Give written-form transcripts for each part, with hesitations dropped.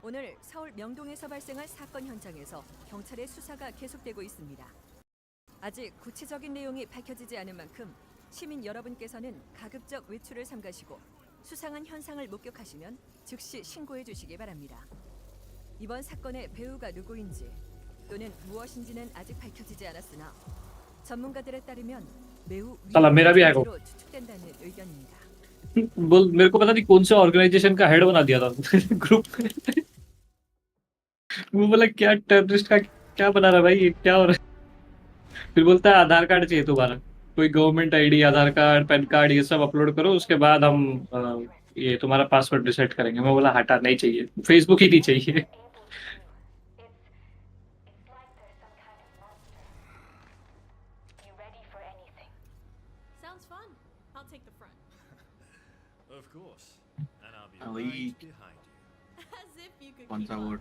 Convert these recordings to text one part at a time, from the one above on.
오늘 서울 명동에서 발생한 사건 현장에서 경찰의 수사가 계속되고 있습니다. 아직 구체적인 내용이 밝혀지지 않은 만큼 시민 여러분께서는 가급적 외출을 삼가시고 수상한 현상을 목격하시면 즉시 신고해 주시기 바랍니다. 이번 사건의 배우가 누구인지 또는 무엇인지는 아직 밝혀지지 않았으나 전문가들에 따르면 매우 위험한 존재로 추측된다는 의견입니다. बोल मेरे को पता नहीं कौन से ऑर्गेनाइजेशन का हेड बना दिया था ग्रुप में वो बोला क्या टेररिस्ट का क्या बना रहा भाई ये क्या हो रहा है फिर बोलता है आधार कार्ड चाहिए तुम्हारा कोई गवर्नमेंट आईडी आधार कार्ड पैन कार्ड ये सब अपलोड करो उसके बाद हम ये तुम्हारा पासवर्ड रिसेट करेंगे मैं बोला हटा नहीं चाहिए फेसबुक ही नहीं चाहिए Of course. And I'll be right behind you. As if you could कौन सा keep up. Vote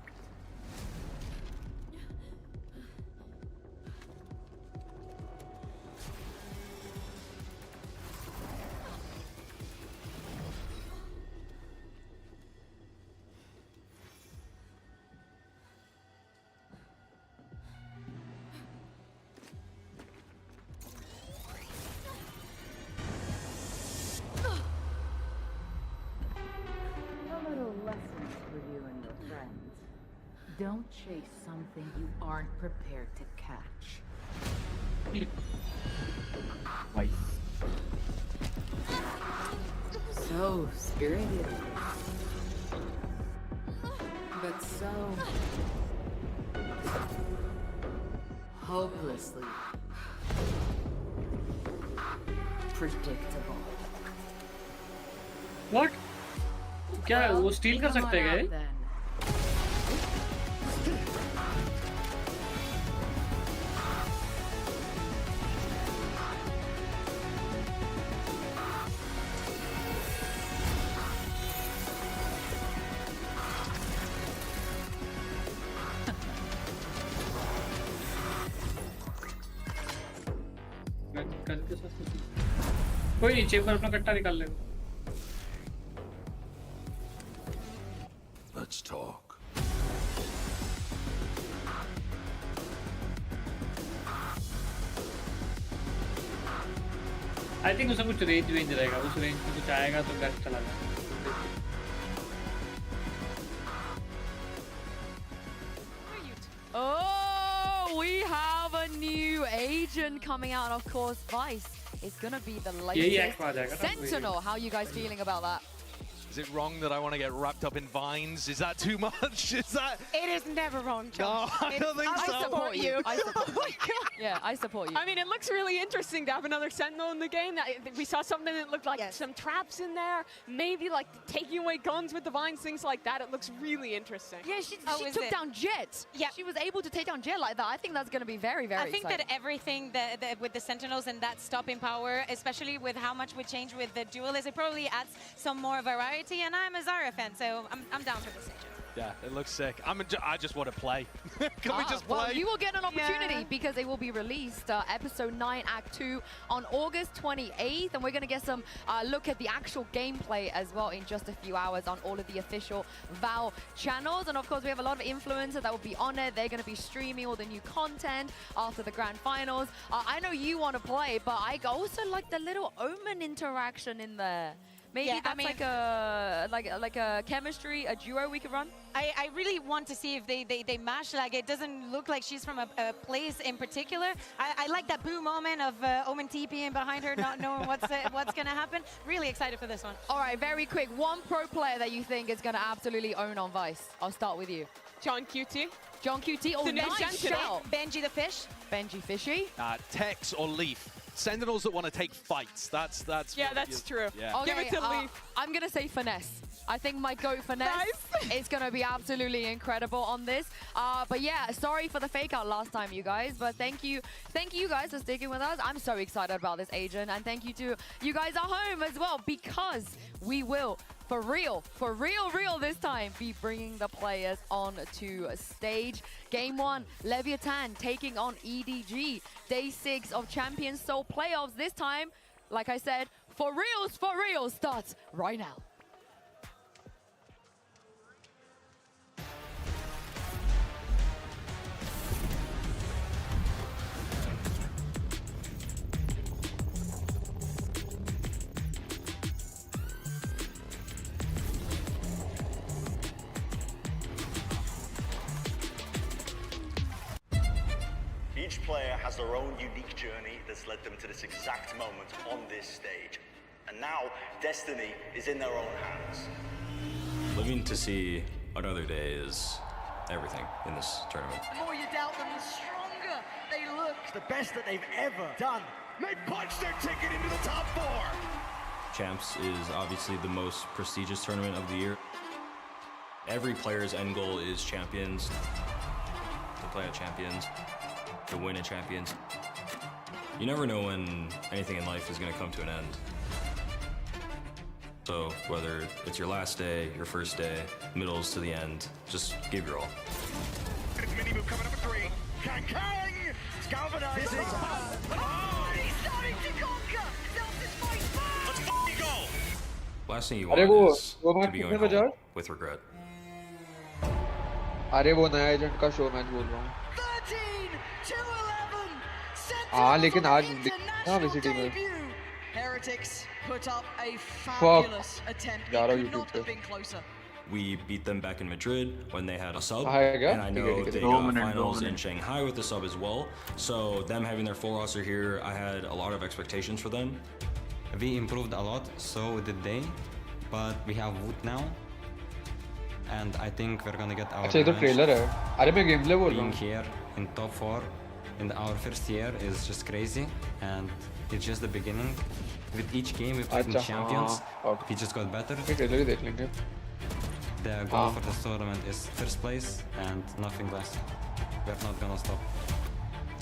A little lesson for you and your friends. Don't chase something you aren't prepared to catch. भाई So spirited. But so hopelessly predictable. What क्या वो steel कर सकते हैं क्या Then. कोई नहीं चेम्बर अपना कट्टा निकाल लेगा Let's talk. आई थिंक उसका कुछ रेंज रहेगा उस रेंज में कुछ आएगा तो गन चला जाएगा Oh, we have a new agent coming out, of course. Vice is gonna be the यही latest एक्ट में आ जाएगा ना Sentinel. How are you guys feeling about that? Is it wrong that I want to get wrapped up in vines? Is that too much? Is that? It is never wrong, John. No, I don't think I so. support you. I support Oh my god. Yeah, I support you. I mean, it looks really interesting to have another Sentinel in the game. We saw something that looked like some traps in there, maybe like taking away guns with the vines, things like that. It looks really interesting. Yeah, she is took it? down Jet. Yeah. She was able to take down Jet like that. I think that's going to be very, very I think exciting. that everything that with the Sentinels and that stopping power, especially with how much we change with the duelists, it probably adds some more variety. And I'm a Zarya fan, so I'm down for this agent. Yeah, it looks sick. I just want to play. Can we just play? Well, you will get an opportunity Yeah. because it will be released, Episode 9, Act 2, on August 28th. And we're going to get some look at the actual gameplay as well in just a few hours on all of the official Val channels. And of course, we have a lot of influencers that will be on it. They're going to be streaming all the new content after the grand finals. I know you want to play, but I also like the little Omen interaction in there. Maybe Yeah, I that's mean- like a chemistry, a duo we could run. I really want to see if they mash. Like, it doesn't look like she's from a place in particular. I like that boo moment of Omen TPing behind her, not knowing what's going to happen. Really excited for this one. All right, very quick. One pro player that you think is going to absolutely own on Vice. I'll start with you. John QT. John QT. Oh, The next nice gen shout. Benji the Fish. Benji Fishy. Tex or Leaf. Sentinels that want to take fights. That's. Yeah, that's true. Yeah. Give it to Leaf. I'm going to say Finesse. I think my GOAT Finesse is going to be absolutely incredible on this. But yeah, sorry for the fake out last time, you guys. But thank you guys for sticking with us. I'm so excited about this agent. And thank you to you guys at home as well, because we will, for real this time, be bringing the players on to stage. Game 1, Leviathan taking on EDG. Day 6 of Champions Seoul playoffs. This time, like I said, for real, starts right now. Each player has their own unique journey that's led them to this exact moment on this stage. And now, destiny is in their own hands. Living to see another day is everything in this tournament. The more you doubt them, the stronger they look. It's the best that they've ever done. They punch their ticket into the top 4. Champs is obviously the most prestigious tournament of the year. Every player's end goal is champions, to play at champions, to win at champions. You never know when anything in life is going to come to an end. So whether it's your last day, your first day, middles to the end, just give your all. Mini move coming up at 3. Kang Kang! It's galvanized. Oh, he's starting to conquer! Zelda's fight back! Let's f***ing go! Last thing you अरे want वो is वो to match be कितने going बजे home with regret. अरे वो नया agent का show match बोल रहा हूँ 13-11. हाँ लेकिन आज हाँ International VCT में debut. Heretics put up a fuck fabulous attempt. जा रहा It हूँ could not YouTube have पे been closer. We beat them back in Madrid when they had a sub, आएगा and I know they got finals in Shanghai with the sub as well. So them having their full roster here, I had a lot of expectations for them. We improved a lot, so did they, but we have Wood now, and I think we're gonna get our अच्छा ये तो revenge. Trailer है अरे मैं game play बोल रहा Being हूँ here in top 4 in our first year is just crazy, and it's just the beginning. With each game we played in अच्छा champions, हाँ we just got better. ये trailer ही देख लेंगे The goal for this tournament is first place and nothing less. We're not gonna stop.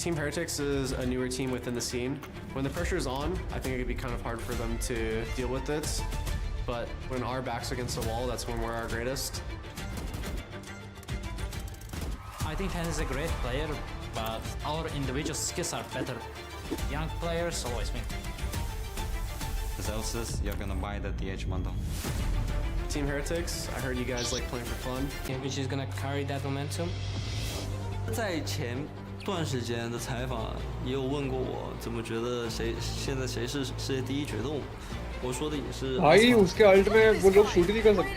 Team Heretics is a newer team within the scene. When the pressure is on, I think it could be kind of hard for them to deal with it. But when our back's against the wall, that's when we're our greatest. I think Hen is a great player, but our individual skills are better. Young players always win. Zelsis, you're gonna buy the DH bundle. Team Heretics, I heard you guys like playing for fun. Which is gonna carry that momentum. 在前段时间的采访也有问过我怎么觉得现在谁是世界第一决斗，我说的也是。भाई उसके alt में वो लोग shoot नहीं कर सकते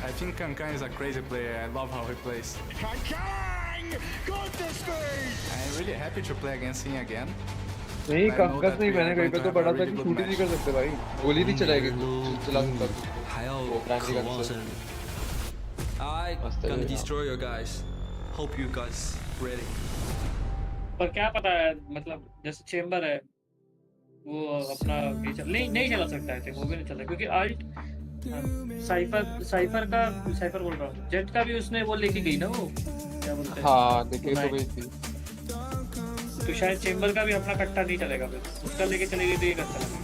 I think Kang Kang is a crazy player. I love how he plays. Kang Kang! Goodness me! I'm really happy to play against him again. नहीं I know कंकस that नहीं we are मैंने कहीं going पे to तो have a पढ़ा था really कि good shoot ही नहीं कर सकते भाई गोली नहीं चलाएगी चला सकता还要वो प्राइमरी渴गन望से胜利。I gonna destroy you guys. Hope you guys ready. पर क्या पता है मतलब जैसे चेम्बर है वो अपना नहीं चला सकता है वो भी नहीं चला क्योंकि अल्ट साइफर बोल रहा हूँ जेट का भी उसने वो लेके गई ना वो क्या बोलते हैं हाँ देखिए तो गई थी तो शायद चेम्बर का भी अपना कट्टा नहीं चलेगा फिर उसका लेके चलेगी तो ये कर चलेगा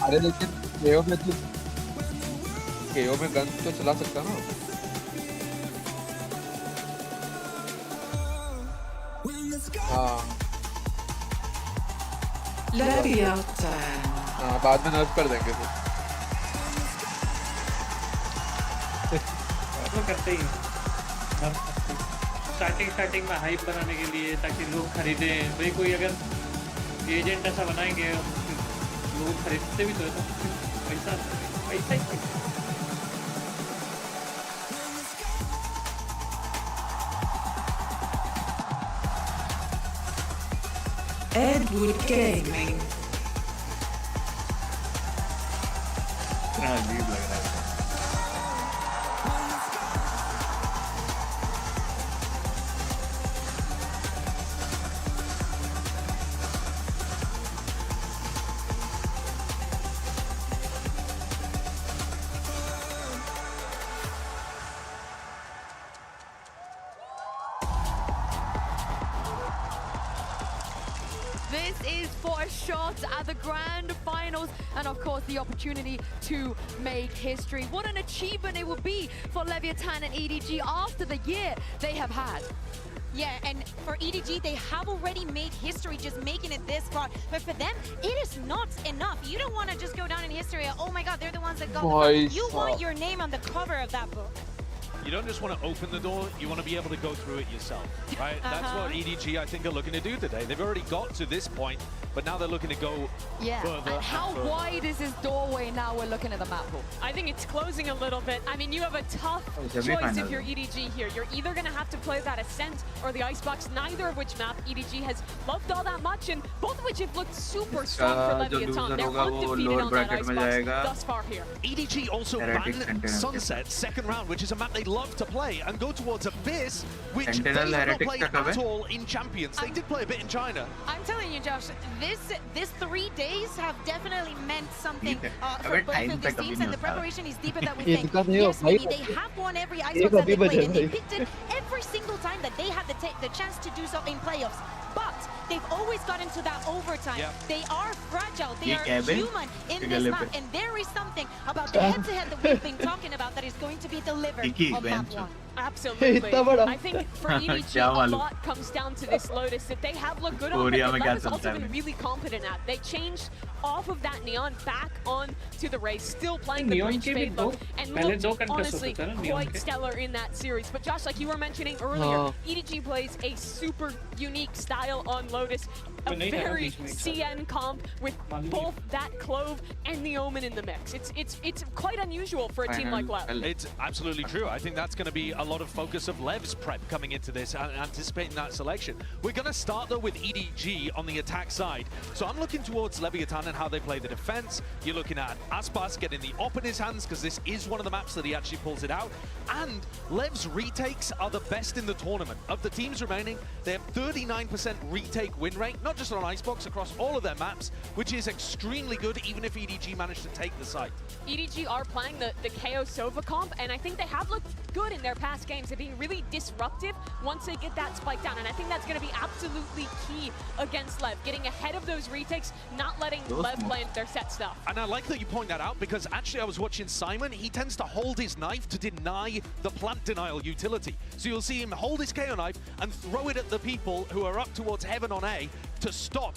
अरे लेकिन केओ में गन तो चला सकता ना हाँ हाँ बाद में नर्फ कर देंगे तो करते ही स्टार्टिंग में हाइप बनाने के लिए ताकि लोग खरीदें भाई कोई अगर एजेंट ऐसा बनाएंगे लोग खरीदते भी तो है पैसा पैसा ही पैसा Edward Gaming. अजीब लग रहा है This is for a shot at the grand finals and of course the opportunity to make history. What an achievement it would be for Leviathan and EDG after the year they have had. Yeah, and for EDG, they have already made history just making it this far. But for them, it is not enough. You don't want to just go down in history. Oh my God, they're the ones that got the book. You want your name on the cover of that book. you don't just want to open the door, you want to be able to go through it yourself, right? That's what EDG, I think, are looking to do today. They've already got to this point, but now they're looking to go further. And how wide is this doorway now we're looking at the map pool? I think it's closing a little bit. I mean, you have a tough choice if you're EDG here. You're either going to have to play that Ascent or the Icebox, neither of which map EDG has loved all that much, and both of which have looked super strong for Leviathan. They're undefeated on that Icebox thus far here. EDG also banned Sunset second round, which is a map they love to play, and go towards Abyss, which they have not played at all in Champions. They did play a bit in China. I'm telling you, Josh, this 3 days have definitely meant something for both of these teams, and the preparation is deeper than we think. Yes, maybe they have won every Icebox that they played, and they picked it every single time that they had the chance to do so in playoffs. But they've always gotten to that overtime. They are fragile. They are human in this map, and there is something about the head-to-head that we've been talking about that is going to be delivered on map 1. Absolutely. I think for EDG, a lot comes down to this Lotus that they have looked good on, but the Lev has also been really competent at. They changed off of that Neon back on to the Race, still playing the Breach Fade look, and looked honestly quite stellar in that series. But Josh, like you were mentioning earlier, EDG plays a super unique style on Lotus, a very CN comp with both that Clove and the Omen in the mix. It's quite unusual for a team like LEV. It's absolutely true. I think that's going to be a lot of focus of LEV's prep coming into this, anticipating that selection. We're going to start though with EDG on the attack side. So I'm looking towards Leviathan and how they play the defense. You're looking at Aspas getting the op in his hands, because this is one of the maps that he actually pulls it out. And LEV's retakes are the best in the tournament. Of the teams remaining, they have 39% retake win rate, not just on Icebox, across all of their maps, which is extremely good, even if EDG managed to take the site. EDG are playing the KO Sova comp, and I think they have looked good in their past games. They're being really disruptive once they get that spike down, and I think that's going to be absolutely key against LEV, getting ahead of those retakes, not letting LEV play their set stuff. And I like that you point that out, because actually I was watching Simon. He tends to hold his knife to deny the plant denial utility. So you'll see him hold his KO knife and throw it at the people who are up towards Heaven on A to stop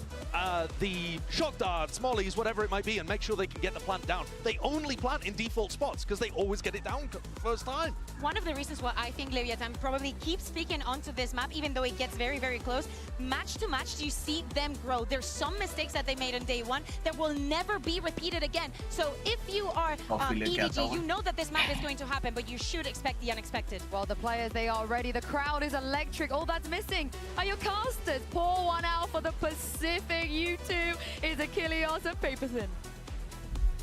the shock darts, mollies, whatever it might be, and make sure they can get the plant down. They only plant in default spots because they always get it down first time. One of the reasons why I think Leviathan probably keeps speaking onto this map, even though it gets very, very close, match to match, you see them grow. There's some mistakes that they made on day one that will never be repeated again. So if you are EDG, you know that this map is going to happen, but you should expect the unexpected. Well, the players, they are ready. The crowd is electric. All that's missing are your casters. Pour one out for the Pacific. You two is Achilles and Paperson.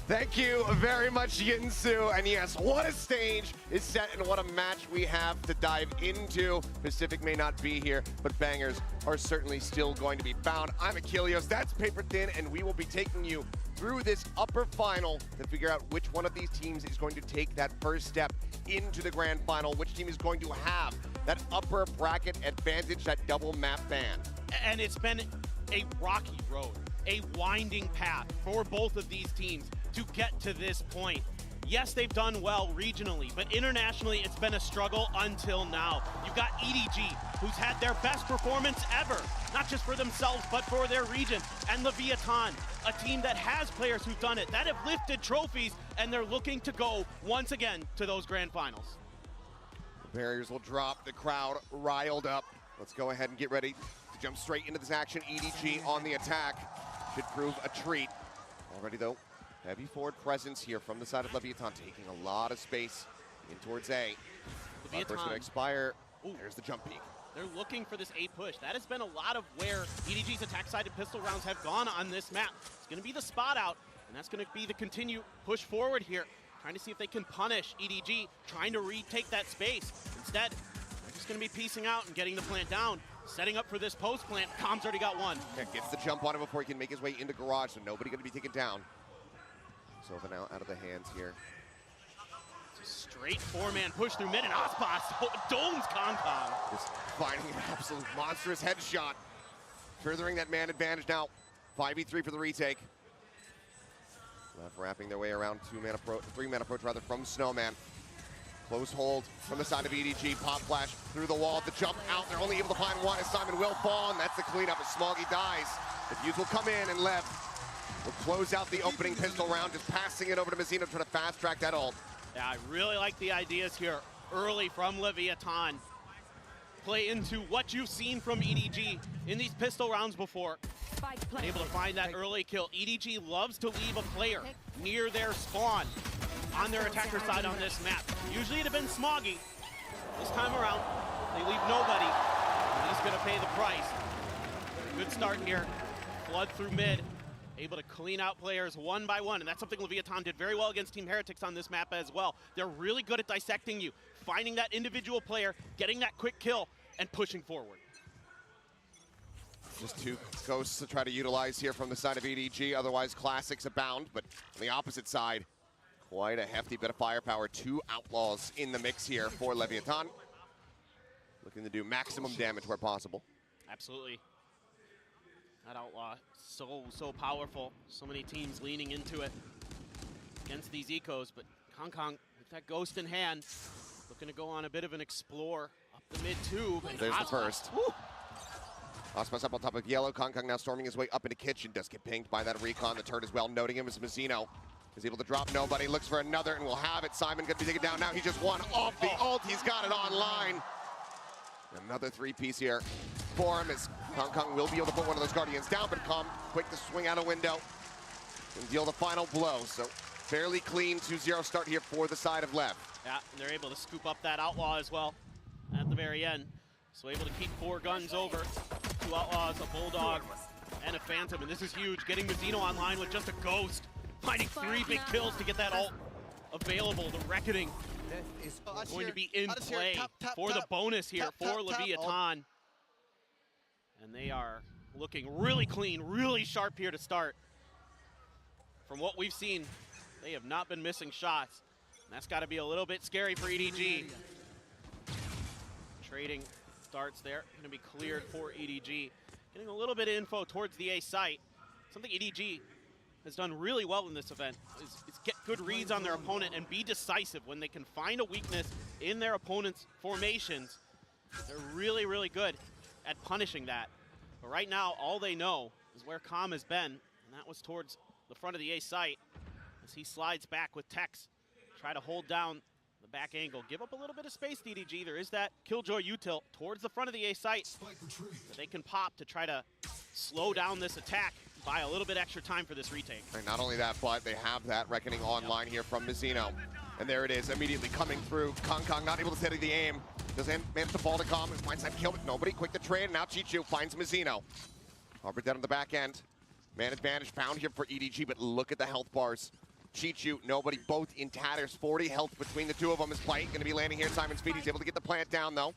Thank you very much, Yinsu. And yes, what a stage is set and what a match we have to dive into. Pacific may not be here, but bangers are certainly still going to be found. I'm Achilles, that's Paper Thin, and we will be taking you through this upper final to figure out which one of these teams is going to take that first step into the grand final, which team is going to have that upper bracket advantage, that double map ban. And it's been a rocky road, a winding path for both of these teams to get to this point. Yes, they've done well regionally, but internationally, it's been a struggle until now. You've got EDG, who's had their best performance ever, not just for themselves, but for their region, and Leviathan, a team that has players who've done it, that have lifted trophies, and they're looking to go once again to those grand finals. The barriers will drop, the crowd riled up. Let's go ahead and get ready to jump straight into this action. EDG on the attack should prove a treat. Already though, heavy forward presence here from the side of Leviathan, taking a lot of space in towards A. Leviathan going to expire. Ooh, there's the jump peak. They're looking for this A push. That has been a lot of where EDG's attack-sided pistol rounds have gone on this map. It's going to be the spot out, and that's going to be the continue push forward here, trying to see if they can punish EDG, trying to retake that space. Instead, they're just going to be piecing out and getting the plant down. Setting up for this post plant. Com's already got one. Yeah, gets the jump on him before he can make his way into garage, so nobody going to be taken down. Sova now out of the hands here. It's a straight four-man push through mid, and Aspas domes Concon. Just finding an absolute monstrous headshot. Furthering that man advantage now. 5v3 for the retake. Left wrapping their way around three-man approach rather from Snowman. Close hold from the side of EDG. Pop flash through the wall. The jump out. They're only able to find one as Simon will fall, and that's the cleanup as Smoggy dies. The Fuse will come in and LEV will close out the opening pistol round, just passing it over to Mazzino to try to fast track that ult. Yeah, I really like the ideas here early from Leviathan. Play into what you've seen from EDG in these pistol rounds before. Able to find that early kill. EDG loves to leave a player near their spawn on their attacker side on this map. Usually it had been Smoggy. This time around, they leave nobody. And he's gonna pay the price. Good start here. Flood through mid. Able to clean out players one by one, and that's something Leviathan did very well against Team Heretics on this map as well. They're really good at dissecting you, finding that individual player, getting that quick kill, and pushing forward. Just two ghosts to try to utilize here from the side of EDG, otherwise Classics abound, but on the opposite side, quite a hefty bit of firepower. Two outlaws in the mix here for Leviathan. Looking to do maximum damage where possible. Absolutely. That outlaw, so powerful. So many teams leaning into it against these ecos, but Kong with that ghost in hand, looking to go on a bit of an explore up the mid tube. There's the first. Ospas up on top of yellow. Kong now storming his way up into kitchen. Does get pinged by that recon. The turret as well, noting him as Mazzino is able to drop nobody. Looks for another and will have it. Simon gonna be taken down now. He just won off the ult. He's got it online. Another three-piece here for him as Kong will be able to put one of those Guardians down, but quick to swing out a window and deal the final blow. So fairly clean 2-0 start here for the side of LEV. Yeah, and they're able to scoop up that outlaw as well at the very end. So able to keep 4 guns over. 2 outlaws, a bulldog, and a phantom, and this is huge. Getting Mazzino online with just a ghost, finding 3 big kills to get that ult available. The Reckoning is going to be in play for the bonus here for Leviathan. And they are looking really clean, really sharp here to start. From what we've seen, they have not been missing shots. And that's got to be a little bit scary for EDG. Trading starts there, going to be cleared for EDG. Getting a little bit of info towards the A site. Something EDG has done really well in this event is get good reads on their opponent and be decisive when they can find a weakness in their opponent's formations. They're really, really good at punishing that. But right now, all they know is where Com has been, and that was towards the front of the A site as he slides back with Tex. Try to hold down the back angle. Give up a little bit of space to EDG. There is that Killjoy util towards the front of the A site that they can pop to try to slow down this attack, buy a little bit extra time for this retake. And not only that, but they have that Reckoning online here from Mazzino. And there it is, immediately coming through. Kong not able to steady the aim. Doesn't manage to fall to Com. Finds that kill, but nobody. Quick to trade. Now Chichu finds Mazzino. Harbored down on the back end. Man advantage found here for EDG, but look at the health bars. Chichu, nobody, both in tatters. 40 health between the two of them. Is Plate going to be landing here? Simon Speed, he's able to get the plant down, though.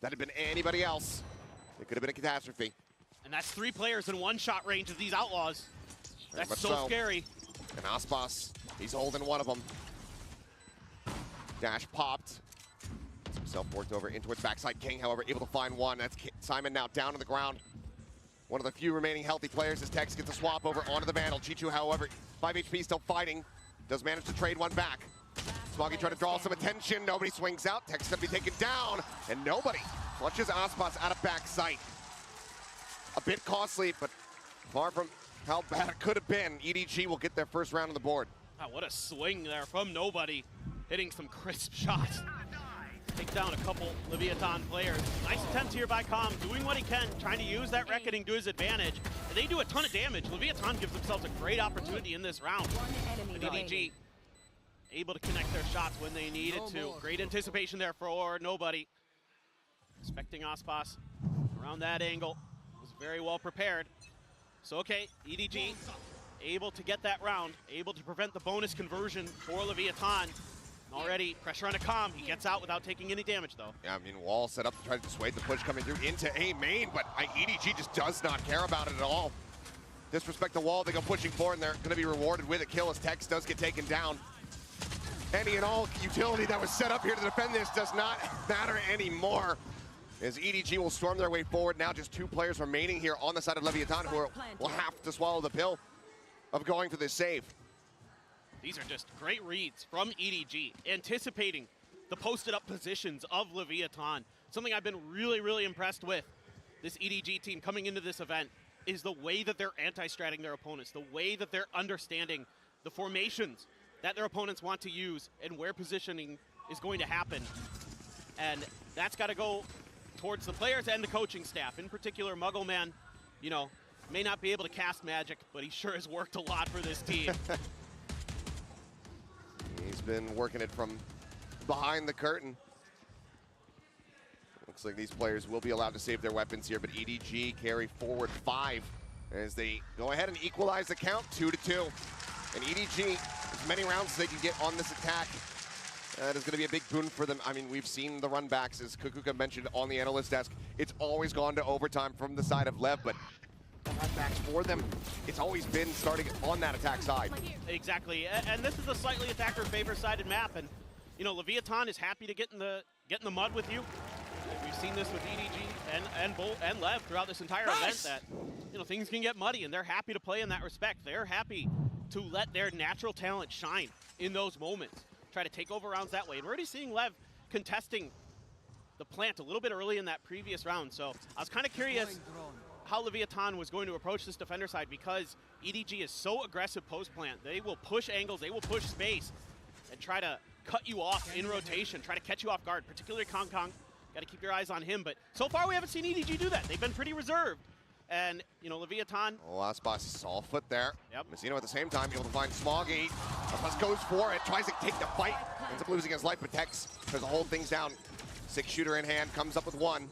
That had been anybody else, it could have been a catastrophe. And that's 3 players in one-shot range of these outlaws. Very That's so scary. And Aspas, he's holding one of them. Dash popped. Gets himself worked over in towards backside. King, however, able to find one. That's Simon now down on the ground. One of the few remaining healthy players as Tex gets a swap over onto the Vandal. Chichu, however, 5 HP, still fighting. Does manage to trade one back. Smoggy trying to draw some attention. Nobody swings out. Tex going to be taken down. And nobody flushes Aspas out of backside. A bit costly, but far from how bad it could have been. EDG will get their first round on the board. Wow, what a swing there from nobody. Hitting some crisp shots. Take down a couple Leviathan players. Nice attempt here by Com, doing what he can, trying to use that Reckoning to his advantage. And they do a ton of damage. Leviathan gives themselves a great opportunity in this round. And EDG able to connect their shots when they needed to. Great anticipation there for nobody. Expecting Aspas around that angle. Was very well prepared. So okay, EDG able to get that round, able to prevent the bonus conversion for Leviathan. Already pressure on a Com. He gets out without taking any damage, though. Yeah, I mean, wall set up to try to dissuade the push coming through into A main, but EDG just does not care about it at all. Disrespect the wall, they go pushing forward, and they're going to be rewarded with a kill as Tex does get taken down. Any and all utility that was set up here to defend this does not matter anymore, as EDG will storm their way forward. Now just 2 players remaining here on the side of Leviathan who will have to swallow the pill of going for this save. These are just great reads from EDG, anticipating the posted up positions of Leviathan. Something I've been really, really impressed with this EDG team coming into this event is the way that they're anti-stratting their opponents, the way that they're understanding the formations that their opponents want to use and where positioning is going to happen. And that's got to go towards the players and the coaching staff. In particular, Muggleman, you know, may not be able to cast magic, but he sure has worked a lot for this team. He's been working it from behind the curtain. Looks like these players will be allowed to save their weapons here, but EDG carry forward 5 as they go ahead and equalize the count 2-2. And EDG, as many rounds as they can get on this attack, that is going to be a big boon for them. I mean, we've seen the runbacks, as Kukuka mentioned on the analyst desk. It's always gone to overtime from the side of LEV, but the runbacks for them, it's always been starting on that attack side. Exactly, and this is a slightly attacker favor-sided map, and you know, Leviathan is happy to get in the mud with you. We've seen this with EDG and LEV throughout this entire event, that you know, things can get muddy, and they're happy to play in that respect. They're happy to let their natural talent shine in those moments, try to take over rounds that way. And we're already seeing LEV contesting the plant a little bit early in that previous round, so I was kind of curious how Leviathan was going to approach this defender side, because EDG is so aggressive post-plant. They will push angles, they will push space, and try to cut you off in rotation, try to catch you off guard, particularly Kong Kong. Got to keep your eyes on him, but so far we haven't seen EDG do that. They've been pretty reserved. And, you know, Leviathan. Oh, last boss is all foot there. Yep. Messino at the same time able to find Smoggy. Last goes for it, tries to take the fight. Ends up losing his life, but Tex tries to hold things down. 6 shooter in hand, comes up with 1.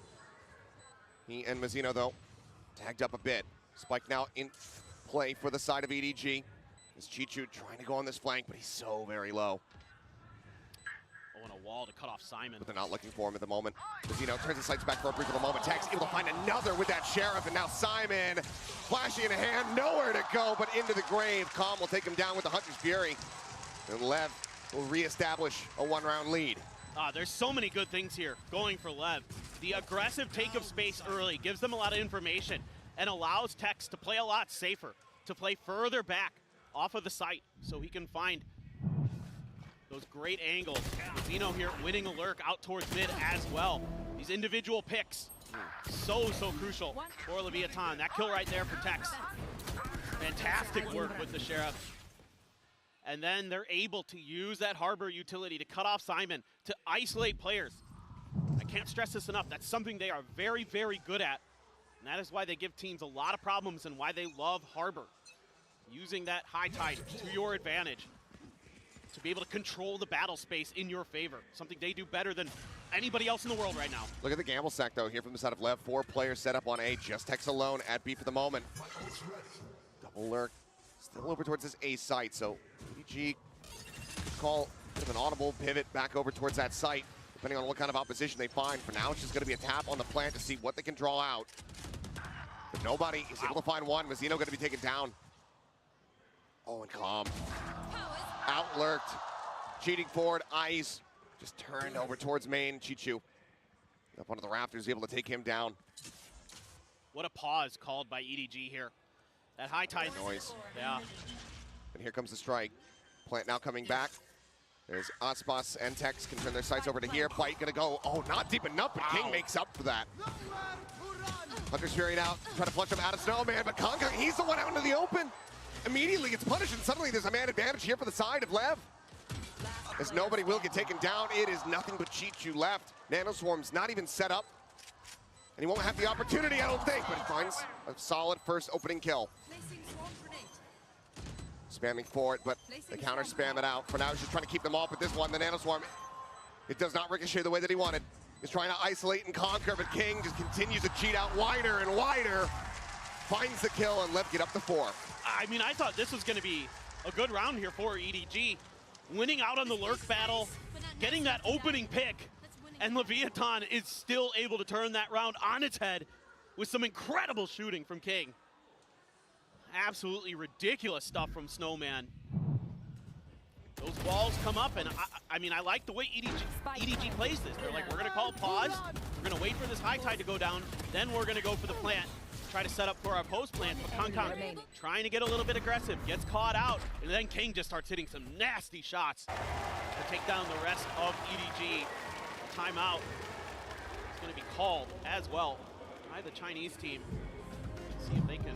He and Messino, though, tagged up a bit. Spike now in play for the side of EDG. Is Chichu trying to go on this flank, but he's so very low. Oh, and a wall to cut off Simon. But they're not looking for him at the moment. Messino turns his sights back for a brief little moment. Tex able to find another with that Sheriff, and now Simon flashing in a hand, nowhere to go, but into the grave. Calm will take him down with the Hunter's Fury. And LEV will reestablish a 1-round lead. There's so many good things here going for LEV. The aggressive take of space early gives them a lot of information and allows Tex to play a lot safer, to play further back off of the site so he can find those great angles. Zeno here winning a lurk out towards mid as well. These individual picks, so crucial for Leviathan. That kill right there for Tex. Fantastic work with the Sheriff. And then they're able to use that Harbor utility to cut off Simon, to isolate players. I can't stress this enough. That's something they are very, very good at. And that is why they give teams a lot of problems and why they love Harbor. Using that high tide to your advantage, to be able to control the battle space in your favor. Something they do better than anybody else in the world right now. Look at the gamble stack, though, here from the side of LEV. 4 players set up on A, just Tex alone at B for the moment. Double lurk, still over towards this A site, so EDG call with an audible pivot back over towards that site, depending on what kind of opposition they find. For now, it's just going to be a tap on the plant to see what they can draw out. But nobody is able to find one. Messino going to be taken down. Oh, and Calm. Outlurked. Cheating forward. Eyes just turned over towards main. Chichu up onto the rafters, able to take him down. What a pause called by EDG here. That high tide noise. Yeah. And here comes the strike. Plant now coming back. There's Aspas and Tex can turn their sights over to here. Bite gonna go, oh, not deep enough, but King makes up for that. Hunter's Fury now, trying to flush him out of Snowman, but Kong, he's the one out into the open. Immediately gets punished, and suddenly there's a man advantage here for the side of LEV. As nobody will get taken down, it is nothing but Chichu left. Nanoswarm's not even set up. And he won't have the opportunity, I don't think, but he finds a solid first opening kill. Spamming for it, but the counter spam it out. For now, he's just trying to keep them off with this one. The Nanoswarm, it does not ricochet the way that he wanted. He's trying to isolate and conquer, but King just continues to cheat out wider and wider. Finds the kill, and LEV get up to 4. I mean, I thought this was going to be a good round here for EDG. Winning out on the lurk battle, getting that opening pick, and Leviathan is still able to turn that round on its head with some incredible shooting from King. Absolutely ridiculous stuff from Snowman. Those walls come up, and I mean, I like the way EDG plays this. They're like, we're going to call a pause, we're going to wait for this high tide to go down, then we're going to go for the plant. Try to set up for our post plant, but Kong Kong trying to get a little bit aggressive, gets caught out, and then King just starts hitting some nasty shots to take down the rest of EDG. Timeout is going to be called as well by the Chinese team. Let's see if they can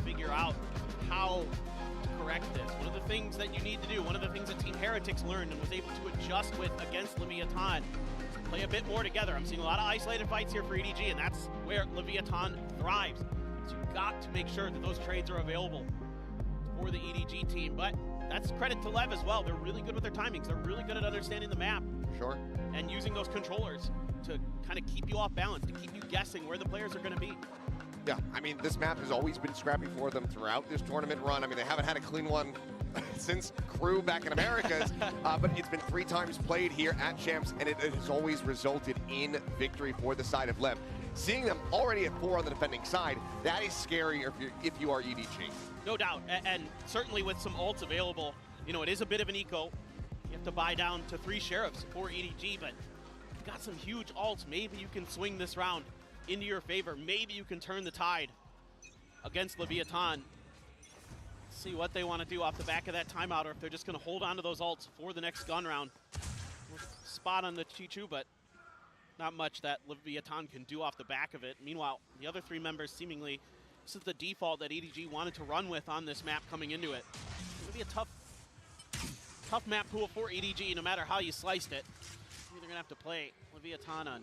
figure out how to correct this. One of the things that you need to do, one of the things that Team Heretics learned and was able to adjust with against Leviathan, play a bit more together. I'm seeing a lot of isolated fights here for EDG, and that's where Leviathan thrives. So you've got to make sure that those trades are available for the EDG team. But that's credit to LEV as well. They're really good with their timings. They're really good at understanding the map. Sure. And using those controllers to kind of keep you off balance, to keep you guessing where the players are going to be. Yeah, I mean, this map has always been scrappy for them throughout this tournament run. I mean, they haven't had a clean one since Crew back in Americas, but it's been 3 times played here at Champs, and it has always resulted in victory for the side of LEV. Seeing them already at 4 on the defending side, that is scary if you are EDG. No doubt, and certainly with some ults available, you know, it is a bit of an eco. You have to buy down to 3 Sheriffs for EDG, but you've got some huge ults. Maybe you can swing this round into your favor. Maybe you can turn the tide against Leviathan. See what they want to do off the back of that timeout, or if they're just going to hold on to those ults for the next gun round. Spot on the Chichu, but not much that Leviathan can do off the back of it. Meanwhile, the other 3 members seemingly, this is the default that EDG wanted to run with on this map coming into it. It's going to be a tough map pool for EDG, no matter how you sliced it. They're going to have to play Leviathan on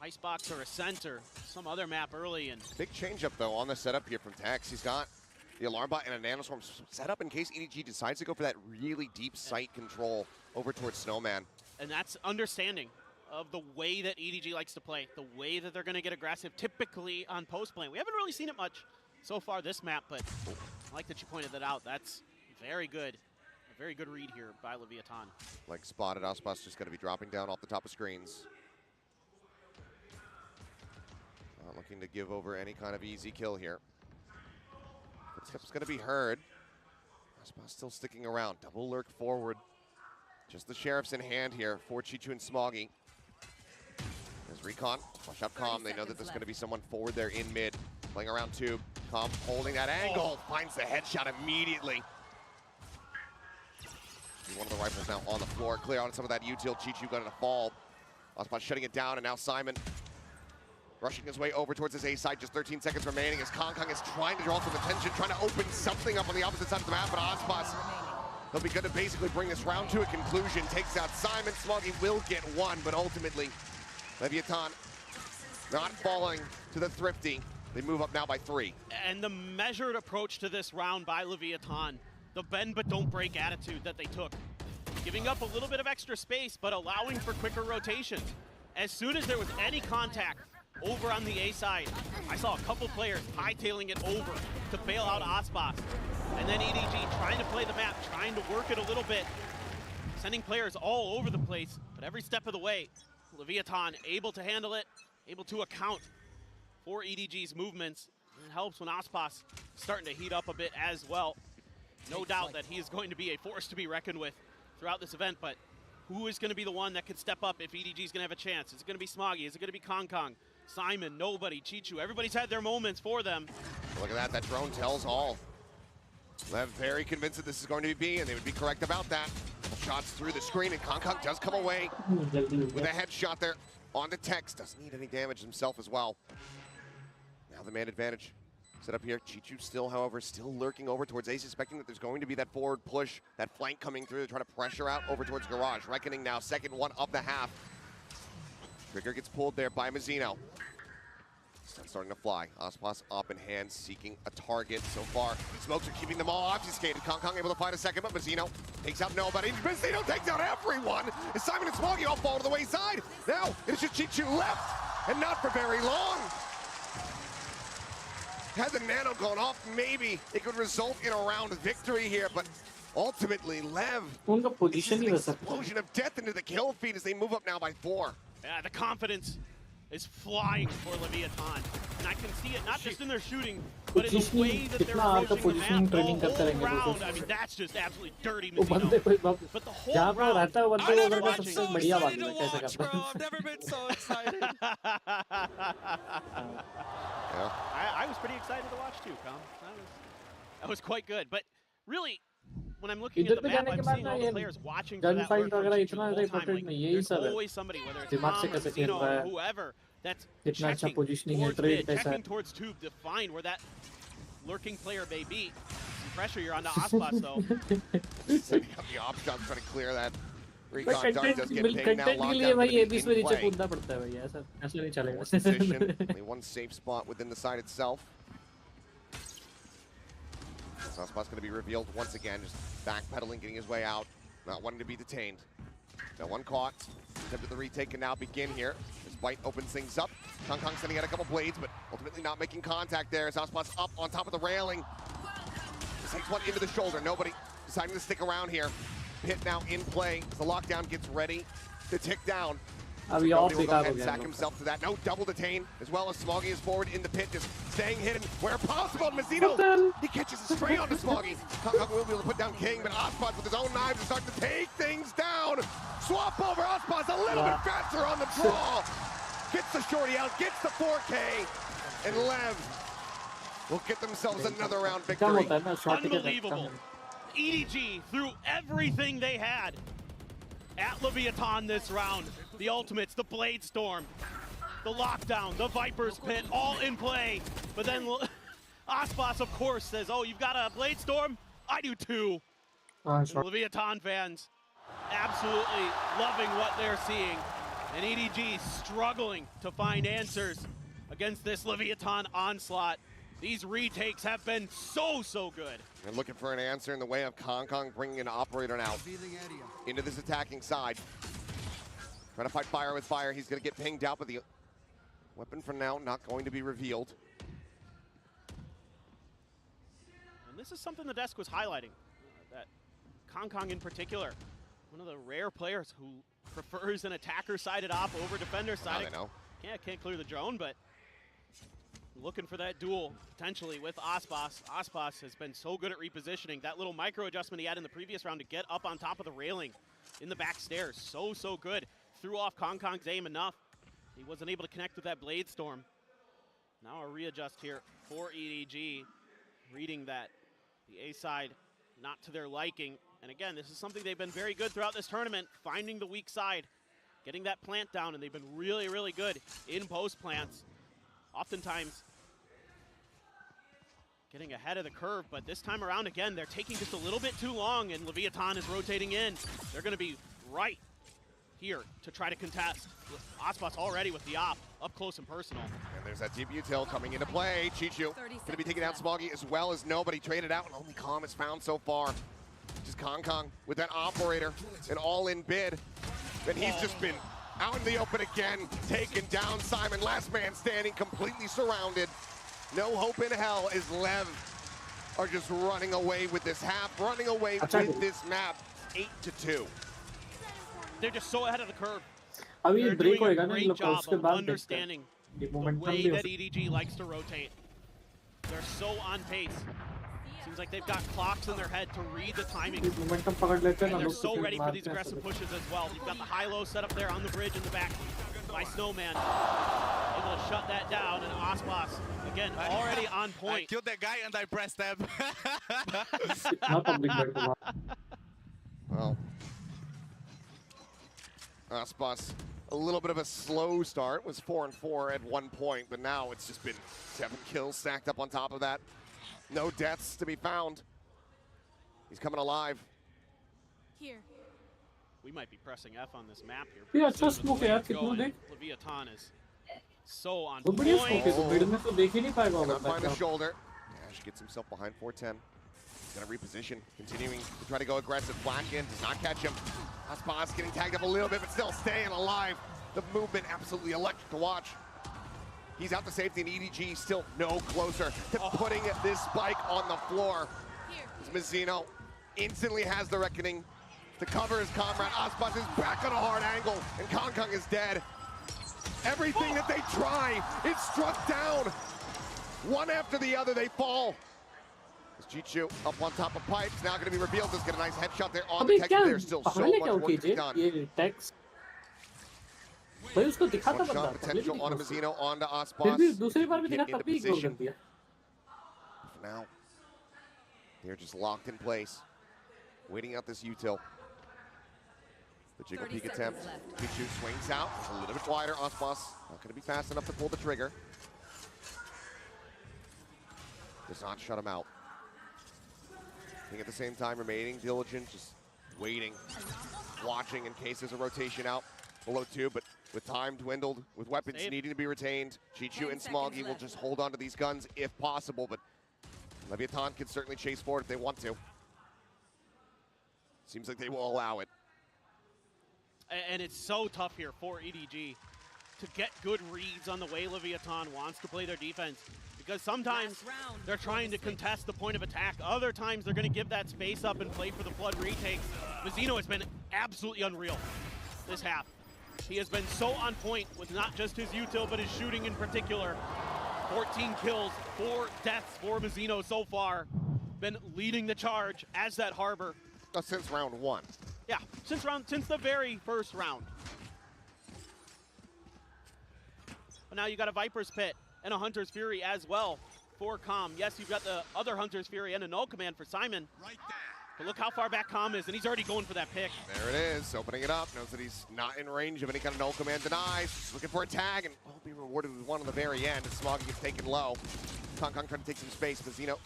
Icebox or Ascent or some other map early. And big change up though on the setup here from Tex. He's got the alarm bot and a nanoswarm set up in case EDG decides to go for that really deep sight control over towards Snowman. And that's understanding of the way that EDG likes to play, the way that they're going to get aggressive typically on post plane. We haven't really seen it much so far this map, but I like that you pointed that out. That's very good. A very good read here by Leviathan. Like spotted, Aspas just going to be dropping down off the top of screens. Not looking to give over any kind of easy kill here. Footsteps going to be heard. Aspas still sticking around. Double lurk forward. Just the Sheriffs in hand here for Chichu and Smoggy. There's Recon. Push up Calm. They know that there's going to be someone forward there in mid. Playing around tube. Calm holding that angle. Finds the headshot immediately. One of the rifles now on the floor. Clear out some of that util. Chichu going to fall. Aspas shutting it down, and now Simon rushing his way over towards his A side. Just 13 seconds remaining as Kong is trying to draw some attention, trying to open something up on the opposite side of the map, but Aspas, he'll be good to basically bring this round to a conclusion. Takes out Simon. Smoggy will get one, but ultimately, Leviathan not falling to the Thrifty. They move up now by 3. And the measured approach to this round by Leviathan, the bend but don't break attitude that they took. Giving up a little bit of extra space, but allowing for quicker rotations. As soon as there was any contact over on the A side, I saw a couple players hightailing it over to bail out Aspas. And then EDG trying to play the map, trying to work it a little bit, sending players all over the place, but every step of the way, Leviathan able to handle it, able to account for EDG's movements. It helps when Aspas starting to heat up a bit as well. No doubt that he is going to be a force to be reckoned with throughout this event, but who is going to be the one that could step up if EDG is going to have a chance? Is it going to be Smoggy? Is it going to be Kong? Simon, nobody, Chichu, everybody's had their moments for them. Look at that drone tells all. Lev very convinced that this is going to be B, and they would be correct about that. Shots through the screen, and Kong does come away with a headshot there on the Tex. Doesn't need any damage himself as well. Now the man advantage set up here. Chichu still, however, still lurking over towards A, suspecting that there's going to be that forward push, that flank coming through. They're trying to pressure out over towards Garage. Reckoning now, second one of the half. Trigger gets pulled there by Mazzino. Sun starting to fly. Aspas up in hand, seeking a target so far. Smokes are keeping them all obfuscated. Kong able to find a second, but Mazzino takes out nobody. Mazzino takes out everyone. As Simon and Smoggy all fall to the wayside. Now it's just Chichu left, and not for very long. Had the nano gone off, maybe it could result in a round victory here, but ultimately, Lev, this is an explosion of death into the kill feed as they move up now by 4. Yeah, the confidence is flying for Leviathan. And I can see it not just in their shooting, but in the way that they're approaching the map all around. I mean, that's just absolutely dirty, Mazzino. But the whole round, I'm so excited to watch, bro. I've never been so excited. I was pretty excited to watch too, Tom. That was quite good. But really, when I'm looking at the map, I'm seeing all the players watching for that lurk from Chichu the whole time. Like, there's always somebody, whether it's Tom or Mazzino or whoever, that's checking towards mid, checking towards tube to find where that lurking player may be. pressure you're on to Aspas, though. Setting up the options, trying to clear that. Recon dart does get pinged now, content locked के लिए down, भाई gonna ये be beach in में नीचे play. कूदना पड़ता है भाई, ऐसा ऐसा नहीं चलेगा. Force position, only one safe spot within the side itself. Aspas going to be revealed once again, just backpedaling, getting his way out, not wanting to be detained. No one caught. Attempted the retake can now begin here. This bite opens things up. Kong Kong sending out a couple blades, but ultimately not making contact there. As Aspas up on top of the railing. Takes one into the shoulder. Nobody deciding to stick around here. Pit now in play as the lockdown gets ready to tick down. अभी और Nobody will go बेकार ahead हो and गया sack हम लोग himself to that. No double detain, as well as Smoggy is forward in the pit, just staying hidden where possible. Mazzino, he catches a straight onto Smoggy. Kong Kong will be able to put down King, but Aspas with his own knives is starting to take things down. Swap over Aspas a little bit faster on the draw. Gets the shorty out, gets the 4K, and LEV will get themselves another round victory. Unbelievable. EDG threw everything they had at Leviathan this round. The ultimates, the Blade Storm, the lockdown, the Viper's Pit, all in play. But then Aspas, of course, says, oh, you've got a Blade Storm? I do too. And Leviathan fans absolutely loving what they're seeing. And EDG struggling to find answers against this Leviathan onslaught. These retakes have been so good. And looking for an answer in the way of Kong Kong bringing an operator now into this attacking side. Trying to fight fire with fire. He's going to get pinged out, but the weapon for now not going to be revealed. And this is something the desk was highlighting, that Kong Kong in particular, one of the rare players who prefers an attacker-sided op over defender-sided. I know. Yeah, can't clear the drone, but looking for that duel potentially with Aspas. Aspas has been so good at repositioning. That little micro adjustment he had in the previous round to get up on top of the railing in the back stairs. So good. Threw off Kong Kong's aim enough. He wasn't able to connect with that Blade Storm. Now a readjust here for EDG. Reading that the A side not to their liking. And again, this is something they've been very good throughout this tournament, finding the weak side, getting that plant down, and they've been really good in post plants. Oftentimes getting ahead of the curve, but this time around, again, they're taking just a little bit too long, and Leviathan is rotating in. They're going to be right here to try to contest. Aspas already with the op, up close and personal. And there's that deep util coming into play. Chichu going to be taking out Smoggy as well as nobody. Traded out, and only Calm is found so far. Just Kong Kong with that operator, an all-in bid. And he's just been out in the open again, taken down Simon. Last man standing, completely surrounded. No hope in hell as LEV are just running away with this half, running away with this map, 8-2. They're just so ahead of the curve. अभी They're break doing होएगा a ना इन great लोग job उसके of बाद understanding ये the momentum way भी हो that सकता EDG likes to rotate. They're so on pace. Seems like they've got clocks in their head to read the timing. है momentum पकड़ लेते हैं And ना they're लोग so तो ready फिर for these मारते हैं aggressive सब. pushes as well. You've got the high-low set up there on the bridge in the back by Snowman. Able to shut that down, and Aspas, again, already on point. I killed that guy and I pressed tab. Not public bet तुम्हारा. Well, Aspas, a little bit of a slow start, was 4-4 at one point, but now it's just been 7 kills stacked up on top of that. No deaths to be found. He's coming alive. Here. We might be pressing F on this map here. ये Pretty अच्छा soon with smoke the है way यार, it's कितना going. देख. Leviathan is so on वो बढ़िया point. smoke है, तो mid में तो देख ही नहीं पाएगा वो Cannot find बंदा. the shoulder. Ash gets himself behind 410. He's gonna reposition, continuing to try to go aggressive. Blackin does not catch him. Aspas getting tagged up a little bit, but still staying alive. The movement absolutely electric to watch. He's out to safety, and EDG still no closer to putting this spike on the floor. Mazzino instantly has the reckoning to cover his comrade. Aspas is back on a hard angle, and Kong Kong is dead. Everything that they try is struck down. One after the other, they fall. As Chichu up on top of pipes, now going to be revealed. Just get a nice headshot there on the अबे text. क्या There's still so पहले much क्या work to be कीजिए done. ये text भाई उसको दिखा था One बंदा shot potential on Mazzino onto Aspas. फिर भी दूसरी बार भी Get दिखा into तब भी इग्नोर कर position. दिया. For now, they're just locked in place, waiting out this util. The jiggle peek attempt. Pichu swings out. It's a little bit wider. Aspas not going to be fast enough to pull the trigger. Does not shut him out. King at the same time remaining diligent, just waiting, watching in case there's a rotation out below 2, but with time dwindled, with weapons needing to be retained, Chichu and Smoggy will just hold on to these guns if possible, but Leviathan can certainly chase forward if they want to. Seems like they will allow it. And it's so tough here for EDG to get good reads on the way Leviathan wants to play their defense. Because sometimes they're trying to contest the point of attack. Other times they're going to give that space up and play for the flood retakes. Mazzino has been absolutely unreal this half. He has been so on point with not just his util, but his shooting in particular. 14 kills, 4 deaths for Mazzino so far. Been leading the charge as that Harbor. Since round 1. Yeah, since the very first round. But now you got a Viper's Pit and a Hunter's Fury as well for Calm. Yes, you've got the other Hunter's Fury and a null command for Simon. Right there. But look how far back Calm is, and he's already going for that pick. There it is, opening it up. Knows that he's not in range of any kind of null command denies. He's looking for a tag, and will be rewarded with one on the very end as Smoggy gets taken low. Kong trying to take some space. Mazzino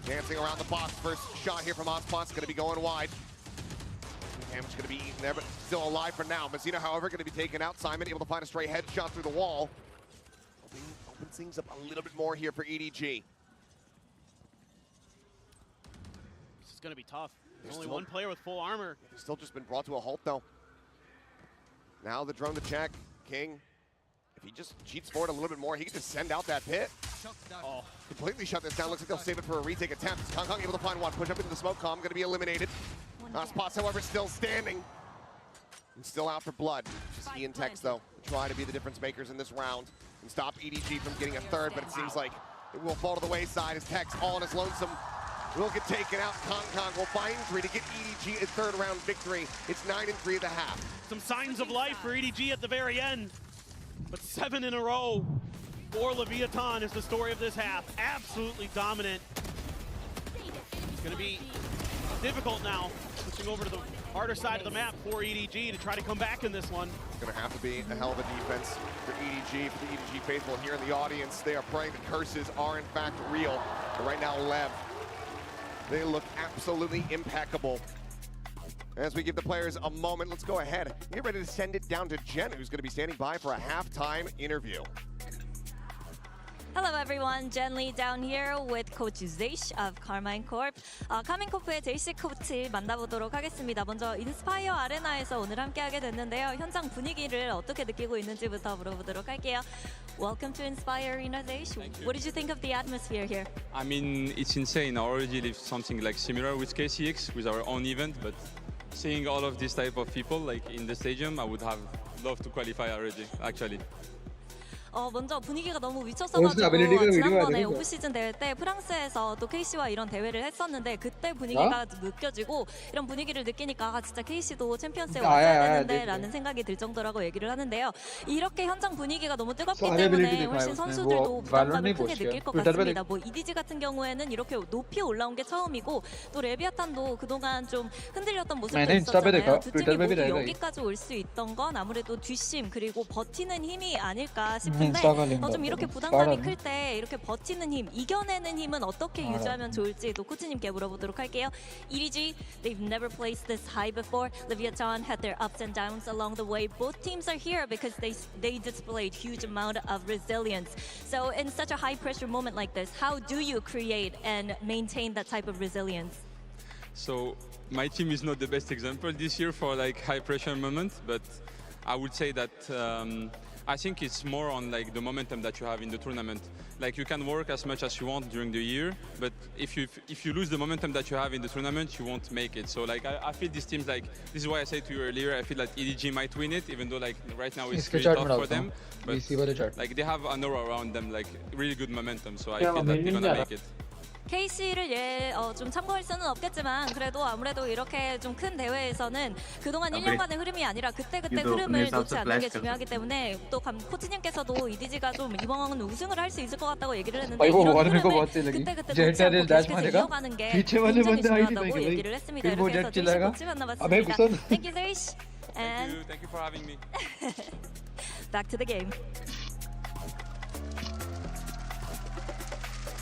dancing around the box. First shot here from Ospot's going to be going wide. Damage going to be eaten there, but still alive for now. Mazzino, however, going to be taken out. Simon able to find a stray headshot through the wall. Opens things up a little bit more here for EDG. This is going to be tough. There's only one player with full armor. He's still just been brought to a halt, though. Now the drone to check. King, if he just cheats forward a little bit more, he can just send out that pit. Oh, completely shut this down. Looks like they'll save it for a retake attempt. Kong able to find one. Push up into the smoke. Calm going to be eliminated. Spots, however, still standing. And still out for blood. Just Ian Tex, though, to try to be the difference makers in this round and stop EDG from getting a third, but it seems like it will fall to the wayside as Tex, all on his lonesome, will get taken out. Kong will find 3 to get EDG a third round victory. It's 9-3 at the half. Some signs of life for EDG at the very end, but 7 in a row for Leviathan is the story of this half. Absolutely dominant. It's going to be difficult now, switching over to the harder side of the map for EDG to try to come back in this one. It's going to have to be a hell of a defense for EDG, for the EDG faithful here in the audience. They are praying the curses are in fact real. But right now, LEV, they look absolutely impeccable. As we give the players a moment, let's go ahead and get ready to send it down to Jen, who's going to be standing by for a halftime interview. Hello everyone, Jen Lee down here with Coach Zeish of Carmine Corp. 카민 코프의 제이시 코치 만나보도록 하겠습니다. 먼저 인스파이어 아레나에서 오늘 함께하게 됐는데요. 현장 분위기를 어떻게 느끼고 있는지부터 물어보도록 할게요. Welcome to Inspire Arena, Zeish. What did you think of the atmosphere here? I mean, it's insane. I already lived something like similar with KCX, with our own event, but seeing all of this type of people like in the stadium, I would have loved to qualify already, actually. 먼저 분위기가 너무 미쳤어가지고 지난번에 오프시즌 대회 때 프랑스에서 또 KC와 이런 대회를 했었는데 그때 분위기가 느껴지고 이런 분위기를 느끼니까 진짜 KC도 챔피언스에 왔어야 되는데 라는 생각이 들 정도라고 얘기를 하는데요. 이렇게 현장 분위기가 너무 뜨겁기 때문에 훨씬 선수들도 부담감을 크게 느낄 것 같습니다. 뭐 EDG 같은 경우에는 이렇게 높이 올라온 게 처음이고 또 레비아탄도 그동안 좀 흔들렸던 모습도 있었잖아요. 두 팀이 모두 여기까지 올 수 있던 건 아무래도 뒷심 그리고 버티는 힘이 아닐까 싶은데 좀 이렇게 부담감이 클 때 이렇게 버티는 힘, 이겨내는 힘은 어떻게 유지하면 좋을지 또 코치님께 물어보도록 할게요. EDG, they've never placed this high before. Leviathan had their ups and downs along the way. Both teams are here because they displayed huge amount of resilience. So in such a high pressure moment like this, how do you create and maintain that type of resilience? So my team is not the best example this year for like high pressure moment, but I would say that I think it's more on like the momentum that you have in the tournament. Like you can work as much as you want during the year, but if you lose the momentum that you have in the tournament, you won't make it. So like I feel this team's like, this is why I said to you earlier, I feel like EDG might win it, even though like right now it's really tough for them. But like they have an aura around them, like really good momentum. So I feel that they're gonna make it. KC를 좀 참고할 수는 없겠지만 그래도 아무래도 이렇게 좀 큰 대회에서는 그동안 1년간의 흐름이 아니라 그때그때 흐름을 놓지 않는 게 중요하기 때문에 또 코치님께서도 EDG가 좀 이번 우승을 할 수 있을 것 같다고 얘기를 했는데 이런 흐름을 그때그때 놓지 않고 계속해서 이어가는 게 굉장히 중요하다고 얘기를 했습니다. 이렇게 해서 제이시 코치 만나봤습니다. Thank you, Zeish. And Thank you for having me. back to the game.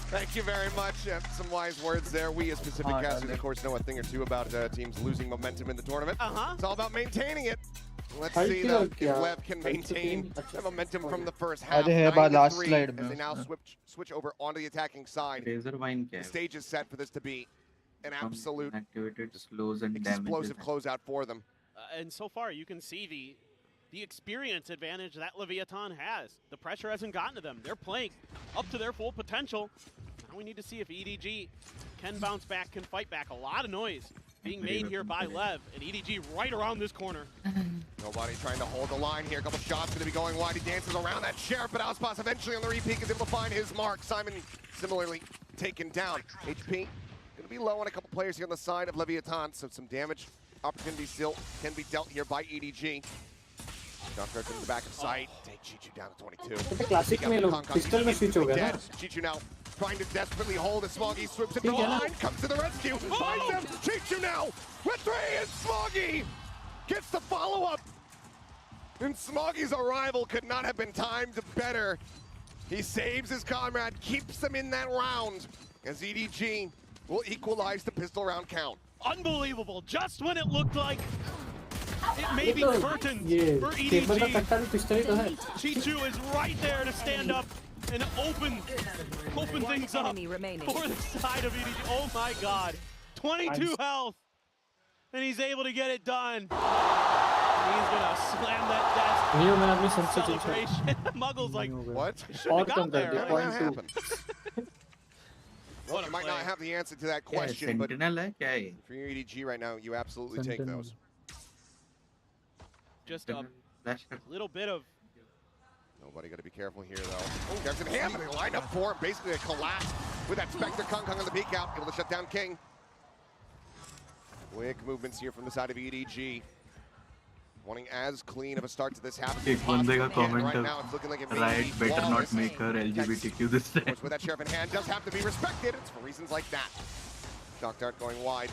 Thank you very much. Some wise words there. We as Pacific casters, of course, know a thing or two about teams losing momentum in the tournament. It's all about maintaining it. Let's see though, if LEV can maintain the momentum from the first half. 9-3 as they now switch over onto the attacking side. The stage is set for this to be an absolute explosive closeout for them. And so far, you can see the experience advantage that Leviathan has. The pressure hasn't gotten to them. They're playing up to their full potential. Now we need to see if EDG can bounce back, can fight back. A lot of noise being made here by LEV, and EDG right around this corner. Nobody trying to hold the line here. A couple shots going to be going wide. He dances around that sheriff, but Auspas eventually on the repeat is able to find his mark. Simon similarly taken down. HP going to be low on a couple players here on the side of Leviathan, so some damage opportunity still can be dealt here by EDG. Doctor to the back of sight. Take Chichu down to 22. Classic में लोग pistol में switch हो गया ना. Chichu now trying to desperately hold as Smoggy swoops in behind, comes to the rescue, finds him. Chichu now with 3, and Smoggy gets the follow-up. And Smoggy's arrival could not have been timed better. He saves his comrade, keeps him in that round, as EDG will equalize the pistol round count. Unbelievable, just when it looked like it may be curtains for EDG. Chichu is right there to stand up and open things up for the side of EDG. Oh my god. 22 health. And he's able to get it done. He's gonna slam that desk. Celebration. Muggle's like, what? Shouldn't have got there. Well, you might not have the answer to that question, but for your EDG right now, you absolutely take those. Just a little bit of... Nobody got to be careful here, though. Oh, there's an hand, and they lined up for him. Basically a collapse with that Spectre Kong on the peek out, able to shut down King. Quick movements here from the side of EDG. Wanting as clean of a start to this half as possible. Right now, it's looking like it may be better not flawless. make her LGBTQ this time. Of course, with that sheriff in hand, does have to be respected. It's for reasons like that. Shock Dart going wide.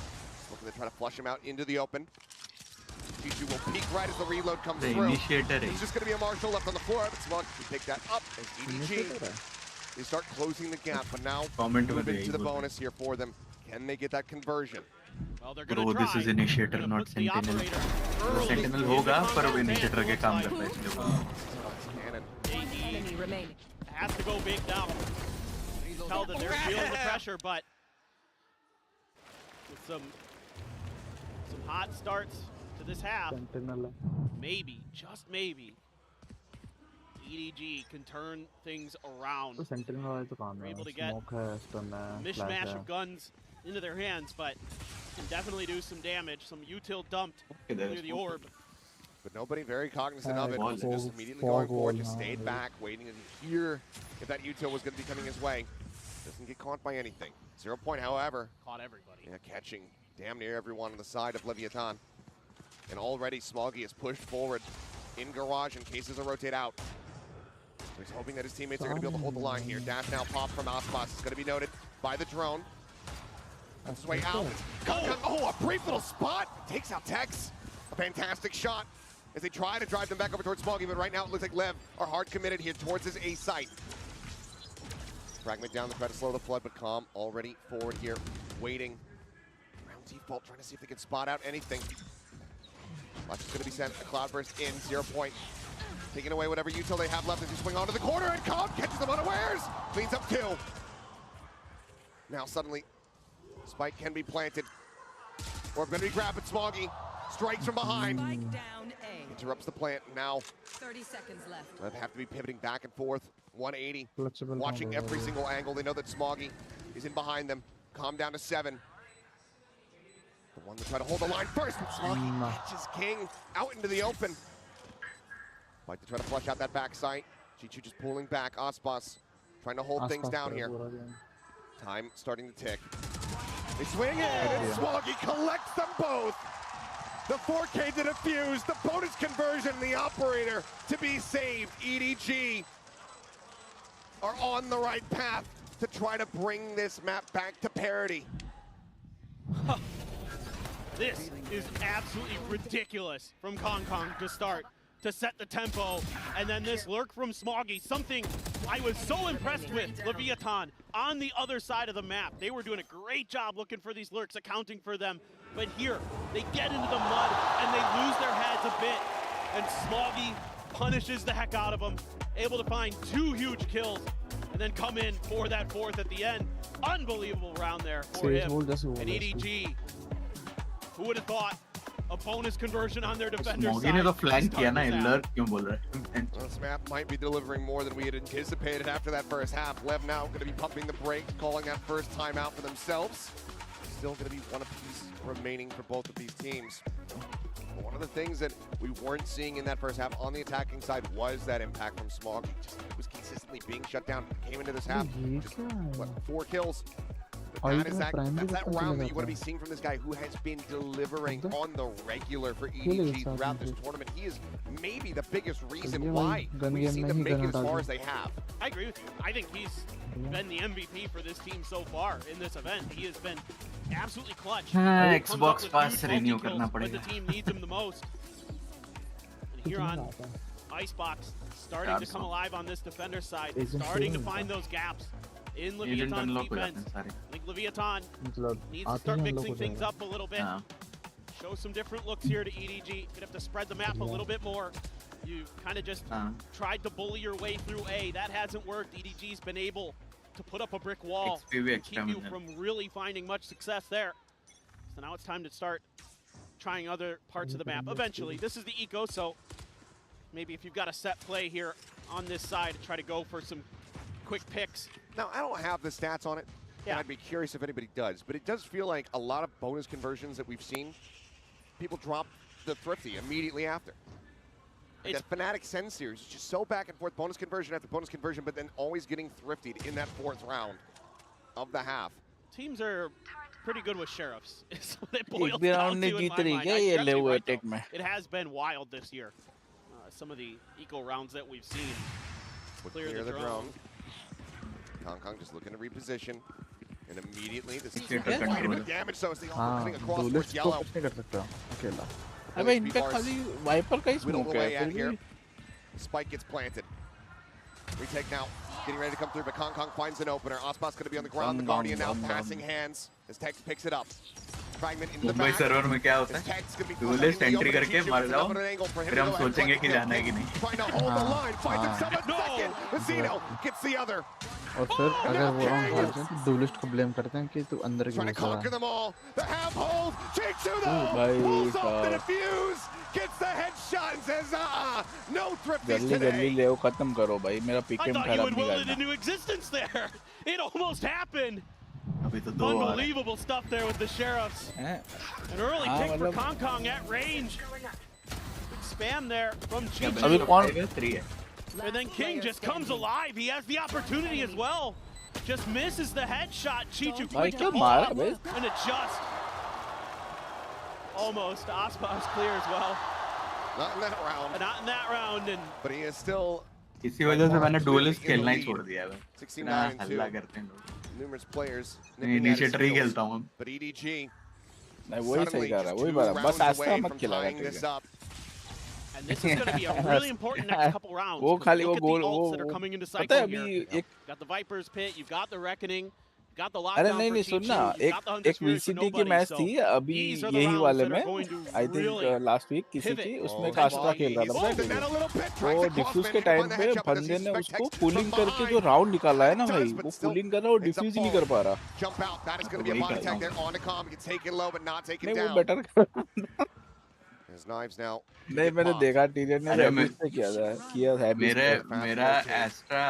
Looking to try to flush him out into the open. Chichu will peek right as the reload comes through. It's just going to be a Marshall left on the floor, but Smog can take that up as EDG. They start closing the gap, but now moving to the bonus here for them. Can they get that conversion? Well, they're Bro, this is initiator, not sentinel. Sentinel होगा, पर वो initiator के काम करता है इसलिए. Has to go big now. You can tell that they're feeling the pressure, but with some hot starts to this half, maybe, just maybe, EDG can turn things around. They're able to get a mishmash of guns into their hands, but can definitely do some damage. Some util dumped near the orb. But nobody very cognizant of it. Just immediately going forward, just stayed back, waiting to hear if that util was going to be coming his way. Doesn't get caught by anything. 0 point, however. Caught everybody. Yeah, catching damn near everyone on the side of Leviathan. And already Smoggy is pushed forward in garage in case there's a rotate out. He's hoping that his teammates are going to be able to hold the line here. Dash now pop from Auspas is going to be noted by the drone. That's his way out. Oh, a brief little spot. Takes out Tex. A fantastic shot as they try to drive them back over towards Smoggy, but right now it looks like LEV are hard committed here towards his A site. Fragment down to try to slow the flood, but Calm already forward here, waiting. Round default, trying to see if they can spot out anything. Watch is going to be sent. A Cloudburst in, 0 point. Taking away whatever util they have left as they swing onto the corner, and Calm catches them unawares. Cleans up 2. Now suddenly, Spike can be planted. Or going to be grabbed, but Smoggy strikes from behind. Interrupts the plant. Now 30 seconds left. They have to be pivoting back and forth. 180. Watching every single angle. They know that Smoggy is in behind them. Calm down to 7. The one to try to hold the line first, but Smoggy catches King out into the open. Like to try to flush out that back sight. Chichu just pulling back. Auspas trying to hold things down here. Time starting to tick. They swing in, and Smoggy collects them both. The 4K to defuse, the bonus conversion, the operator to be saved. EDG are on the right path to try to bring this map back to parity. This is absolutely ridiculous from Kong Kong to start. to set the tempo. And then this lurk from Smoggy, something I was so impressed with Leviathan on the other side of the map. They were doing a great job looking for these lurks, accounting for them. But here, they get into the mud and they lose their heads a bit. And Smoggy punishes the heck out of them, able to find 2 huge kills and then come in for that 4th at the end. Unbelievable round there for him. And EDG, who would have thought a bonus conversion on their defender side. ने तो flank किया ना, LR क्यों बोल रहा है? This map might be delivering more than we had anticipated after that first half. LEV now going to be pumping the brakes, calling that first timeout for themselves. Still going to be one apiece remaining for both of these teams. But one of the things that we weren't seeing in that first half on the attacking side was that impact from Smog. He just was consistently being shut down. Came into this half, just, what, 4 kills. That's that round that you want to be seeing from this guy who has been delivering on the regular for EDG throughout this tournament. He is maybe the biggest reason why we've seen them make it as far as they have. I agree with you. I think he's been the MVP for this team so far in this event. He has been absolutely clutch. Xbox Pass renew करना when पड़ेगा. the team needs him the most. And here on Icebox, starting to come alive on this defender side, starting to find those gaps in Leviathan's defense. I think Leviathan needs to start mixing things up a little bit. Show some different looks here to EDG. You're gonna have to spread the map a little bit more. You kind of just tried to bully your way through A. That hasn't worked. EDG's been able to put up a brick wall and keep you from really finding much success there. So now it's time to start trying other parts of the map. Eventually, this is the eco, so maybe if you've got a set play here on this side, try to go for some quick picks. Now, I don't have the stats on it, and I'd be curious if anybody does, but it does feel like a lot of bonus conversions that we've seen, people drop the Thrifty immediately after. Like that Fnatic SEN series is just so back and forth, bonus conversion after bonus conversion, but then always getting thriftied in that 4th round of the half. Teams are pretty good with sheriffs. It's what it boils down to in my mind. It has been wild this year. Some of the eco rounds that we've seen. Clear the drone. Kong just looking to reposition, and immediately this is quite a bit of damage, so it's the all cutting across towards yellow. अबे इनका खाली wiper का ही Whittled smoke away है at फिर here. भी Spike gets planted. Retake now, getting ready to come through, but Kong finds an opener. Ospas going to be on the ground. The Guardian now passing hands as Tex picks it up. Fragment into the Mumbai back. Server में क्या होता है? Duellist entry करके मर जाओ, फिर हम सोचेंगे कि जाना है कि नहीं. Trying to hold the line, finds himself a second. Vecino gets the other. और फिर अगर वो राउंड हार जाए तो डुएलिस्ट को ब्लेम करते हैं कि तू अंदर Trying to घुस रहा conquer है. them all. The half hold. Takes two though. भाई Pulls off the साहब. defuse. Gets the headshot and says, no thrifties जल्दी जल्दी today. ले वो खत्म करो भाई मेरा I पिकएम thought you खराब would नहीं will it करना. into existence there. It almost happened. अभी तो 2 आ रहे हैं. Unbelievable stuff there with the sheriffs. An early हाँ, pick for मतलब- Kong at range. Big spam there from Chichu. अभी कौन 3 है. And then King just comes alive. He has the opportunity as well. Just misses the headshot. Chichu भाई quick क्या to pull मारा up bay? and adjust. Almost. Ospas clear as well. Not in that round. Not in that round. And But he is still इसी वजह से मैंने duellist खेलना ही छोड़ दिया है. 69 and 2. हल्ला करते हैं लोग. Numerous players. नहीं इनिशिएटर ही खेलता हूँ. But EDG नहीं वही सही suddenly कर रहा है just वही 2 बात बस rounds आस्था away मत from खिला tying this up. And this is going to be a really important next couple rounds. वो खाली वो Look at the goal ults that are वो coming into पता है cycle अभी here. एक Got the Viper's Pit, you've got the Reckoning, you've got the अरे lockdown नहीं for नहीं सुन ना Chichu, you've got the Hunter's एक Fury for VCT की nobody. मैच So थी अभी these are the यही rounds वाले that are में going to I think really last week किसी pivot. की उसमें Oh, कास्ट्रा खेल रहा था oh, पता then a है little pit वो tries to डिफ्यूज cross के man टाइम on the पे headshot, but बंदे this ने is उसको Tex पुलिंग from करके behind. जो राउंड निकाला है ना Does, भाई but वो still पुलिंग कर रहा है और ends up डिफ्यूज नहीं falling. कर पा रहा. Jump out. That is going to be a body tag there on the comm. Gets taken low, but not taken नहीं वो down. Better His knives now. नहीं मैंने देखा टीजर ने हैबिस से किया है मेरा एस्ट्रा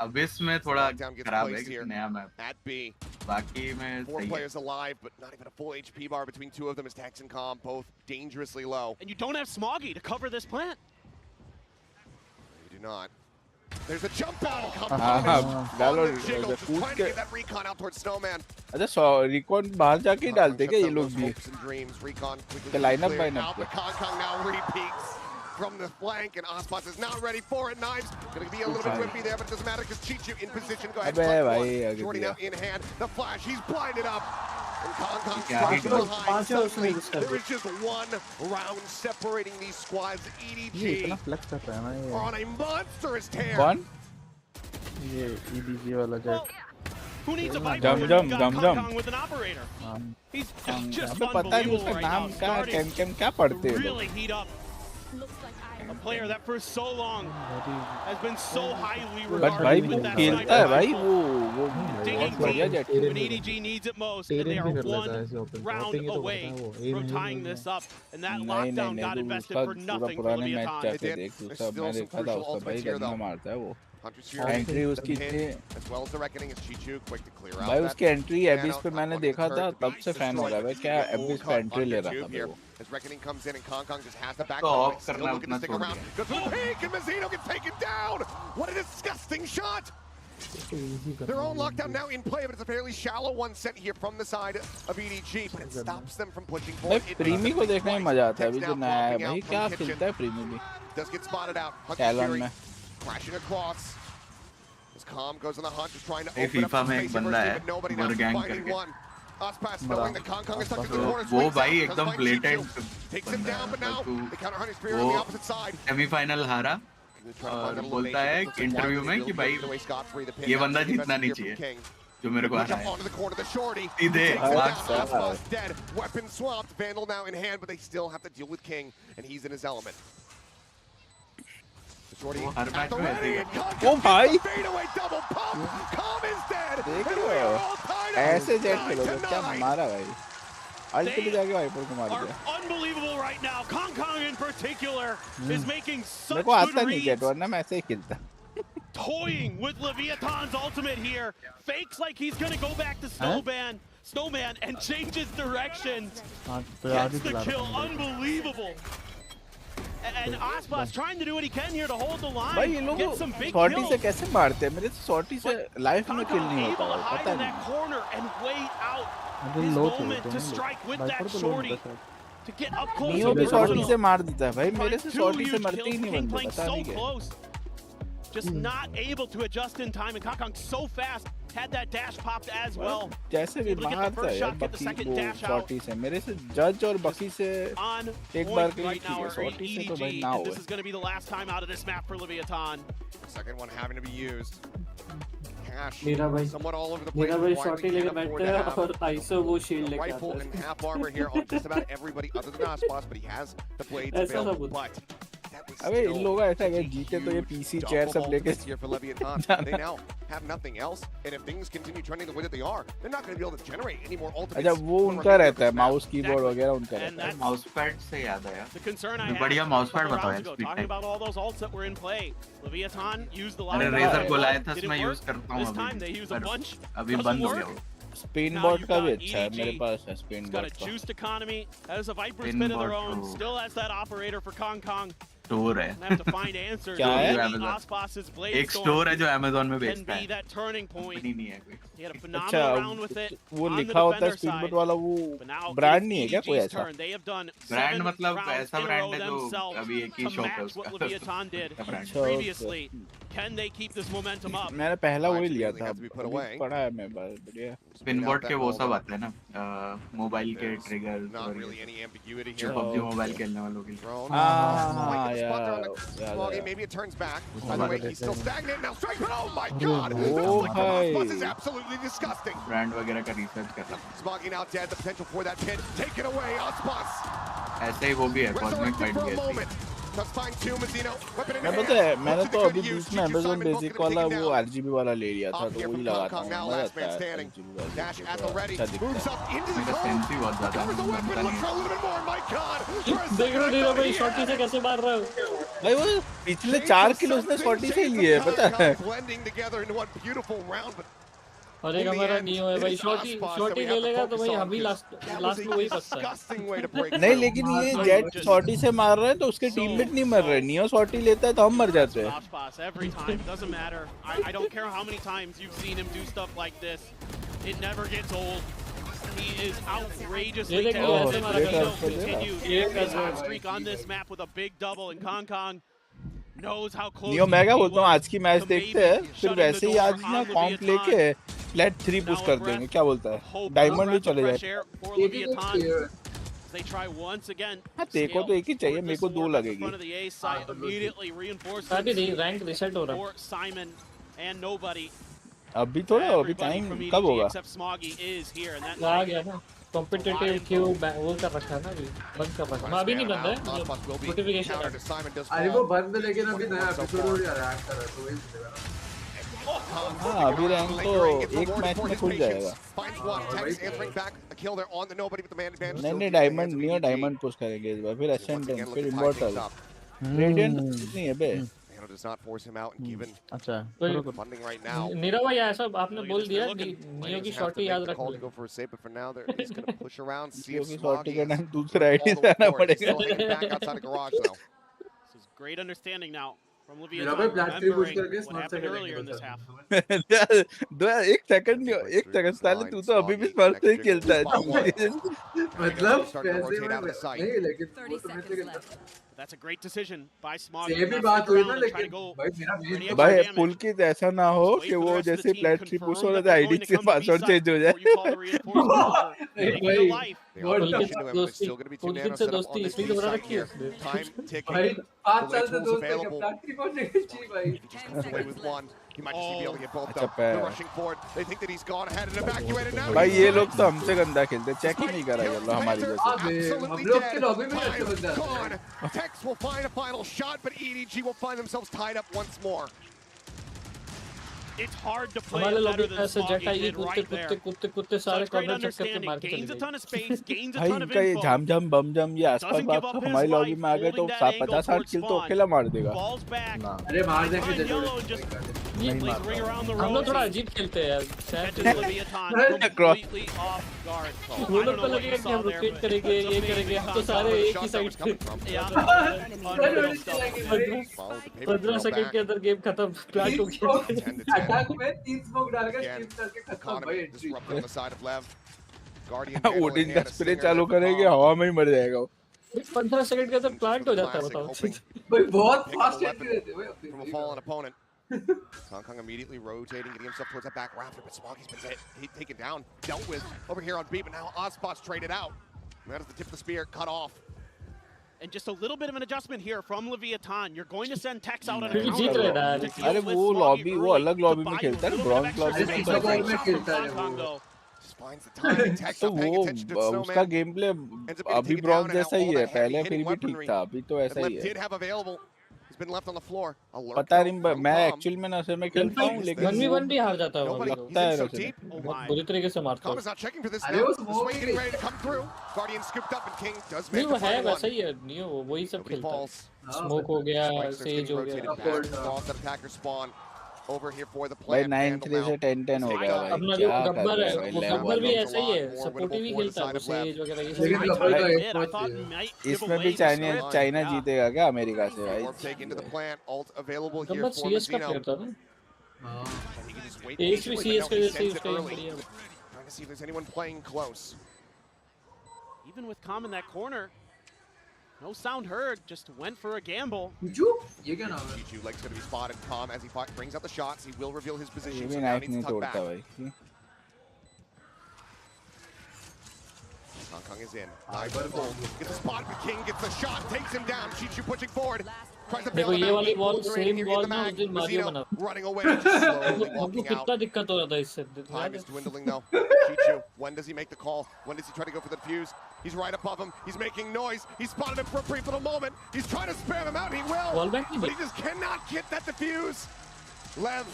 अबिस में थोड़ा खराब है कि नया मैप. At B. बाकी में 4 सही है. players alive, but not even a full HP bar between 2 of them as Tex and Calm, both dangerously low. And you don't have Smoggy to cover this plant. You do not. There's a jump out and come डालो on the jiggle, just कूद trying to के get that recon out towards Snowman. अच्छा recon बाहर जाके ही डालते क्या ये लोग भी Hopes and dreams. Recon quickly के lineup cleared lineup out, but Kong now repeats from the flank, and Ospas is not ready for it. Knives gonna be a little bit whippy there, but it doesn't matter because Chichu in position. Go ahead, अबे front भाई one. आगे Jordy दिया. now in hand. The flash, he's blinded up. And Kong Kong's Yeah, he behind. पांच है उसमें There is just one round separating these squads. ये EDG इतना flex कर रहा है ना ये are on a monstrous tear. कौन ये EDG वाला Jack Who needs a Viper Jump, when jump, you've got jump, Kong jump. Kong with an operator? He's just अबे पता नहीं उसका unbelievable right नाम now. क्या Starting क्या पढ़ते to हैं really heat up. A player that for so long has been so highly but भाई regarded वो with that खेलता है sniper भाई rifle. वो Digging बहुत बढ़िया deep jet when EDG needs it most, and they are one round away from tying this up. And that lockdown got invested for nothing for पुराने match Leviathan. जाके देख उसका मैं देखा था उसका भाई कितना मारता है वो Hunter's Fury एंट्री the उसकी pin, इतनी as well as the reckoning is Chichu quick to clear out भाई that उसकी एंट्री एबिस पे मैंने देखा था तब से फैन हो रहा है भाई क्या एबिस पे एंट्री ले रहा था वो as reckoning comes in and Kong Kong just has the back तो line, ऑफ still करना looking to अपना stick छोड़ around. दिया Goes for the peak and Mazzino gets taken down. What a disgusting shot. Their own lockdown now in play, but it's a fairly shallow one set here from the side of EDG, but it stops them from pushing भाई forward. प्रीमी को देखने में मजा आता है अभी जो नया है भाई क्या खेलता है प्रीमी भी Does get spotted out. Hunter's कैलन Fury में crashing across. As Calm goes on the hunt, just trying to भाई open up FIFA some में space एक बंदा here, है but nobody now gang finding करके one. Ospas knowing that Kong Kong is stuck in the तो corner. वो swings भाई out, एकदम doesn't find blatant Chichu. Takes him बंदा down, but है now तो the counter Hunter's Fury on the वो opposite side. Semifinal हारा और बोलता है इंटरव्यू में कि भाई ये बंदा जीतना नहीं चाहिए जो मेरे को आ रहा है सीधे dead. Weapon swapped. Vandal now in hand, but they still have to deal with King, and he's in his element. Shorty her at match the में ऐसे ही ready. है ओ भाई Fadeaway double pump. Calm is dead. देख And रहे we are हो all tied up. ऐसे jet खेलो 9-9. क्या मारा भाई अल्टीमेट जाके वाइपर को मार Are दिया unbelievable right now. Kong Kong in particular is making मेरे such को आता good नहीं जेट reads. वरना मैं ऐसे ही खेलता Toying with Leviathan's ultimate here. Fakes like he's gonna go back to Snowman and changes direction. Gets the kill. Unbelievable. And Ospas trying to do what he can here to hold the line. भाई ये लोग Get some big शॉटी kills. से कैसे मारते हैं मेरे से शॉटी से लाइफ में किल नहीं Able होता to है hide पता in that नहीं corner and wait out मुझे his low moment to strike with that shorty to get up close neo and भी शॉटी personal. से मार देता है भाई मेरे से Two शॉटी से huge मरते ही kills, नहीं King बंदे playing पता so नहीं क्या close. Just not able to adjust in time, and Kong Kong so fast had that dash popped as well. जैसे भी Able to get the मारता first है यार shot, get the बकी second वो dash out. शॉटी से मेरे से जज और बकी से On एक बार point के लिए right ठीक now है are शॉटी से तो भाई EDG, ना and हो this is going to be the last time out of this map for Leviathan. Second one having to be used. Cash मेरा भाई somewhat all over the place. मेरा भाई Why शॉटी we लेके can't afford बैठता to है have और iso वो shield a लेके rifle आता and है half armor here on just about everybody other than Ospas, but he has the blades ऐसा सब available. होता But that was अबे इन still लोगों का ऐसा अगर जीते तो ये पीसी चेयर सब लेके here for Leviathan. They now have nothing else, and if things continue trending the way that they are, they're not going to be able to generate any more ultimates. अच्छा वो उनका रहता है mouse keyboard वगैरह उनका रहता है mouse pad से याद आया The concern I had बढ़िया माउस पैड a couple बताओ rounds यार ago, speed talking type about all those ults that were in play. Leviathan used the अरे lot रेजर को लाया था Did it मैं work? यूज करता हूँ This time they use a अभी bunch. अभी Doesn't बंद हो work. गया वो स्पिन Now बॉट you've का भी got अच्छा है मेरे EDG. पास है spin He's got bot a का juiced economy, has a Viper Spin spin of their bot own, to- still has that operator for Kong Kong. Store है And have to find answers. क्या है? Maybe Ospas's Blade एक Storm store है जो Amazon में can बेचता be है that turning point. Company नहीं है कोई He had a अच्छा phenomenal round with it वो on the लिखा होता है defender स्पिन side. बॉट वाला वो But now ब्रांड it's नहीं है क्या कोई EDG's ऐसा turn. They have done brand 7 मतलब rounds ऐसा in a ब्रांड row है जो themselves अभी एक ही to शॉप है match what उसका Leviathan did अच्छा, previously. Can they keep this momentum up? मैंने पहला वही लिया Really था has to be put अभी away. पढ़ा है मैं बढ़िया स्पिन बॉट के वो सब आते हैं ना मोबाइल के There's trigger not really any ambiguity जो here. पबजी मोबाइल खेलने वालों के लिए Thrown. हाँ Might get the spot there on यार the याद small आया game. Maybe it turns back. By the याद way, आया he's still stagnant now. Strike, but oh my अरे god! वो That flick from भाई Ospas is absolutely disgusting. Brand वगैरह का रिसर्च कर रहा Smoggy now dead. The potential for that pin. Take it away, Ospas. हूँ ऐसे ही वो भी है कॉस्मिक Resurrected फाइट for भी a है moment. Let's find two, Mazzino. Weapon in मैं hand. पता है मैंने Puts it तो to अभी good use. बीच में Chichu Amazon Simon both basic gonna वाला take it वो down. RGB वाला ले लिया था Up तो here वही from लगाता Kong हूँ now, मजा last man आता है standing. RGB वाला Dash at the ready. अच्छा दिखता Moves है up into the मेरा zone. सेंस ही बहुत ज्यादा Covers the weapon. बनता Looks नहीं for a little bit more. My god. For a देख second, रहे हो I नीरव thought भाई he शॉटी had से it. कैसे मार रहा हो भाई वो पिछले 4 किलो उसने शॉटी से लिए है पता है Blending together into one beautiful round, but और एक हमारा नियो है भाई शॉटी ले लेगा तो भाई हम ही लास्ट में वही फंसता है disgusting way to break नहीं through. लेकिन ये जेट शॉटी से मार रहे हैं तो उसके टीममेट नहीं मर रहे नियो शॉटी लेता है तो हम मर जाते हैं Ospas every time. Doesn't matter. I don't care how many times you've seen him do stuff like this. It never gets old. He is outrageously ये देखो, talented. ऐसे मारा He करता still है। continues ये his कैसे hot streak on this map with a big double, and Kong Kong knows how close neo मैं क्या he बोलता हूँ was आज की मैच to देखते maybe हैं फिर shutting the वैसे ही door आज ना on कॉम्प Leviathan. लेके प्लेट 3 पुश कर देंगे, क्या बोलता है? डायमंड भी चले जाए। They try once again. देखो तो एक ही चाहिए, मेरे को 2 लगेगी। Immediately रैंक रीसेट हो रहा है। Simon and nobody. अभी थोड़ा अभी टाइम कब होगा? आ गया ना कॉम्पिटिटिव क्यू वो कर रखा है ना, अभी बंद कर रखा है। अभी नहीं बंद है नोटिफिकेशन। अरे वो बंद लेकिन अभी नया एपिसोड हो रहा है एक्टर है तो वही चलेगा ना। हाँ अभी रैंक तो एक मैच में खुल जाएगा। नहीं डायमंड नियो डायमंड पुश करेंगे इस बार, फिर एसेंडेंट, फिर इमॉर्टल। रेडिएंट नहीं है बे। Does not force him out and given अच्छा funding right now. नीरव भाई ऐसा आपने बोल दिया नियो की शॉट याद रख लो। Go for a save, but for now they're just going to push around, see if shot का नाम दूसरा आईडी से आना पड़ेगा। Back outside the garage though. This is great understanding now from मेरा भाई ब्लैक ट्री पुश करके smart से earlier in this half. एक सेकंड साले तू तो अभी भी स्मार्ट से ही खेलता है। मतलब पैसे में नहीं लेकिन That's a great decision by Smoggy. ये भी बात हुई ना, लेकिन भाई पुलकित ऐसा ना हो कि वो जैसे प्लेट 3 पुश हो रहा था आईडी से पासवर्ड चेंज हो जाए। पुलकित से दोस्ती इसलिए तो बना रखी है भाई 5 साल से दोस्त है, ब्लैक ट्री पुश नहीं चाहिए भाई। He might just be able to get both though. They're rushing forward. They think that he's gone ahead and evacuated now. भाई ये लोग तो हमसे गंदा खेलते, चेक ही नहीं करा ये लोग हमारी जैसे। हम लोग के लॉबी में अच्छे बंदे हैं। Tex will find a final shot, but EDG will find themselves tied up once more. It's hard to play हमारे लॉबी better में than ऐसे जटा Smoggy ये did right there. कुत्ते सारे कॉर्नर चेक करके मार के Gains a ton of space, gains a भाई ton of इनका ये info. झाम झाम बम जम ये आसपास बात तो हमारी लॉबी में आ गए तो 50-60 किल तो अकेला मार देगा। Falls back. अरे मार देंगे Yellow just neatly ring around the हम लोग road. थोड़ा अजीब खेलते हैं यार। Completely off guard. वो लोग को लगेगा कि हम रोटेट करेंगे ये करेंगे, हम तो सारे एक ही साइड पे। 15 सेकंड के अंदर गेम खत्म, प्लांट हो गया। अटैक में 3 स्मोक डालकर टीम करके खत्म भाई एंट्री। Guardian का स्प्रे चालू करेंगे हवा में ही मर जाएगा वो। 15 सेकंड के अंदर प्लांट हो जाता है बताओ। भाई बहुत फास्ट एंट्री रहती है भाई अपनी। From a fallen opponent. Kong immediately rotating, getting himself towards that back rafter, but Smoggy's been taken down, dealt with over here on B, but now Ozpot's traded out. And that is the tip of the spear, cut off. And just a little bit of an adjustment here from Leviathan. You're going to send Tex out on a जीत रहे हैं। अरे वो lobby वो अलग lobby में खेलता है, bronze lobby में खेलता है। तो वो उसका गेम प्ले अभी ब्रॉन्ज जैसा ही है, पहले फिर भी ठीक था, अभी तो ऐसा ही है। पता नहीं मैं एक्चुअली में नशे में खेलता हूँ लेकिन 1v1 भी हार जाता है वो, लगता है नशे में बहुत बुरी तरीके से मारता है। नहीं वो है वैसा ही है, नियो वही सब खेलता है। स्मोक हो गया, सेज हो गया। Over here for the भाई plan. 9-3 से 10-10 हो गया भाई। अपना जो गब्बर है वो गब्बर भी ऐसा ही है, सपोर्टिव ही खेलता है, सेज वगैरह ये सब। इसमें भी चाइना जीतेगा क्या अमेरिका से भाई? गब्बर सीएस का प्लेयर था ना। एक भी सीएस के जैसे उसका ही बढ़िया। Trying to see if there's anyone playing close. Even with Calm in that corner, no sound heard, just went for a gamble. Juju, ये क्या नाम है? Juju likes going to be spotted. Calm as he brings out the shots. He will reveal his position. ये So भी now night needs नहीं to tuck तोड़ता back. भाई। Hong Kong is in. Nice pull. Gets a spot. The King gets the shot. Takes him down. Chichu pushing forward. Tries to bail देखो him ये out. वाली ball Ultra same in ball the ना उस mag. दिन Mario बना। Running away. Just slowly हमको walking out. कितना दिक्कत हो रहा था इससे। Time is dwindling though. Chichu, when does he make the call? When does he try to go for the defuse? He's right above him. He's making noise. He spotted him for a brief little moment. He's trying to spam him out. He will. But he just cannot get that defuse. Lev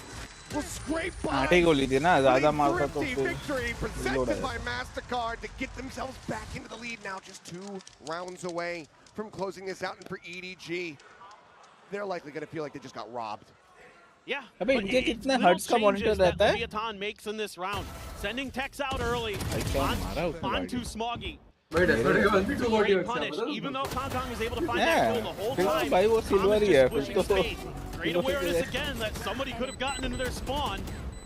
will scrape by. आटे गोली थी ना, ज़्यादा मारता तो Thrifty victory presented by MasterCard to get themselves back into the lead now, just 2 rounds away from closing this out. And for EDG, they're likely going to feel like they just got robbed. Yeah. अबे इनके कितने hertz का monitor रहता है? Leviathan makes in this round, sending Tex out early onto Smoggy. Wait, that's what I want to do. Great punish, even though Kong was able to find that kill the whole time. भाई वो silver ही है फिर तो। Great awareness again that somebody could have gotten into their spawn.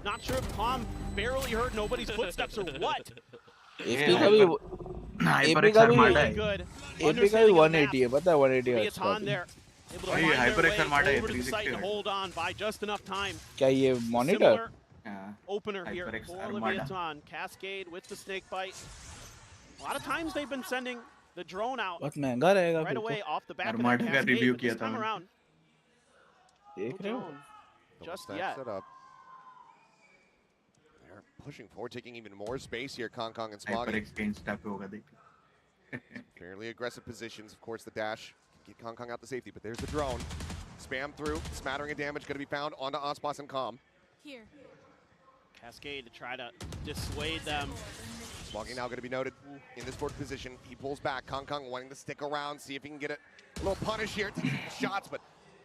Not sure if Palm barely heard nobody's footsteps or what. AP का भी 180 है, पता है 180 हर्ट्ज का। Able to find their way over to the site and hold on by just enough time. क्या ये monitor? opener here HyperX for Armada. Leviathan. Cascade with the snake bite. A lot of times they've been sending the drone out बहुत महंगा रहेगा right फिर away तो off the back of Armada that का Cascade, review but किया this था time मैंने। around, देख रहे हो just Stack yet. set up. They're pushing forward, taking even more space here, Kong and Smoggy. HyperX के Insta पे होगा देख। Fairly aggressive positions. Of course, the dash can get Kong out to safety, but there's the drone. Spam through, smattering of damage going to be found onto Ospas and Calm. Here. Cascade to try to dissuade them. Smoggy now going to be noted in this forward position. He pulls back. Kong wanting to stick around, see if he can get a little punish here. Taking shots, but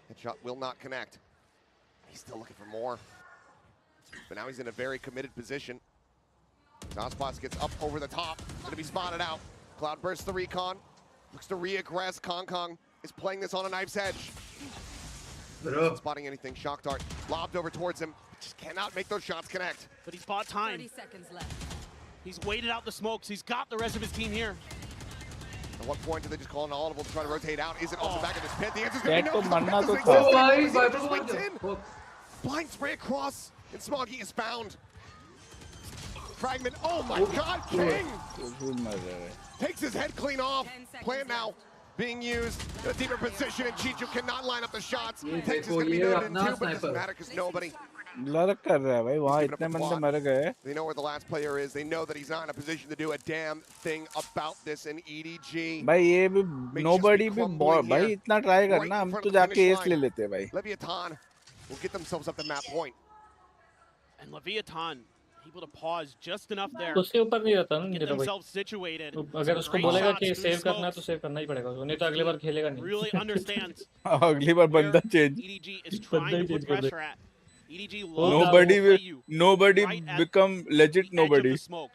that shot will not connect. He's still looking for more. But now he's in a very committed position. Ospas gets up over the top. Going to be spotted out. Cloud bursts the recon. Looks to re-aggress. Kong is playing this on a knife's edge. Not spotting anything. Shock dart lobbed over towards him. Just cannot make those shots connect. But he's bought time. 30 seconds left. He's waited out the smokes. He's got the rest of his team here. At what point do they just call an audible to try to rotate out? Is it off the back of this pit? The answer's Cat going to को be no. मरना तो Because था the swings in. Blind spray across, and Smoggy is found. Fragment. Oh my God, King! Takes his head clean off. Plan now being used in a deeper position, and Chichu cannot line up the shots. Takes is going to be noted in two, but it doesn't matter because nobody. लड़क कर रहा है भाई वहाँ इतने बंदे मर गए They know where the last player is. They know that he's not in a position to do a damn thing about this in EDG. भाई ये भी nobody भी भाई इतना ट्राई करना हम तो जाके एस ले लेते हैं भाई Leviathan will get themselves up the map point. And Leviathan able to pause just enough there. उसके ऊपर नहीं रहता ना Get नीरव भाई themselves situated. अगर उसको बोलेगा कि सेव करना है तो सेव करना ही पड़ेगा उसको नहीं तो अगली बार खेलेगा नहीं Really understands. अगली बार बंदा change EDG is trying to put pressure at. EDG loves nobody become legit nobody.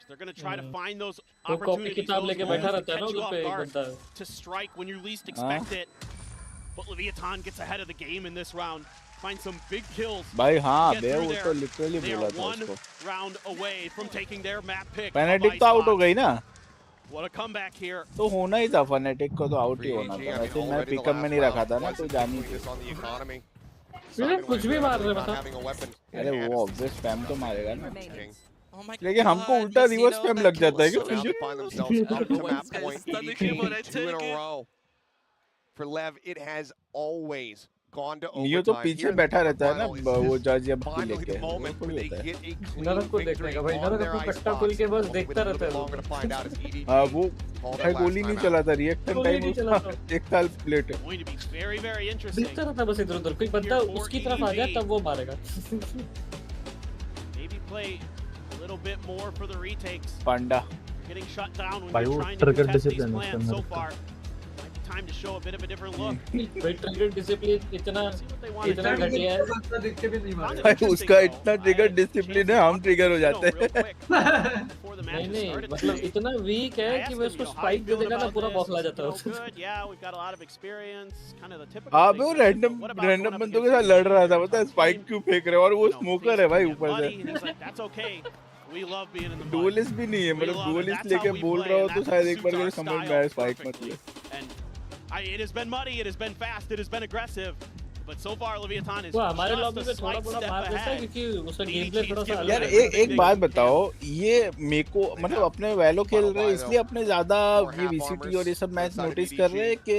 They're going to try to find those वो कॉपी किताब लेके बैठा रहता है ना opportunities उधर पे एक बंदा to strike when you least expect it. But Leviathan gets ahead of the game in this round. Find some big kills. भाई हाँ बे वो तो literally बोला था उसको. One round away from taking their map pick. Fnatic तो out हो गई ना. What a comeback here. तो होना ही था Fnatic को तो out ही होना था. वैसे मैं पिकअप में नहीं रखा था ना तो जानी थी. ये कुछ भी मार रहे बता. अरे वो obvious spam तो मारेगा ना. लेकिन हमको उल्टा रिवर्स spam लग जाता है क्यों? For LEV, it has always gone to overtime. ये तो पीछे बैठा रहता है ना वो जज या बाकी Finally, लेके. the moment when they get a clean नरक को victory देखने का भाई on नरक their को ice कट्टा खोल के बस box. देखता रहता है. Longer to find out as EDG हाँ वो called भाई that गोली last नहीं time चला out. था रिएक्शन टाइम उसका एक साल लेट है. Going to be very, very interesting. देखता रहता बस इधर उधर कोई बंदा उसकी तरफ आ जाए तब वो मारेगा. Maybe play a little bit more for the retakes. Panda. Getting shut down when you're trying to contest these plans so far. Time to show a bit of a different look. भाई trigger discipline इतना घटिया है. भाई उसका इतना trigger discipline है हम trigger हो जाते हैं. नहीं मतलब इतना वीक है कि वो उसको स्पाइक दे देगा ना पूरा बॉक्स ला जाता है. हाँ वो रैंडम बंदों के साथ लड़ रहा था पता है स्पाइक क्यों फेंक रहे और वो स्मोकर है भाई ऊपर से. डुअलिस्ट भी नहीं है मतलब डुअलिस्ट लेके बोल रहा हो तो शायद एक बार समझ में आए स्पाइक मतलब. It has been muddy, it has been fast, it has been aggressive, but so far Leviathan is हमारे लॉबी पे थोड़ा बड़ा मार देता है क्योंकि उसका गेम प्ले थोड़ा सा अलग है. यार एक बात बताओ ये मेको मतलब अपने वैलो खेल रहे हैं इसलिए अपने ज्यादा ये VCT और ये सब मैच नोटिस कर रहे हैं कि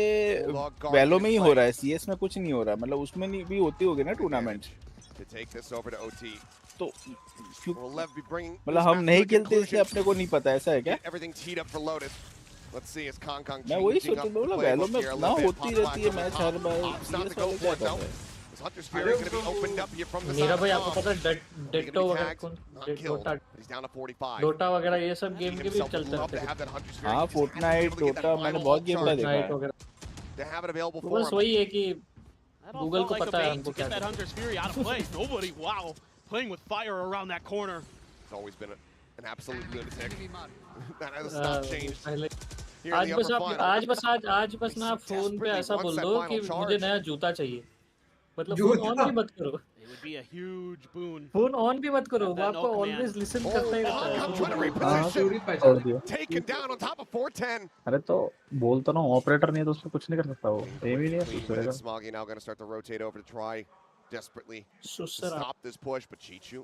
वैलो में ही हो रहा है CS में कुछ नहीं हो रहा मतलब उसमें नहीं भी होती होगी ना टूर्नामेंट. तो मतलब हम नहीं खेलते इसलिए अपने को नहीं पता ऐसा है क्या? Let's see as Kong मैं वही सोच रहा हूँ वैलो में ना होती रहती है मैच हर बार. मेरा भाई आपको पता है डेटो वगैरह डोटा वगैरह ये सब गेम के भी चलते रहते हैं. हाँ फोर्टनाइट डोटा मैंने बहुत गेम का देखा है. बस वही है कि गूगल को पता है हमको क्या Nobody, wow, playing with fire around that corner. It's always been an absolute lunatic. That has not changed. आज बस ना फोन पे ऐसा बोल दो कि मुझे नया जूता चाहिए मतलब फोन ऑन भी मत करो. It would be a huge boon. Phone on भी मत करो वो आपको ऑलवेज लिसन करता ही रहता है. Taken down on top of 410. अरे तो बोलता ना ऑपरेटर नहीं है तो उसमें कुछ नहीं कर सकता वो. एम ही नहीं है. Smoggy now going to start to rotate over to try desperately stop this push, but Chichu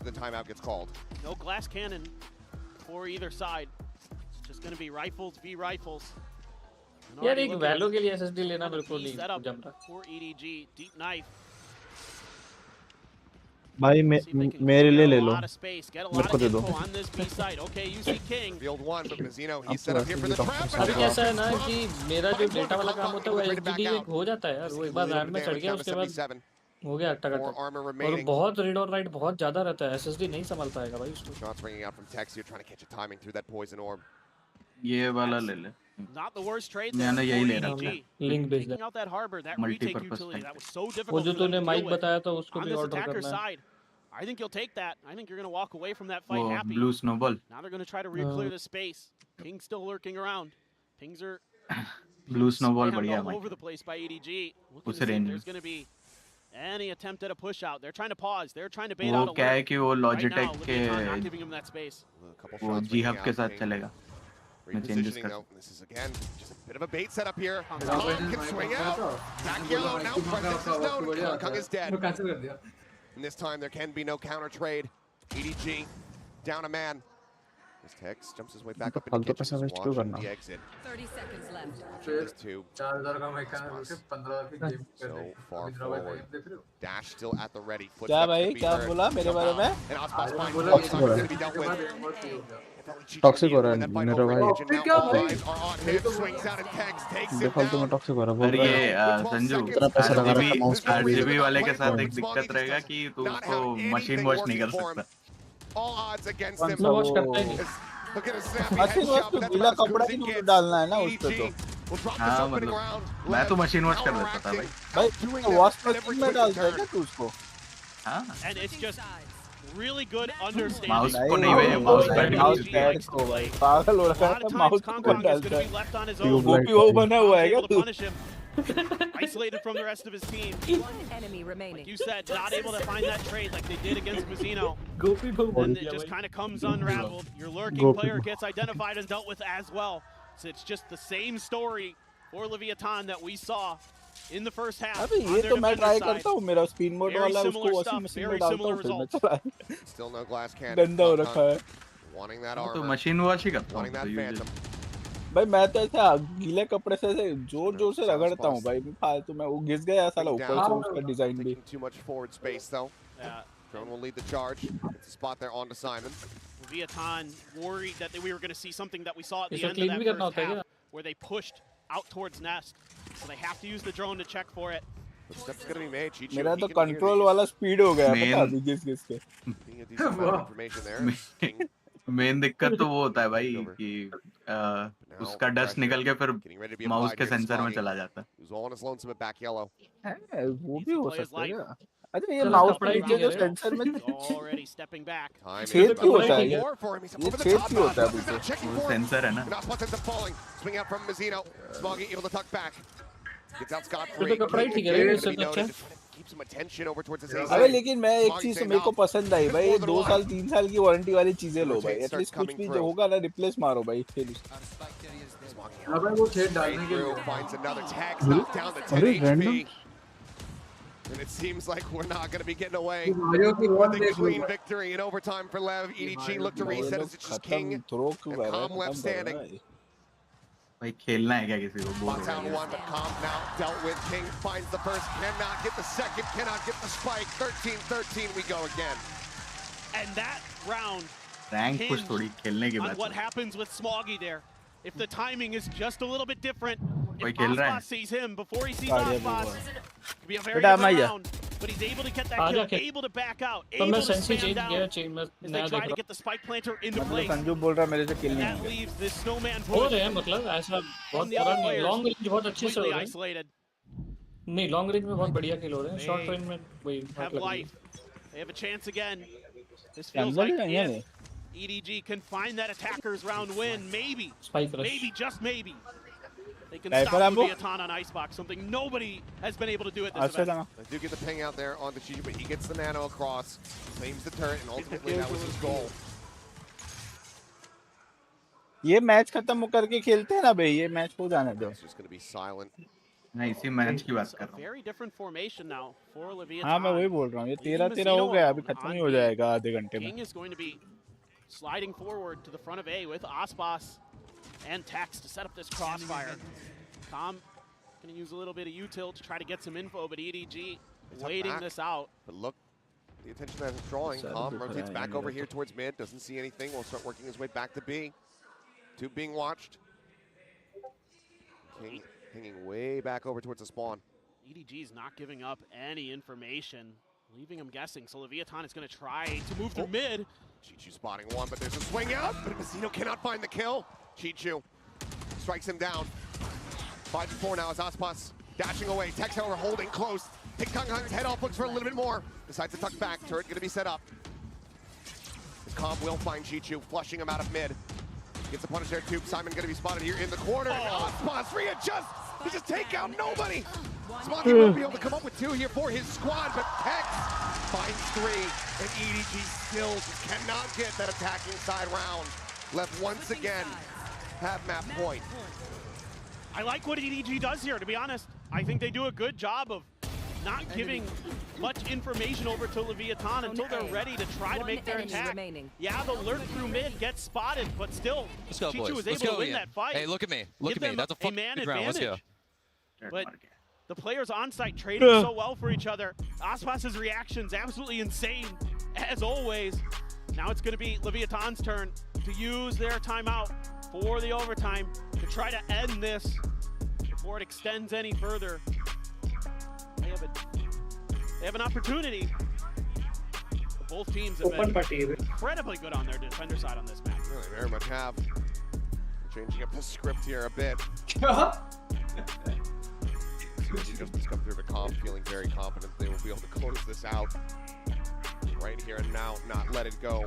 after the timeout gets called. No glass cannon for either side. It's just going to be rifles v rifles. यार एक वैलो के लिए SSD लेना मेरे को नहीं जम रहा. For EDG, deep knife. भाई मेरे लिए ले लो, मेरे को दे दो। अभी कैसा है ना कि मेरा जो डेटा वाला काम होता है वो एचडीडी हो जाता है यार, वो एक बार रैम में चढ़ गया उसके बाद हो गया टकाटक, और बहुत रीड और राइट बहुत ज्यादा रहता है, एसएसडी नहीं संभाल पाएगा भाई उसको। ये वाला ले ले, मैंने यही ले रखा है, लिंक भेज दे। मल्टीपर्पस। वो जो तूने माइक बताया था उसको भी ऑर्डर करना है। I think you'll take that. I think you're going to walk away from that fight happy. Blue snowball. Now they're going to try to re-clear the space. Ping's still lurking around. Pings are Blue snowball बढ़िया all over the place by EDG. Looking to see if there's going to be any attempt at a push out. They're trying to pause. They're trying to bait out a क्या है कि वो Logitech के not giving him that space. वो G-Hub के साथ चलेगा। मैं changes कर। This is again just a bit of a bait setup here. Kong can swing out. Back yellow now. Presence is known. Kong is dead. And this time there can be no counter trade. EDG down a man. This Tex jumps his way back up into the exit. 30 seconds left. This tube. So far forward. Dash still at the ready. क्या भाई क्या बोला मेरे बारे में? Toxic हो रहा है मेरा भाई। फालतू में टॉक्सिक हो रहा है। अरे ये संजू आरजीबी वाले के साथ एक दिक्कत रहेगा कि तू उसको मशीन वॉश नहीं कर सकता। वॉश करता ही नहीं। मशीन वॉश तो गीला कपड़ा ही नहीं डालना है ना उस पे तो। हाँ मतलब मैं तो मशीन वॉश कर देता था भाई। भाई वॉश मशीन में डालता है क्या तू उसको? हाँ। And it's just really good understanding. Mouse को नहीं भाई, माउस पैड को भाई पागल हो रहा है, माउस को डालता है। वो बना हुआ है क्या तू? Isolated from the rest of his team. One enemy remaining. Like you said, not able to find that trade like they did against Mazzino. And it just kind of comes unraveled. Your lurking player gets identified and dealt with as well. So it's just the same story for Leviathan that we saw in the first half. अबे ये तो मैं try करता हूँ, मेरा spin mode वाला उसको washing machine में डालता हूँ फिर मैं चला। Still no glass cannon. गंदा हो रखा है। Wanting that armor. तो मशीन वॉश ही करता हूँ। भाई मैं तो ऐसा गीले कपड़े से जोर जोर से रगड़ता हूँ भाई, फालतू में वो घिस गया साला ऊपर से उसका डिजाइन भी। Too much forward space though. Drone will lead the charge. It's a spot there on to Simon. Leviathan worried that we were going to see something that we saw at the end of that first half, where they pushed out towards Nest. So they have to use the drone to check for it. Footsteps going to be made. Chichu, मेरा तो control वाला speed हो गया पता अभी घिस के। Main दिक्कत तो वो होता है भाई कि उसका डस्ट निकल के फिर माउस के सेंसर में चला जाता है। वो भी हो सकता है क्या? अरे ये माउस के नीचे जो सेंसर में छेद क्यों होता है? ये छेद क्यों होता है? वो सेंसर है ना। अरे लेकिन मैं एक चीज मेरे को पसंद आई भाई, 2 साल 3 साल की वारंटी वाली चीजें लो भाई, एटलीस्ट कुछ भी जो होगा ना रिप्लेस मारो भाई फिर। अबे वो छेद डालने के लिए अरे random. And it seems like we're not going to be getting away with a clean victory in overtime for LEV. EDG looked to reset as it's just King and Calm left standing. भाई खेलना है क्या किसी को? Down one, but Calm now dealt with. King finds the first, cannot get the second, cannot get the spike. 13-13, we go again. And that round rank push थोड़ी खेलने की बात। What happens with Smoggy there? If the timing is just a little bit different, if खेल रहा है। Aspas sees him before he sees Aspas, could be a very different round. But he's able to get that kill, able to back out, able to stand down as they try to get the spike planter into place. Sanju बोल रहा मेरे से किल नहीं That leaves this snowman हो रहे हैं, मतलब ऐसा बहुत बुरा नहीं, लॉन्ग रेंज बहुत अच्छे से हो रहे हैं। नहीं लॉन्ग रेंज में बहुत बढ़िया किल हो रहे हैं, शॉर्ट रेंज में वही have life. They have a chance again. This feels like if EDG can find that attacker's round win, maybe, just maybe, they can stop Leviathan on Icebox, something nobody has been able to do at this event. I do get the ping out there on the Chichu, but he gets the nano across, claims the turret, and ultimately that was his goal. ये match खत्म होकर के खेलते हैं ना भाई, ये match हो जाने दो। It's just going to be silent. मैं इसी मैच की बात कर रहा हूँ। Very different formation now for Leviathan. हाँ मैं वही बोल रहा हूँ, ये 13-13 हो गया, अभी खत्म ही हो जाएगा आधे घंटे में। King is going to be sliding forward to the front of A with Aspas and Tex to set up this crossfire. Calm going to use a little bit of util to try to get some info, but EDG waiting this out. But look the attention that it's drawing. Calm rotates back over here towards mid, doesn't see anything, will start working his way back to B. Tube being watched. King hanging way back over towards the spawn. EDG is not giving up any information, leaving him guessing. So Leviathan is going to try to move through mid. Chichu spotting one, but there's a swing out, but Vecino cannot find the kill. Chichu strikes him down. 5-4 now as Aspas dashing away. Tex, however, holding close. Take Kang's head off, looks for a little bit more. Decides to tuck back. Turret going to be set up. Calm will find Chichu, flushing him out of mid. Gets a punish there, Tube. Simon going to be spotted here in the corner. Aspas readjusts. He just take out nobody. Smoggy will be able to come up with 2 here for his squad, but Tex finds 3, and EDG still just cannot get that attacking side round. Left once again, have map point. I like what EDG does here, to be honest. I think they do a good job of not giving much information over to Leviathan until they're ready to try to make their attack. Yeah, the lurk through mid gets spotted, but still, Let's go, Chichu boys. was able to win that fight. Hey, look at me. Look at me. That's a fucking man round. Let's go. But the players on site trading so well for each other. Aspas's reactions absolutely insane, as always. Now it's going to be Leviathan's turn to use their timeout for the overtime to try to end this before it extends any further. They have an opportunity. But both teams have been incredibly good on their defender side on this match. Really, very much have. Changing up the script here a bit. Just come through to Calm, feeling very confident they will be able to close this out right here and now, not let it go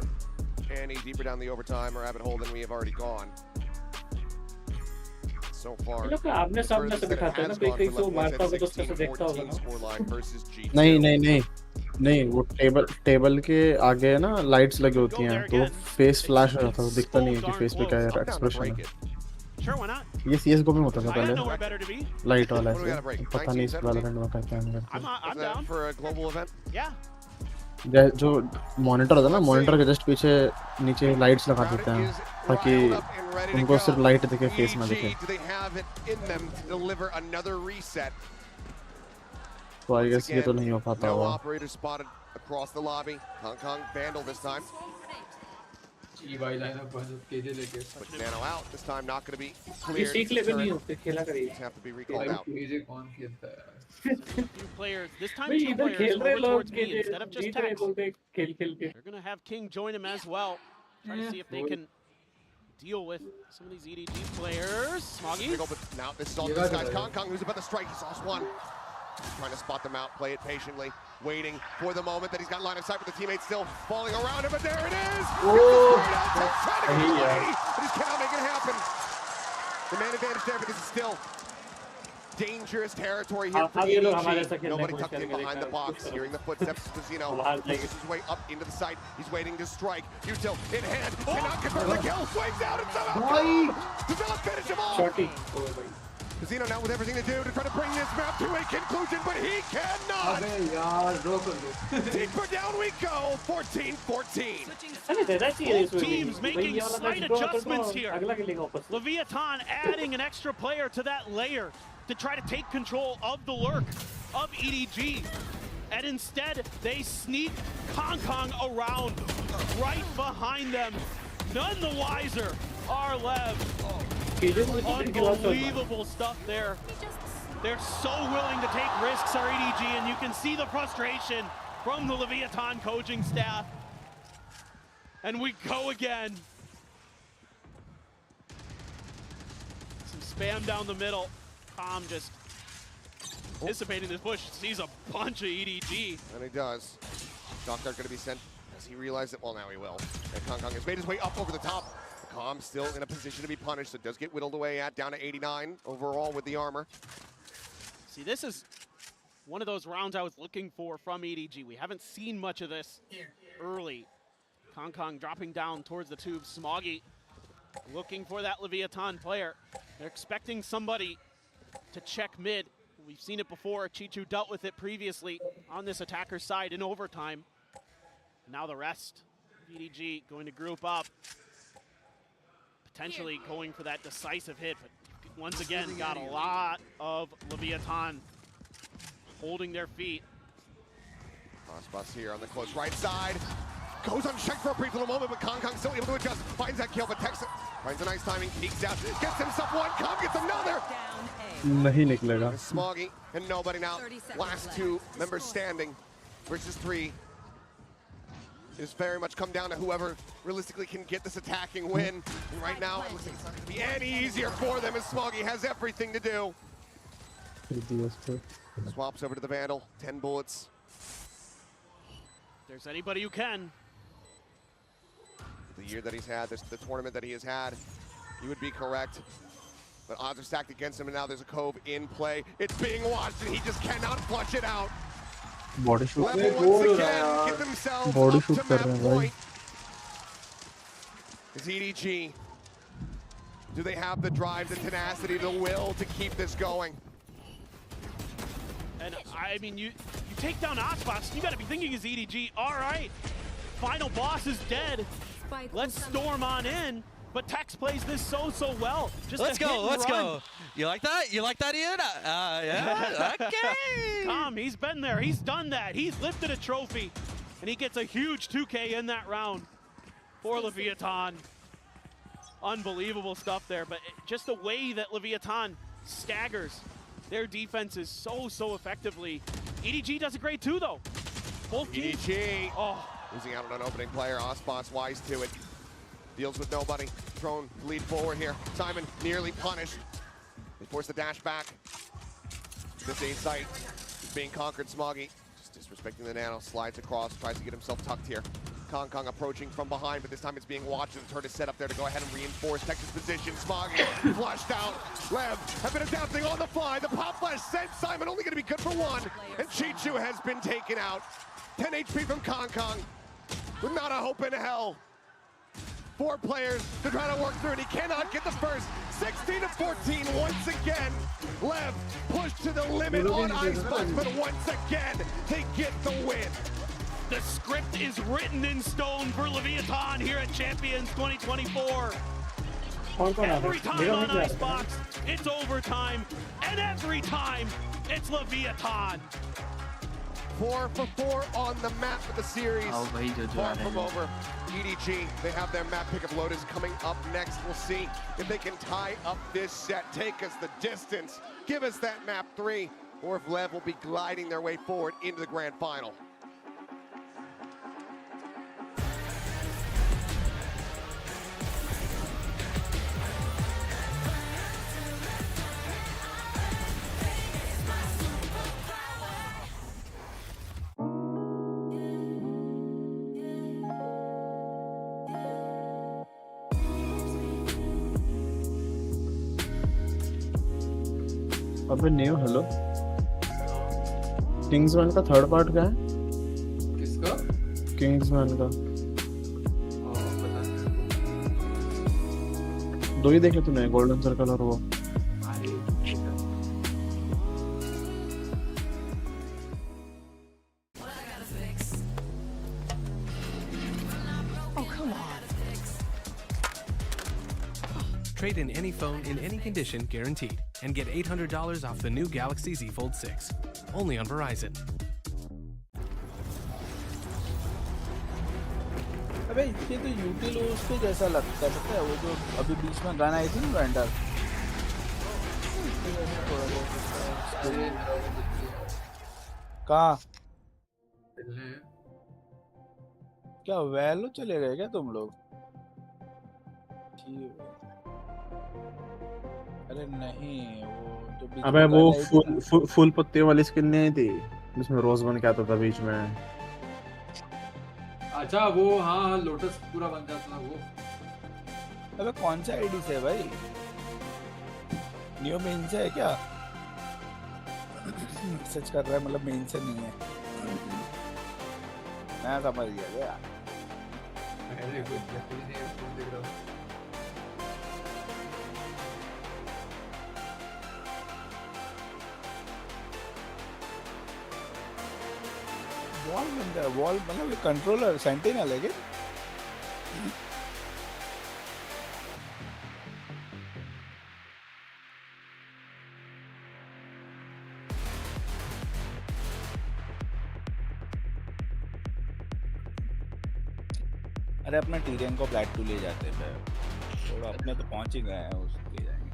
any deeper down the overtime or rabbit hole than we have already gone. So far, आमने सामने से दिखाते हैं ना, कहीं से वो मारता होगा तो उसके से देखता होगा नहीं नहीं वो टेबल के आगे है ना लाइट्स लगी होती हैं तो फेस फ्लैश हो जाता है, दिखता नहीं है कि फेस पे क्या एक्सप्रेशन है। ये CS:GO में होता था पहले लाइट वाला ऐसे, पता नहीं इस Valorant में क्या है। जो मॉनिटर होता है ना, मॉनिटर के जस्ट पीछे नीचे लाइट्स लगा देते हैं ताकि उनको सिर्फ लाइट दिखे, फेस ना दिखे। तो आई गेस ये तो नहीं हो पाता होगा। Nano out this time, not going to be ये सीख ले भी नहीं होते, खेला करिए। have to be recalled out. Few players, this time भाई 2 इधर players खेल रहे over लोग towards me instead of just Tex. बोलते खेल के। They're going to have King join him as well. Try to see if they can deal with some of these EDG players. Smoggy. Now this is all this guy's Kong who's about to strike. He saw one. Trying to spot them out, play it patiently, waiting for the moment that he's got line of sight with the teammates still falling around him, but there it is! But he just cannot make it happen. The man advantage there, but this is still dangerous territory here for EDG. Nobody tucked in behind the box, hearing the footsteps of Vecino. Pushes his way up into the site. He's waiting to strike. Util in hand, cannot convert the kill, swings out and somehow does not finish him off! Vecino now with everything to do to try to bring this map to a conclusion, but he cannot! Deeper down we go, 14-14. Both teams making slight adjustments here. Leviathan adding an extra player to that layer to try to take control of the lurk of EDG. And instead, they sneak Kong around right behind them. None the wiser are LEV. Unbelievable stuff there. They're so willing to take risks, our EDG, and you can see the frustration from the Leviathan coaching staff. And we go again. Some spam down the middle. Calm just anticipating this push, sees a bunch of EDG. And he does. Dockyard going to be sent. Does he realize it? Well, now he will. And Kong has made his way up over the top. Calm still in a position to be punished, so does get whittled away at down to 89 overall with the armor. See, this is one of those rounds I was looking for from EDG. We haven't seen much of this early. Kong dropping down towards the tube. Smoggy looking for that Leviathan player. They're expecting somebody to check mid. We've seen it before. Chichu dealt with it previously on this attacker's side in overtime. Now the rest of EDG going to group up. Potentially going for that decisive hit, but once again got a lot of Leviathan holding their feet. Crossbus here on the close right side. Goes unchecked for a brief little moment, but Kong still able to adjust. Finds that kill, but Texas finds a nice timing. Peeks out, gets himself one. Kong gets another. नहीं निकलेगा. Smoggy and nobody now. Last two members standing versus 3. It's very much come down to whoever realistically can get this attacking win. And right now, it looks like it's not going to be any easier for them as Smoggy has everything to do. Swaps over to the Vandal. 10 bullets. If there's anybody who can. The year that he's had, the tournament that he has had, he would be correct. But odds are stacked against him, and now there's a Cove in play. It's being watched, and he just cannot flush it out. Body shoot. Level once again, get themselves Body up shoot to कर map रहे हैं भाई. point. Is EDG, do they have the drive, the tenacity, the will to keep this going? And I mean, you take down Oxbox, you gotta be thinking is EDG, all right, final boss is dead. Let's storm on in. But Tex plays this so well. Just let's go. You like that? You like that, Ian? Yeah. Okay. Tom, he's been there. He's done that. He's lifted a trophy, and he gets a huge 2K in that round for Leviathan. Unbelievable stuff there. But just the way that Leviathan staggers their defenses so effectively. EDG does it great too, though. Both teams. EDG. Losing out on an opening player. Osboss wise to it. Deals with nobody. Thrown to lead forward here. Simon nearly punished. They force the dash back. This A site is being conquered. Smoggy just disrespecting the nano. Slides across. Tries to get himself tucked here. Kong approaching from behind, but this time it's being watched. The turret is set up there to go ahead and reinforce Texas' position. Smoggy flushed out. Lev have been adapting on the fly. The pop flash sent Simon only going to be good for 1. And Chichu has been taken out. 10 HP from Kong with not a hope in hell. 4 players to try to work through, and he cannot get the first. 16-14 once again. Lev pushed to the limit on Icebox, but once again, they get the win. The script is written in stone for Leviathan here at Champions 2024. Every time on Icebox, it's overtime, and every time, it's Leviathan. 4 for 4 on the map for the series. Far from over. EDG, they have their map pick of Lotus coming up next. We'll see if they can tie up this set, take us the distance, give us that map 3, or if Lev will be gliding their way forward into the grand final. अबे new hello Kingsman का third part क्या है किसका Kingsman का 2 ही देखे तूने golden circle और वो Trade in any phone in any condition guaranteed and get $800 off the new Galaxy Z Fold 6. Only on Verizon. अबे ये तो यूटिल उसको जैसा लगता है वो जो अभी बीच में गाना आई थी ना वेंडर कहाँ क्या वैलो चले गए क्या तुम लोग अरे नहीं वो जो अबे वो फुल पत्ते वाली स्किन नहीं थी जिसमें रोज बन के आता था बीच में अच्छा वो हाँ लोटस पूरा बन जाता था वो अबे कौन सा आईडी से है भाई न्यू मेन से है क्या सच कर रहा है मतलब मेन से नहीं है मैं समझ गया अरे कुछ नहीं देख रहा हूँ वॉल बंदा है वॉल मतलब कंट्रोलर सेंटिनल है क्या अरे अपना टीरियन को फ्लैट 2 ले जाते हैं थोड़ा अपने तो पहुंच ही गए हैं उसके जाएंगे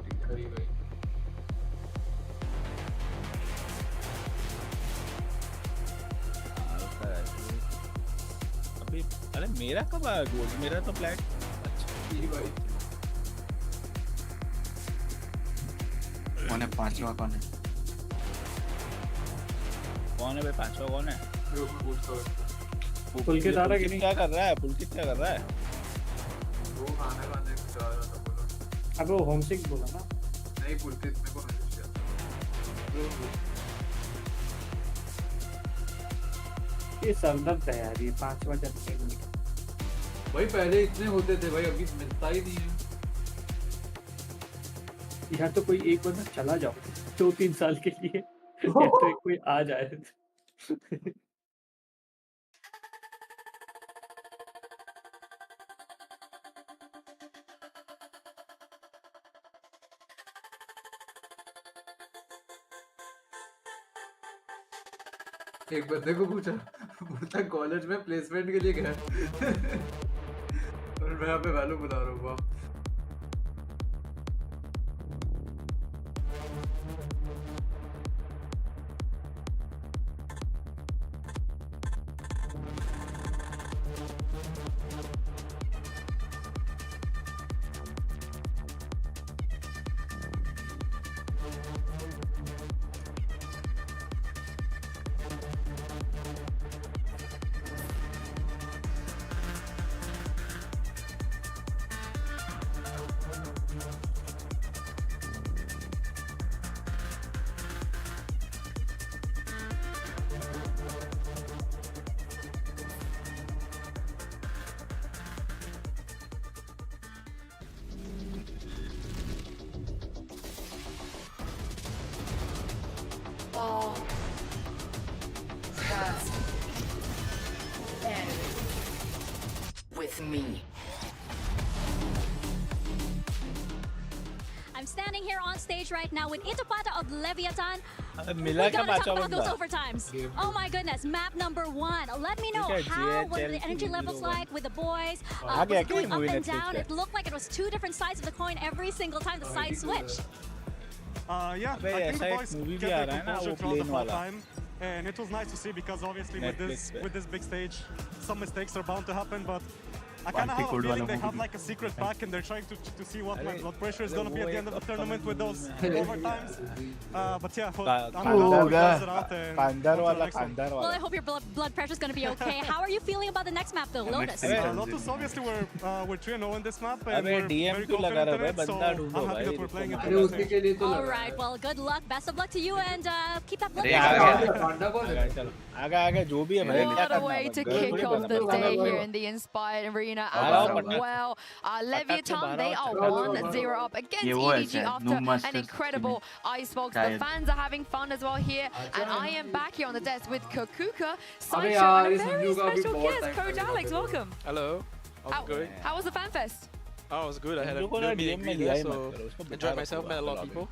अभी अरे मेरा कब आया गोल मेरा तो फ्लैट अच्छा ये भाई कौन है पांचवा कौन है भाई पांचवा कौन है पुलकित आ रहा है कि नहीं क्या कर रहा है पुलकित क्या कर रहा है वो खाने वाने कुछ आ रहा था बोलो अब वो होमसिक बोला ना नहीं पुलकित मेरे को मैसेज किया ये सरदर्द है यार ये 5वां चलने के लिए भाई पहले इतने होते थे भाई अभी मिलता ही नहीं है यार तो कोई एक बंदा चला जाओ 2-3 साल के लिए या तो कोई आ जाए एक बंदे को पूछा बोलता कॉलेज में प्लेसमेंट के लिए गया और मैं यहाँ पे वैल्यू बुला रहा हूँ वाह All has ended with me. I'm standing here on stage right now with Itapata of Leviathan. We मिला gotta क्या talk पांचवा about those बंदा overtimes. Oh my goodness, map number 1. Let me know how what the energy levels like with the boys. Was it going up and down? It looked like it was two different sides of the coin every single time the side switched. Yeah, अबे I think ऐसा the एक boys movie भी kept uh their रहा है ना composure वो throughout the plane whole वाला time, and it was nice to see because obviously Netflix with this big stage, some mistakes are bound to happen, but I kind of have a feeling they have like a secret pack and they're trying to see what my blood pressure is going to be at the end of the tournament with those overtimes. But yeah, I'm glad we closed it out and on to the next one. Well, I hope your blood pressure is going to be okay. How are you feeling about the next map though, Lotus? Lotus obviously we're 3-0 in this map and अबे we're DM very क्यों लगा confident रहा है in it, so बंदा I'm ढूंढो happy that भाई we're playing it अरे उसके के लिए तो All लगा right, well, good luck. Best of luck to you and keep that blood आगे आगे जो भी है भाई What a way to kick off the day here in the Inspired Arena as well. Leviathan, they are 1-0 up against EDG after an incredible icebox. The fans are having fun as well here. And I am back here on the desk with Kokuka, Sideshow, and a very special guest, Coach Alex. Welcome. Hello. How's it going? How was the fan fest? Oh, it was good. I had a good meet and greet there, so enjoyed myself, met a lot of people.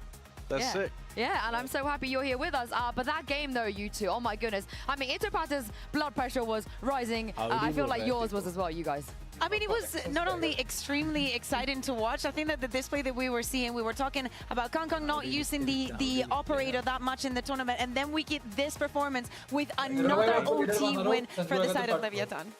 That's it. Yeah, and I'm so happy you're here with us. But that game, though, you two, oh my goodness. I mean, Itapata's blood pressure was rising. I feel like yours was as well, you guys. I mean, it was not only extremely exciting to watch. I think that the display that we were seeing, we were talking about Kangkang not using the operator that much in the tournament, and then we get this performance with another OT win for the side of Leviathan.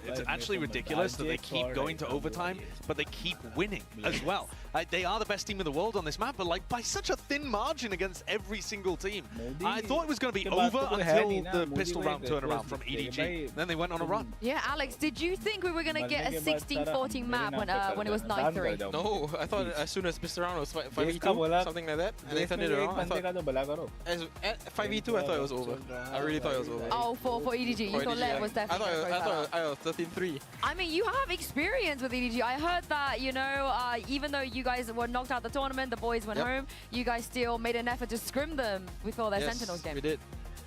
It's actually ridiculous that they keep going to overtime, but they keep winning as well. They are the best team in the world on this map, but like by such a thin margin against every single team. I thought it was going to be over until the pistol round turnaround from EDG. Then they went on a run. Yeah, Alex, did you think we were going to get a 16-14 map when it was 9-3? No, I thought as soon as pistol round was 5v2, something like that, and they turned it around. I thought 5v2, I thought it was over. I really thought it was over. Oh, for EDG, you thought LEV was definitely I thought 13-3. I mean, you have experience with EDG. I heard that, you know, even though you guys were knocked out the tournament, the boys went home, you guys still made an effort to scrim them before their Sentinels game. We did.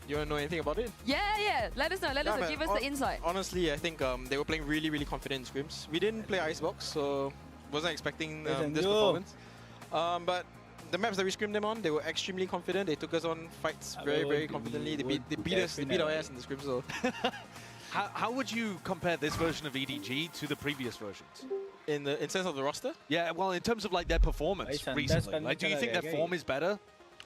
You want to know anything about it? Yeah. Let us know. Let us know. Give us the insight. Honestly, I think they were playing really, really confident in scrims. We didn't play Icebox, so wasn't expecting this performance. But the maps that we scrimmed them on, they were extremely confident. They took us on fights very, very confidently. They beat our ass in the scrim, so... How would you compare this version of EDG to the previous versions? In sense of the roster? Yeah, well, in terms of like their performance recently, like, do you think their form is better?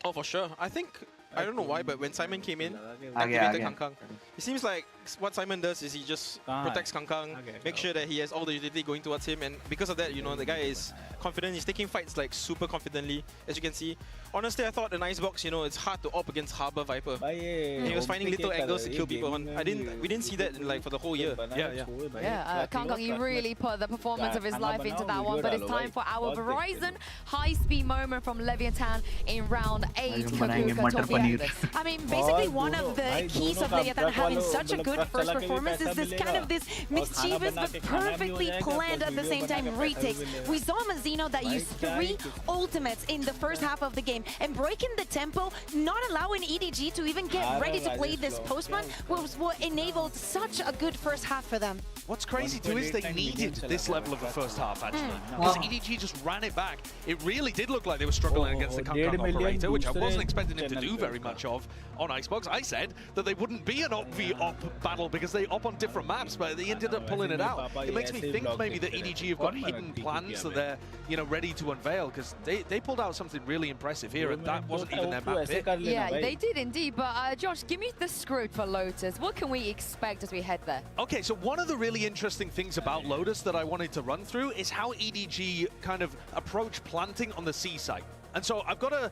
Oh, for sure. I think, I don't know why, but when Simon came in, activated Kangkang, it seems like what Simon does is he just protects Kangkang, make sure that he has all the utility going towards him, and because of that, you know, the guy is confident. He's taking fights like super confidently, as you can see. Honestly, I thought in Icebox, you know, it's hard to op against Harbor Viper. And he was finding little angles to kill people. We didn't see that like for the whole year. Yeah, Kangkang, he really put the performance of his life into that one. But it's time for our Verizon high-speed moment from Leviathan in round 8. I mean, basically one of the keys of Leviathan having such a good first performance is this kind of this mischievous but perfectly planned at the same time retakes. We saw Mazzino that used 3 ultimates in the first half of the game, and breaking the tempo, not allowing EDG to even get ready to play this post-run was what enabled such a good first half for them. What's crazy too is they needed this level of a first half, actually. Because EDG just ran it back. It really did look like they were struggling against the Kangkang operator, which I wasn't expecting him to do very much of on Icebox. I said that they wouldn't be an op-v-op battle because they op on different maps, but they ended up pulling it out. It makes me think maybe that EDG have got hidden plans that they're, you know, ready to unveil, because they pulled out something really impressive here, and that wasn't even their map pick. Yeah, they did indeed, but Josh, give me the script for Lotus. What can we expect as we head there? Okay, so one of the really interesting things about Lotus that I wanted to run through is how EDG kind of approach planting on the C site. And so I've got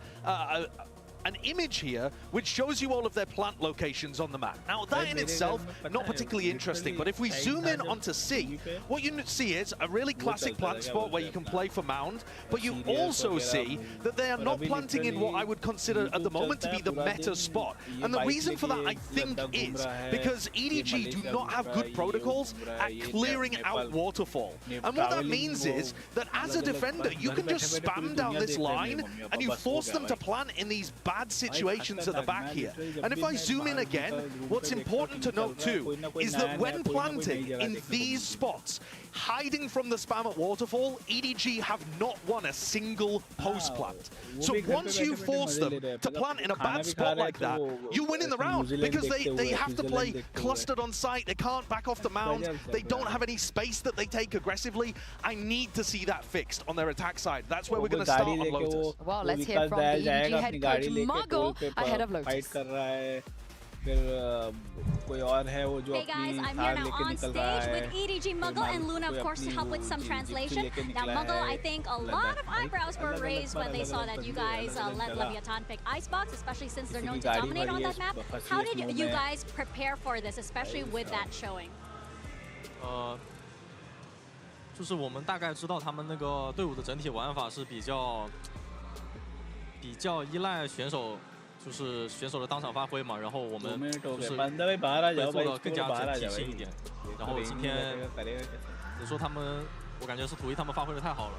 an image here which shows you all of their plant locations on the map. Now that in itself, not particularly interesting, but if we zoom in onto C, what you see is a really classic plant spot where you can play for Mound, but you also see that they are not planting in what I would consider at the moment to be the meta spot. And the reason for that, I think, is because EDG do not have good protocols at clearing out waterfall. And what that means is that as a defender, you can just spam down this line and you force them to plant in these bad situations at the back here. And if I zoom in again, what's important to note too is that when planting in these spots, hiding from the spam at waterfall, EDG have not won a single post plant. So once you force them to plant in a bad spot like that, you win in the round, because they have to play clustered on site. They can't back off the mound. They don't have any space that they take aggressively. I need to see that fixed on their attack side. That's where we're going to start on Lotus. Well, let's hear from the EDG head coach Muggle ahead of Lotus. Hey guys, I'm here now on stage with EDG, Muggle, and Luna, of course, to help with some translation. Now, Muggle, I think a lot of eyebrows were raised when they saw that you guys let Leviathan pick Icebox, especially since they're known to dominate on that map. How did you guys prepare for this, especially with that showing? 就是我们大概知道他们那个队伍的整体玩法是比较依赖选手。 就是选手的当场发挥嘛，然后我们就是会做的更加整体性一点。然后今天只说他们，我感觉是图一他们发挥的太好了。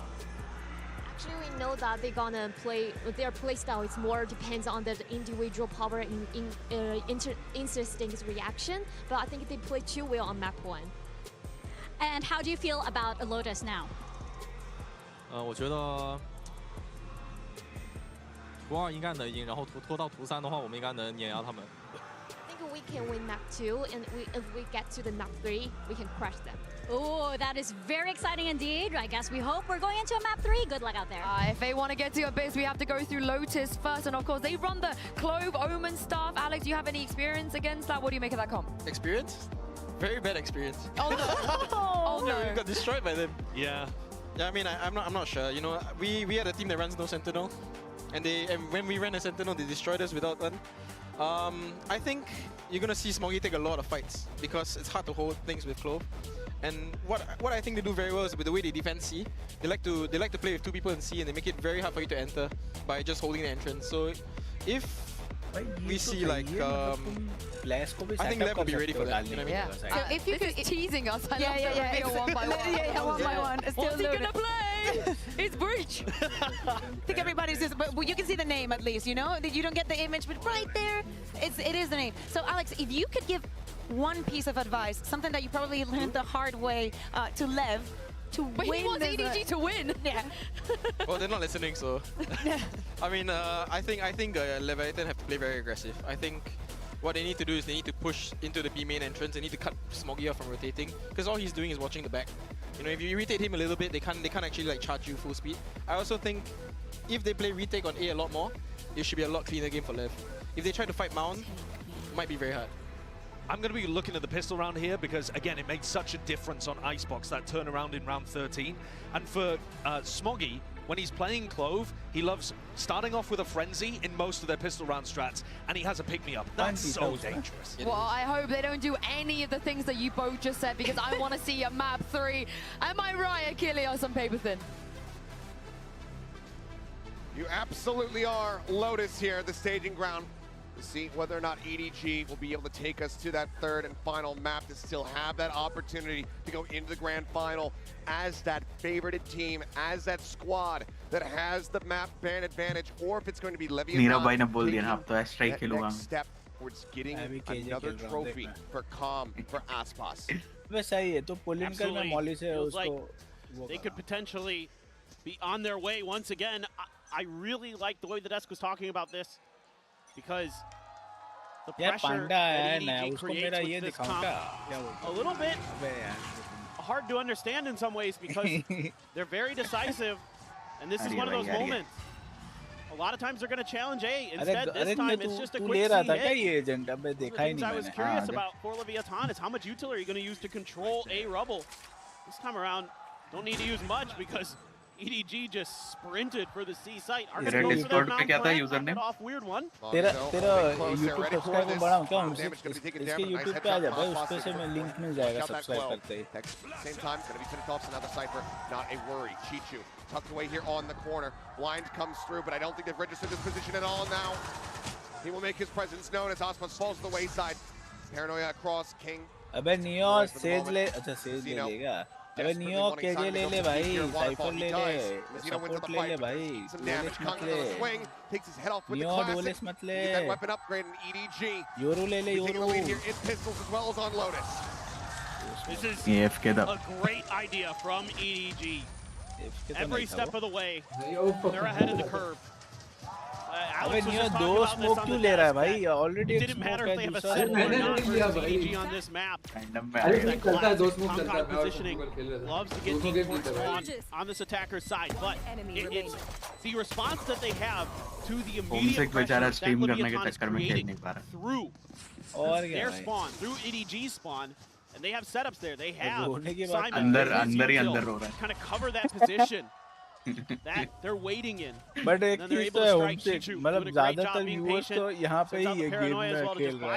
Actually, we know that they're gonna play. Their play style is more depends on the individual power and instinct reaction. But I think they play too well on map 1. And how do you feel about Lotus now? 我觉得。 图2应该能赢，然后拖到图3的话，我们应该能碾压他们。I think we can win map 2, and if we get to the map 3, we can crush them. Oh, that is very exciting indeed. I guess we hope we're going into a map 3. Good luck out there. If they want to get to Abyss, we have to go through Lotus first, and of course they run the Clove Omen stuff. Alex, do you have any experience against that? What do you make of that comp? Experience? Very bad experience. Oh no! Oh no! We got destroyed by them. Yeah. Yeah, I mean, I'm not sure. You know, we had a team that runs no Sentinel. And when we ran a Sentinel, they destroyed us without one. I think you're gonna see Smoggy take a lot of fights because it's hard to hold things with Clove. And what I think they do very well is with the way they defend C. They like to play with 2 people in C, and they make it very hard for you to enter by just holding the entrance. So if we see like I think Lev will be ready for that. You know what I mean? Yeah. So if you could teasing us, I love to reveal one by one. Yeah, one by one. What's he gonna play? It's Breach. I think everybody's just, but you can see the name at least, you know? You don't get the image, but right there, it is the name. So Alex, if you could give one piece of advice, something that you probably learned the hard way to Lev, to but win. He wants EDG to win. Yeah. Well, they're not listening, so. I mean, I think Leviathan have to play very aggressive. I think what they need to do is they need to push into the B main entrance. They need to cut Smoggy off from rotating, because all he's doing is watching the back. You know, if you irritate him a little bit, they can't actually like charge you full speed. I also think if they play retake on A a lot more, it should be a lot cleaner game for LEV. If they try to fight Mount, it might be very hard. I'm going to be looking at the pistol round here because, again, it made such a difference on Icebox, that turnaround in round 13. And for Smoggy, when he's playing Clove, he loves starting off with a Frenzy in most of their pistol round strats, and he has a pick-me-up. That's so dangerous. Well, I hope they don't do any of the things that you both just said, because I want to see a map 3. Am I right, Achilles, on paper thin? You absolutely are. Lotus here at the staging ground. To see whether or not EDG will be able to take us to that third and final map to still have that opportunity to go into the grand final as that favorited team, as that squad that has the map ban advantage, or if it's going to be Leviathan taking that next step towards getting another trophy for Calm, for Aspas. Absolutely. Feels like they could potentially be on their way once again. I really like the way the desk was talking about this, because the pressure that EDG creates with this comp, a little bit hard to understand in some ways, because they're very decisive, and this is one of those moments. A lot of times they're going to challenge A. Instead, this time it's just a quick C hit. One of the things I was curious about for Leviathan is how much util are you going to use to control A Rubble. This time around, don't need to use much, because EDG just sprinted for the C site. Are going to go for that mount off weird one. तेरा YouTube subscribe में बढ़ाऊं क्या उनसे इसके YouTube पे आ जा भाई उस पे से मैं लिंक मिल जाएगा सब्सक्राइब करते ही Same time, going to be finished off another Cypher. Not a worry. Chichu tucked away here on the corner. Blind comes through, but I don't think they've registered this position at all now. He will make his presence known as Aspas falls to the wayside. Paranoia across King. अबे neo says ले अच्छा says ले लेगा अबे neo KJ ले ले भाई cipher ले ले सपोर्ट ले ले भाई डोलेस मत ले नियो डोलेस मत ले योरू ले ले Yoru This is a great idea from EDG. Every step of the way, they're ahead of the curve. Alex was just talking about this on the desk. It didn't matter if they have a set or not versus EDG on this map. That classic Hong positioning loves to get deep towards spawn on this attacker's side, but it's the response that they have to the immediate pressure that Leviathan is creating through their spawn, through EDG's spawn. And they have setups there. They have Simon, kind of cover that position that they're waiting in. But एक चीज तो है HomeSick, मतलब ज़्यादातर viewers तो यहाँ पे ही ये गेम में खेल रहे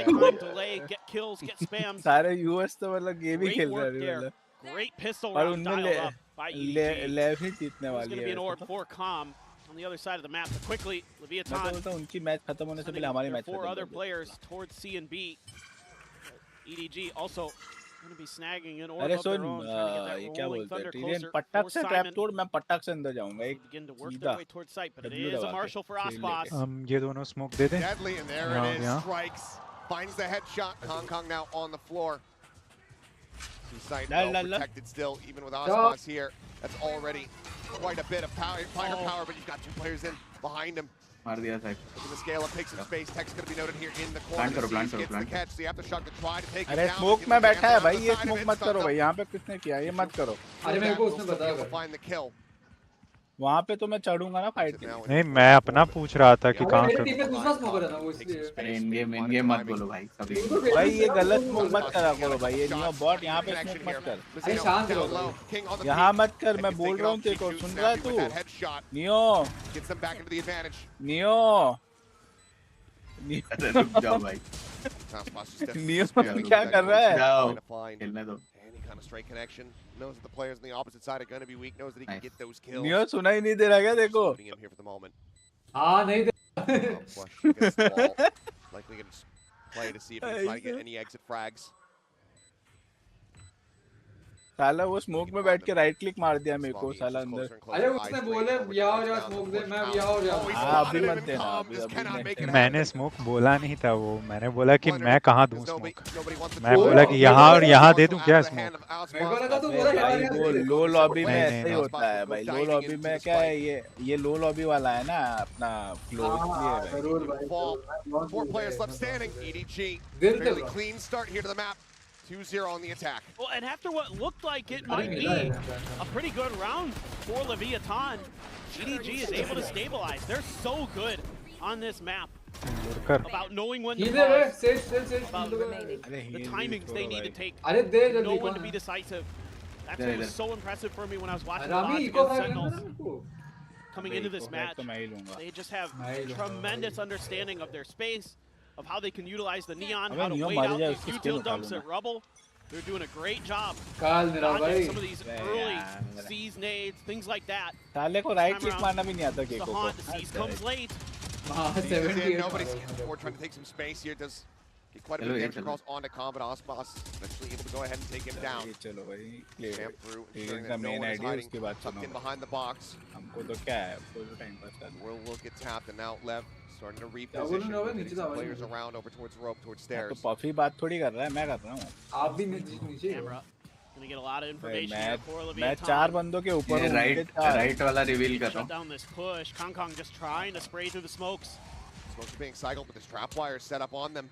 हैं। सारे viewers तो मतलब गेम ही खेल रहे हैं। Great pistol और round dialed up by EDG. LEV ही जीतने वाली है। It's going to be an orb for Calm on the other side of the map. But quickly, Leviathan. उनकी मैच खत्म होने से पहले हमारी मैच खत्म हो गई। 4 other players towards C and B. EDG also going to be snagging an orb of their own, trying to get that rolling thunder closer. पटक से ट्रैप तोड़ मैं पटक से अंदर जाऊंगा एक begin to work their way towards site, but it is a marshal for Aspas. ये दोनों smoke दे दें. Deadly, and there it is. Strikes, finds the headshot. Kong now on the floor. Site well protected still, even with Aspas here. That's already quite a bit of power, power, but you've got 2 players in behind him. मार दिया side The scale up takes some space. Tech's going to be noted here in the corner. Gets the catch. The aftershock to try to take it down. अरे smoke में बैठा है भाई ये smoke मत करो भाई यहाँ पे किसने किया ये मत करो अरे मेरे को उसने बताया find the kill. वहाँ पे तो मैं चढ़ूंगा ना फाइट के नहीं मैं अपना पूछ रहा था कि कहाँ टीम में दूसरा स्मोक रहा था वो इसलिए इन गेम मत बोलो भाई कभी भाई ये गलत स्मोक मत करा करो भाई ये नियो बॉट यहाँ पे स्मोक मत कर अरे शांत रहो यहाँ मत कर मैं बोल रहा हूँ तेरे को सुन रहा है तू नियो नियो रुक जाओ भाई नियो क्या कर रहा है जाओ खेलने दो Kind of straight connection. Knows that the players on the opposite side are going to be weak. Knows that he can get those kills. Neo सुना ही नहीं दे रहा क्या देखो him here for the moment. हाँ नहीं दे Flush against the wall. Likely going to play to see if he can try to get any exit frags. साला वो smoke में बैठ के राइट क्लिक मार दिया मेरे को साला अंदर। अरे उसने बोले यहाँ स्मोक दे, मैं यहाँ हाँ अभी मत देना, अभी मैंने स्मोक बोला नहीं था वो, मैंने बोला कि मैं कहाँ दूं स्मोक, मैं बोला कि यहाँ और यहाँ दे दूं क्या स्मोक। भाई वो लो लॉबी में ऐसा ही होता है भाई, लो लॉबी में क्या है ये लो लॉबी वाला है ना अपना फ्लो, इसलिए 4 players left standing. EDG fairly clean start here to the map. 2-0 on the attack. Well, and after what looked like it might be a pretty good round for Leviathan, EDG is able to stabilize. They're so good on this map about knowing when to pause, about the timings they need to take, know when to be decisive. That's what was so impressive for me when I was watching the odds against Sentinels coming into this match. They just have tremendous understanding of their space, of how they can utilize the neon, how to wait out these util dumps at rubble. They're doing a great job dodging some of these early C's nades, things like that. साले को right click मारना भी नहीं आता The केको haunt, the C's comes late. Nobody's trying to take some space here. Does get quite a bit of damage across onto Khan, but Osmos eventually able to go ahead and take him down. चलो भाई Champ through, ensuring that no one is hiding tucked in behind the box. हमको तो क्या है, हमको तो time pass करना है। Will get tapped, and now Lev starting to reposition, getting some players around over towards rope, towards stairs. तो puffy बात थोड़ी कर रहा है, मैं कर रहा हूँ। आप भी नीचे। Camera. Gonna get a lot of information here for Leviathan. मैं 4 बंदों के ऊपर हूँ। राइट वाला रिवील कर रहा Shut down this push. Kong just trying to spray through the smokes. Smokes are being cycled, but this trap wire is set up on them.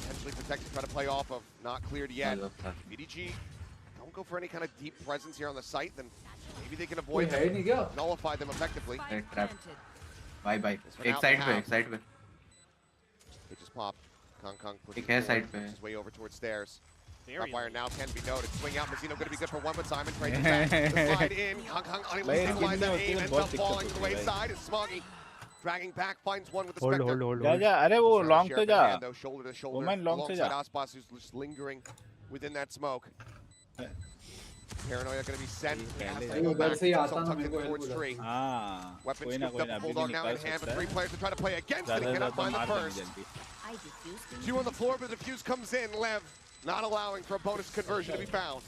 Potentially protected, try to play off of, not cleared yet. EDG don't go for any kind of deep presence here on the site, then maybe they can avoid them, nullify them effectively. Trap bye bye एक side पे They just pop. Kong एक है side पे his way over towards stairs. Trap wire now can be noted. Swing out, Mazzino going to be good for one, but Simon trades it back. The slide in, Kong unable to stabilize that aim, ends up falling to the wayside. It's Smoggy dragging back, finds one with the Spectre. hold. जा अरे वो long तो जा, Shoulder to shoulder, woman long से जा। alongside Ospas, who's just lingering within that smoke. Paranoia going to be sent. उधर से ही आता ना Tucked in towards tree. हाँ, Weapon कोई ना scooped कोई up, ना Bulldog now in hand, but 3 players to try to play against it. He cannot find the first. 2 on the floor, but the defuse comes in. Lev not allowing for a bonus conversion to be found.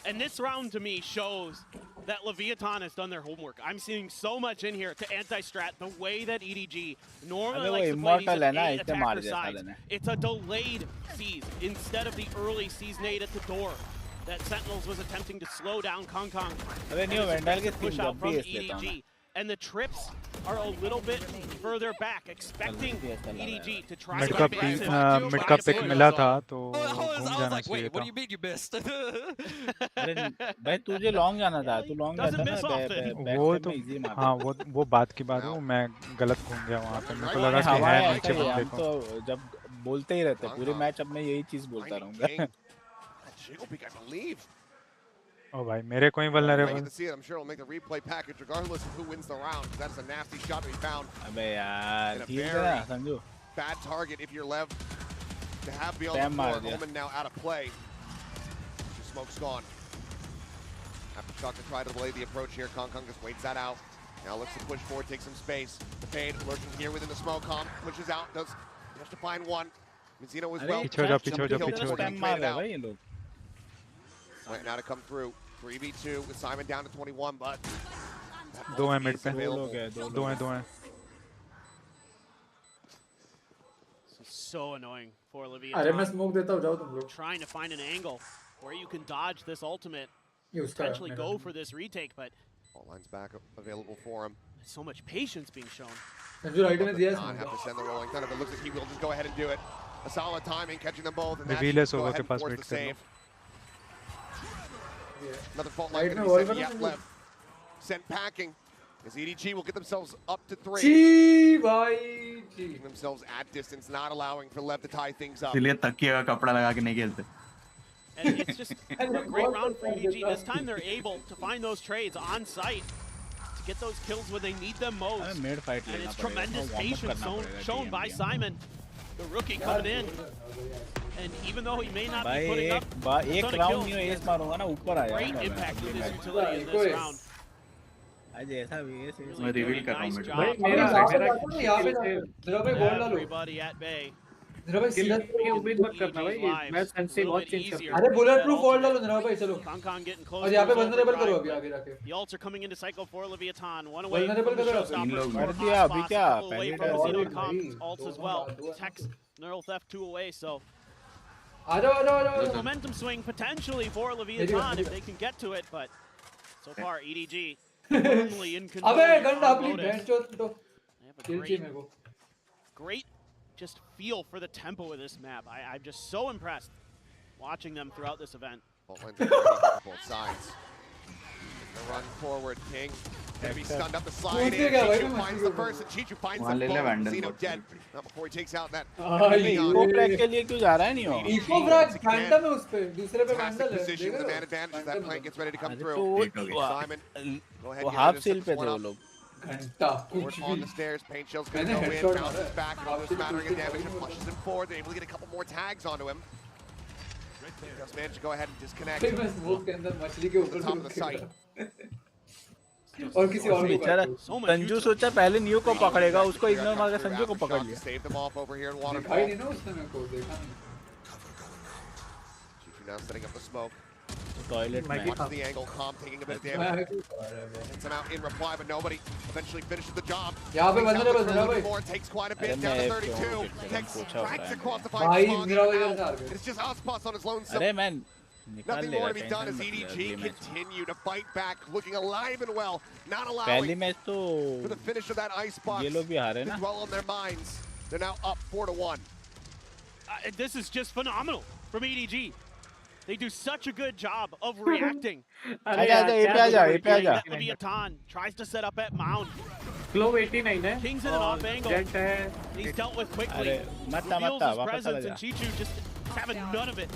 And this round to me shows that Leviathan has done their homework. I'm seeing so much in here to anti-strat the way that EDG normally likes to play these attacker sides. It's a delayed C's instead of the early C's nade at the door that Sentinels was attempting to slow down Kong. Push out from EDG. And the trips are a little bit further back, expecting EDG to try to aggressive. Mid का pick मिला था तो घूम जाना चाहिए Wait, what do you mean you missed? अरे भाई तुझे लॉन्ग जाना था, तू लॉन्ग जाता ना वो तो हाँ वो बात की बात है, वो मैं गलत घूम गया वहाँ पे, मेरे को लगा कि है नीचे बंदे को। तो जब बोलते ही रहते पूरे मैच, अब मैं यही चीज बोलता रहूंगा। ओ भाई मेरे कोई vulnerable. I'm sure it'll make the replay package regardless of who wins the round. That's a nasty shot to be found. अबे यार ठीक है ना Sanju. Bad target if you're Lev to have beyond the floor. Omen now out of play. Smoke's gone. After Shock to try to delay the approach here, Kong just waits that out. Now looks to push forward, take some space. The fade lurking here within the smoke. Kong pushes out, does just to find one. Mazzino was well. पीछे Right now to come through. 3v2 with Simon down to 21, but 2 हैं mid पे, 2 हैं। So annoying for Leviathan. अरे मैं smoke देता हूँ, जाओ तुम लोग। Trying to find an angle where you can dodge this ultimate, potentially go for this retake, but all lines back available for him. So much patience being shown. Sanju right में दिया Not have to send the rolling thunder, but looks like he will just go ahead and do it. A solid timing, catching them both, and Reveal that है go ahead and force the save. Another fault line going to be set. Left. Sent packing. As EDG will get themselves up to 3. Keeping themselves at distance, not allowing for Lev to tie things up. इसलिए तकिए का कपड़ा लगा के नहीं खेलते। And it's just a great round for EDG. This time they're able to find those trades on site to get those kills when they need them most. And it's tremendous patience shown by Simon, the rookie coming in. And even though he may not be putting up a ton of kills, great impact with his utility in this round. मैं reveal कर रहा हूँ Everybody at bay. जरा भाई सीधा ये उम्मीद मत करना भाई, मैं सेंसी बहुत चेंज करता हूं। अरे बुलेट प्रूफ वॉल डालो जरा भाई, चलो और यहाँ पे वल्नरेबल करो अभी आगे जाके। The ults are coming into cycle for Leviathan. One away vulnerable from the करो showstopper. कर दिया अभी क्या Away पहले from time Xeno Com's ults as well. Tex, neural theft 2 away, so आ जाओ आ जाओ आ there's जाओ। momentum swing potentially for Leviathan if they can get to it, but so far EDG firmly in control. अबे गंदा अपनी band चोट तो किल चाहिए मेरे को। Great just feel for the tempo of this map. I'm just so impressed watching them throughout this event. Both sides. The run forward, King. Gonna be stunned up the slide in. Chichu finds the first, and Chichu finds the bomb. Xeno dead. Not before he takes out that. Echo break के लिए क्यों जा रहा है नहीं हो? Eco break Phantom है उस पे, दूसरे पे फैंटम है। Position with the man advantage. That plank gets ready to come through. Simon, go ahead. वो हाफ सील पे थे वो लोग। घंटा कुछ on the stairs, Paint Shell's gonna go in, bounces back, and smattering of damage, and flushes him forward. They're able to get a couple more tags onto him. Just managed to go ahead and disconnect. मैं smoke के अंदर मछली के ऊपर top of the site. और किसी और को बेचारा संजू सोचा पहले न्यू को पकड़ेगा, उसको इग्नोर मार के संजू को पकड़ लिया। Save them off over here in Waterfall. दिखाई नहीं ना उसने मेरे को, देखा नहीं। Chichu now setting up the smoke. Toilet man. Watches the angle, Calm taking a bit of damage. Hits him out in reply, but nobody eventually finishes the job. यहाँ पे बंदे बंदे ना भाई। More takes quite a bit down to 32. Takes strikes across the भाई fight. मेरा वही था। It's just Ospas on his lone self. अरे man, Nothing more to be done as EDG continue to fight back, looking alive and well, not allowing पहली match तो for the finish of that icebox ये लोग भी हारे to ना। dwell on their minds. They're now up 4-1. This is just phenomenal from EDG. They do such a good job of reacting. Leviathan tries to set up at Mound. Glow 89 है। King's in an off angle. Jet है। He's dealt with quickly. Reveals his presence, and Chichu just having none of it.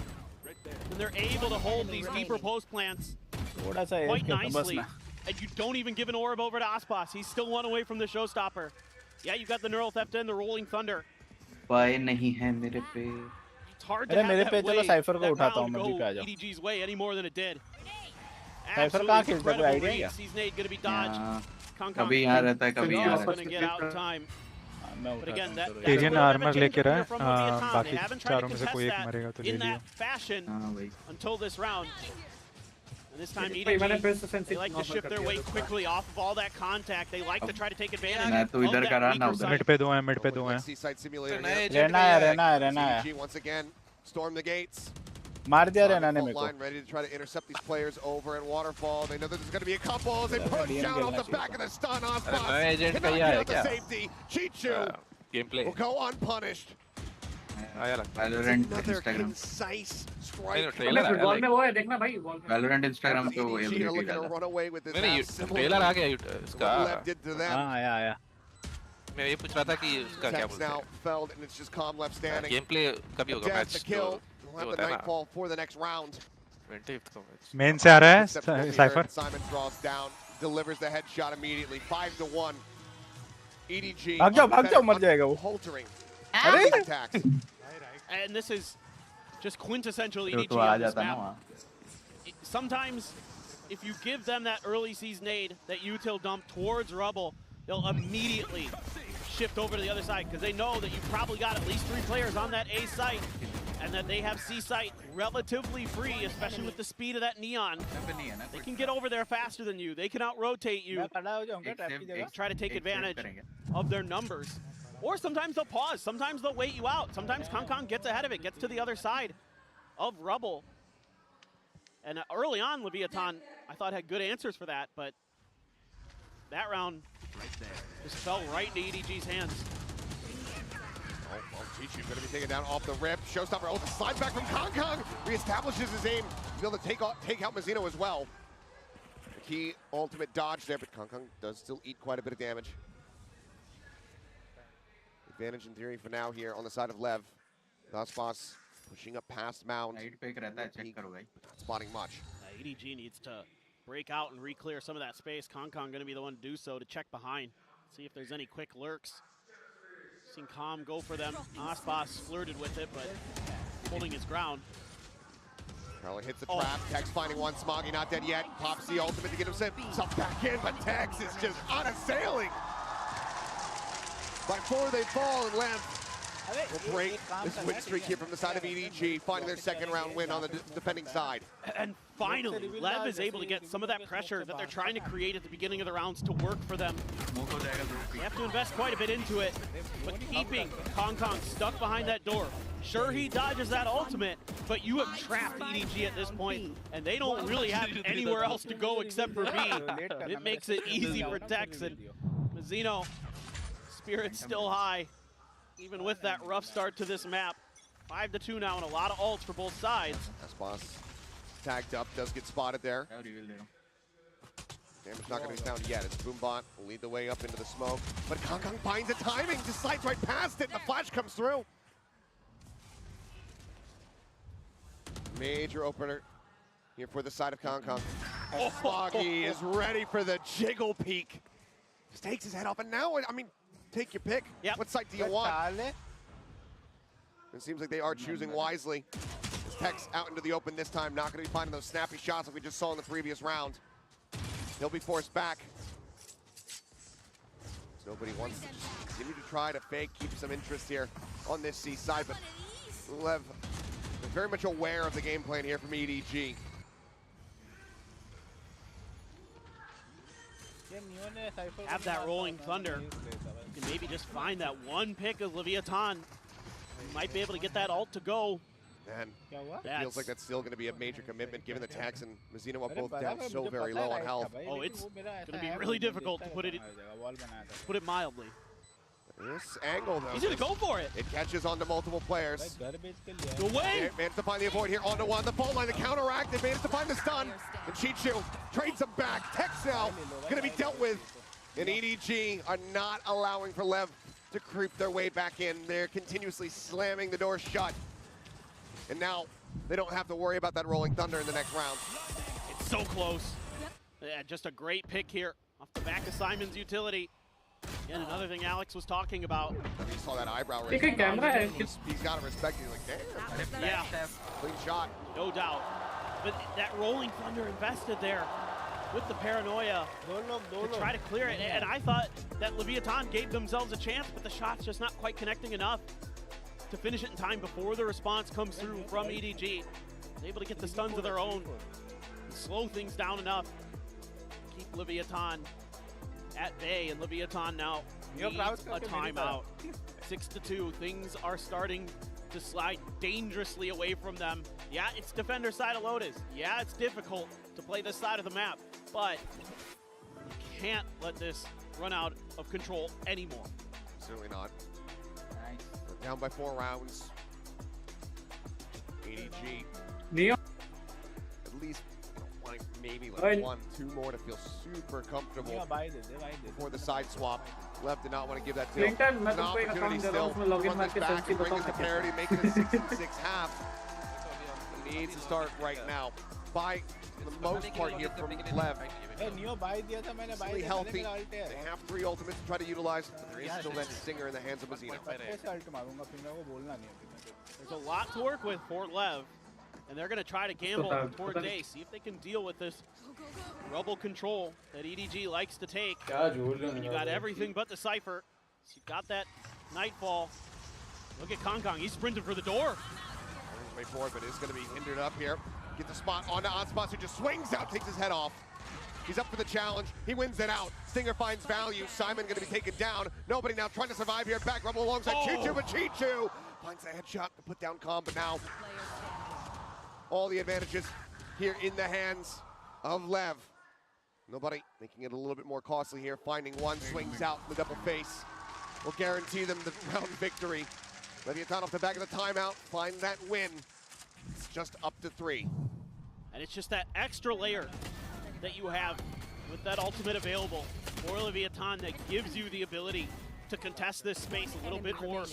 And they're able to hold these deeper post plants quite nicely. And you don't even give an orb over to Ospas. He's still one away from the showstopper. Yeah, you got the neural theft and the rolling thunder. पाए नहीं है मेरे पे। It's hard to have that way, that round go EDG's way any more than it did. Absolutely incredible race. Season 8 going to be dodged. कभी यहाँ रहता है, कभी यहाँ going to get out in time. But again, that Tyrion armor लेके रहा है, बाकी चारों में से कोई एक मरेगा तो ले in लिया। that fashion until this round. And this time भाई, EDG, मैंने फिर से they like to shift their weight quickly off of all that contact. They like to try to take advantage मैं तो इधर of का that रहा ना weaker उधर। side. मिड पे दो हैं, मिड पे दो हैं। Seaside simulator here. रहना है। EDG once again storm the gates. मार दिया रहना ने मेरे को। Line ready to try to intercept these players over in Waterfall. They know that there's going to be a couple as they push down off the back of the stun. Ospas cannot get out the safety. Chichu will go unpunished. Valorant Another Instagram। concise strike. Football में वो है, देखना भाई ball में। Valorant Instagram पे वो EDG are ability looking to डाला। run away with this. नहीं ट्रेलर आ गया इसका। What Lev did to them. हाँ आया। मैं ये पूछ रहा था कि उसका क्या Tex बोलते now हैं। felled and it's just Calm left standing. Game play कभी होगा Death, मैच the जो kill. We'll have the होता है ना। nightfall for the next round. 20th को मैच। मेन से आ रहा है Acceptable cipher. here. Simon draws down, delivers the headshot immediately. 5-1. EDG. भाग जाओ मर जाएगा वो। Haltering. अरे attacks. And this is just quintessential तो EDG आ on this जाता ना map. वहाँ। Sometimes, if you give them that early season aid, that util dump towards rubble, they'll immediately shift over to the other side because they know that you've probably got at least 3 players on that A site and that they have C site relatively free, especially with the speed of that neon. They can get over there faster than you. They can out-rotate you. Try to take advantage of their numbers. Or sometimes they'll pause. Sometimes they'll wait you out. Sometimes Kong gets ahead of it, gets to the other side of rubble. And early on, Leviathan, I thought had good answers for that, but that round just fell right into EDG's hands. Oh, well, Chichu going to be taken down off the rip. Showstopper, oh, the slide back from Kong. Reestablishes his aim. He's able to take out Mazzino as well. The key ultimate dodge there, but Kong does still eat quite a bit of damage. Advantage in theory for now here on the side of Lev. Ospas pushing up past Mound. Not spotting much. EDG needs to break out and re-clear some of that space. Kong going to be the one to do so, to check behind. See if there's any quick lurks. Seen Calm go for them. Ospas flirted with it, but holding his ground. Carly hits the trap. Tex finding one. Smoggy not dead yet. Pops the ultimate to get himself back in, but Tex is just unassailing. By 4 they fall, and Lev will break this win streak here from the side of EDG, finding their second round win on the defending side. And finally, LEV is able to get some of that pressure that they're trying to create at the beginning of the rounds to work for them. They have to invest quite a bit into it, but keeping Kong stuck behind that door. Sure, he dodges that ultimate, but you have trapped EDG at this point, and they don't really have anywhere else to go except for B. It makes it easy for Tex, and Mazzino, spirit's still high, even with that rough start to this map. 5-2 now, and a lot of ults for both sides. S-Boss tagged up, does get spotted there. Damage not going to be found yet. It's Boombot will lead the way up into the smoke, but Kong finds the timing, just slides right past it, and the flash comes through. Major opener here for the side of Kong. Foggy is ready for the jiggle peek. Just takes his head off, and now, I mean, take your pick. Yep. What side do you want? It seems like they are choosing wisely. As Tex out into the open this time, not going to be finding those snappy shots like we just saw in the previous round. He'll be forced back. Nobody wants to just continue to try to fake, keep some interest here on this C side, but LEV very much aware of the game plan here from EDG. Have that rolling thunder. You can maybe just find that one pick of Leviathan. You might be able to get that ult to go. Man, it feels like that's still going to be a major commitment given the Tex and Mazzino are both down so very low on health. Oh, it's going to be really difficult to put it mildly. This angle, though. He's going to go for it. It catches onto multiple players. Go away. Managed to find the avoid here onto one. The fault line, the counteract. They managed to find the stun. And Chichu trades him back. Tex now going to be dealt with. And EDG are not allowing for LEV to creep their way back in. They're continuously slamming the door shut. And now they don't have to worry about that rolling thunder in the next round. It's so close. Yeah, just a great pick here off the back of Simon's utility. And another thing Alex was talking about. You saw that eyebrow raise. He's got to respect you. Like, damn. Yeah. Clean shot. No doubt. But that rolling thunder invested there with the paranoia to try to clear it. And I thought that Leviathan gave themselves a chance, but the shot's just not quite connecting enough to finish it in time before the response comes through from EDG. Able to get the stuns of their own and slow things down enough. Keep Leviathan at bay, and Leviathan now needs a timeout. 6-2, things are starting to slide dangerously away from them. Yeah, it's defender side of Lotus. Yeah, it's difficult to play this side of the map, but you can't let this run out of control anymore. Certainly not. We're down by 4 rounds. EDG. Neo. At least maybe like 1-2 more to feel super comfortable before the side swap. LEV did not want to give that to an opportunity still. Run this back and bring us to parity, make it a 6-6 half. Needs to start right now. By the most part here from LEV. Really healthy. They have 3 ultimates to try to utilize, but there is still that stinger in the hands of Mazzino. There's a lot to work with for LEV, and they're going to try to gamble towards A, see if they can deal with this rubble control that EDG likes to take. And you got everything but the Cypher, so you got that Nightfall. Look at Kong, he's sprinting for the door. Way forward, but it's going to be hindered up here. Get the spot onto Onspots, who just swings out, takes his head off. He's up for the challenge. He wins it out. Stinger finds value. Simon going to be taken down. Nobody now trying to survive here. Back rubble alongside Chichu, but Chichu finds a headshot to put down Calm, but now all the advantages here in the hands of LEV. Nobody making it a little bit more costly here. Finding one, swings out the double face. Will guarantee them the round victory. Leviathan off the back of the timeout, find that win. It's just up to 3. And it's just that extra layer that you have with that ultimate available for Leviathan that gives you the ability to contest this space a little bit more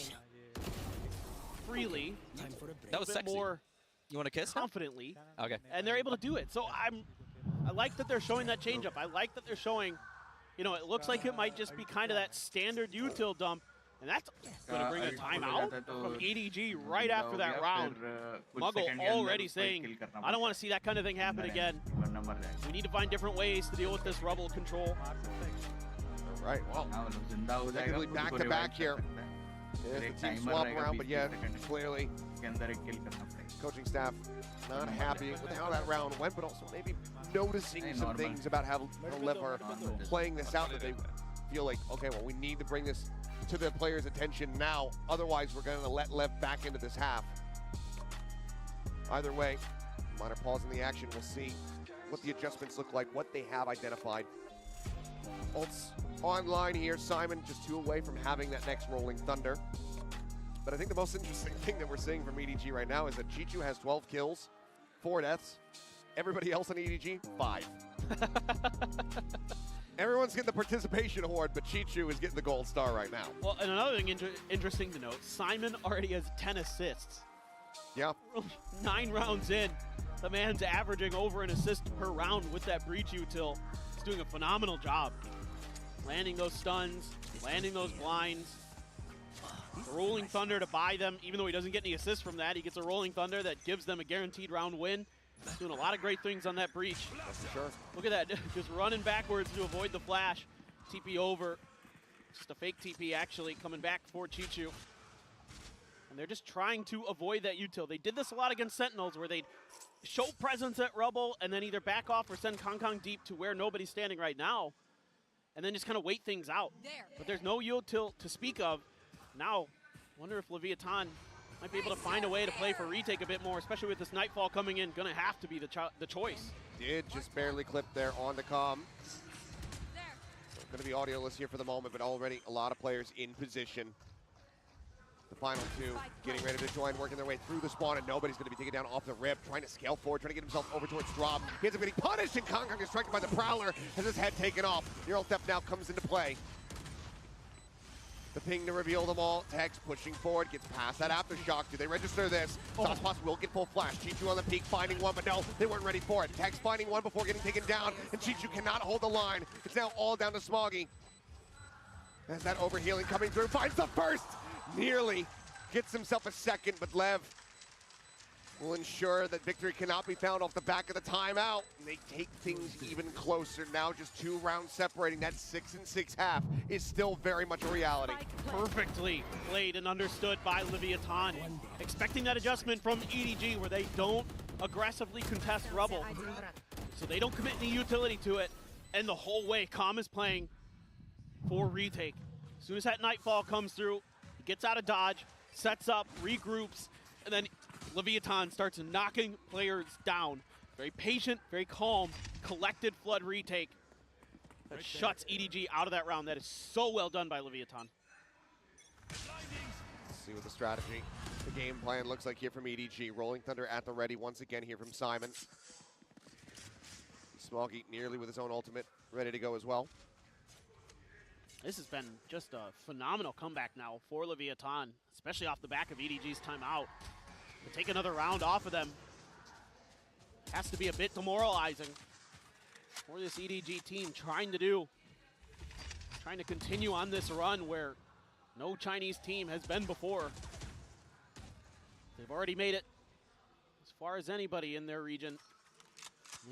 freely. That was sexy. More you want to kiss? Confidently. Okay. And they're able to do it. So I like that they're showing that changeup. I like that they're showing, you know, it looks like it might just be kind of that standard util dump. And that's going to bring a timeout from EDG right after that round. Muggle already saying, I don't want to see that kind of thing happen again. We need to find different ways to deal with this rubble control. All right, well, effectively back-to-back here There's the team swap around, but yeah, clearly coaching staff not happy with how that round went, but also maybe noticing some things about how LEV are playing this out that they feel like, okay, well, we need to bring this to the players' attention now. Otherwise, we're going to let LEV back into this half. Either way, minor pause in the action. We'll see what the adjustments look like, what they have identified. Ults online here. Simon just 2 away from having that next Rolling Thunder. But I think the most interesting thing that we're seeing from EDG right now is that Chichu has 12 kills, 4 deaths. Everybody else on EDG, 5. Everyone's getting the participation award, but Chichu is getting the gold star right now. Well, and another thing interesting to note, Simon already has 10 assists. Yeah. 9 rounds in, the man's averaging over an assist per round with that breach util. He's doing a phenomenal job. Landing those stuns, landing those blinds. The Rolling Thunder to buy them, even though he doesn't get any assists from that, he gets a Rolling Thunder that gives them a guaranteed round win. He's doing a lot of great things on that breach. Sure. Look at that, just running backwards to avoid the flash. TP over. Just a fake TP actually coming back for Chichu. And they're just trying to avoid that util. They did this a lot against Sentinels where they'd show presence at Rubble and then either back off or send Kong deep to where nobody's standing right now. And then just kind of wait things out. But there's no util to speak of. Now, wonder if Leviathan might be able to find a way to play for retake a bit more, especially with this Nightfall coming in. Gonna have to be the choice. Did just barely clip there on the comm. So gonna be audioless here for the moment, but already a lot of players in position. The final 2 getting ready to join, working their way through the spawn, and nobody's going to be taken down off the rip, trying to scale forward, trying to get himself over towards drop. He ends up getting punished, and Kong is stricken by the Prowler, has his head taken off. Neural Theft now comes into play. The ping to reveal them all. Tex pushing forward, gets past that aftershock. Do they register this? Saucepots will get full flash. Chichu on the peak, finding one, but no, they weren't ready for it. Tex finding one before getting taken down, and Chichu cannot hold the line. It's now all down to Smoggy. As that overhealing coming through, finds the first! Nearly gets himself a second, but LEV will ensure that victory cannot be found off the back of the timeout. And they take things even closer. Now just 2 rounds separating. That 6-6 half is still very much a reality. Perfectly played and understood by Leviathan. Expecting that adjustment from EDG where they don't aggressively contest Rubble. So they don't commit any utility to it. And the whole way, Calm is playing for retake. As soon as that Nightfall comes through, he gets out of dodge, sets up, regroups, and then Leviathan starts knocking players down. Very patient, very calm, collected flood retake that shuts EDG out of that round. That is so well done by Leviathan. Let's see what the strategy, the game plan looks like here from EDG. Rolling Thunder at the ready once again here from Simon. Smoggy nearly with his own ultimate ready to go as well. This has been just a phenomenal comeback now for Leviathan, especially off the back of EDG's timeout. To take another round off of them has to be a bit demoralizing for this EDG team trying to continue on this run where no Chinese team has been before. They've already made it as far as anybody in their region.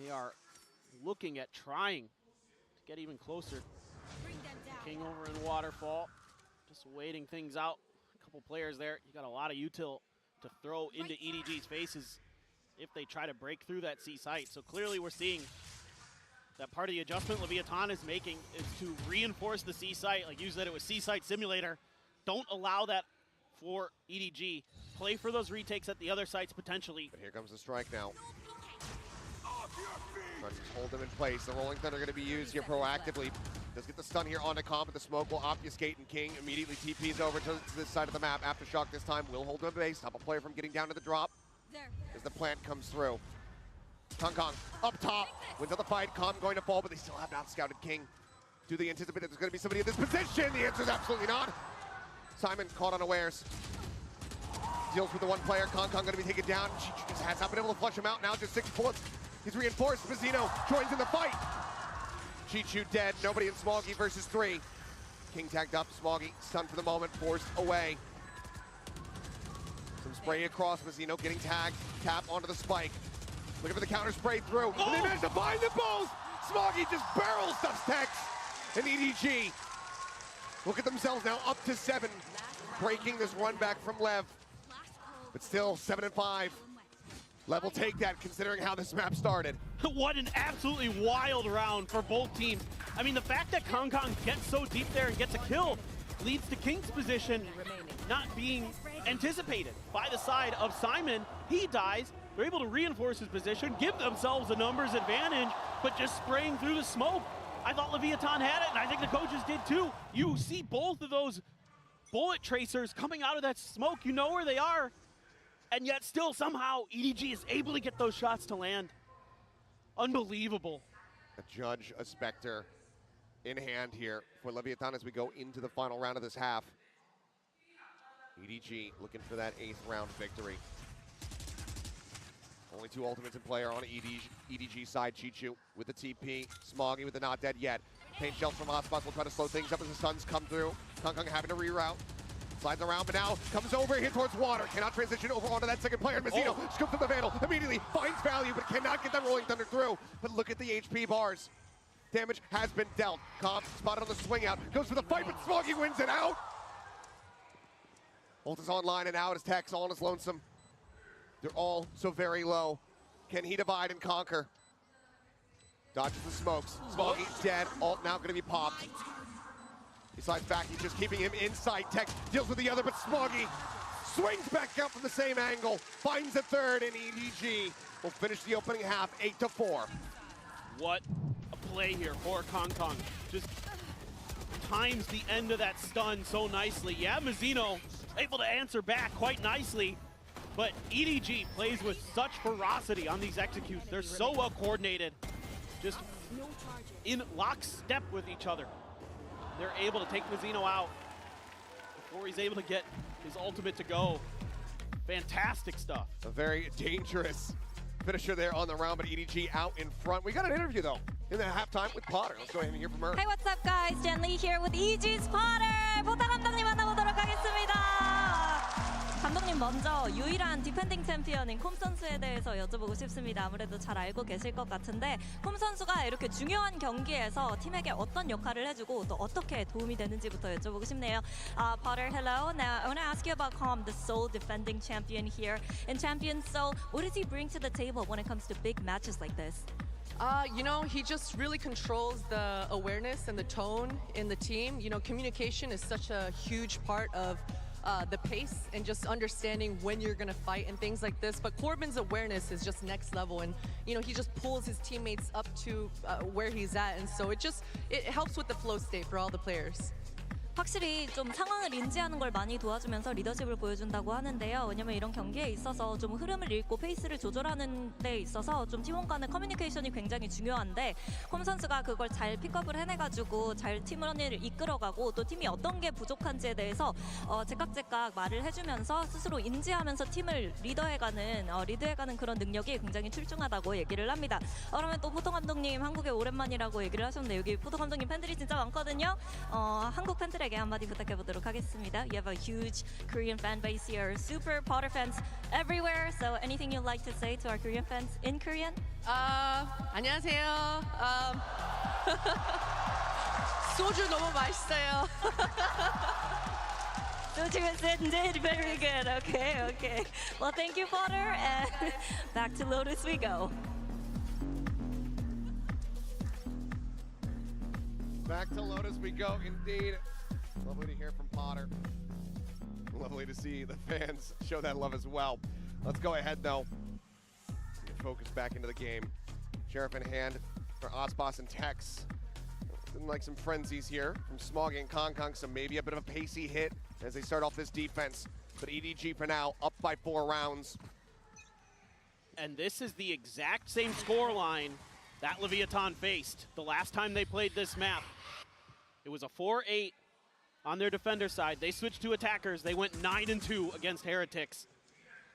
They are looking at trying to get even closer. King over in Waterfall, just waiting things out. A couple players there. You got a lot of util to throw into EDG's faces if they try to break through that C site. So clearly we're seeing that part of the adjustment Leviathan is making is to reinforce the C site. Like you said, it was C site simulator. Don't allow that for EDG. Play for those retakes at the other sites potentially. But here comes the strike now. Trying to just hold them in place. The Rolling Thunder going to be used here proactively. Does get the stun here onto Comp, but the smoke will obfuscate, and King immediately TPs over to this side of the map. Aftershock this time will hold him at base. Stop a player from getting down to the drop as the plant comes through. Kong up top, wins out the fight. Comp going to fall, but they still have not scouted King. Do they anticipate that there's going to be somebody in this position? The answer is absolutely not. Simon caught unawares. Deals with the one player. Kong going to be taken down. Chichu just has not been able to flush him out. Now just 6 bullets. He's reinforced. Mazzino joins in the fight. Chichu dead. Nobody in Smoggy versus 3. King tagged up. Smoggy stunned for the moment. Forced away. Some spray across. Mazzino getting tagged. Tap onto the spike. Looking for the counter spray through. And they managed to find the balls. Smoggy just barrel stuffs Tex. And EDG look at themselves now up to 7. breaking this run back from LEV. But still, 7-5. LEV will take that, considering how this map started. What an absolutely wild round for both teams. I mean, the fact that Kong gets so deep there and gets a kill leads to King's position not being anticipated by the side of Simon. He dies. They're able to reinforce his position, give themselves a numbers advantage, but just spraying through the smoke. I thought Leviathan had it, and I think the coaches did too. You see both of those bullet tracers coming out of that smoke. You know where they are, and yet still somehow EDG is able to get those shots to land. Unbelievable. A Judge, a Spectre in hand here for Leviathan as we go into the final round of this half. EDG looking for that 8th round victory. Only 2 ultimates in play are on EDG side. Chichu with the TP. Smoggy with the not dead yet. Paint shells from hotspots will try to slow things up as the Suns come through. Kong having to reroute. Slides around, but now comes over here towards water. Cannot transition over onto that second player. Mazzino scoops up the Vandal. Immediately finds value, but cannot get that Rolling Thunder through. But look at the HP bars. Damage has been dealt. Cobb spotted on the swing out. Goes for the fight, but Smoggy wins it out. Ult is online and out as Tex all on his lonesome. They're all so very low. Can he divide and conquer? Dodges the smokes. Smoggy dead. Ult now going to be popped. He slides back. He's just keeping him inside. Tex deals with the other, but Smoggy swings back out from the same angle. Finds the third, and EDG will finish the opening half 8-4. What a play here for Kong. Just times the end of that stun so nicely. Yeah, Mazzino able to answer back quite nicely. But EDG plays with such ferocity on these executes. They're so well coordinated, just in lockstep with each other. They're able to take Mazzino out before he's able to get his ultimate to go. Fantastic stuff. A very dangerous finisher there on the round, but EDG out in front. We got an interview though in the halftime with Potter. Let's go ahead and hear from her. Hey, what's up guys? Jen Lee here with EDG's Potter. 포터 감독님 만나보도록 하겠습니다. 감독님 먼저 유일한 디펜딩 챔피언인 콤 선수에 대해서 여쭤보고 싶습니다. 아무래도 잘 알고 계실 것 같은데 콤 선수가 이렇게 중요한 경기에서 팀에게 어떤 역할을 해주고 또 어떻게 도움이 되는지부터 여쭤보고 싶네요. Potter, hello. Now I want to ask you about Kom, the sole defending champion here in Champions Seoul. What does he bring to the table when it comes to big matches like this? You know, he just really controls the awareness and the tone in the team. You know, communication is such a huge part of the pace and just understanding when you're gonna fight and things like this. But Corbin's awareness is just next level, and you know, he just pulls his teammates up to where he's at, and so it helps with the flow state for all the players. 확실히 좀 상황을 인지하는 걸 많이 도와주면서 리더십을 보여준다고 하는데요. 왜냐면 이런 경기에 있어서 좀 흐름을 읽고 페이스를 조절하는 데 있어서 좀 팀원 간의 커뮤니케이션이 굉장히 중요한데 콤 선수가 그걸 잘 픽업을 해내가지고 잘 팀원을 이끌어가고 또 팀이 어떤 게 부족한지에 대해서 제깍제깍 말을 해주면서 스스로 인지하면서 팀을 리드해가는 그런 능력이 굉장히 출중하다고 얘기를 합니다. 그러면 또 포터 감독님 한국에 오랜만이라고 얘기를 하셨는데 여기 포터 감독님 팬들이 진짜 많거든요. 한국 팬들에게 한마디 부탁해보도록 하겠습니다. You have a huge Korean fan base here, super Potter fans everywhere. So anything you'd like to say to our Korean fans in Korean? 안녕하세요. 소주 너무 맛있어요. 소주 indeed, very good. Okay. Well, thank you, Potter, and back to Lotus we go. Back to Lotus we go, indeed. Lovely to hear from Potter. Lovely to see the fans show that love as well. Let's go ahead, though. Focus back into the game. Sheriff in hand for Osbos and Tex. Looking like some frenzies here from Smoggy and Kong, so maybe a bit of a pacey hit as they start off this defense. But EDG for now, up by 4 rounds. And this is the exact same scoreline that Leviathan faced the last time they played this map. It was a 4-8 on their defender side. They switched to attackers. They went 9-2 against Heretics.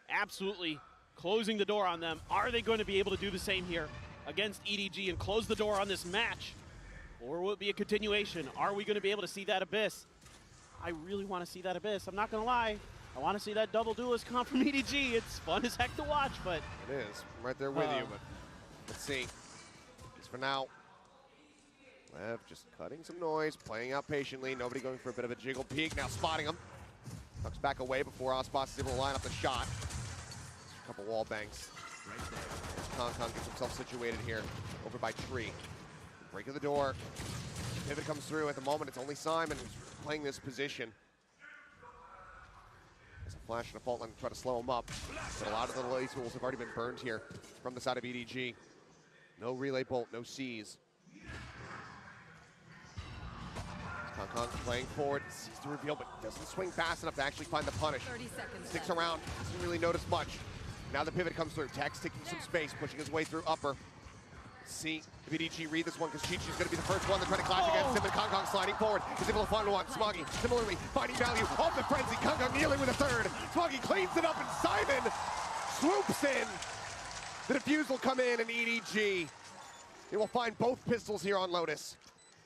Absolutely closing the door on them. Are they going to be able to do the same here against EDG and close the door on this match? Or will it be a continuation? Are we going to be able to see that Abyss? I really want to see that Abyss. I'm not going to lie. I want to see that double duelist comp from EDG. It's fun as heck to watch, but... It is. I'm right there with you, but let's see. Just for now, LEV just cutting some noise, playing out patiently. Nobody going for a bit of a jiggle peek. Now spotting him. Tucks back away before Osbos is able to line up the shot. A couple wall bangs. Kong gets himself situated here over by Tree. Break of the door. Pivot comes through. At the moment, it's only Simon who's playing this position. There's a flash and a fault line to try to slow him up. But a lot of the relay tools have already been burned here from the side of EDG. No relay bolt, no C's. Kong playing forward, sees the reveal, but doesn't swing fast enough to actually find the punish. 30 seconds Sticks left. around, doesn't really notice much. Now the pivot comes through. Tex taking some space, pushing his way through upper. See if EDG read this one, because Chi-Chi's going to be the first one to try to clash against him, and Kong sliding forward. He's able to find one. Smoggy similarly finding value off the frenzy. Kong kneeling with a third. Smoggy cleans it up, and Simon swoops in. The defuse will come in, and EDG. He will find both pistols here on Lotus.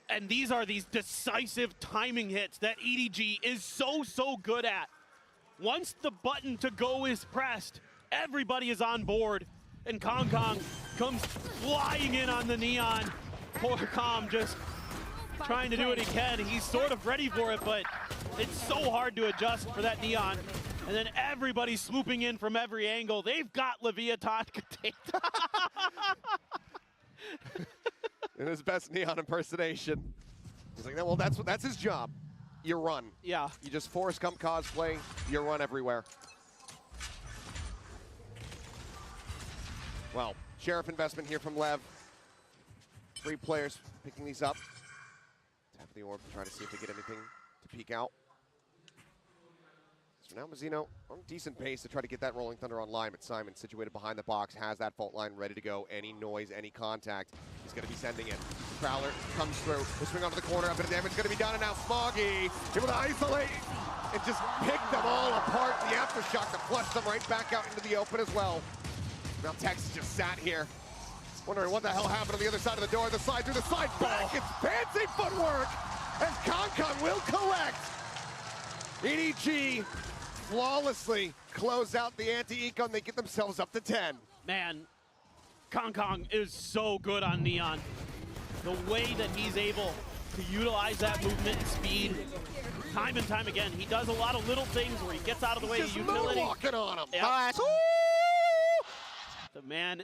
And these are these decisive timing hits that EDG is so good at. Once the button to go is pressed, everybody is on board. And Kong comes flying in on the Neon. Poor Kong just trying to do what he can. He's sort of ready for it, but it's so hard to adjust for that Neon. And then everybody's swooping in from every angle. They've got Leviathan contained. In his best Neon impersonation. He's like, well, that's his job. You run. Yeah. You just Forrest Gump cosplay, you run everywhere. Well, Sheriff investment here from LEV. 3 players picking these up. Tap the orb to try to see if they get anything to peek out. So now Mazzino on decent pace to try to get that Rolling Thunder online, but Simon, situated behind the box, has that fault line ready to go. Any noise, any contact, he's going to be sending it. Prowler comes through. The swing onto the corner. A bit of damage is going to be done, and now Smoggy able to isolate and just pick them all apart. The aftershock to flush them right back out into the open as well. Now Tex just sat here, wondering what the hell happened on the other side of the door. The slide through the side back. It's fancy footwork, and Kong will collect. EDG flawlessly close out the anti-econ. They get themselves up to 10. Man, Kong is so good on Neon. The way that he's able to utilize that movement and speed, time and time again. He does a lot of little things where he gets out of the way of utility. Moonwalking on him. Yep. The man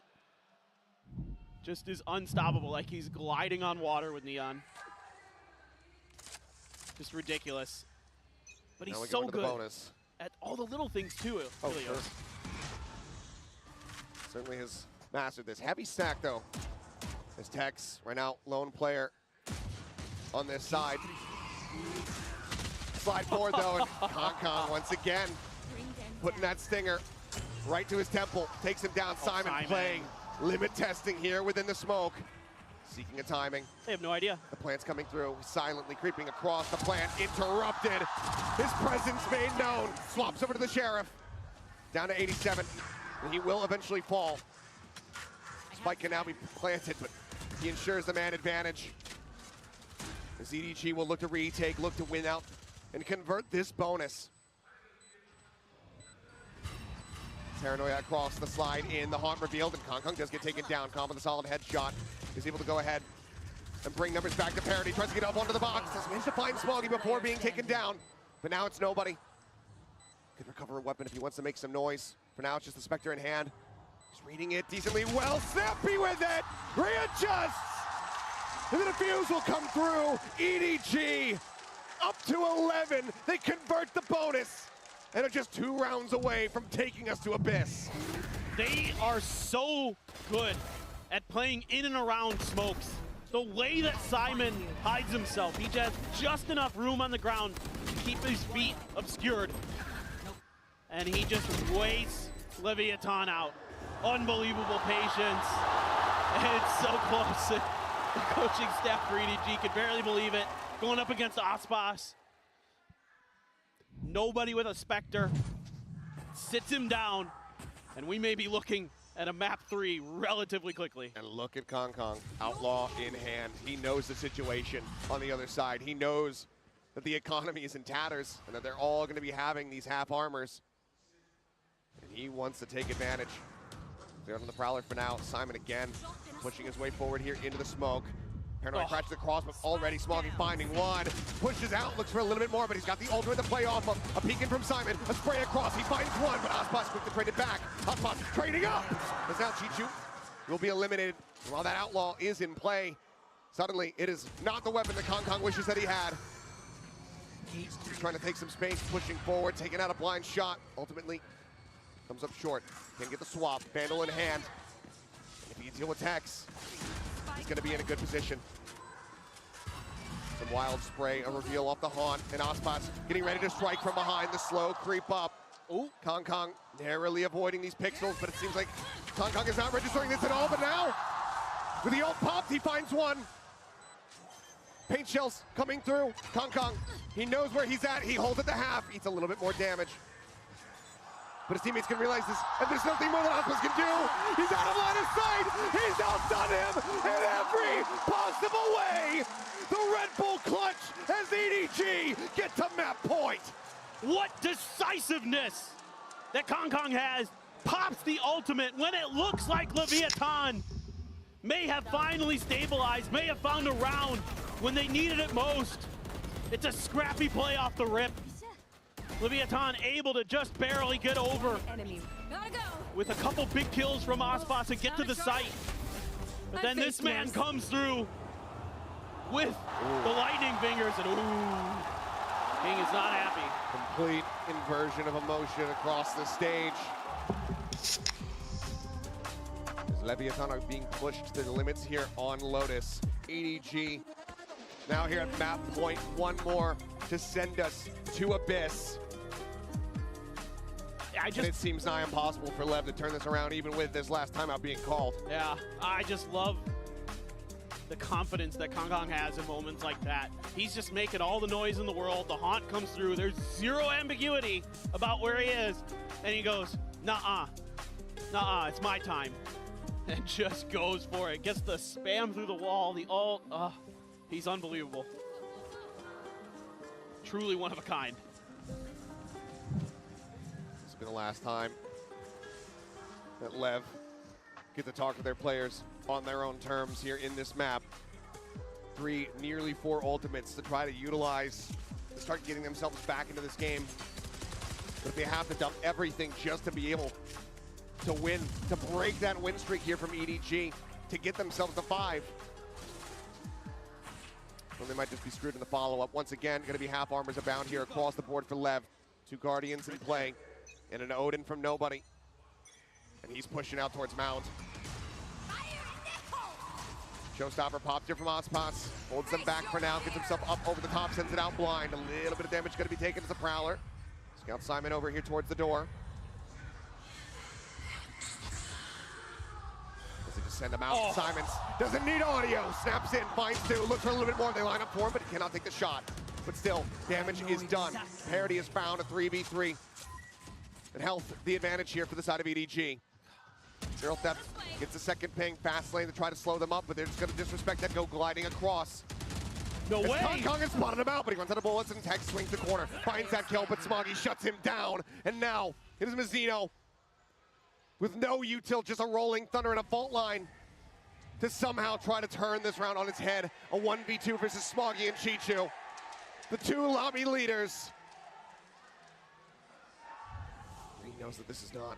just is unstoppable, like he's gliding on water with Neon. Just ridiculous. But he's so good at all the little things too, really. Sure. Certainly has mastered this. Heavy stack though. As Tex, right now, lone player on this side. Slide forward though, and Kong once again putting that stinger right to his temple. Takes him down. Simon playing limit testing here within the smoke. Seeking a timing. They have no idea. The plant's coming through, silently creeping across the plant, interrupted. His presence made known. Swaps over to the Sheriff. Down to 87. And he will eventually fall. Spike can now be planted, but he ensures the man advantage. As EDG will look to retake, look to win out, and convert this bonus. Paranoia across the slide in, the haunt revealed, and Kong does get taken down. Kong with a solid headshot. Is able to go ahead and bring numbers back to parity. Tries to get up onto the box. Has managed to find Smoggy before being taken down. But now it's nobody. Could recover a weapon if he wants to make some noise. For now, it's just the Spectre in hand. He's reading it decently well. Snappy with it. Readjusts. And the defuse will come through. EDG up to 11. They convert the bonus. And are just 2 rounds away from taking us to Abyss. They are so good at playing in and around smokes. The way that Simon hides himself, he has just enough room on the ground to keep his feet obscured. And he just waits Leviathan out. Unbelievable patience. It's so close. The coaching staff for EDG could barely believe it. Going up against Ospas. Nobody with a Spectre. Sits him down. And we may be looking at a map 3 relatively quickly. And look at Kong, outlaw in hand. He knows the situation on the other side. He knows that the economy is in tatters and that they're all going to be having these half armors. And he wants to take advantage. They're on the Prowler for now. Simon again pushing his way forward here into the smoke. Paranoid crashes across, but already Smoggy finding one. Pushes out, looks for a little bit more, but he's got the ultimate to play off of. A peek in from Simon, a spray across, he finds one, but Aspas quick to trade it back. Aspas is trading up. As now Chichu will be eliminated. While that outlaw is in play, suddenly it is not the weapon that Kong wishes that he had. He's trying to take some space, pushing forward, taking out a blind shot. Ultimately, comes up short. Can't get the swap, Vandal in hand. If he can deal with Tex, he's gonna be in a good position. Some wild spray, a reveal off the haunt, and Aspas getting ready to strike from behind, the slow creep up. Ooh, Kong narrowly avoiding these pixels, but it seems like Kong is not registering this at all, but now, with the ult popped, he finds one. Paint shells coming through. Kong, he knows where he's at. He holds at the half, eats a little bit more damage. But his teammates can realize this, and there's nothing more that Aspas can do. He's out of line of sight. He's outdone him in every possible way. The Red Bull clutch as EDG get to map point. What decisiveness that Kong has. Pops the ultimate when it looks like Leviathan may have finally stabilized, may have found a round when they needed it most. It's a scrappy play off the rip. Leviathan able to just barely get over with a couple big kills from Aspas to get to the site. But then this man comes through with the lightning fingers, and King is not happy. Complete inversion of emotion across the stage. As Leviathan are being pushed to the limits here on Lotus. EDG now here at map point, one more to send us to Abyss. And it seems nigh impossible for Lev to turn this around, even with this last timeout being called. Yeah, I just love the confidence that Kong has in moments like that. He's just making all the noise in the world. The haunt comes through. There's zero ambiguity about where he is. And he goes, nah, it's my time. And just goes for it. Gets the spam through the wall, the ult. He's unbelievable. Truly one of a kind. This has been the last time that Lev get to talk to their players on their own terms here in this map. Nearly four ultimates to try to utilize to start getting themselves back into this game. But if they have to dump everything just to be able to win, to break that win streak here from EDG, to get themselves to 5. Well, they might just be screwed in the follow-up. Once again, going to be half armors abound here across the board for Lev. 2 Guardians in play, and an Odin from nobody. And he's pushing out towards Mount. Showstopper pops here from Aspas. Holds them back for now, gets himself up over the top, sends it out blind. A little bit of damage going to be taken as a Prowler. Scout Simon over here towards the door. Does he just send him out? Simons doesn't need audio. Snaps in, finds 2, looks for a little bit more. They line up for him, but he cannot take the shot. But still, damage is done. Parity is found, a 3v3. And health, the advantage here for the side of EDG. Zero Theft gets a second ping, fast lane to try to slow them up, but they're just going to disrespect that, go gliding across. No way! Kong has spotted him out, but he runs out of bullets, and Tex swings the corner, finds that kill, but Smoggy shuts him down. And now, it is Mazzino with no util, just a rolling thunder and a fault line to somehow try to turn this round on its head. A 1v2 versus Smoggy and Chichu. The 2 lobby leaders. He knows that this is not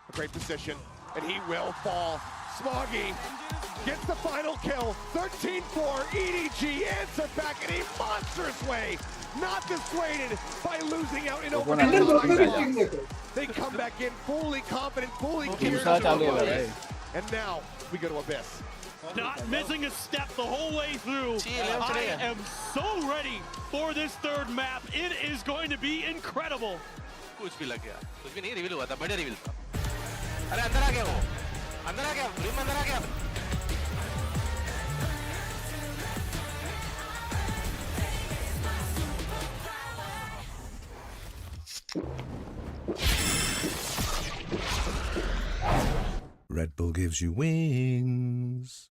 a great position, and he will fall. Smoggy gets the final kill. 13-4, EDG answer back in a monstrous way. Not dissuaded by losing out in overtime. They come back in fully confident, fully geared. And now we go to Abyss. Not missing a step the whole way through. I am so ready for this third map. It is going to be incredible. कुछ भी लग गया, कुछ भी नहीं reveal हुआ था, बढ़िया रिवील था। अरे अंदर आ गया वो, अंदर आ गया, फ्रेम अंदर आ गया। Red Bull gives you wings.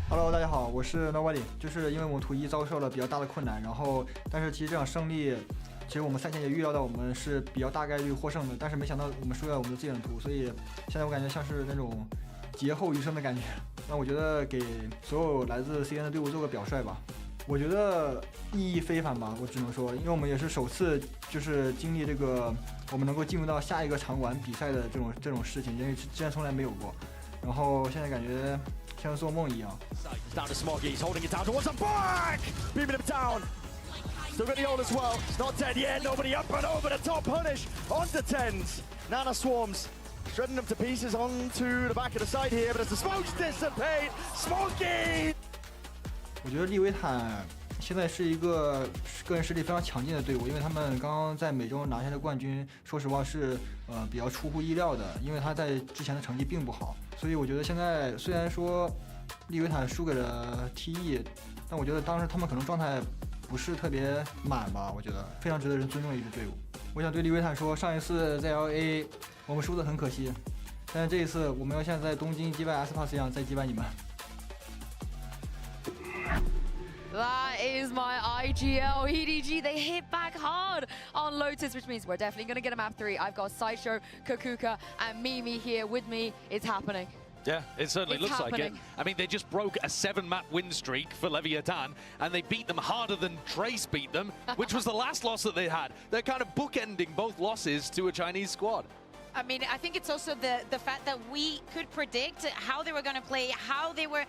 Hello， 大家好，我是 Nobody。就是因为我们图一遭受了比较大的困难，然后但是其实这场胜利，其实我们赛前也预料到我们是比较大概率获胜的，但是没想到我们输在我们的自己的图，所以现在我感觉像是那种劫后余生的感觉。那我觉得给所有来自 CN 的队伍做个表率吧。我觉得意义非凡吧，我只能说，因为我们也是首次就是经历这个我们能够进入到下一个场馆比赛的这种事情，因为之前从来没有过。然后现在感觉像做梦一样。Down to Smoggy, he's holding it down towards the back! Beaming him down! Still got the ult as well, it's not dead yet, nobody up and over the top, punish onto tens. Nana swarms, shredding them to pieces onto the back of the side here, but as the smokes dissipate, Smoggy! 我觉得利维坦现在是一个个人实力非常强劲的队伍，因为他们刚刚在美洲拿下的冠军，说实话是比较出乎意料的，因为他在之前的成绩并不好，所以我觉得现在虽然说利维坦输给了 TE， 但我觉得当时他们可能状态不是特别满吧，我觉得非常值得人尊重的一支队伍。我想对利维坦说，上一次在 LA 我们输得很可惜，但是这一次我们要像在东京击败 S-Pass 一样再击败你们。That is my IGL EDG. They hit back hard on Lotus, which means we're definitely going to get a map 3. I've got Sideshow, Kakuka, and Mimi here with me. It's happening. Yeah, it certainly looks happening. like it. I mean, they just broke a 7-map win streak for Leviathan, and they beat them harder than Trace beat them, which was the last loss that they had. They're kind of bookending both losses to a Chinese squad. I mean, I think it's also the fact that we could predict how they were going to play, how they were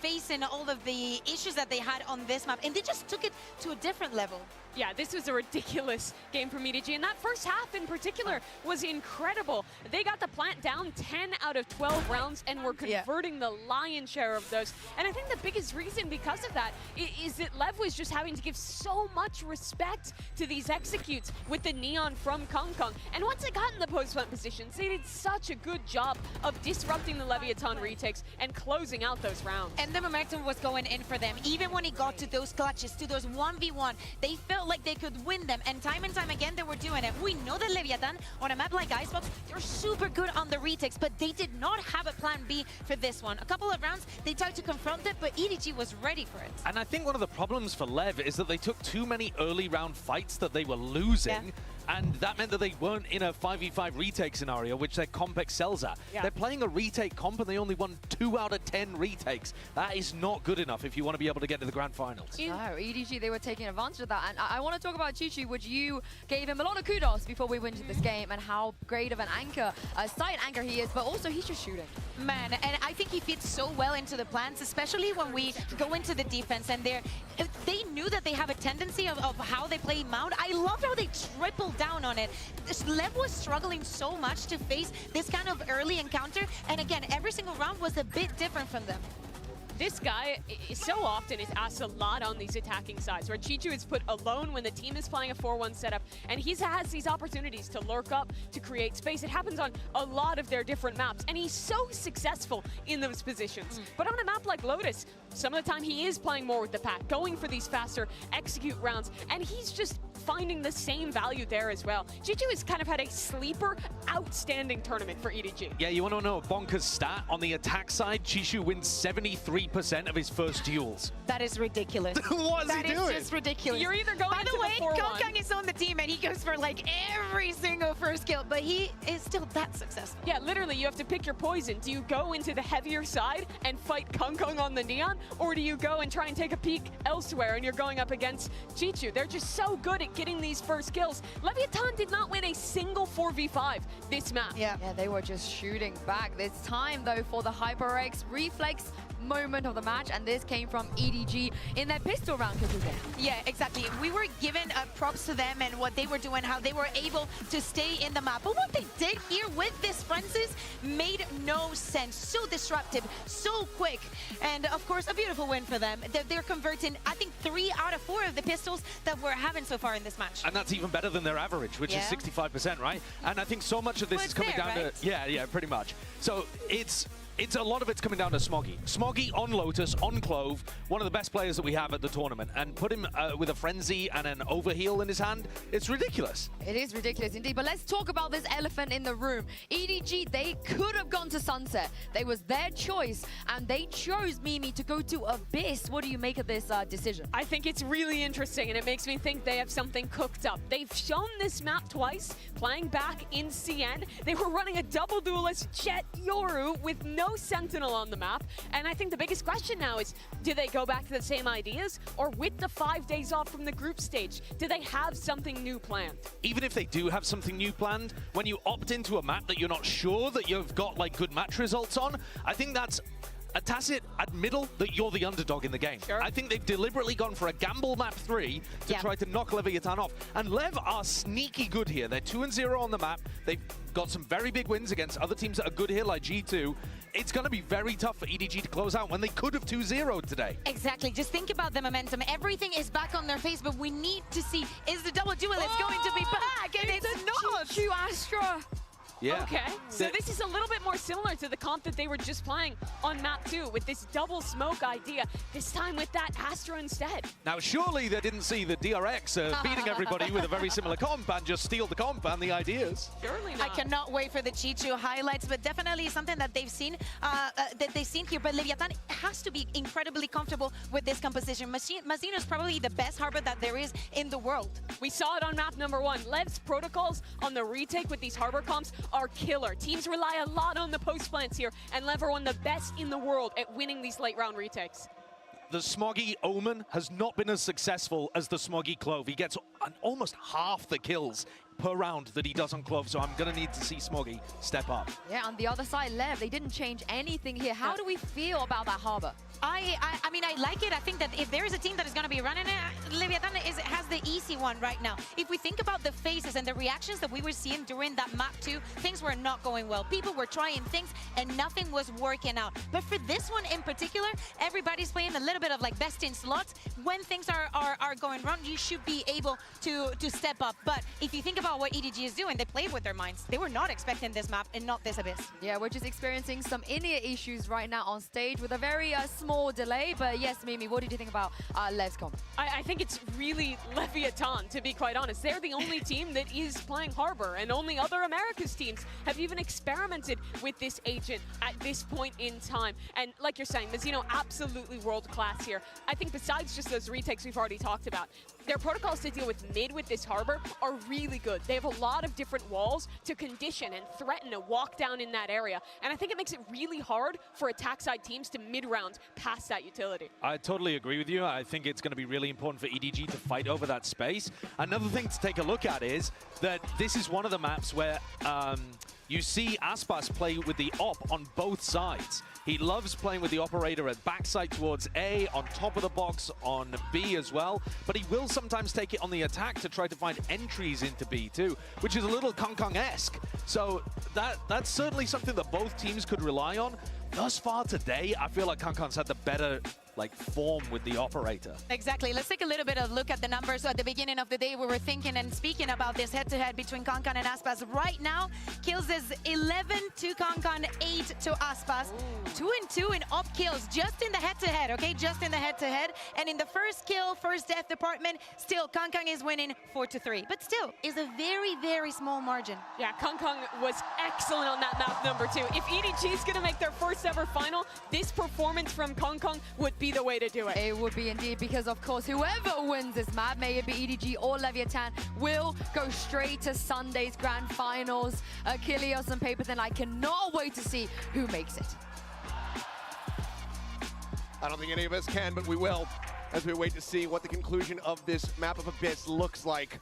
facing all of the issues that they had on this map, and they just took it to a different level. Yeah, this was a ridiculous game from EDG, and that first half in particular was incredible. They got the plant down 10 out of 12 rounds and were converting the lion's share of those. And I think the biggest reason because of that is that LEV was just having to give so much respect to these executes with the Neon from Kong Kong. And once they got in the post-plant positions, they did such a good job of disrupting the Leviathan retakes and closing out those rounds. And the momentum was going in for them. Even when it got to those clutches, to those 1v1, they felt like they could win them. And time again, they were doing it. We know that Leviathan, on a map like Icebox, they're super good on the retakes, but they did not have a plan B for this one. A couple of rounds, they tried to confront it, but EDG was ready for it. And I think one of the problems for LEV is that they took too many early round fights that they were losing. And that meant that they weren't in a 5v5 retake scenario, which their comp excels at. They're playing a retake comp and they only won 2 out of 10 retakes. That is not good enough if you want to be able to get to the grand finals. No, EDG, they were taking advantage of that. And I want to talk about Chichu, which you gave him a lot of kudos before we went into this game, and how great of an anchor, a side anchor he is, but also he's just shooting. Man, and I think he fits so well into the plans, especially when we go into the defense, and they knew that they have a tendency of how they play Mount. I loved how they tripled down on it. LEV was struggling so much to face this kind of early encounter, and again, every single round was a bit different from them. This guy so often is asked a lot on these attacking sides, where Chichu is put alone when the team is playing a 4-1 setup, and he has these opportunities to lurk up, to create space. It happens on a lot of their different maps, and he's so successful in those positions. But on a map like Lotus, some of the time he is playing more with the pack, going for these faster execute rounds, and he's just finding the same value there as well. Chichu has kind of had a sleeper, outstanding tournament for EDG. Yeah, you want to know a bonkers stat? On the attack side, Chichu wins 73% of his first duels. That is ridiculous. What is he doing? That is just ridiculous. You're either going By the way, the 4-1. Kong Kong is on the team and he goes for like every single first kill, but he is still that successful. Yeah, literally, you have to pick your poison. Do you go into the heavier side and fight Kong Kong on the Neon, or do you go and try and take a peek elsewhere and you're going up against Chichu? They're just so good at getting these first kills. Leviathan did not win a single 4v5 this map. Yeah, they were just shooting back. It's time, though, for the HyperX reflex moment of the match, and this came from EDG in their pistol round. Yeah, exactly. We were given props to them and what they were doing, how they were able to stay in the map. But what they did here with this Francis made no sense. So disruptive, so quick, and of course a beautiful win for them. They're converting, I think, 3 out of 4 of the pistols that we're having so far in this match. And that's even better than their average, which is 65%, right? And I think so much of this is coming down to... Yeah, pretty much. So it's a lot of it's coming down to Smoggy. Smoggy on Lotus, on Clove, one of the best players that we have at the tournament, and put him with a frenzy and an overheal in his hand. It's ridiculous. It is ridiculous indeed, but let's talk about this elephant in the room. EDG, they could have gone to Sunset. They was their choice, and they chose Mimi to go to Abyss. What do you make of this decision? I think it's really interesting, and it makes me think they have something cooked up. They've shown this map twice, playing back in SEN. They were running a double duelist Jet Yoru with no Sentinel on the map, and I think the biggest question now is, do they go back to the same ideas, or with the 5 days off from the group stage, do they have something new planned? Even if they do have something new planned, when you opt into a map that you're not sure that you've got like good match results on, I think that's a tacit admittal that you're the underdog in the game. I think they've deliberately gone for a gamble map 3 to try to knock Leviathan off. And LEV are sneaky good here. They're 2-0 on the map. They've got some very big wins against other teams that are good here, like G2. It's going to be very tough for EDG to close out when they could have 2-0'd today. Exactly. Just think about the momentum. Everything is back on their face, but we need to see, is the double duelist going to be back? And it's not. Chichu Astra. Yeah. Okay, so this is a little bit more similar to the comp that they were just playing on map 2 with this double smoke idea, this time with that Astra instead. Now, surely they didn't see the DRX beating everybody with a very similar comp and just steal the comp and the ideas. Surely not. I cannot wait for the Chichu highlights, but definitely something that they've seen here. But Leviathan has to be incredibly comfortable with this composition. Mazino is probably the best harbor that there is in the world. We saw it on map number 1. LEV's protocols on the retake with these harbor comps are killer. Teams rely a lot on the post plants here, and LEV are one of the best in the world at winning these late round retakes. The Smoggy Omen has not been as successful as the Smoggy Clove. He gets almost half the kills per round that he does on Clove, so I'm going to need to see Smoggy step up. Yeah, on the other side, Lev, they didn't change anything here. How do we feel about that Harbor? I mean, I like it. I think that if there is a team that is going to be running it, Leviathan has the easy one right now. If we think about the faces and the reactions that we were seeing during that map too, things were not going well. People were trying things and nothing was working out. But for this one in particular, everybody's playing a little bit of like best in slots. When things are going wrong, you should be able to step up. But if you think about what EDG is doing, they played with their minds. They were not expecting this map and not this Abyss. Yeah, we're just experiencing some in-ear issues right now on stage with a very small delay. But yes, Mimi, what did you think about Lev's comp? I think it's really Leviathan, to be quite honest. They're the only team that is playing Harbor, and only other Americas teams have even experimented with this agent at this point in time. And like you're saying, Mizzino absolutely world-class here. I think besides just those retakes we've already talked about, their protocols to deal with mid with this Harbor are really good. They have a lot of different walls to condition and threaten a walk down in that area. And I think it makes it really hard for attack side teams to mid-round past that utility. I totally agree with you. I think it's going to be really important for EDG to fight over that space. Another thing to take a look at is that this is one of the maps where you see Aspas play with the op on both sides. He loves playing with the operator at backside towards A, on top of the box on B as well, but he will sometimes take it on the attack to try to find entries into B too, which is a little Kong Kong-esque. So that's certainly something that both teams could rely on. Thus far today, I feel like Kong Kong's had the better form with the operator. Exactly. Let's take a little bit of look at the numbers. At the beginning of the day, we were thinking and speaking about this head-to-head between Kankan and Aspas. Right now, kills is 11 to Kankan, 8 to Aspas. 2-2 in op kills, just in the head-to-head, okay? Just in the head-to-head. And in the first kill, first death department, still Kankan is winning 4-3. But still, is a very, very small margin. Yeah, Kankan was excellent on that map number 2. If EDG is going to make their first ever final, this performance from Kankan would be the way to do it. It would be indeed, because of course whoever wins this map, may it be EDG or Leviathan, will go straight to Sunday's grand finals. Kilios and Paper, then I cannot wait to see who makes it. I don't think any of us can, but we will, as we wait to see what the conclusion of this map of Abyss looks like.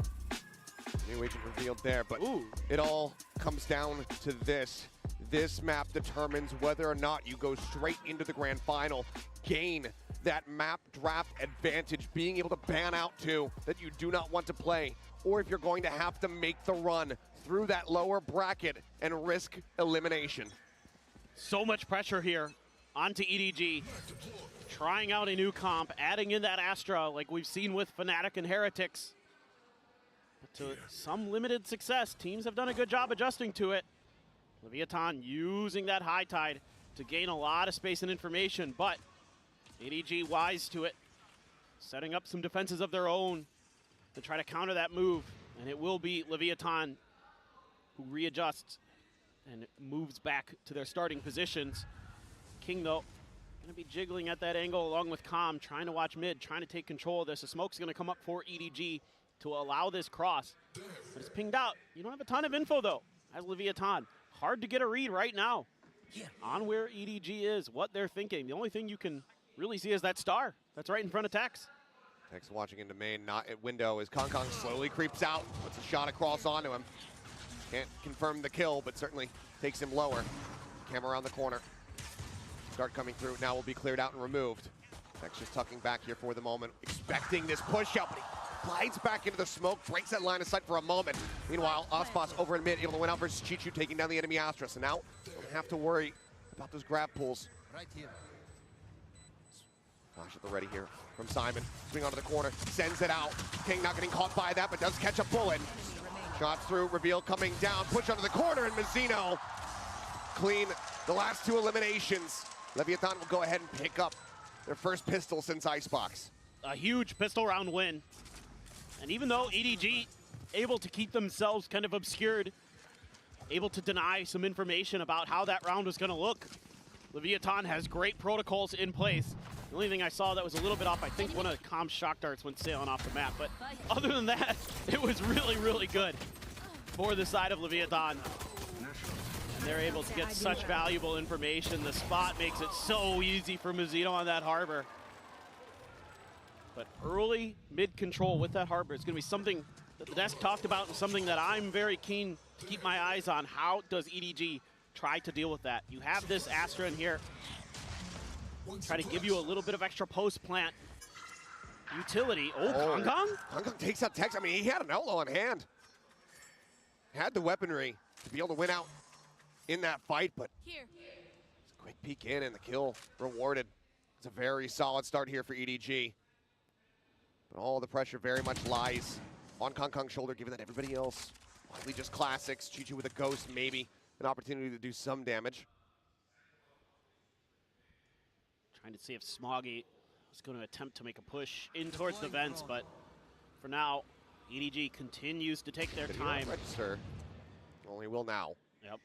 New agent revealed there, but it all comes down to this. This map determines whether or not you go straight into the grand final, gain that map draft advantage, being able to ban out two that you do not want to play, or if you're going to have to make the run through that lower bracket and risk elimination. So much pressure here onto EDG. Trying out a new comp, adding in that Astra like we've seen with Fnatic and Heretics. But to some limited success, teams have done a good job adjusting to it. Leviathan using that high tide to gain a lot of space and information, but EDG wise to it, setting up some defenses of their own to try to counter that move, and it will be Leviathan who readjusts and moves back to their starting positions. King, though, going to be jiggling at that angle along with Calm, trying to watch mid, trying to take control of this. The smoke's going to come up for EDG to allow this cross, but it's pinged out. You don't have a ton of info, though, as Leviathan. Hard to get a read right now on where EDG is, what they're thinking. The only thing you can really see is that star that's right in front of Tex. Tex watching into main, not at window, as Kong Kong slowly creeps out, puts a shot across onto him. Can't confirm the kill, but certainly takes him lower. Camera around the corner. Start coming through, now will be cleared out and removed. Tex just tucking back here for the moment, expecting this push out, but he glides back into the smoke, breaks that line of sight for a moment. Meanwhile, Aspas over in mid, able to win out versus Chichu, taking down the enemy Astra. So now, don't have to worry about those grab pulls. Right here. Flash at the ready here from Simon. Swing onto the corner, sends it out. King not getting caught by that, but does catch a bullet. Shot through, reveal coming down, push onto the corner, and Mizzino clean the last two eliminations. Leviathan will go ahead and pick up their first pistol since Icebox. A huge pistol round win. And even though EDG able to keep themselves kind of obscured, able to deny some information about how that round was going to look, Leviathan has great protocols in place. The only thing I saw that was a little bit off, I think one of Com's shock darts went sailing off the map. But other than that, it was really, really good for the side of Leviathan. And they're able to get such valuable information. The spot makes it so easy for Mizzino on that Harbor. But early mid control with that Harbor is going to be something that the desk talked about and something that I'm very keen to keep my eyes on. How does EDG try to deal with that? You have this Astra in here. Try to give you a little bit of extra post plant utility. Oh, Kong? Kong takes out Tex. I mean, he had an outlaw on hand. Had the weaponry to be able to win out in that fight, but it's a quick peek in and the kill rewarded. It's a very solid start here for EDG. But all the pressure very much lies on Kong's shoulder, given that everybody else, likely just classics. Chichu with a ghost, maybe an opportunity to do some damage. Trying to see if Smoggy is going to attempt to make a push in towards the vents, but for now, EDG continues to take their time. Register. Only will now. Yep.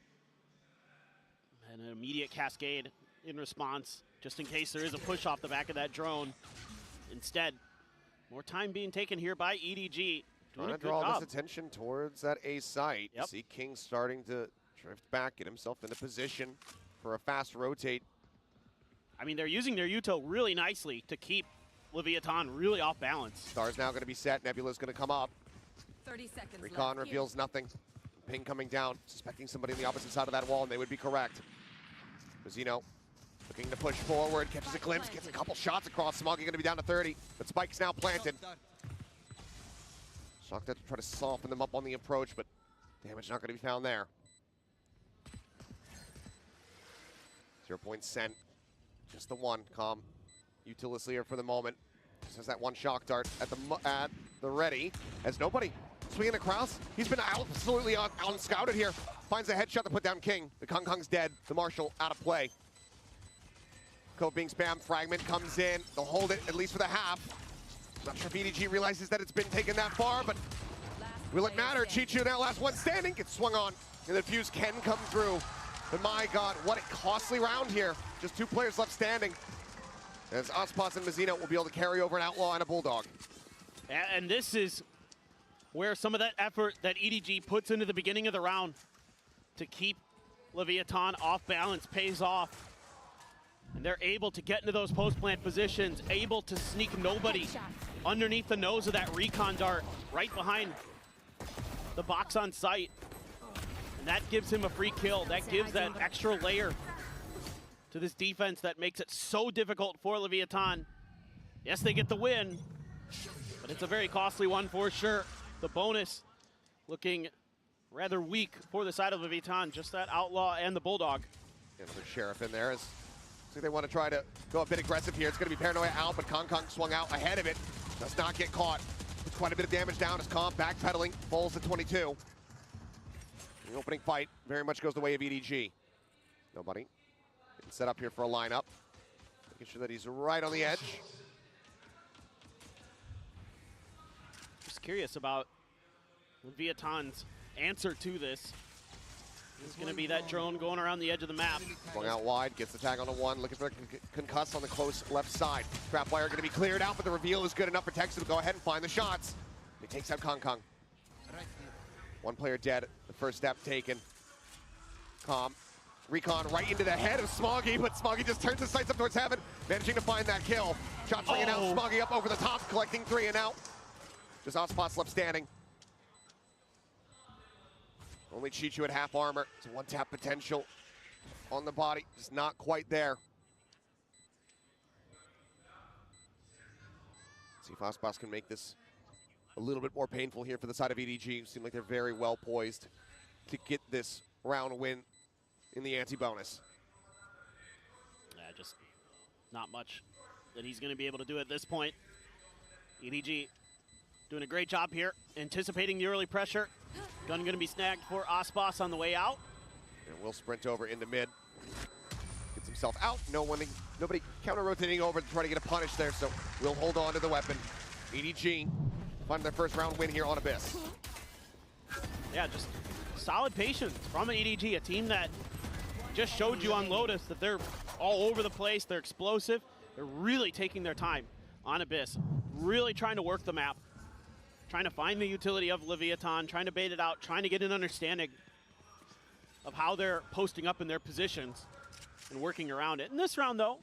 And an immediate cascade in response, just in case there is a push off the back of that drone. Instead, more time being taken here by EDG. Trying to draw this attention towards that A site. Yep. See King starting to drift back, get himself into position for a fast rotate. I mean, they're using their Uto really nicely to keep Leviathan really off balance. Star's now going to be set. Nebula's going to come up. 30 seconds Recon left. reveals nothing. Ping coming down, suspecting somebody on the opposite side of that wall, and they would be correct. Mazzino looking to push forward, catches a glimpse, gets a couple shots across. Smoggy going to be down to 30, but Spike's now planted. Shocked to try to soften them up on the approach, but damage not going to be found there. 0 point SEN, just the one. Calm, Utilis here for the moment. Just has that one shock dart at the ready, as nobody swinging across. He's been absolutely unscouted here. Finds a headshot to put down King. The Kong's dead. The Marshal out of play. Code being spammed. Fragment comes in. They'll hold it at least for the half. Not sure if EDG realizes that it's been taken that far, but will it matter? Chichu now last one standing. Gets swung on. And the fuse can come through. But my God, what a costly round here. Just 2 players left standing. As Aspas and Mazzino will be able to carry over an Outlaw and a Bulldog. And this is where some of that effort that EDG puts into the beginning of the round to keep Leviathan off balance pays off. And they're able to get into those post-plant positions, able to sneak nobody underneath the nose of that recon dart, right behind the box on site. And that gives him a free kill. That gives that extra layer to this defense that makes it so difficult for Leviathan. Yes, they get the win, but it's a very costly one for sure. The bonus looking rather weak for the side of Leviathan, just that Outlaw and the Bulldog. Another Sheriff in there. They want to try to go a bit aggressive here. It's going to be Paranoia out, but Kong swung out ahead of it. Does not get caught. Puts quite a bit of damage down as Kong backpedaling, falls to 22. The opening fight very much goes the way of EDG. Nobody. Getting set up here for a lineup. Making sure that he's right on the edge. Just curious about Leviathan's answer to this. It's going to be that drone going around the edge of the map. Swung out wide, gets the tag on the one, looking for a concuss on the close left side. Trapwire going to be cleared out, but the reveal is good enough for Texas to go ahead and find the shots. He takes out Kong. One player dead, the first step taken. Calm. Recon right into the head of Smoggy, but Smoggy just turns his sights up towards heaven, managing to find that kill. Shot swinging out, Smoggy up over the top, collecting 3 and out. Just Ospots left standing. Only Chichu at half armor. It's a one-tap potential on the body. Just not quite there. See if Ospas can make this a little bit more painful here for the side of EDG. Seem like they're very well poised to get this round win in the anti-bonus. Yeah, just not much that he's going to be able to do at this point. EDG doing a great job here, anticipating the early pressure. Gun going to be snagged for Aspas on the way out. And will sprint over into mid. Gets himself out. Nobody counter-rotating over to try to get a punish there, so we'll hold on to the weapon. EDG finding their first round win here on Abyss. Yeah, just solid patience from an EDG, a team that just showed you on Lotus that they're all over the place, they're explosive, they're really taking their time on Abyss, really trying to work the map, trying to find the utility of Leviathan, trying to bait it out, trying to get an understanding of how they're posting up in their positions and working around it. In this round, though,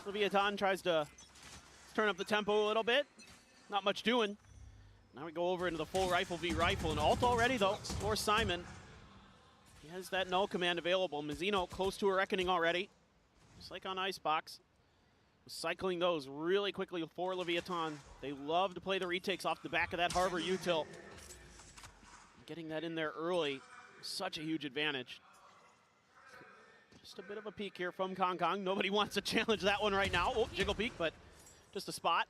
Leviathan tries to turn up the tempo a little bit. Not much doing. Now we go over into the full rifle v rifle, and ult already though for Simon. He has that no command available. Mizzino close to a reckoning already, just like on Icebox. Cycling those really quickly for Leviathan. They love to play the retakes off the back of that Harbor util. Getting that in there early, such a huge advantage. Just a bit of a peek here from Kong Kong. Nobody wants to challenge that one right now. Oh, jiggle peek, but just a spot.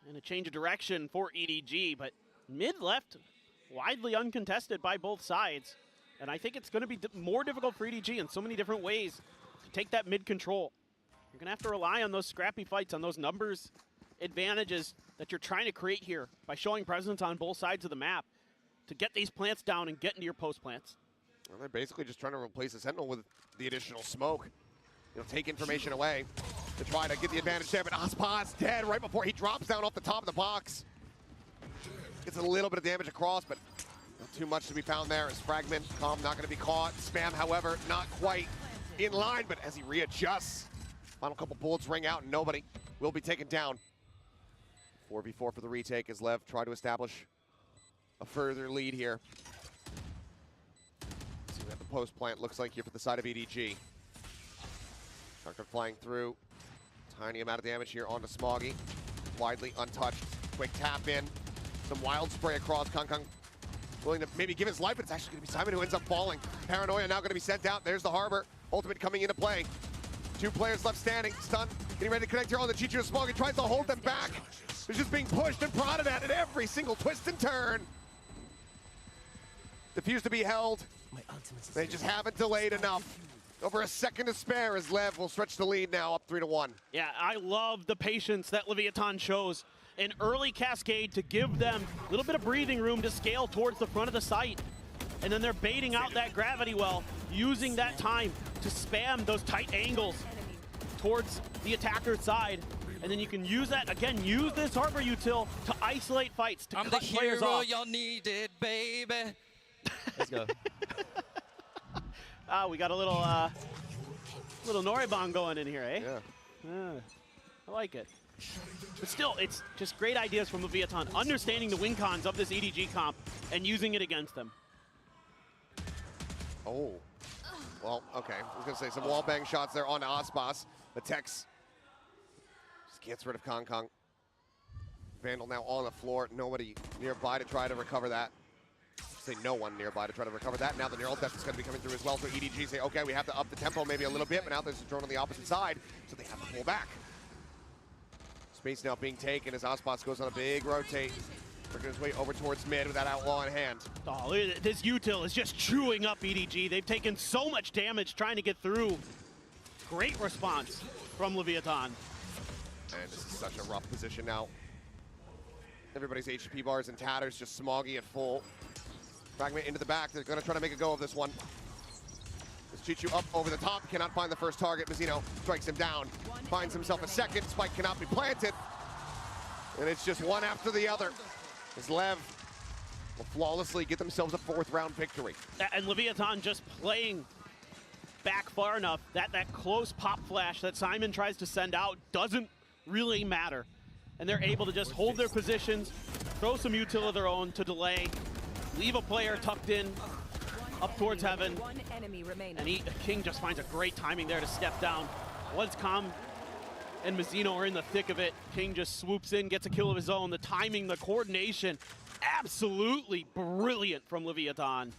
And a change of direction for EDG, but mid-left, widely uncontested by both sides. And I think it's going to be more difficult for EDG in so many different ways to take that mid-control. You're going to have to rely on those scrappy fights, on those numbers advantages that you're trying to create here by showing presence on both sides of the map to get these plants down and get into your post plants. Well, they're basically just trying to replace the Sentinel with the additional smoke. You know, take information away to try to get the advantage there, but Ozpod's dead right before he drops down off the top of the box. Gets a little bit of damage across, but not too much to be found there as Fragment. Calm not going to be caught. Spam, however, not quite in line, but as he readjusts, final couple bullets ring out and nobody will be taken down. 4v4 for the retake as Lev try to establish a further lead here. See what the post plant looks like here for the side of EDG. Shark flying through. Tiny amount of damage here onto Smoggy. Widely untouched. Quick tap in. Some wild spray across. Kong Kong willing to maybe give his life, but it's actually going to be Simon who ends up falling. Paranoia now going to be sent out. There's the Harbor. Ultimate coming into play. 2 players left standing. Stun. Getting ready to connect here on the Chicho. Smoggy tries to hold them back. They're just being pushed and prodded at every single twist and turn. Diffuse to be held. They just haven't delayed enough. Over a second to spare as Lev will stretch the lead now up 3-1. Yeah, I love the patience that Leviathan shows. An early cascade to give them a little bit of breathing room to scale towards the front of the site. And then they're baiting out that gravity well, using that time to spam those tight angles towards the attacker's side. And then you can use that, again, use this Harbor util to isolate fights, to cut players off. Y'all needed, baby. Let's go. We got a little Noribong going in here, eh? Yeah. I like it. But still, it's just great ideas from Leviathan, understanding the win cons of this EDG comp and using it against them. Oh. Well, okay. I was going to say some wall bang shots there on Ospas. The Tex just gets rid of Kong Kong. Vandal now on the floor. Nobody nearby to try to recover that. Say no one nearby to try to recover that. Now the neural death is going to be coming through as well. So EDG say, okay, we have to up the tempo maybe a little bit, but now there's a drone on the opposite side, so they have to pull back. Space now being taken as Ospas goes on a big rotate. Working his way over towards mid with that outlaw in hand. Oh, this util is just chewing up EDG. They've taken so much damage trying to get through. Great response from Leviathan. And this is such a rough position now. Everybody's HP bars in tatters, just Smoggy at full. Fragment into the back. They're going to try to make a go of this one. As Chichu up over the top, cannot find the first target. Mizzino strikes him down. Finds himself a second. Spike cannot be planted. And it's just one after the other. As Lev will flawlessly get themselves a 4th round victory. And Leviathan just playing back far enough that that close pop flash that Simon tries to send out doesn't really matter. And they're able to just hold their positions, throw some util of their own to delay, leave a player tucked in up towards heaven. And King just finds a great timing there to step down. Once Calm and Mizzino are in the thick of it, King just swoops in, gets a kill of his own. The timing, the coordination, absolutely brilliant from Leviathan.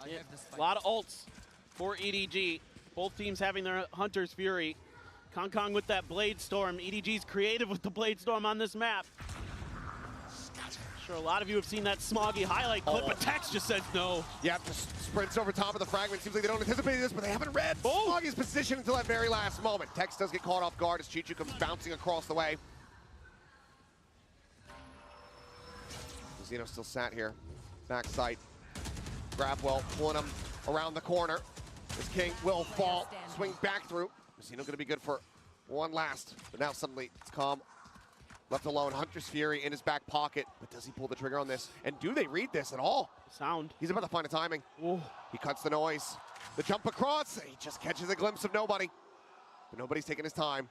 Yeah, a lot of ults for EDG. Both teams having their Hunter's Fury. Kong Kong with that Blade Storm. EDG's creative with the Blade Storm on this map. Sure, a lot of you have seen that Smoggy highlight clip, but Tex just says no. Yeah, just sprints over top of the Fragment. Seems like they don't anticipate this, but they haven't read Smoggy's position until that very last moment. Tex does get caught off guard as Chichu comes bouncing across the way. Zeno still sat here. Backside. Grabwell pulling him around the corner. This King will fall. Swing back through. Zeno going to be good for one last. But now suddenly it's Calm. Left alone, Hunter's Fury in his back pocket. But does he pull the trigger on this? And do they read this at all? Sound. He's about to find a timing. Ooh. He cuts the noise. The jump across. He just catches a glimpse of nobody. But nobody's taking his time.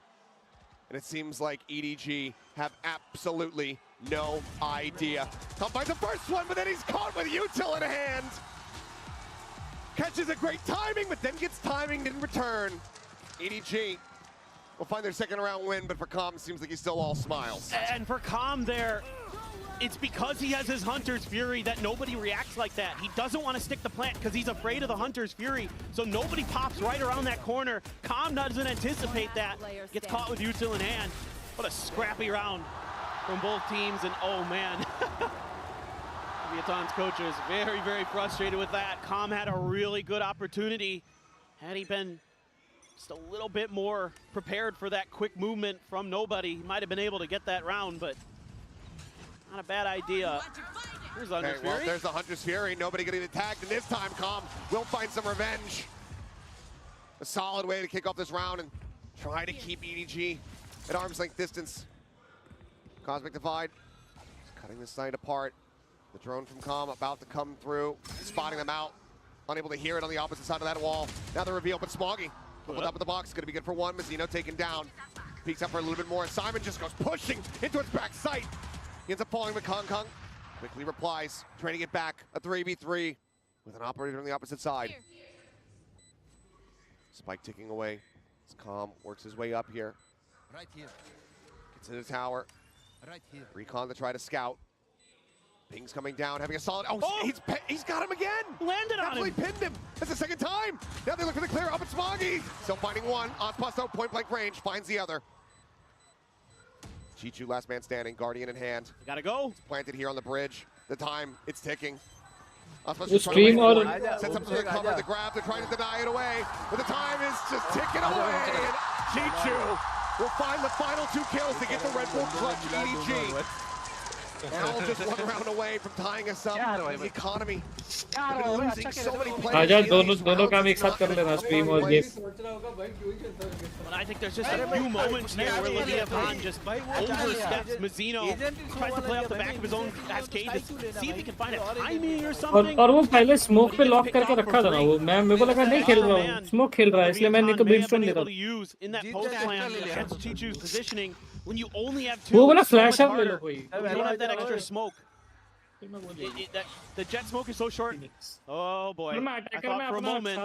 And it seems like EDG have absolutely No idea. Come by the first one, but then he's caught with util in hand. Catches a great timing, but then gets timing in return. EDG will find their second round win, but for Calm, it seems like he's still all smiles. And for Calm there, it's because he has his Hunter's Fury that nobody reacts like that. He doesn't want to stick the plant because he's afraid of the Hunter's Fury, so nobody pops right around that corner. Calm doesn't anticipate that. Gets caught with util in hand. What a scrappy round from both teams, and oh man. Leviathan's coach is very, very frustrated with that. Calm had a really good opportunity. Had he been just a little bit more prepared for that quick movement from nobody, he might have been able to get that round, but not a bad idea. Here's the Hunter's Fury. Well, there's the Hunter's Fury. Nobody getting attacked, and this time Calm will find some revenge. A solid way to kick off this round and try to keep EDG at arm's length distance. Cosmic Divide is cutting this side apart. The drone from Calm about to come through, spotting them out. Unable to hear it on the opposite side of that wall. Now the reveal, but Smoggy on the top of the box. Gonna be good for one. Mazzino taken down. Peeks up for a little bit more. Simon just goes pushing into its back sight. He ends up falling with Kong Kong. Quickly replies, trying to get back. A 3v3 with an operator on the opposite side. Spike ticking away as Calm works his way up here. Right here. Gets in the tower. Right here. Recon to try to scout. Ping's coming down, having a solid. Oh, he's got him again. Landed on him. Pinned him. That's the second time. Now they look for the clear up at Smoggy. Still finding one. Ospasto point blank range finds the other. Chichu last man standing, Guardian in hand. Gotta go. It's planted here on the bridge. The time, it's ticking. Stream or sets up to the cover, the grab, they're trying to deny it away. But the time is just ticking away. And Chichu will find the final 2 kills to get the Red Bull clutch EDG. All just 1 round away from tying us up. The economy. They've been losing so many players. आजा दोनों काम एक साथ कर लेना stream और game. But I think there's just a few moments here where Leviathan just oversteps Mazzino, tries to play off the back of his own cascade to see if he can find a timing or something. और वो पहले smoke पे lock करके रखा था ना वो मेरे को लगा नहीं खेल रहा हूँ smoke खेल रहा है इसलिए मैंने तो brimstone ले रहा in that post plan against Chichu's positioning when you only have 2. वो बोला flash up ले लो कोई. You don't have that extra smoke. The jet smoke is so short. Oh boy. I thought for a moment.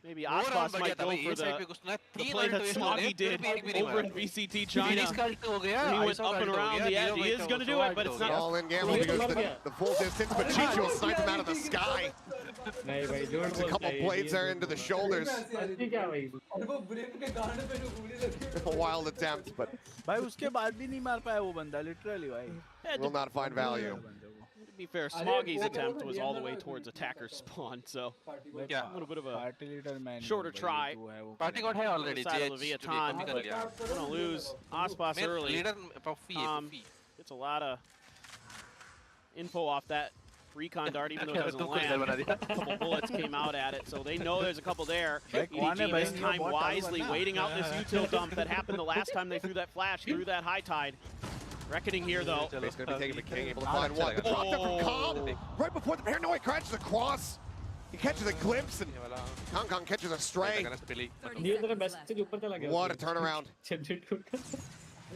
Maybe Aspas might go for the play that Smoggy did over in VCT China. He went up and around the edge. He is going to do it, but it's not. All in gamble because the full distance, but Chichu will snipe him out of the sky. There's a couple blades there into the shoulders. A wild attempt, but will not find value. To be fair, Smoggy's attempt was all the way towards attacker spawn, so yeah, a little bit of a shorter try. Party got high already. Leviathan, but gonna lose Aspas early. Gets a lot of info off that recon dart, even though it doesn't land. A couple bullets came out at it, so they know there's a couple there. EDG this time wisely waiting out this util dump that happened the last time they threw that flash through that high tide. Reckoning here though. He's going to be taking the king, able to find one. The drop there from Calm, right before the paranoid crashes across. He catches a glimpse and Kong Kong catches a stray. What a turnaround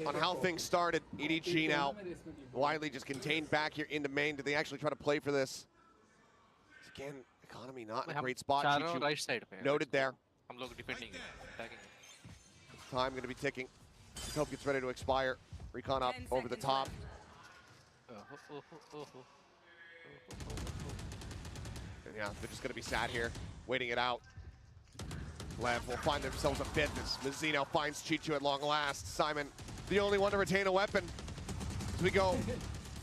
on how things started. EDG now widely just contained back here into main. Did they actually try to play for this? Again, economy not in a great spot. Chichu right side noted there. Defending, time going to be ticking. Hope gets ready to expire. Recon up over the top. And yeah, they're just going to be sat here, waiting it out. LEV will find themselves a business. Mazzino finds Chichu at long last. Simon, the only one to retain a weapon. As we go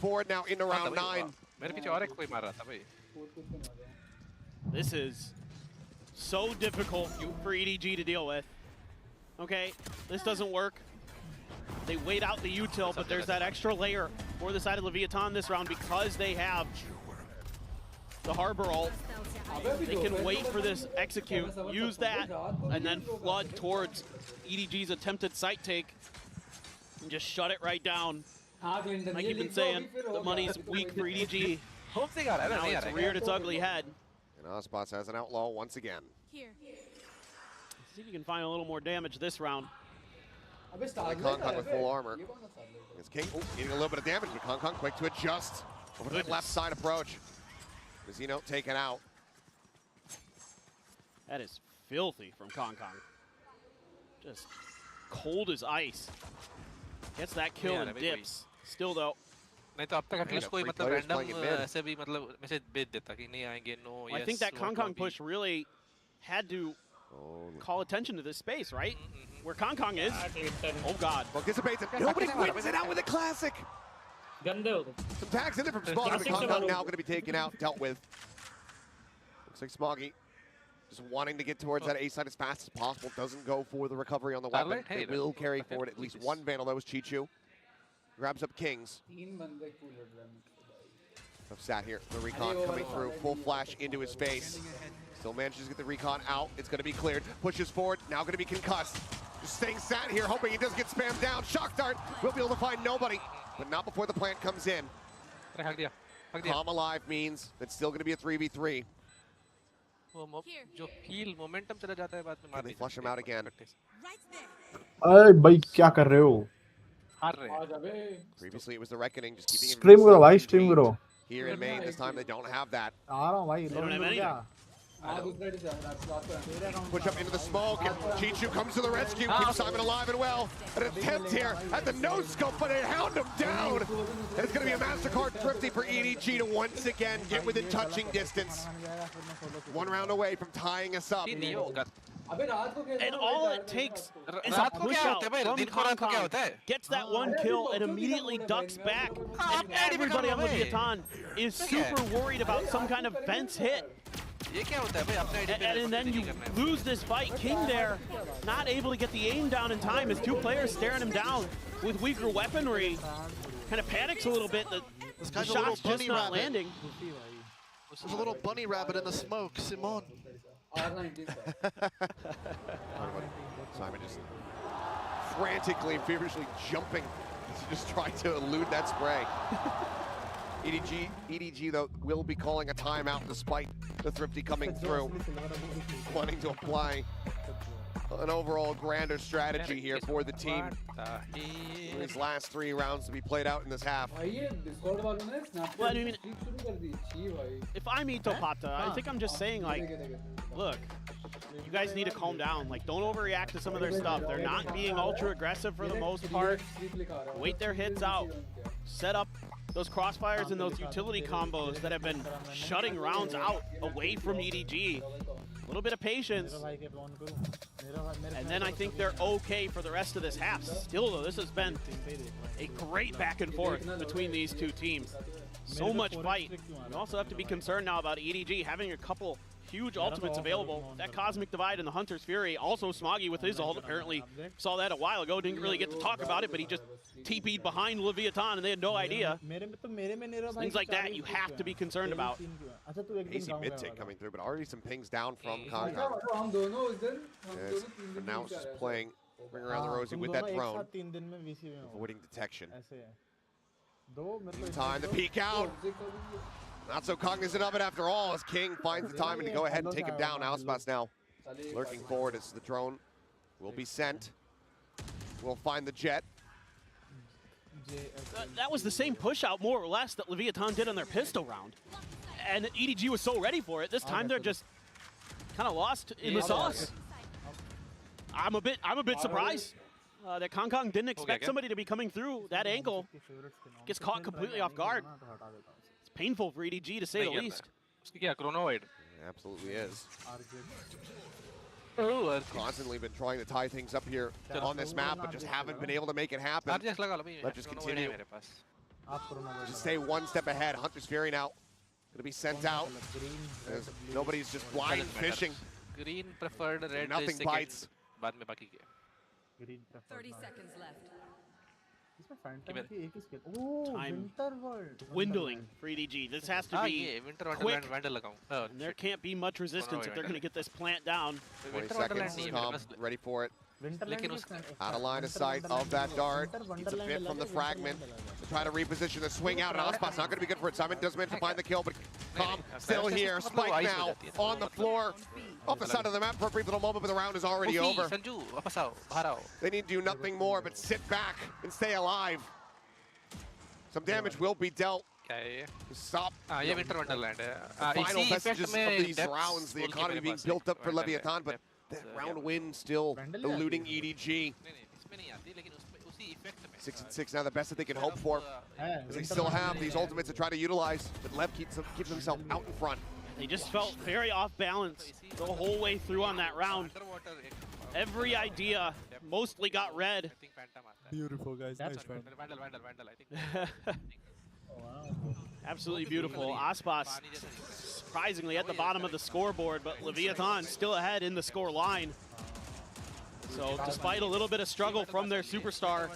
forward now into round 9. This is so difficult for EDG to deal with. Okay, this doesn't work. They wait out the util, but there's that extra layer for the side of Leviathan this round because they have the Harbor ult. They can wait for this execute, use that, and then flood towards EDG's attempted site take and just shut it right down. Like you've been saying, the money's weak for EDG. Now it's reared its ugly head. And Ospas has an outlaw once again. See if you can find a little more damage this round. Kong with full armor. It's King getting a little bit of damage, but Kong quick to adjust over to the left side approach. Zeno taken out. That is filthy from Kong. Just cold as ice. Gets that kill and dips. Still though. नहीं तो अब तक at least कोई मतलब random ऐसे भी मतलब message भेज देता कि नहीं आएंगे no I think that Kong push really had to call attention to this space, right? Where Kong is. Oh god. Well, anticipates it. Nobody wins it out with a classic. Some tags in there from Smoggy, but Kong now going to be taken out, dealt with. Looks like Smoggy just wanting to get towards that A side as fast as possible. Doesn't go for the recovery on the weapon. It will carry forward at least one vandal. That was Chichu. Grabs up Kings. Sat here. The recon coming through. Full flash into his face. Still manages to get the recon out. It's going to be cleared. Pushes forward. Now going to be concussed. Just staying sat here, hoping he doesn't get spammed down. Shock dart. We'll be able to find nobody, but not before the plant comes in. Calm alive means it's still going to be a 3v3. Can they flush him out again? अरे भाई क्या कर रहे हो? Previously it was the Reckoning, just keeping Stream करो भाई, stream करो. Here in Maine, this time they don't have that. आ रहा हूँ भाई. They don't have anything. Push up into the smoke, and Chichu comes to the rescue, keeps Simon alive and well. An attempt here at the no-scope, but they hound him down. And it's going to be a MasterCard thrifty for EDG to once again get within touching distance. One round away from tying us up. And all it takes is a push out from Kong. Gets that one kill and immediately ducks back. And everybody on Leviathan is super worried about some kind of fence hit. And then you lose this fight. King there, not able to get the aim down in time as two players staring him down with weaker weaponry. Kind of panics a little bit. The shot's just not landing. There's a little bunny rabbit in the smoke, Simon. Simon just frantically and feverishly jumping to just try to elude that spray. EDG though will be calling a timeout despite the thrifty coming through, wanting to apply an overall grander strategy here for the team. These last 3 rounds to be played out in this half. Well, I mean, if I'm Itopata, I think I'm just saying, like, look, you guys need to calm down. Like, don't overreact to some of their stuff. They're not being ultra aggressive for the most part. Wait their hits out. Set up those crossfires and those utility combos that have been shutting rounds out away from EDG. A little bit of patience. And then I think they're okay for the rest of this half. Still though, this has been a great back and forth between these two teams. So much fight. You also have to be concerned now about EDG having a couple huge ultimates available. That Cosmic Divide and the Hunter's Fury. Also Smoggy with his ult. Apparently saw that a while ago. Didn't really get to talk about it, but he just TP'd behind Leviathan and they had no idea. Things like that you have to be concerned about. AC mid-take coming through, but already some pings down from Kong. But now it's just playing Ring Around the Rosie with that drone, avoiding detection. Time to peek out. Not so cognizant of it after all, as King finds the timing to go ahead and take him down. Auspas now lurking forward as the drone will be sent. We'll find the jet. That was the same push out, more or less, that Leviathan did on their pistol round. And EDG was so ready for it. This time they're just kind of lost in the sauce. I'm a bit surprised that Kong didn't expect somebody to be coming through that angle. Gets caught completely off guard. It's painful for EDG to say the least. Absolutely is. Constantly been trying to tie things up here on this map, but just haven't been able to make it happen. Let's just continue. Just stay one step ahead. Hunter's Fury now going to be sent out. As nobody's just blind fishing. Green preferred, red nothing bites. 30 seconds left. Time dwindling for EDG. This has to be quick. And there can't be much resistance if they're going to get this plant down. 20 seconds, come, ready for it. Out of line of sight of that dart. It's a bit from the fragment to try to reposition the swing out. And Auspas not going to be good for it. Simon does manage to find the kill, but Calm still here. Spike now on the floor. off the side of the map for a brief little moment, but the round is already over. They need to do nothing more but sit back and stay alive. Some damage will be dealt. To stop the final messages of these rounds, the economy being built up for Leviathan, but that round win still eluding EDG. 6-6 now, the best that they can hope for, as they still have these ultimates to try to utilize, but Lev keeps himself out in front. They just felt very off balance the whole way through on that round. Every idea mostly got red. Beautiful, guys. Nice round. Absolutely beautiful. Aspas surprisingly at the bottom of the scoreboard, but Leviathan still ahead in the score line. So despite a little bit of struggle from their superstar,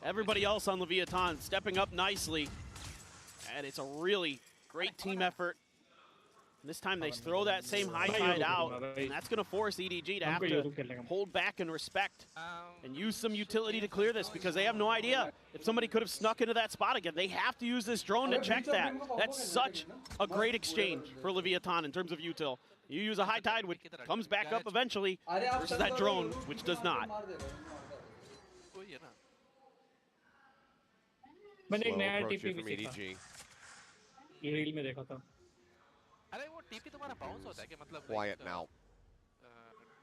everybody else on Leviathan stepping up nicely. And it's a really great team effort. This time they throw that same high tide out, and that's going to force EDG to have to hold back and respect and use some utility to clear this, because they have no idea if somebody could have snuck into that spot again. They have to use this drone to check that. That's such a great exchange for Leviathan in terms of util. You use a high tide, which comes back up eventually, versus that drone, which does not. मैंने एक नया Slow TP approach भी from सीखा, EDG. ये reel में देखा था. अरे वो टीपी तुम्हारा बाउंस होता है कि मतलब Quiet now.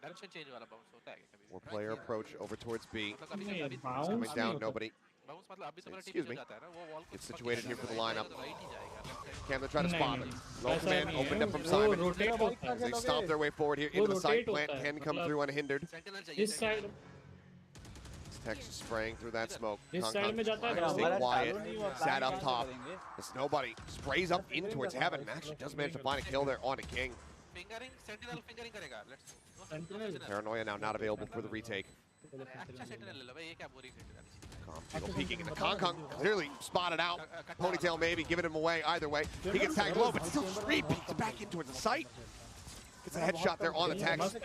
डायरेक्शन चेंज वाला बाउंस होता है कभी More player approach over towards B. नहीं, Coming down, nobody. बाउंस मतलब अभी तुम्हारा टीपी Excuse me. जाता है ना वो wall Gets situated here for the lineup. Right ही जाएगा. Can they try to spot him? ऐसा Ultimate नहीं opened है, up from वो Simon. rotate होता As they है. stomp their way forward here वो into the site. rotate Plant होता है, can come मतलब through unhindered. इस side Tex spraying through that smoke. इस Kong साइड Kong में जाता है trying to stay हमारा quiet. Sat up top. There's nobody. Sprays up in towards heaven and actually does manage to find a kill there on a King. Fingering sentinel fingering करेगा. Let's Paranoia now not available for the retake. अच्छा sentinel ले लो भाई, ये क्या बोरी sentinel. Eagle peeking into Kong Kong, clearly spotted out. Ponytail maybe giving him away either way. He gets tagged low, but still straight peeks back in towards the site. Gets a headshot there on the Tex.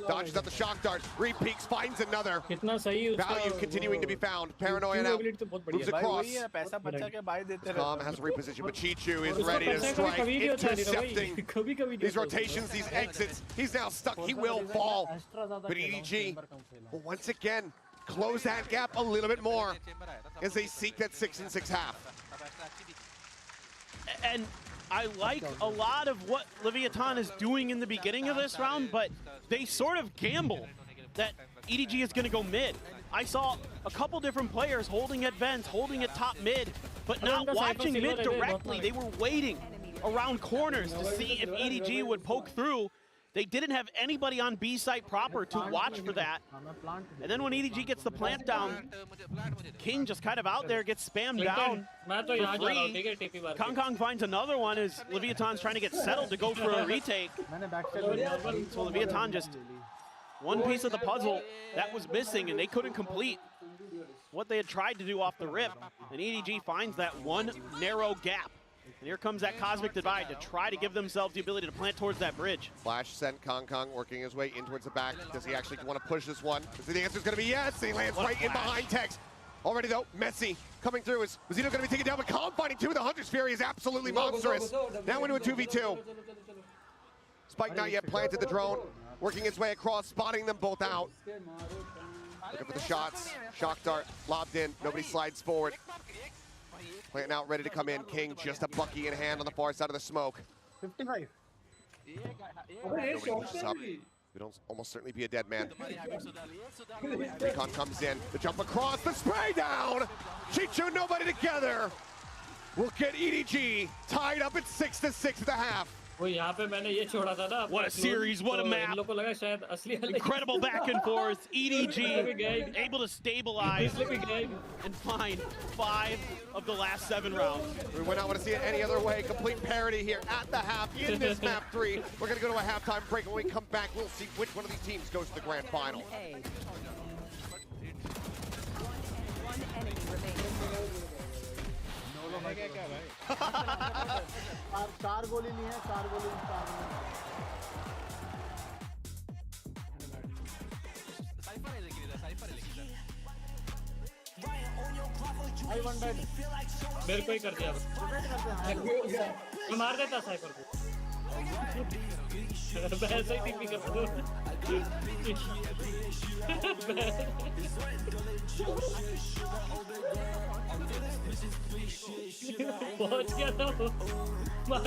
Dodges up the shock dart. Re-peeks, finds another. Value continuing to be found. Paranoia now moves across. Calm has to reposition, but Chichu is ready to strike. Intercepting these rotations, these exits. He's now stuck. He will fall. But EDG will once again close that gap a little bit more as they seek that 6-6 half. And I like a lot of what Leviathan is doing in the beginning of this round, but they sort of gamble that EDG is going to go mid. I saw a couple different players holding at vents, holding at top mid, but not watching mid directly. They were waiting around corners to see if EDG would poke through. They didn't have anybody on B site proper to watch for that. And then when EDG gets the plant down, King just kind of out there, gets spammed down for free. Kong Kong finds another one as Leviathan's trying to get settled to go for a retake. So Leviathan just one piece of the puzzle that was missing, and they couldn't complete what they had tried to do off the rip. And EDG finds that one narrow gap. And here comes that Cosmic Divide to try to give themselves the ability to plant towards that bridge. Flash sent Kong Kong working his way in towards the back. Does he actually want to push this one? The answer is going to be yes. He lands right in behind Tex. Already though, Messi coming through. Is Zeno going to be taken down? But Calm fighting two. The Hunter's Fury is absolutely monstrous. Now into a 2v2. Spike not yet planted the drone. Working its way across, spotting them both out. Looking for the shots. Shock dart lobbed in. Nobody slides forward. Plant out, ready to come in. King just a bucky in hand on the far side of the smoke. 55. Nobody pushes up. It'll almost certainly be a dead man. Recon comes in. The jump across, the spray down. Chichu, nobody together. We'll get EDG tied up at 6-6 at the half. What a series, what a map. Incredible back and forth. EDG able to stabilize and find 5 of the last 7 rounds. We would not want to see it any other way. Complete parity here at the half in this map 3. We're going to go to a halftime break. When we come back, we'll see which one of these teams goes to the grand final. चार गोली नहीं है, 4 गोली मेरे को ही कर दिया, मार देता साइपर को. वैसे ही टीपी कर दो पहुंच गया था वो मार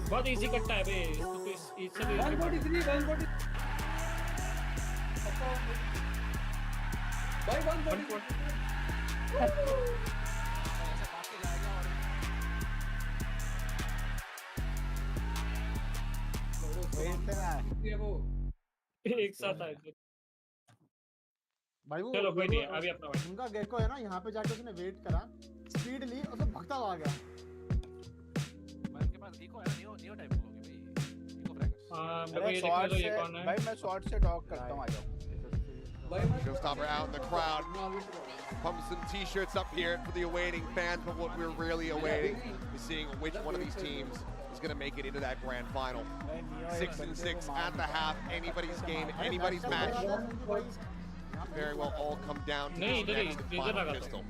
बहुत इजी कट्टा है बे इससे 143 140 भाई 140 एक साथ आए थे भाई वो चलो कोई नहीं अभी अपना उनका गेको है ना यहाँ पे जाके उसने वेट करा स्पीड ली और तो भगता हुआ आ गया भाई के पास इको है ना नियो टाइप लोगे भाई इको फ्रैगर्स हां मेरे को ये देखो तो ये कौन है भाई मैं शॉर्ट से डॉग करता हूं आ जाओ Showstopper out in the crowd. Pumps some t-shirts up here for the awaiting fans, but what we're really awaiting is seeing which one of these teams is going to make it into that grand final. 6-6 at the half, anybody's game, anybody's match. Very well all come down to this next final pistol.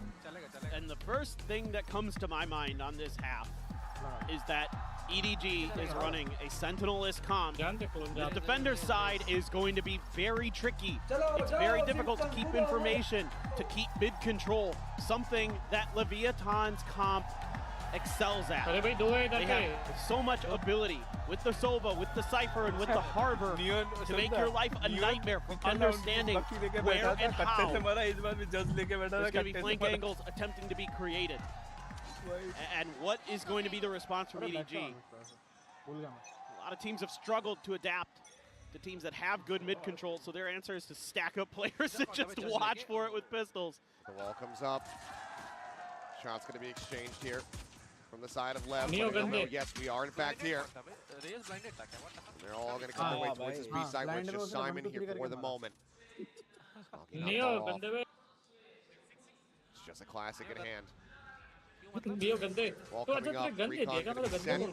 And the first thing that comes to my mind on this half is that EDG is running a Sentinel-less comp. The defender's side is going to be very tricky. It's very difficult to keep information, to keep mid control, something that Leviathan's comp excels at. They have so much ability with the Sova, with the Cypher, and with the Harbor to make your life a nightmare for understanding where and how. There's going to be flank angles attempting to be created. And what is going to be the response from EDG? A lot of teams have struggled to adapt to teams that have good mid control, so their answer is to stack up players and just watch for it with pistols. The wall comes up. Shot's going to be exchanged here from the side of left. Yes, we are in fact here. They're all going to come their way towards this B side with just Simon here for the moment. It's just a classic in hand. Ball coming up, Recon going to be sent.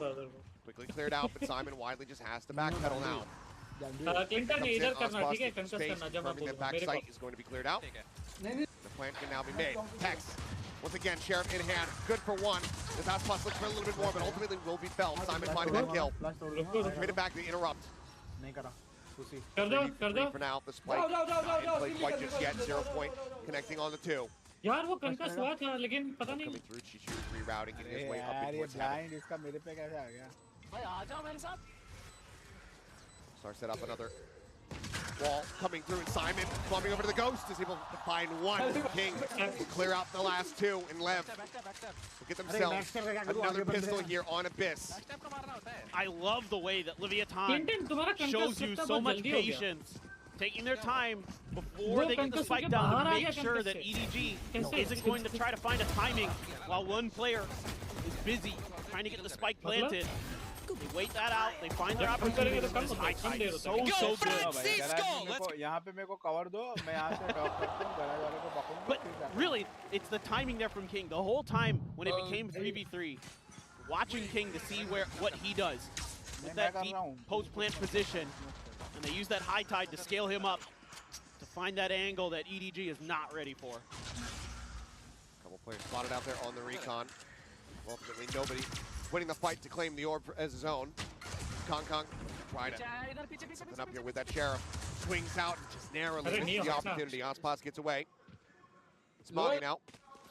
Quickly cleared out, but Simon widely just has to backpedal now. Confirming that back sight is going to be cleared out. The plant can now be made. Tex, once again, Sheriff in hand. Good for one. This Aspas looks for a little bit more, but ultimately will be felt. Simon finding that kill. Traded back to interrupt. For now, the spike not in play quite just yet. 0 point connecting on the two. यार वो कंकस हुआ था लेकिन पता नहीं coming through Chichu rerouting in his way up towards blind इसका मेरे पे कैसे आ गया भाई आ जाओ मेरे साथ Star set up another wall coming through and Simon bumping over to the ghost is able to find one. King will clear out the last two and Lev will get themselves another pistol here on Abyss. I love the way that Leviathan shows you so much patience, taking their time before they get the spike down to make sure that EDG isn't going to try to find a timing while one player is busy trying to get the spike planted. They wait that out. They find their opportunity. This high tide is so good. यहाँ पे मेरे को cover दो, मैं यहाँ से drop करता हूँ, garage वाले को पकड़ूँगा. But really, it's the timing there from King. The whole time when it became 3v3, watching King to see what he does with that deep post-plant position, and they use that high tide to scale him up to find that angle that EDG is not ready for. Couple players spotted out there on the recon. Ultimately, nobody winning the fight to claim the orb as his own. Kong try to something up here with that Sheriff. Swings out and just narrowly misses the opportunity. Aspas gets away. Smoggy now.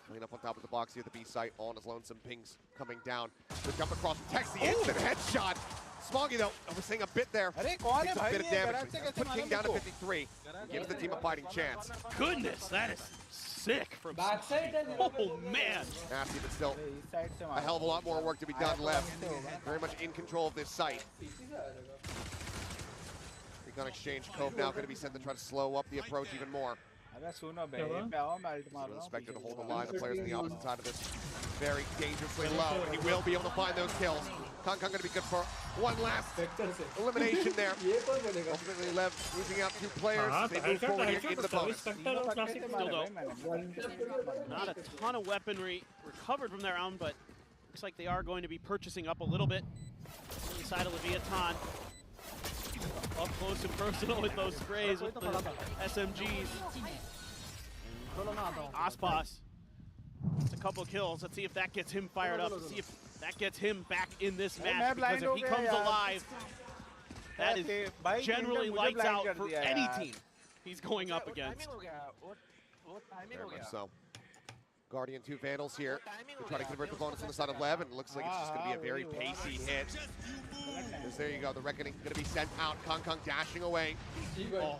Clean up on top of the box here at the B site. All on his lonesome pings coming down. The jump across from Tex, the instant headshot. Smoggy though, we're seeing a bit there. Takes a bit of damage. Put King down to 53. Gives the team a fighting chance. Goodness, that is sick from backside. Oh man. Nasty, but still a hell of a lot more work to be done left. Very much in control of this site. Recon exchange. Cove now going to be sent to try to slow up the approach even more. Spectre to hold the line. The players on the opposite side of this very dangerously low. And he will be able to find those kills. Kong going to be good for one last elimination there. Ultimately, Lev losing out 2 players. They move forward here into the bonus. Still though, not a ton of weaponry recovered from their round, but looks like they are going to be purchasing up a little bit on the side of Leviathan. Up close and personal with those sprays with the SMGs. Aspas a couple kills. Let's see if that gets him fired up. Let's see if that gets him back in this match. Because if he comes alive, that is generally lights out for any team he's going up against. Very much so. Guardian 2 Vandals here. They try to convert the bonus on the side of LEV, and it looks like it's just going to be a very pacey hit. Because there you go, the Reckoning going to be sent out. Kong dashing away. Oh.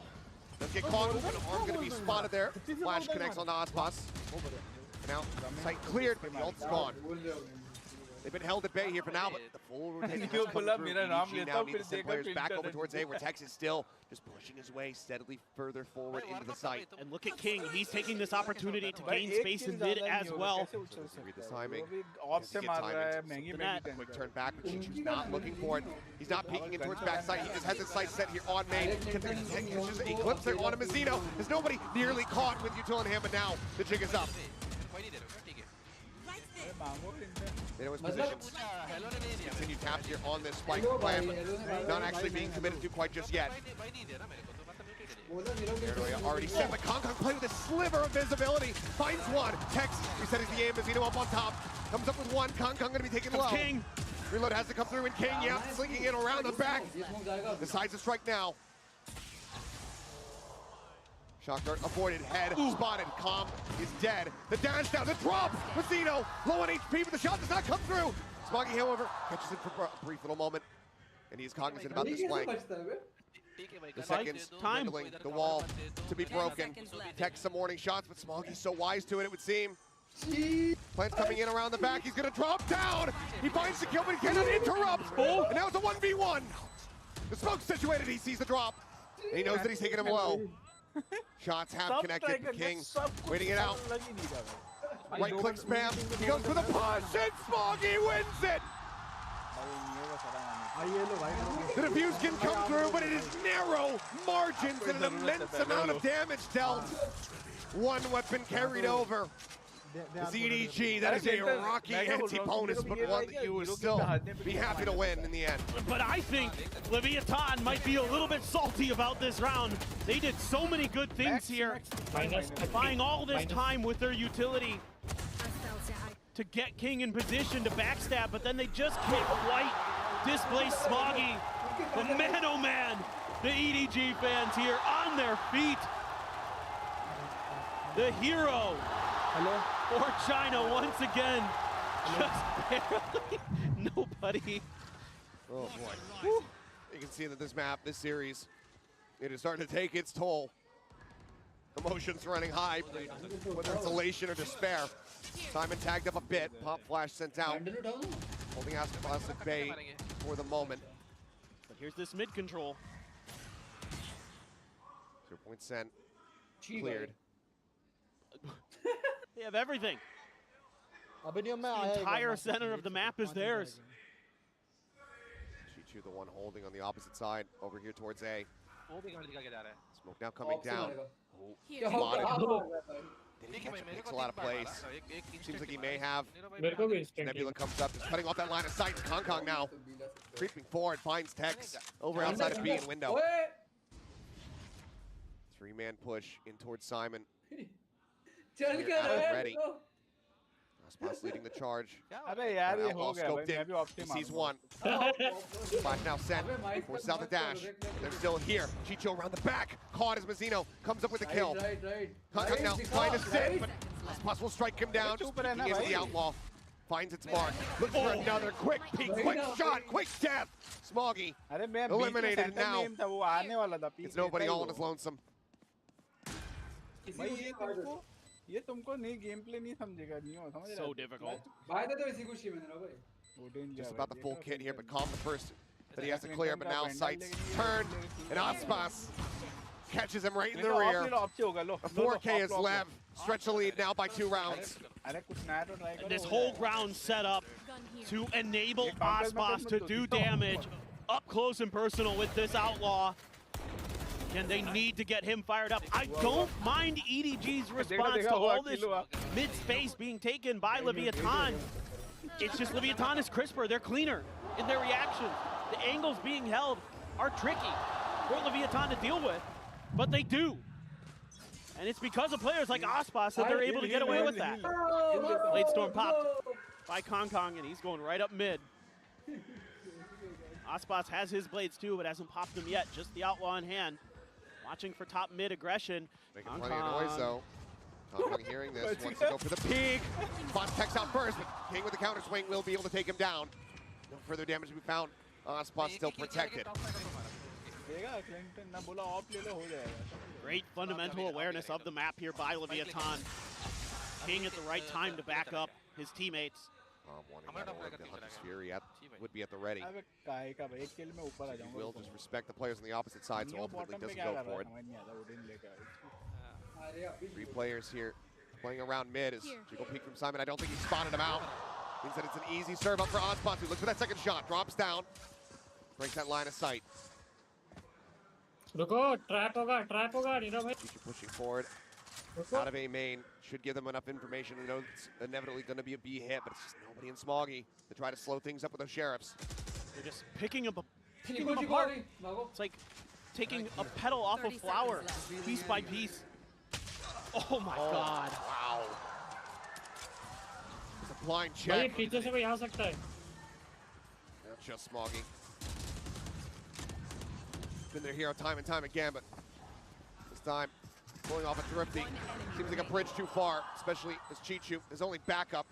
Doesn't get caught. An arm going to be spotted there. Flash connects on the Aspas. Now, sight cleared, but the ult's gone. They've been held at bay here for now, but the full rotation has come through. EDG now needs to send players back over towards A, where Tex is still just pushing his way steadily further forward into the site. And look at King. He's taking this opportunity to gain space in mid as well. Read the timing. Quick turn back, but Chichu's not looking for it. He's not peeking in towards backside. He just has his sight set here on main. Just eclipse there on Mazzino. There's nobody nearly caught with Util in hand, but now the jig is up. It was positions. Continue taps here on this spike plan, but not actually being committed to quite just yet. Already set, but Kong played with a sliver of visibility. Finds one. Tex resetting the aim. Mazzino up on top. Comes up with one. Kong going to be taken low. King. Reload has to come through, and King, yeah, slinking it around the back. Decides to strike now. Shock dart avoided, head spotted. Calm is dead. The dash down, the drop. Mazzino low on HP, but the shot does not come through. Smoggy, however, catches it for a brief little moment, and he is cognizant about this flank. The seconds handling the wall to be broken. Tex some warning shots, but Smoggy's so wise to it, it would seem. Plant's coming in around the back. He's going to drop down. He finds the kill, but he cannot interrupt. And now it's a 1v1. The smoke's situated. He sees the drop. And he knows that he's taking him low. Shots have connected. King waiting it out. Right click spam. He goes for the push, and Smoggy wins it. The defuse can come through, but it is narrow margins and an immense amount of damage dealt. One weapon carried over. EDG, that is a rocky anti-bonus, but one that you will still be happy to win in the end. But I think Leviathan might be a little bit salty about this round. They did so many good things here, buying all this time with their utility to get King in position to backstab, but then they just can't quite displace Smoggy. But man, oh man, the EDG fans here on their feet. The hero for China once again. Just barely nobody. Oh boy. Woo. You can see that this map, this series, it is starting to take its toll. Emotions running high, whether it's elation or despair. Simon tagged up a bit. Pop flash sent out. Holding Aspas at bay for the moment. But here's this mid control. 0 point sent. Cleared. They have everything. The entire center of the map is theirs. Chichu, the one holding on the opposite side, over here towards A. Smoke now coming down. Makes a lot of plays. Seems like he may have. Nebula comes up, just cutting off that line of sight. Kong now creeping forward, finds Tex over outside of B in window. 3-man push in towards Simon. Ready. Aspas leading the charge. Outlaw scoped in. He sees one. Flash now sent. Forces out the dash. They're still here. Chicho around the back. Caught as Mazzino comes up with the kill. Kong now trying to sit, but Aspas will strike him down. Just peeking into the Outlaw. Finds its mark. Looks for another quick peek, quick shot, quick death. Smoggy eliminated now. It's nobody all on his lonesome. So difficult. Just about the full kit here, but Calm the first that he has to clear, but now sights turned, and Aspas catches him right in the rear. A 4K is LEV. Stretch the lead now by 2 rounds. And this whole round set up to enable Aspas to do damage up close and personal with this Outlaw. And they need to get him fired up. I don't mind EDG's response to all this mid-space being taken by Leviathan. It's just Leviathan is crisper. They're cleaner in their reactions. The angles being held are tricky for Leviathan to deal with, but they do. And it's because of players like Aspas that they're able to get away with that. Blade Storm popped by Kong Kong, and he's going right up mid. Aspas has his blades too, but hasn't popped them yet. Just the Outlaw in hand. Watching for top mid aggression. Making plenty of noise though. Kong Kong hearing this, wants to go for the peek. Spots Tex out first, but King with the counter swing will be able to take him down. No further damage to be found. Aspas still protected. Great fundamental awareness of the map here by Leviathan. King at the right time to back up his teammates. Wanting that orb, the Hunter's Fury would be at the ready. He will just respect the players on the opposite side, so ultimately doesn't go for it. 3 players here playing around mid as Jiggle peek from Simon. I don't think he spotted him out. Means that it's an easy serve up for Aspas, who looks for that second shot, drops down, breaks that line of sight. Trap hoga, Keep pushing forward. Out of A main, should give them enough information to know it's inevitably going to be a B hit, but it's just nobody in Smoggy to try to slow things up with those sheriffs. They're just picking them apart. It's like taking a petal off a flower, piece by piece. Oh my god. Wow. It's a blind check. Just Smoggy. Been their hero time and time again, but this time pulling off a thrifty. Seems like a bridge too far, especially as Chichu, his only backup,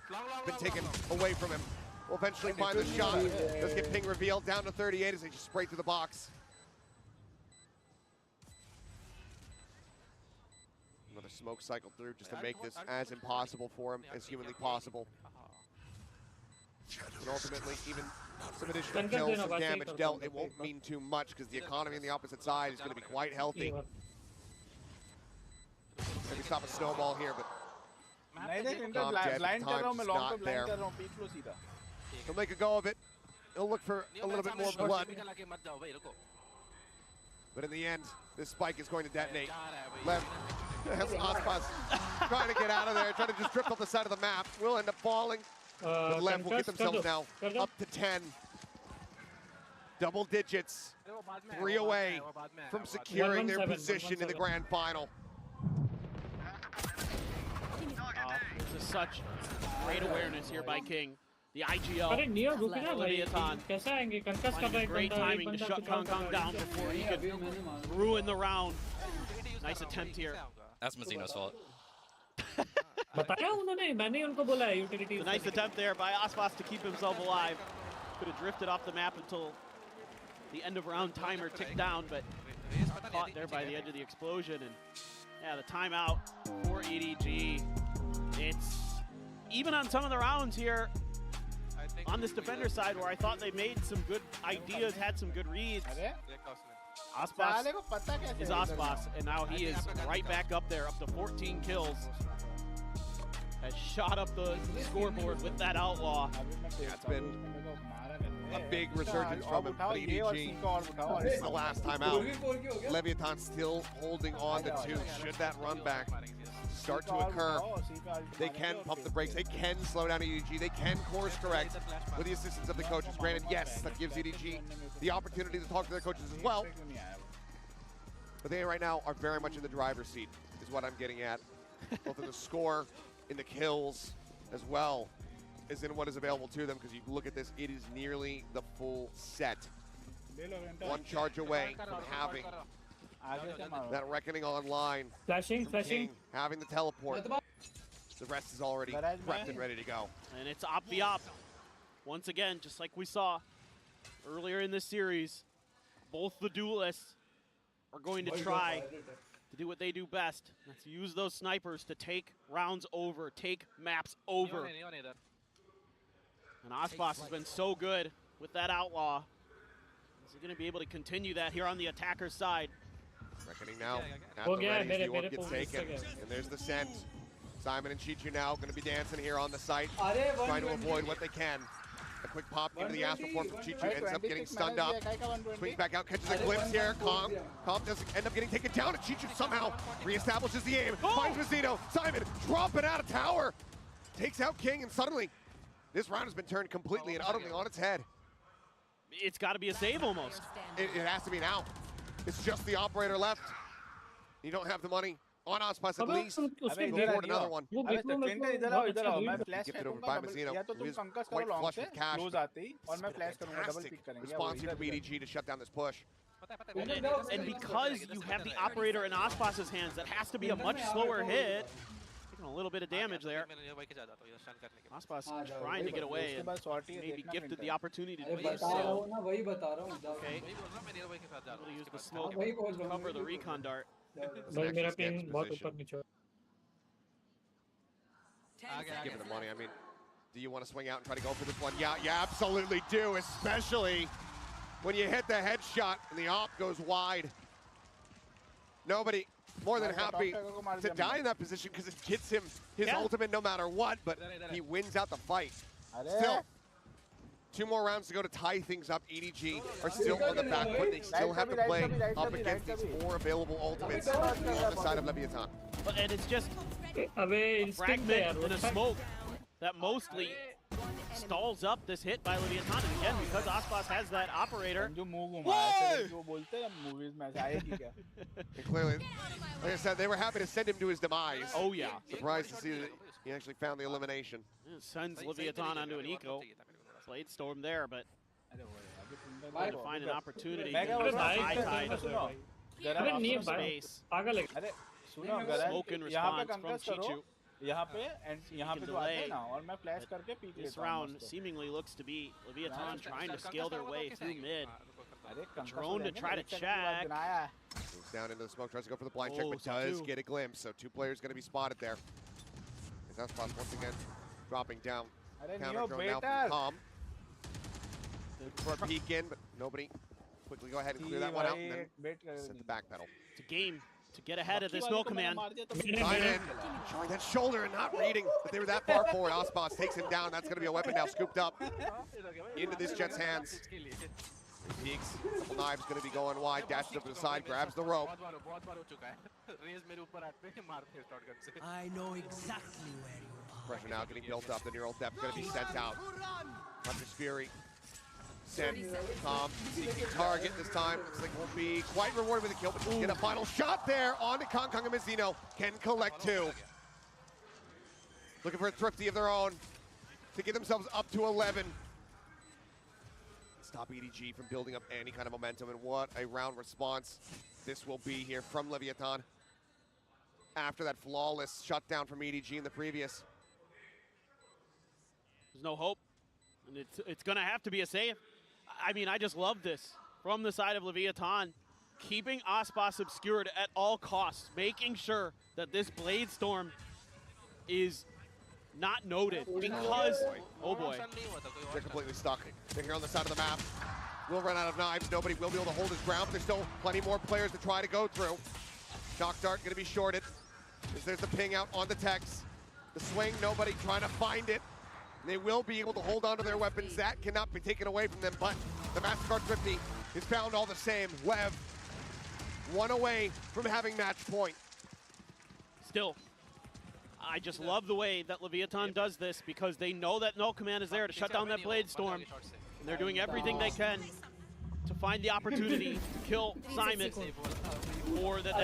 been taken away from him. Will eventually find the shot. Does get ping revealed down to 38 as they just spray through the box. Another smoke cycle through just to make this as impossible for him as humanly possible. And ultimately, even some additional kills, some damage dealt, it won't mean too much because the economy on the opposite side is going to be quite healthy. Maybe stop a snowball here, but not there. He'll make a go of it. He'll look for a little bit more blood. But in the end, this spike is going to detonate. LEV has Aspas trying to get out of there, trying to just drift off the side of the map. Will end up falling. But LEV will get themselves now up to 10. Double digits, 3 away from securing their position in the grand final. This is such great awareness here by King. The IGL, Leviathan, finding great timing to shut Kong Kong down before he could ruin the round. Nice attempt here. That's Mazzino's fault. A nice attempt there by Aspas to keep himself alive. Could have drifted off the map until the end of round timer ticked down, but caught there by the edge of the explosion. And yeah, the timeout for EDG. It's even on some of the rounds here on this defender side where I thought they made some good ideas, had some good reads. Aspas is Aspas, and now he is right back up there, up to 14 kills. Has shot up the scoreboard with that Outlaw. Yeah, it's been a big resurgence from him, but EDG, this is the last time out. Leviathan still holding on to 2. Should that run back start to occur, they can pump the brakes, they can slow down EDG, they can course correct with the assistance of the coaches. Granted, yes, that gives EDG the opportunity to talk to their coaches as well, but they right now are very much in the driver's seat, is what I'm getting at. Both in the score, in the kills, as well as in what is available to them, because you look at this, it is nearly the full set. 1 charge away from having that Reckoning online. Flashing. Having the teleport. The rest is already prepped and ready to go. And it's op the op. Once again, just like we saw earlier in this series, both the duelists are going to try to do what they do best. That's use those snipers to take rounds over, take maps over. And Aspas has been so good with that Outlaw. Is he going to be able to continue that here on the attacker's side? Reckoning now at the ready, the orb gets taken. And there's the send. Simon and Chichu now going to be dancing here on the site, trying to avoid what they can. A quick pop into the astral form from Chichu, ends up getting stunned up. Swings back out, catches a glimpse here. Calm does end up getting taken down, and Chichu somehow reestablishes the aim. Finds Mazzino. Simon dropping out of tower. Takes out King, and suddenly this round has been turned completely and utterly on its head. It's got to be a save almost. It has to be now. It's just the operator left. You don't have the money on Ospas at least. अबे Before another one. अबे सचिन इधर आओ मैं flash Gifted over करूंगा by double Mazzino, या तो who तुम is कंकस करो quite लॉन्ग flush से with cash. क्लोज आते ही और मैं फ्लैश करूंगा डबल पिक करेंगे Response from EDG to shut down this push. And because you have the operator in Ospas's hands, that has to be a much slower hit. Taking a little bit of damage there. Ospas trying to get away and maybe gifted the opportunity to do so. Okay. Able to use the smoke to cover the recon dart. भाई मेरा ping बहुत ऊपर नीचे Give it the money. I mean, do you want to swing out and try to go for this one? Yeah, you absolutely do, especially when you hit the headshot and the op goes wide. Nobody more than happy to die in that position because it gets him his ultimate no matter what, but he wins out the fight. Still, 2 more rounds to go to tie things up. EDG are still on the back foot. They still have to play up against these 4 available ultimates on the side of Leviathan. And it's just a fragment and a smoke that mostly stalls up this hit by Leviathan. And again, because Ospas has that operator. Clearly, like I said, they were happy to send him to his demise. Oh yeah. Surprised to see that he actually found the elimination. Sends Leviathan onto an eco. Blade storm there, but trying to find an opportunity. Space. Smoke in response from Chichu. यहाँ पे जो आते हैं ना और मैं flash करके peak लेता हूँ. This round seemingly looks to be Leviathan trying to scale their way through mid. Drone to try to check. Moves down into the smoke, tries to go for the blind check, but does get a glimpse. So 2 players going to be spotted there. That's once again dropping down. Counter drone now from Tom. For a peek in, but nobody. Quickly go ahead and clear that one out and then set the back pedal. It's a game to get ahead of this no command. Showing that shoulder and not reading that they were that far forward. Ospas takes him down. That's going to be a weapon now scooped up into this Jet's hands. He peeks. Couple knives going to be going wide. Dashes up to the side. Grabs the rope. I know exactly where you are. Pressure now getting built up. The neural depth going to be sent out. Hunter's Fury. Sent Tom seeking target this time. Looks like won't be quite rewarded with a kill, but get a final shot there on to Kong and Mazzino. Can collect 2. Looking for a thrifty of their own to get themselves up to 11. Stop EDG from building up any kind of momentum, and what a round response this will be here from Leviathan after that flawless shutdown from EDG in the previous. There's no hope, and it's going to have to be a save. I mean, I just love this from the side of Leviathan, keeping Ospas obscured at all costs, making sure that this Blade Storm is not noted because, oh boy. They're completely stuck. They're here on the side of the map. We'll run out of knives. Nobody will be able to hold his ground, but there's still plenty more players to try to go through. Shock Dart going to be shorted. There's the ping out on the Tex. The swing, nobody trying to find it. They will be able to hold on to their weapons. That cannot be taken away from them, but the MasterCard Thrifty is found all the same. Lev, 1 away from having match point. Still, I just love the way that Leviathan does this because they know that no command is there to shut down that Blade Storm. And they're doing everything they can to find the opportunity to kill Simon, or that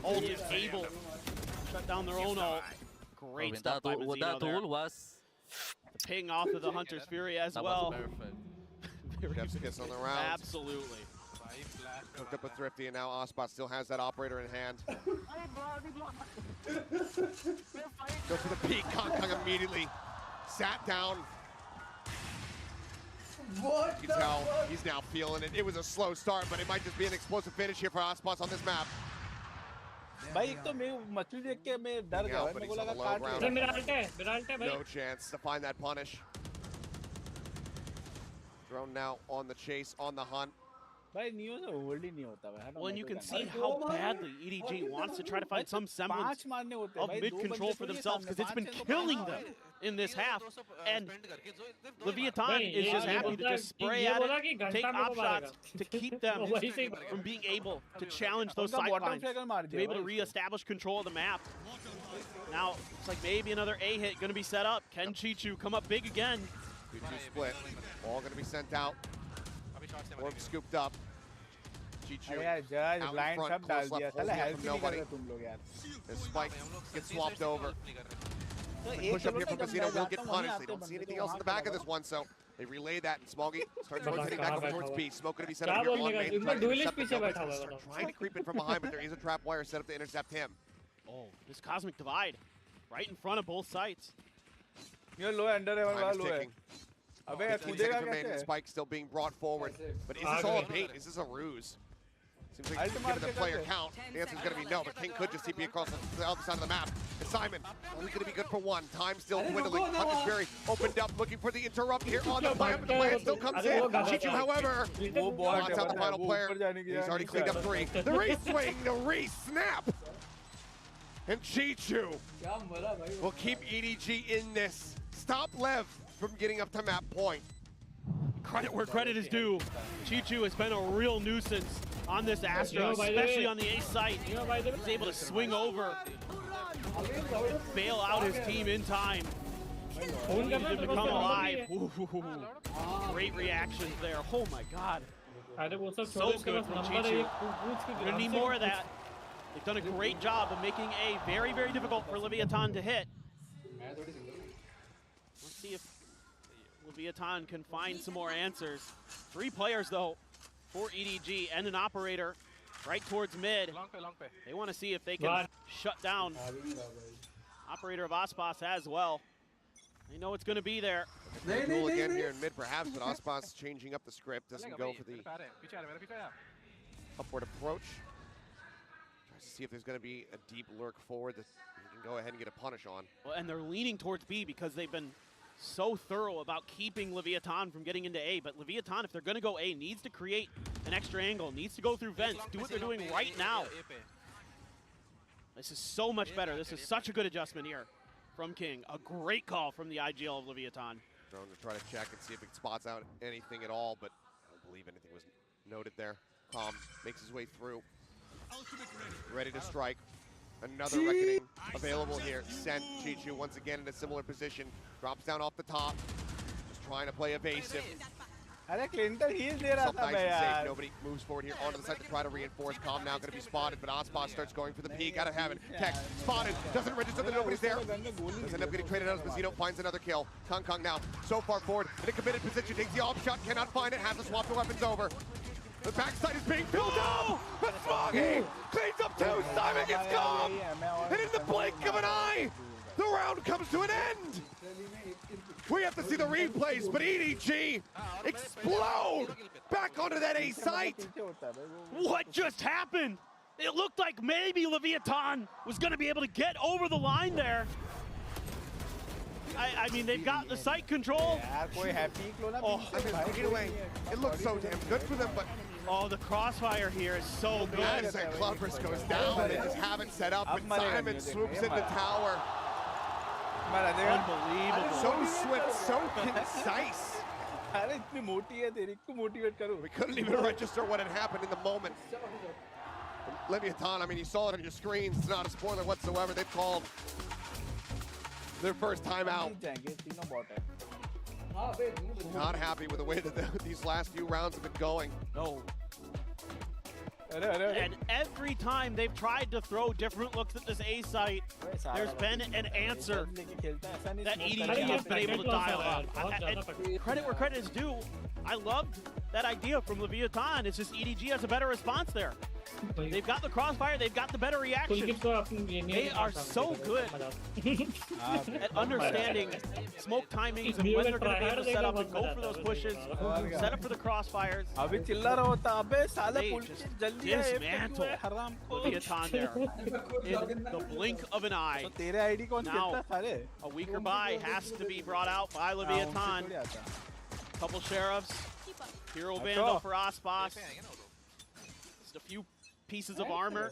ult is able to shut down their own ult. Great stuff by Mazzino there. The ping off of the Hunter's Fury as well. Chef's kiss on the round. Absolutely. Hooked up with Thrifty, and now Ospas still has that operator in hand. Goes for the peak. Kong immediately sat down. What? You can tell he's now feeling it. It was a slow start, but it might just be an explosive finish here for Ospas on this map. भाई एक तो मैं मछली देख के मैं डर गया मैं को लगा काट लेगा no chance to find that punish. Drone now on the chase, on the hunt. भाई नियो से होल्ड ही नहीं होता भाई. Well, and you can see how badly EDG wants to try to find some semblance of mid-control for themselves because it's been killing them in this half. And Leviathan is just happy to just spray at it, take op shots to keep them from being able to challenge those sidelines, to be able to re-establish control of the map. Now, it's like maybe another A hit going to be set up. Can Chichu come up big again? 2-2 split. All going to be sent out. Orb scooped up. Chichu यार जज out in blind front, सब close डाल दिया left, साला holding it help from नहीं कर nobody. रहे तुम लोग यार The spike gets swapped over. Push up here from Bazino will get punished. They don't see anything else in the back of this one, so they relay that, and Smoggy starts rotating back over towards B. Smoke going to be set up here on main, trying to intercept the Nova. Start trying to creep in from behind, but there is a trap wire set up to intercept him. Oh, this cosmic divide right in front of both sites. ये लो under है वाला लो है अबे 15 कूदेगा seconds remaining, the कैसे spike still being brought forward. But is this all a bait? Is this a ruse? Seems like given the player count, the answer is going to be no, but King could just TP across the other side of the map. And Simon, only going to be good for one. Time still dwindling. Huntersberry opened up, looking for the interrupt here on the plant, but the plant still comes in. Chichu, however, blocks out the final player. He's already cleaned up 3. The re-swing, the re-snap! And Chichu will keep EDG in this. Stop Lev from getting up to map point. Credit where credit is due. Chichu has been a real nuisance on this Astra, especially on the A site. He's able to swing over, bail out his team in time. Needed him to come alive. Ooh, great reactions there. Oh my God. So good from Chichu. We're gonna need more of that. They've done a great job of making A very, very difficult for Leviathan to hit. Let's see if Leviathan can find some more answers. 3 players though for EDG and an operator right towards mid. They want to see if they can shut down operator of Aspas as well. They know it's going to be there. Duel again here in mid perhaps, but Aspas changing up the script, doesn't go for the upward approach. Tries to see if there's going to be a deep lurk forward that he can go ahead and get a punish on. Well, and they're leaning towards B because they've been so thorough about keeping Leviathan from getting into A. But Leviathan, if they're going to go A, needs to create an extra angle, needs to go through vents, do what they're doing right now. This is so much better. This is such a good adjustment here from King. A great call from the IGL of Leviathan. Drone to try to check and see if it spots out anything at all, but I don't believe anything was noted there. Calm makes his way through. Ready to strike. Another reckoning available here. SEN, Chichu once again in a similar position. Drops down off the top. Just trying to play evasive. अरे Clinton heal दे रहा था Nice मैं and यार safe. Nobody moves forward here onto the side to try to reinforce. Calm now going to be spotted, but Aspas starts going for the peek. Gotta have it. Tech spotted. Doesn't register that nobody's there. Does end up getting traded out as Bazino finds another kill. Kong now so far forward in a committed position. Takes the off shot. Cannot find it. Has to swap the weapons over. The backside is being filled up, but Smoggy cleans up 2. Simon gets calm, and in the blink of an eye, the round comes to an end. We have to see the replays, but EDG explode back onto that A site. What just happened? It looked like maybe Leviathan was going to be able to get over the line there. I mean, they've got the site control. Oh, either way, it looks so damn good for them, but oh, the crossfire here is so good. As that Cloudburst goes down, they just haven't set up, but Simon swoops in the tower. Unbelievable. So swift, so concise. We couldn't even register what had happened in the moment. Leviathan, I mean, you saw it on your screens. It's not a spoiler whatsoever. They've called their first time out. Not happy with the way that these last few rounds have been going. No. And every time they've tried to throw different looks at this A site, there's been an answer that EDG has been able to dial up. And credit where credit is due. I loved that idea from Leviathan. It's just EDG has a better response there. They've got the crossfire, they've got the better reaction. They are so good at understanding smoke timings and when they're going to be able to set up and go for those pushes, set up for the crossfires. They just dismantle Leviathan there in the blink of an eye. Now, a weaker buy has to be brought out by Leviathan. Couple sheriffs, hero vandal for Aspas. Just a few pieces of armor.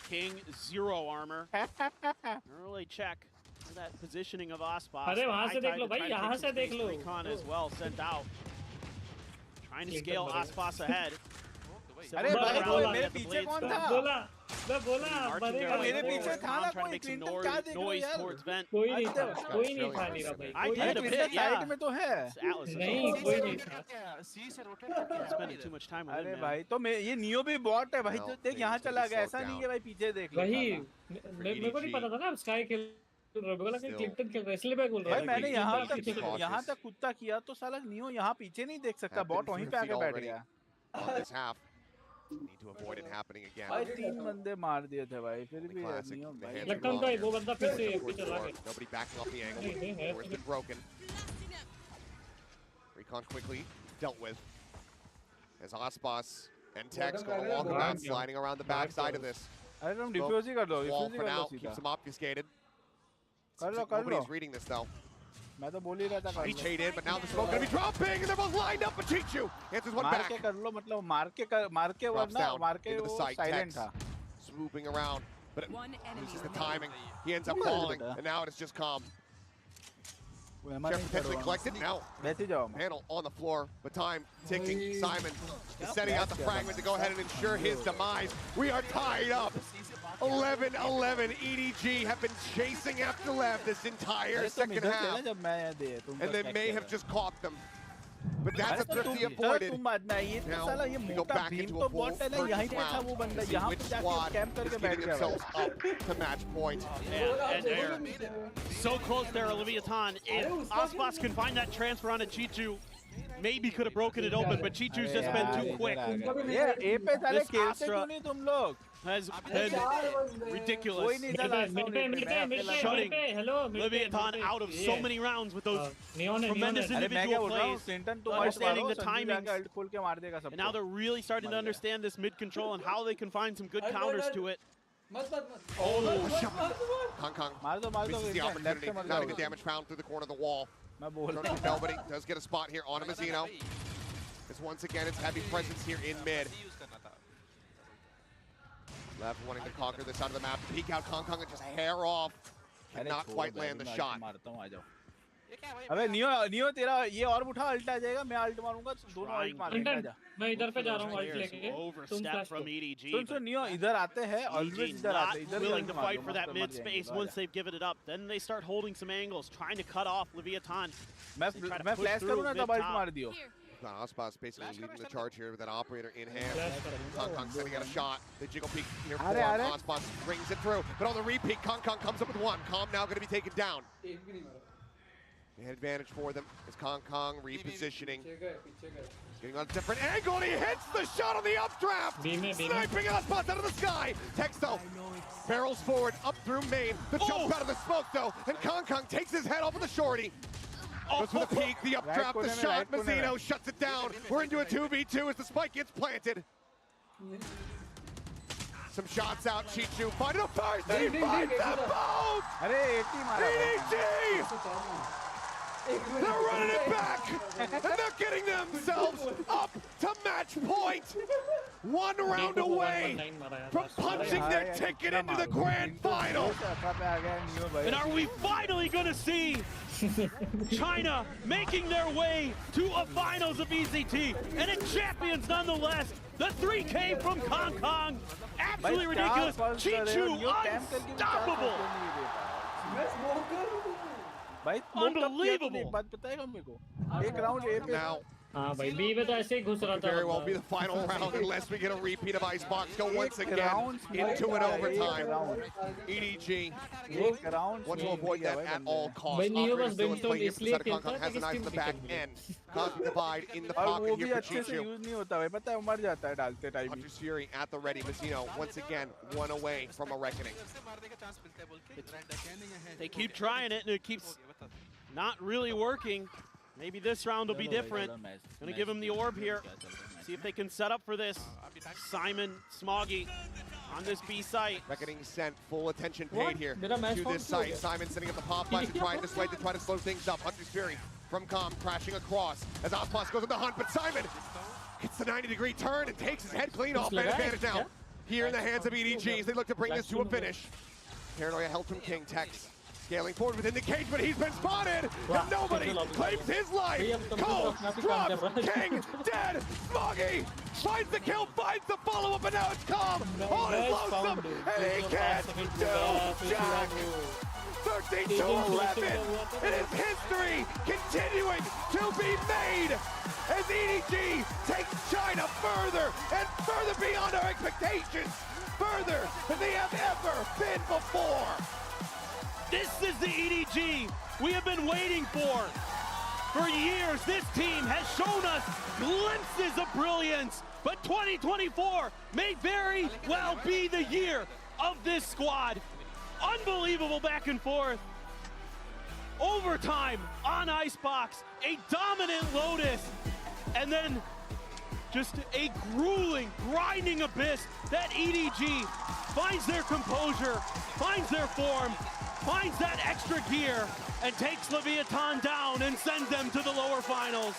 King 0 armor. Early check for that positioning of Aspas. Recon as well sent out. Trying to scale Aspas ahead. मैं बोला मरेगा मेरे पीछे था ना कोई Clinton क्या देख रहे हो यार कोई नहीं था नीरा भाई I did a bit, yeah. Side में तो है नहीं कोई नहीं था Spending too much time with अरे him, भाई तो मैं ये नियो भी बॉट है भाई तो देख यहाँ चला गया ऐसा नहीं है भाई पीछे देख ले वही मेरे को नहीं पता था ना स्काई खेल बोला कि क्लिंटन खेल रहा है इसलिए मैं बोल रहा भाई मैंने यहाँ तक कुत्ता किया तो साला नियो यहाँ पीछे नहीं देख सकता बॉट वहीं पे आके बैठ गया Need to avoid it happening again. भाई 3 बंदे मार दिए थे भाई फिर भी नियो भाई लगता है वो बंदा फिर से चला गया Nobody backing off the angle. Door's been broken. Recon quickly dealt with. As Aspas and Tex go along the map, sliding around the back side of this. अरे तुम डिफ्यूज ही कर दो Wall डिफ्यूज ही for कर now दो सीधा keeps him obfuscated. कर लो Nobody's reading this though. मैं तो बोल ही रहा था कर लो Reachade in, but now the smoke gonna be dropping, and they're both lined up. But Chichu answers one मार back. के कर लो मतलब मार के वरना मार के वो साइलेंट था Swooping around, but it loses the timing. He ends up falling, and now it is just calm. Jeff potentially collected. Now, panel on the floor, but time ticking. Simon is setting out the fragment to go ahead and ensure his demise. We are tied up. 11-11. EDG have been chasing after LEV this entire second half, and they may have just caught them. But that's a thrifty avoided. Now we go back into a full first round. Which squad is getting themselves up to match point? And they're so close there, Leviathan. If Aspas can find that transfer onto Chichu, maybe could have broken it open, but Chichu's just been too quick. This Astra has been ridiculous. Shutting Leviathan out of so many rounds with those tremendous individual plays, understanding the timing. And now they're really starting to understand this mid-control and how they can find some good counters to it. Kong misses the opportunity. Not a good damage found through the corner of the wall. Velvety does get a spot here on a Mazzino. Because once again, it's heavy presence here in mid. LEV wanting to conquer this side of the map. Peek out Kong and just hair off. Cannot quite land the shot. अबे neo तेरा ये और उठा alt आ जाएगा मैं alt मारूंगा दोनों alt मारेंगे मैं इधर पे जा रहा हूं अल्ट लेके Overstep from EDG. Soon neo इधर आते हैं ऑलवेज इधर आते हैं इधर willing to fight for that mid space once they've given it up. Then they start holding some angles, trying to cut off Leviathan. मैं फ्लैश करूं ना तब अल्ट मार दियो. Aspas basically leading the charge here with that operator in hand. Kong setting out a shot. The jiggle peek near form. Aspas brings it through. But on the repeat, Kong comes up with one. Calm now going to be taken down. The advantage for them is Kong repositioning. He's getting on a different angle and he hits the shot on the updraft! Sniping Aspas out of the sky! Texto barrels forward up through main. The jump out of the smoke though, and Kong takes his head off of the shorty. Goes for the peek, the updraft, the shot. Mazzino shuts it down. We're into a 2v2 as the spike gets planted. Some shots out. Chichu finding a first. He finds them both. EDG. They're running it back, and they're getting themselves up to match point. One round away from punching their ticket into the grand final. And are we finally going to see China making their way to a finals of VCT and a champions nonetheless? The 3K from Kong, absolutely ridiculous. Chichu, unstoppable. Unbelievable. Now, हाँ भाई B में तो ऐसे ही घुस रहा था. Very well be the final round unless we get a repeat of Icebox. Go once again into an overtime. EDG want to avoid that at all costs. Operator still is playing it inside of Kong. Has a knife in the back end. Cosmic Divide in the pocket here for Chichu. Hunter's Fury at the ready. Mazzino once again 1 away from a reckoning. They keep trying it and it keeps not really working. Maybe this round will be different. Gonna give him the orb here. See if they can set up for this. Simon, Smoggy on this B site. Reckoning sent full attention paid here to this site. Simon setting up the pop flash and trying to sway to try to slow things up. Hunter's Fury from Com crashing across as Aspas goes on the hunt, but Simon gets the 90-degree turn and takes his head clean off. Man advantage now here in the hands of EDG as they look to bring this to a finish. Paranoia held from King. Tex Scaling forward within the cage, but he's been spotted, and nobody claims his life. Cole drops, King dead. Smoggy finds the kill, finds the follow-up, and now it's Calm on his lonesome, and he can't do jack. 13 to 11. It is history continuing to be made as EDG takes China further and further beyond our expectations, further than they have ever been before. This is the EDG we have been waiting for years. This team has shown us glimpses of brilliance, but 2024 may very well be the year of this squad. Unbelievable back and forth. Overtime on Icebox, a dominant Lotus, and then just a grueling, grinding Abyss that EDG finds their composure, finds their form, finds that extra gear, and takes Leviathan down and sends them to the lower finals.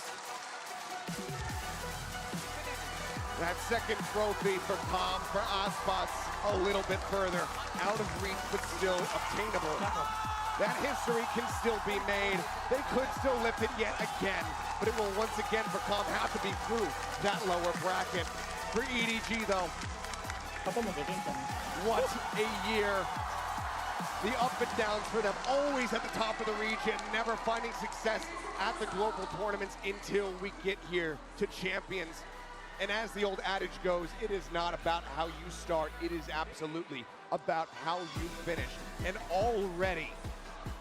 That second trophy for Calm, for Aspas, a little bit further, out of reach, but still obtainable. That history can still be made. They could still lift it yet again, but it will once again for Calm have to be through that lower bracket. For EDG though, what a year. The up and downs for them, always at the top of the region, never finding success at the global tournaments until we get here to champions. And as the old adage goes, it is not about how you start, it is absolutely about how you finish. And already,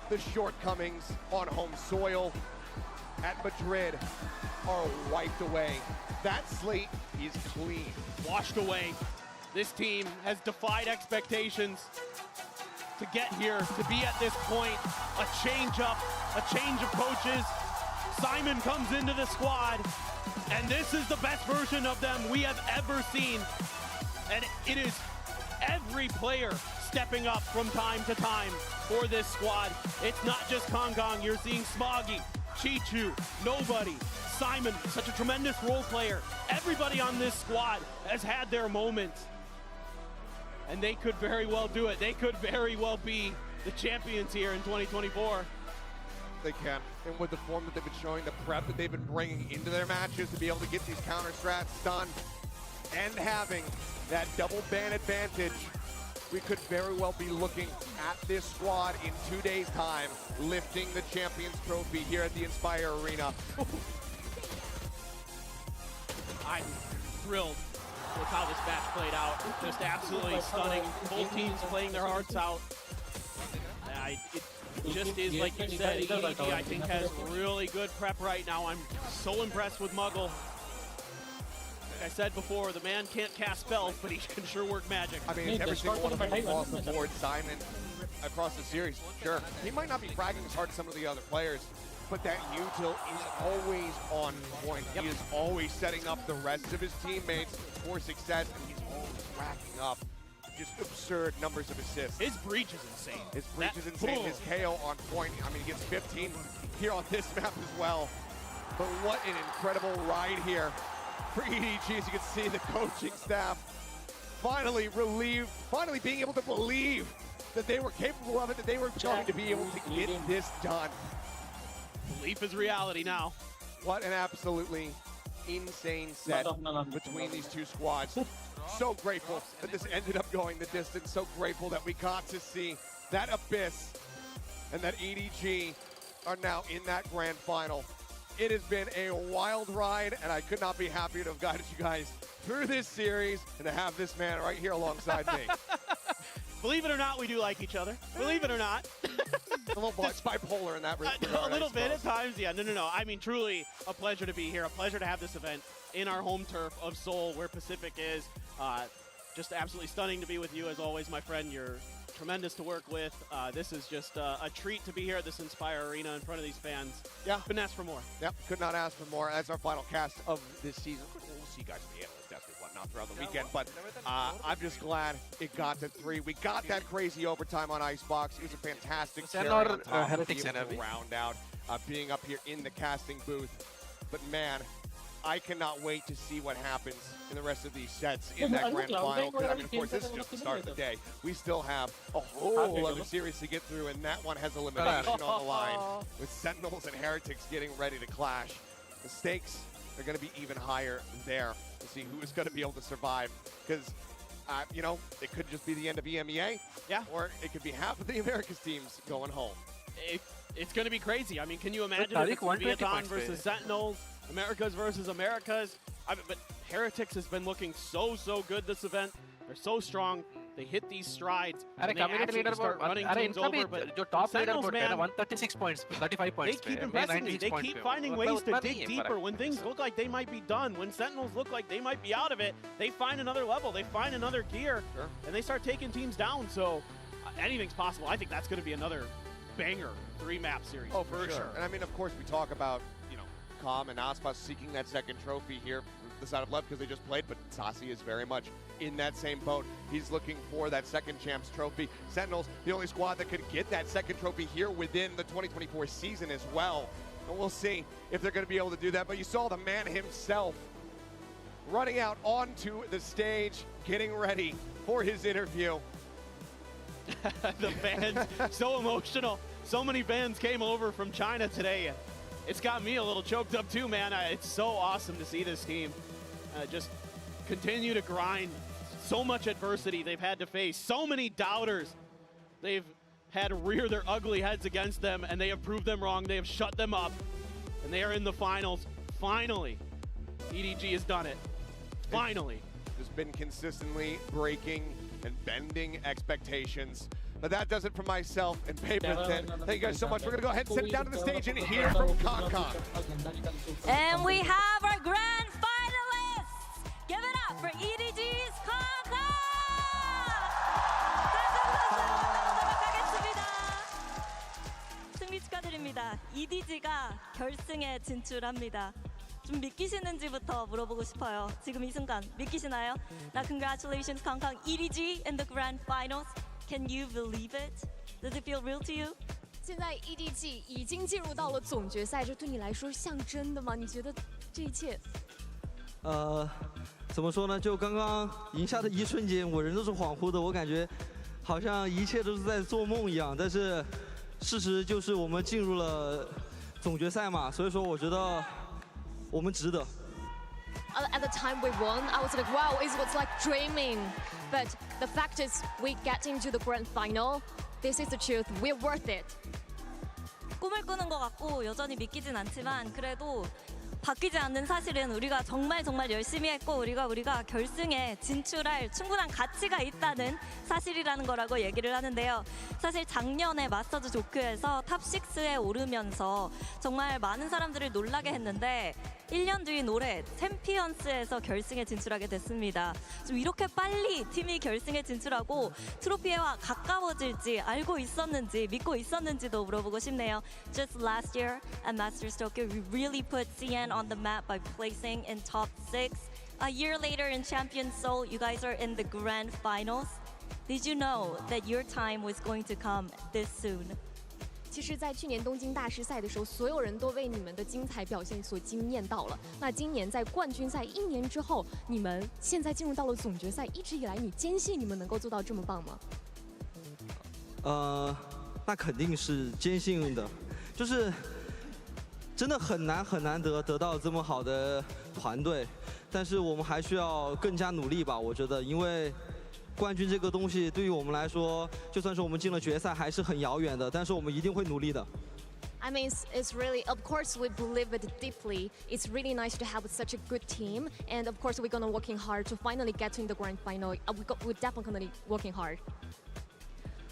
the shortcomings on home soil at Madrid are wiped away. That slate is clean. Washed away. This team has defied expectations to get here, to be at this point. A change up, a change of coaches. Simon comes into the squad, and this is the best version of them we have ever seen. And it is every player stepping up from time to time for this squad. It's not just Kongong, you're seeing Smoggy, Chichu, Nobody, Simon, such a tremendous role player. Everybody on this squad has had their moments. And they could very well do it. They could very well be the champions here in 2024. They can. And with the form that they've been showing, the prep that they've been bringing into their matches to be able to get these counter strats done, and having that double ban advantage, we could very well be looking at this squad in 2 days' time, lifting the Champions Trophy here at the Inspire Arena. I'm thrilled with how this match played out. Just absolutely stunning. Both teams playing their hearts out. It just is, like you said, EDG, I think, has really good prep right now. I'm so impressed with Muggle. Like I said before, the man can't cast spells, but he can sure work magic. I mean, every single one of them across the board. Simon, across the series, sure. He might not be fragging as hard as some of the other players, but that util is always on point. He is always setting up the rest of his teammates for success, and he's always racking up just absurd numbers of assists. His breach is insane. His breach is insane. His KO on point. I mean, he gets 15 here on this map as well. But what an incredible ride here for EDG. As you can see, the coaching staff finally relieved, finally being able to believe that they were capable of it, that they were going to be able to get this done. Belief is reality now. What an absolutely insane set between these two squads. So grateful that this ended up going the distance. So grateful that we got to see that Abyss and that EDG are now in that grand final. It has been a wild ride, and I could not be happier to have guided you guys through this series and to have this man right here alongside me. Believe it or not, we do like each other. Believe it or not. A little bipolar in that regard. A little bit at times, yeah. No. I mean, truly a pleasure to be here. A pleasure to have this event in our home turf of Seoul, where Pacific is. Just absolutely stunning to be with you as always, my friend. You're tremendous to work with. This is just a treat to be here at this Inspire Arena in front of these fans. Yeah. Couldn't ask for more. Yep, could not ask for more. That's our final cast of this season. We'll see you guys in the analyst desk and whatnot throughout the weekend, but I'm just glad it got to 3. We got that crazy overtime on Icebox. It was a fantastic cherry on top to be able to round out being up here in the casting booth. But man, I cannot wait to see what happens in the rest of these sets in that grand final. Because, I mean, of course, this is just the start of the day. We still have a whole other series to get through, and that one has elimination on the line with Sentinels and Heretics getting ready to clash. The stakes are going to be even higher there to see who is going to be able to survive. Because, you know, it could just be the end of EMEA, or it could be half of the Americas teams going home. It's going to be crazy. I mean, can you imagine if it's Leviathan versus Sentinels, Americas versus Americas? But Heretics has been looking so good this event. They're so strong. They hit these strides. And they actually start running teams over. But Sentinels, man, 136 points, 35 points. They keep impressing me. They keep finding ways to dig deeper. When things look like they might be done, when Sentinels look like they might be out of it, they find another level. They find another gear, and they start taking teams down. So anything's possible. I think that's going to be another banger 3-map series. Oh, for sure. And I mean, of course, we talk about, you know, Calm and Aspas seeking that second trophy here from the side of LEV because they just played, but Sasi is very much in that same boat. He's looking for that second champs trophy. Sentinels, the only squad that could get that second trophy here within the 2024 season as well. And we'll see if they're going to be able to do that. But you saw the man himself running out onto the stage, getting ready for his interview. The fans, so emotional. So many fans came over from China today. It's got me a little choked up too, man. It's so awesome to see this team just continue to grind. So much adversity they've had to face. So many doubters they've had rear their ugly heads against them, and they have proved them wrong. They have shut them up, and they are in the finals. Finally, EDG has done it. Finally. It's just been consistently breaking and bending expectations. But that does it for myself and Paper Thin. Thank you guys so much. We're going to go ahead and sit down to the stage and hear from Concon. And we have our grand finalists. Give it up for EDG's Concon. 승리 축하드립니다. EDG가 결승에 진출합니다. 좀 믿기시는지부터 물어보고 싶어요. 지금 이 순간 믿기시나요? Now congratulations, Concon EDG in the grand finals. Can you believe it? Does it feel real to you? 现在 EDG 已经进入到了总决赛，这对你来说像真的吗？你觉得这一切？怎么说呢？就刚刚赢下的一瞬间，我人都是恍惚的，我感觉好像一切都是在做梦一样。但是事实就是我们进入了总决赛嘛，所以说我觉得我们值得。At the time we won, I was like, wow, it was like dreaming. But the fact is, we get into the grand final. This is the truth. We're worth it. 꿈을 꾸는 것 같고 여전히 믿기진 않지만 그래도 바뀌지 않는 사실은 우리가 정말 열심히 했고 우리가 결승에 진출할 충분한 가치가 있다는 사실이라는 거라고 얘기를 하는데요. 사실 작년에 마스터즈 조크에서 탑 6에 오르면서 정말 많은 사람들을 놀라게 했는데 1년 뒤인 올해 챔피언스에서 결승에 진출하게 됐습니다. 좀 이렇게 빨리 팀이 결승에 진출하고 트로피와 가까워질지 알고 있었는지 믿고 있었는지도 물어보고 싶네요. Just last year at Masters Tokyo, we really put SEN on the map by placing in top 6. A year later in Champion Seoul, you guys are in the grand finals. Did you know that your time was going to come this soon? 其实，在去年东京大师赛的时候，所有人都为你们的精彩表现所惊艳到了。那今年在冠军赛1年之后，你们现在进入到了总决赛，一直以来你坚信你们能够做到这么棒吗？那肯定是坚信的，就是真的很难得到这么好的团队，但是我们还需要更加努力吧，我觉得，因为。冠军这个东西对于我们来说，就算是我们进了决赛，还是很遥远的。但是我们一定会努力的。I mean, it's really, of course, we believe it deeply. It's really nice to have such a good team, and of course, we're gonna working hard to finally get to the grand final. We're definitely working hard.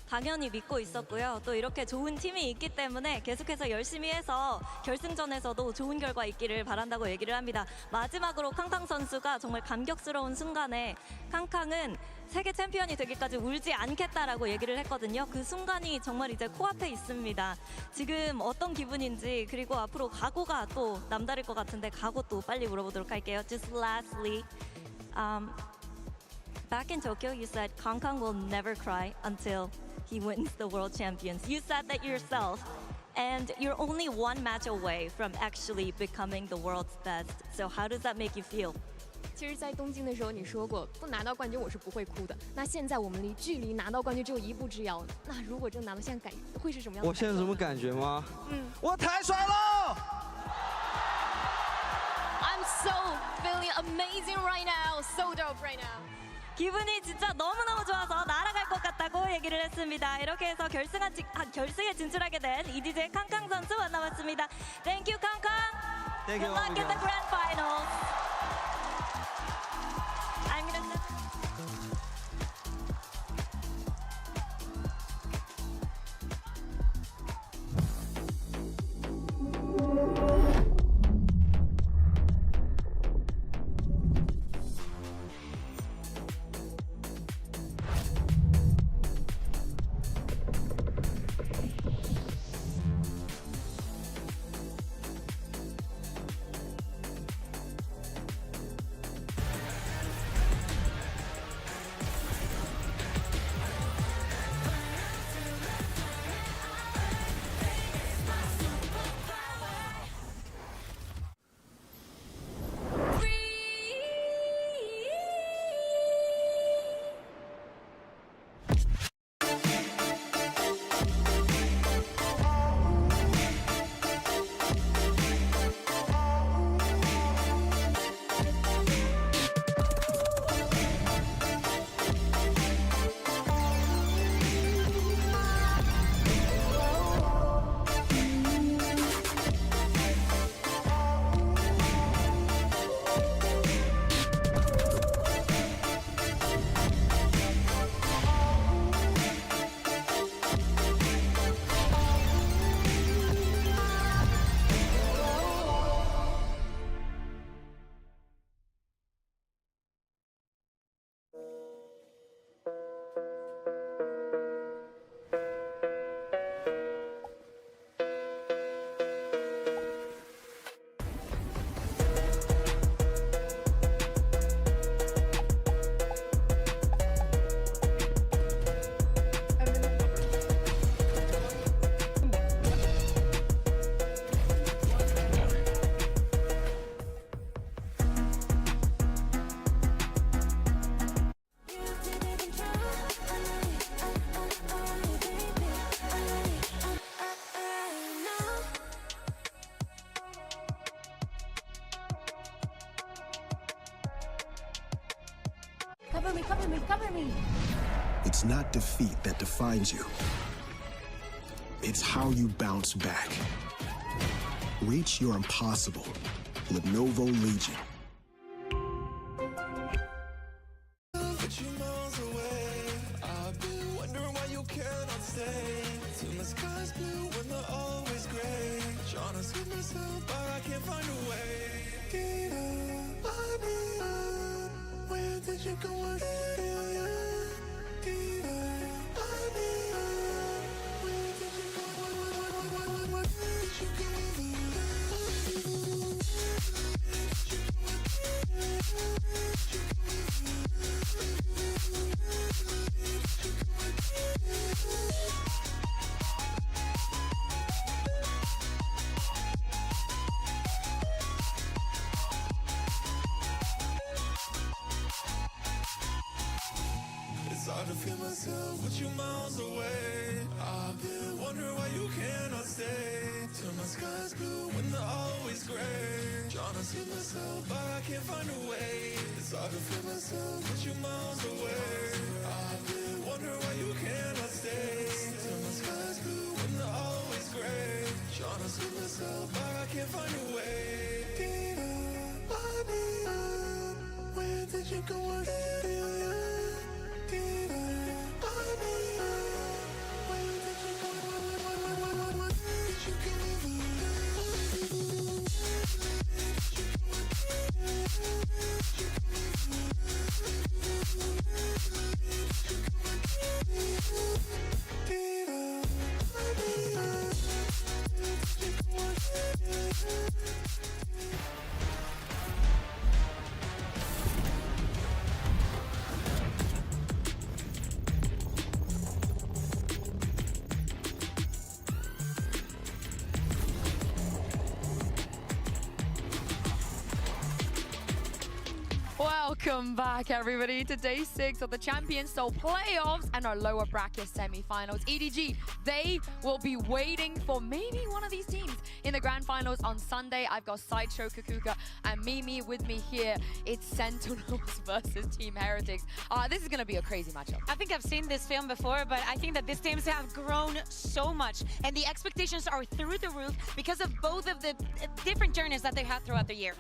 당연히 믿고 있었고요. 또 이렇게 좋은 팀이 있기 때문에 계속해서 열심히 해서 결승전에서도 좋은 결과 있기를 바란다고 얘기를 합니다. 마지막으로 캉캉 선수가 정말 감격스러운 순간에 캉캉은 세계 챔피언이 되기까지 울지 않겠다라고 얘기를 했거든요. 그 순간이 정말 이제 코앞에 있습니다. 지금 어떤 기분인지 그리고 앞으로 각오가 또 남다를 것 같은데 각오 또 빨리 물어보도록 할게요. Just lastly, back in Tokyo, you said 캉캉 will never cry until he wins the world champions. You said that yourself. And you're only one match away from actually becoming the world's best. So how does that make you feel? 其实，在东京的时候，你说过不拿到冠军我是不会哭的。那现在我们距离拿到冠军只有一步之遥。那如果真拿到，现在会是什么样的？我现在什么感觉吗？我太帅了 ！I'm so feeling amazing right now, so dope right now. 기분이 진짜 너무너무 좋아서 날아갈 것 같다고 얘기를 했습니다. 이렇게 해서 결승에 진출하게 된 EDG 캉캉 선수 만나봤습니다. Thank you, 캉캉. Thank you. Good luck in the grand finals. I'm gonna. Cover me. It's not defeat that defines you. It's how you bounce back. Reach your impossible with Novo Legion. It's hard to feel myself with you miles away. I've been wondering why you cannot stay. Till my sky's blue when they're always gray. Trying to see myself, but I can't find a way. It's hard to feel myself with you miles away. I've been wondering why you cannot stay. Till my sky's blue when they're always gray. Trying to see myself, but I can't find a way. Diva, my diva, where did you go? I feel you. Diva, my diva, where did you go? Where did you go? Where did you go? Welcome back, everybody, to day 6 of the Champions Seoul playoffs and our lower bracket semi-finals. EDG, they will be waiting for maybe one of these teams in the grand finals on Sunday. I've got Sideshow Kakuka and Mimi with me here. It's Sentinels versus Team Heretics. This is going to be a crazy matchup. I think I've seen this film before, but I think that these teams have grown so much, and the expectations are through the roof because of both of the different journeys that they've had throughout the year.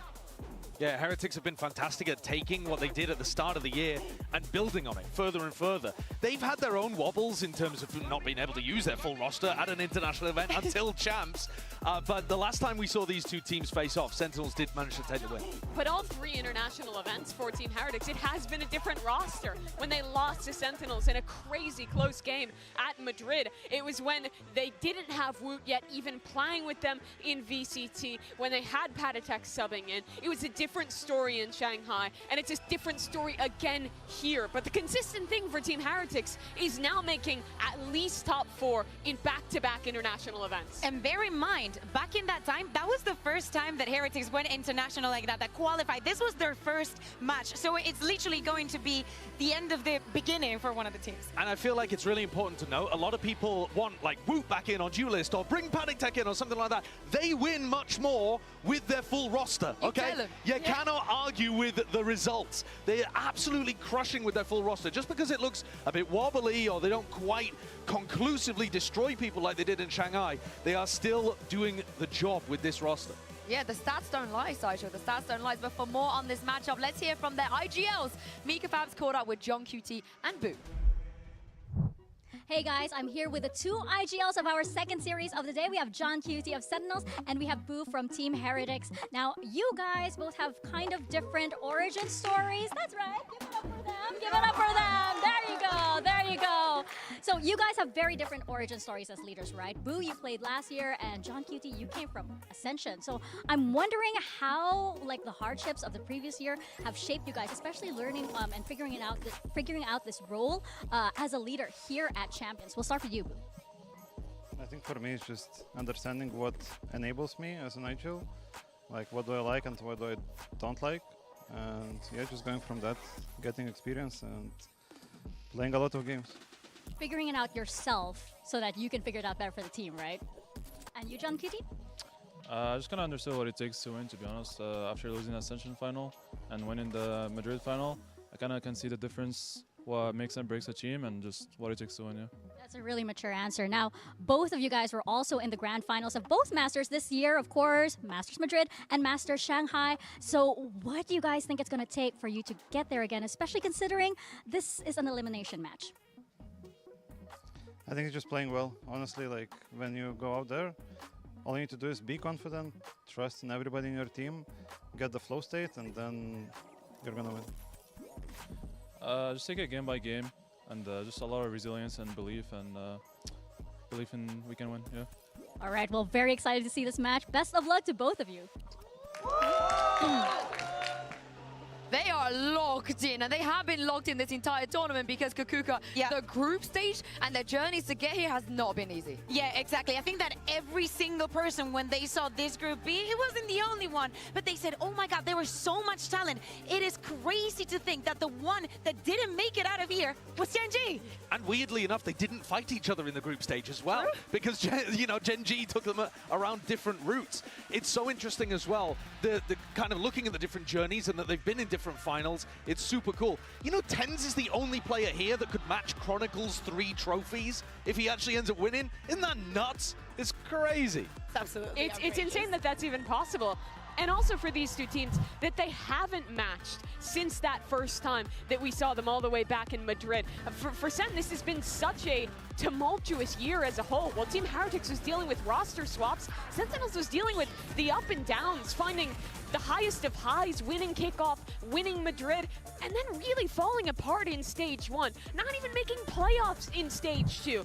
Yeah, Heretics have been fantastic at taking what they did at the start of the year and building on it further and further. They've had their own wobbles in terms of not being able to use their full roster at an international event until champs. But the last time we saw these two teams face off, Sentinels did manage to take the win. But all 3 international events for Team Heretics, it has been a different roster. When they lost to Sentinels in a crazy close game at Madrid, it was when they didn't have Woot yet even playing with them in VCT, when they had Patatek subbing in. It was a different story in Shanghai, and it's a different story again here. But the consistent thing for Team Heretics is now making at least top 4 in back-to-back international events. And bear in mind, back in that time, that was the first time that Heretics went international like that qualified. This was their first match, so it's literally going to be the end of the beginning for one of the teams. And I feel like it's really important to note, a lot of people want like Woot back in on Duelist or bring Patatek in or something like that. They win much more with their full roster, okay? You cannot argue with the results. They're absolutely crushing with their full roster. Just because it looks a bit wobbly or they don't quite conclusively destroy people like they did in Shanghai, they are still doing the job with this roster. Yeah, the stats don't lie, Sideshow. The stats don't lie. But for more on this matchup, let's hear from their IGLs. Mika Fab's caught up with John QT and Boo. Hey guys, I'm here with the 2 IGLs of our second series of the day. We have John QT of Sentinels and we have Boo from Team Heretics. Now, you guys both have kind of different origin stories. That's right. Give it up for them. Give it up for them. There you go. There you go. So you guys have very different origin stories as leaders, right? Boo, you played last year, and John QT, you came from Ascension. So I'm wondering how like the hardships of the previous year have shaped you guys, especially learning and figuring out this role as a leader here at Champions. We'll start with you, Boo. I think for me it's just understanding what enables me as an IGL, like what do I like and what do I don't like, and yeah, just going from that, getting experience and playing a lot of games. Figuring it out yourself so that you can figure it out better for the team, right? And you, John QT? I just kind of understood what it takes to win, to be honest. After losing the Ascension final and winning the Madrid final, I kind of can see the difference, what makes and breaks a team, and just what it takes to win, yeah. That's a really mature answer. Now, both of you guys were also in the grand finals of both Masters this year, of course, Masters Madrid and Masters Shanghai. So what do you guys think it's going to take for you to get there again, especially considering this is an elimination match? I think it's just playing well. Honestly, like when you go out there, all you need to do is be confident, trust in everybody in your team, get the flow state, and then you're going to win. Just take it game by game, and just a lot of resilience and belief in we can win, yeah. All right, well, very excited to see this match. Best of luck to both of you. They are locked in, and they have been locked in this entire tournament because Kakuka, the group stage and their journeys to get here has not been easy. Yeah, exactly. I think that every single person, when they saw this group B, it wasn't the only one, but they said, oh my God, there was so much talent. It is crazy to think that the one that didn't make it out of here was Gen.G. And weirdly enough, they didn't fight each other in the group stage as well, because Gen.G took them around different routes. It's so interesting as well, the kind of looking at the different journeys and that they've been in different finals. It's super cool. You know, TenZ is the only player here that could match Chronicles' 3 trophies if he actually ends up winning. Isn't that nuts? It's crazy. It's absolutely It's insane that that's even possible. And also for these two teams, that they haven't matched since that first time that we saw them all the way back in Madrid. For SEN, this has been such a tumultuous year as a whole. While Team Heretics was dealing with roster swaps, Sentinels was dealing with the up and downs, finding the highest of highs, winning kickoff, winning Madrid, and then really falling apart in stage 1. Not even making playoffs in stage 2.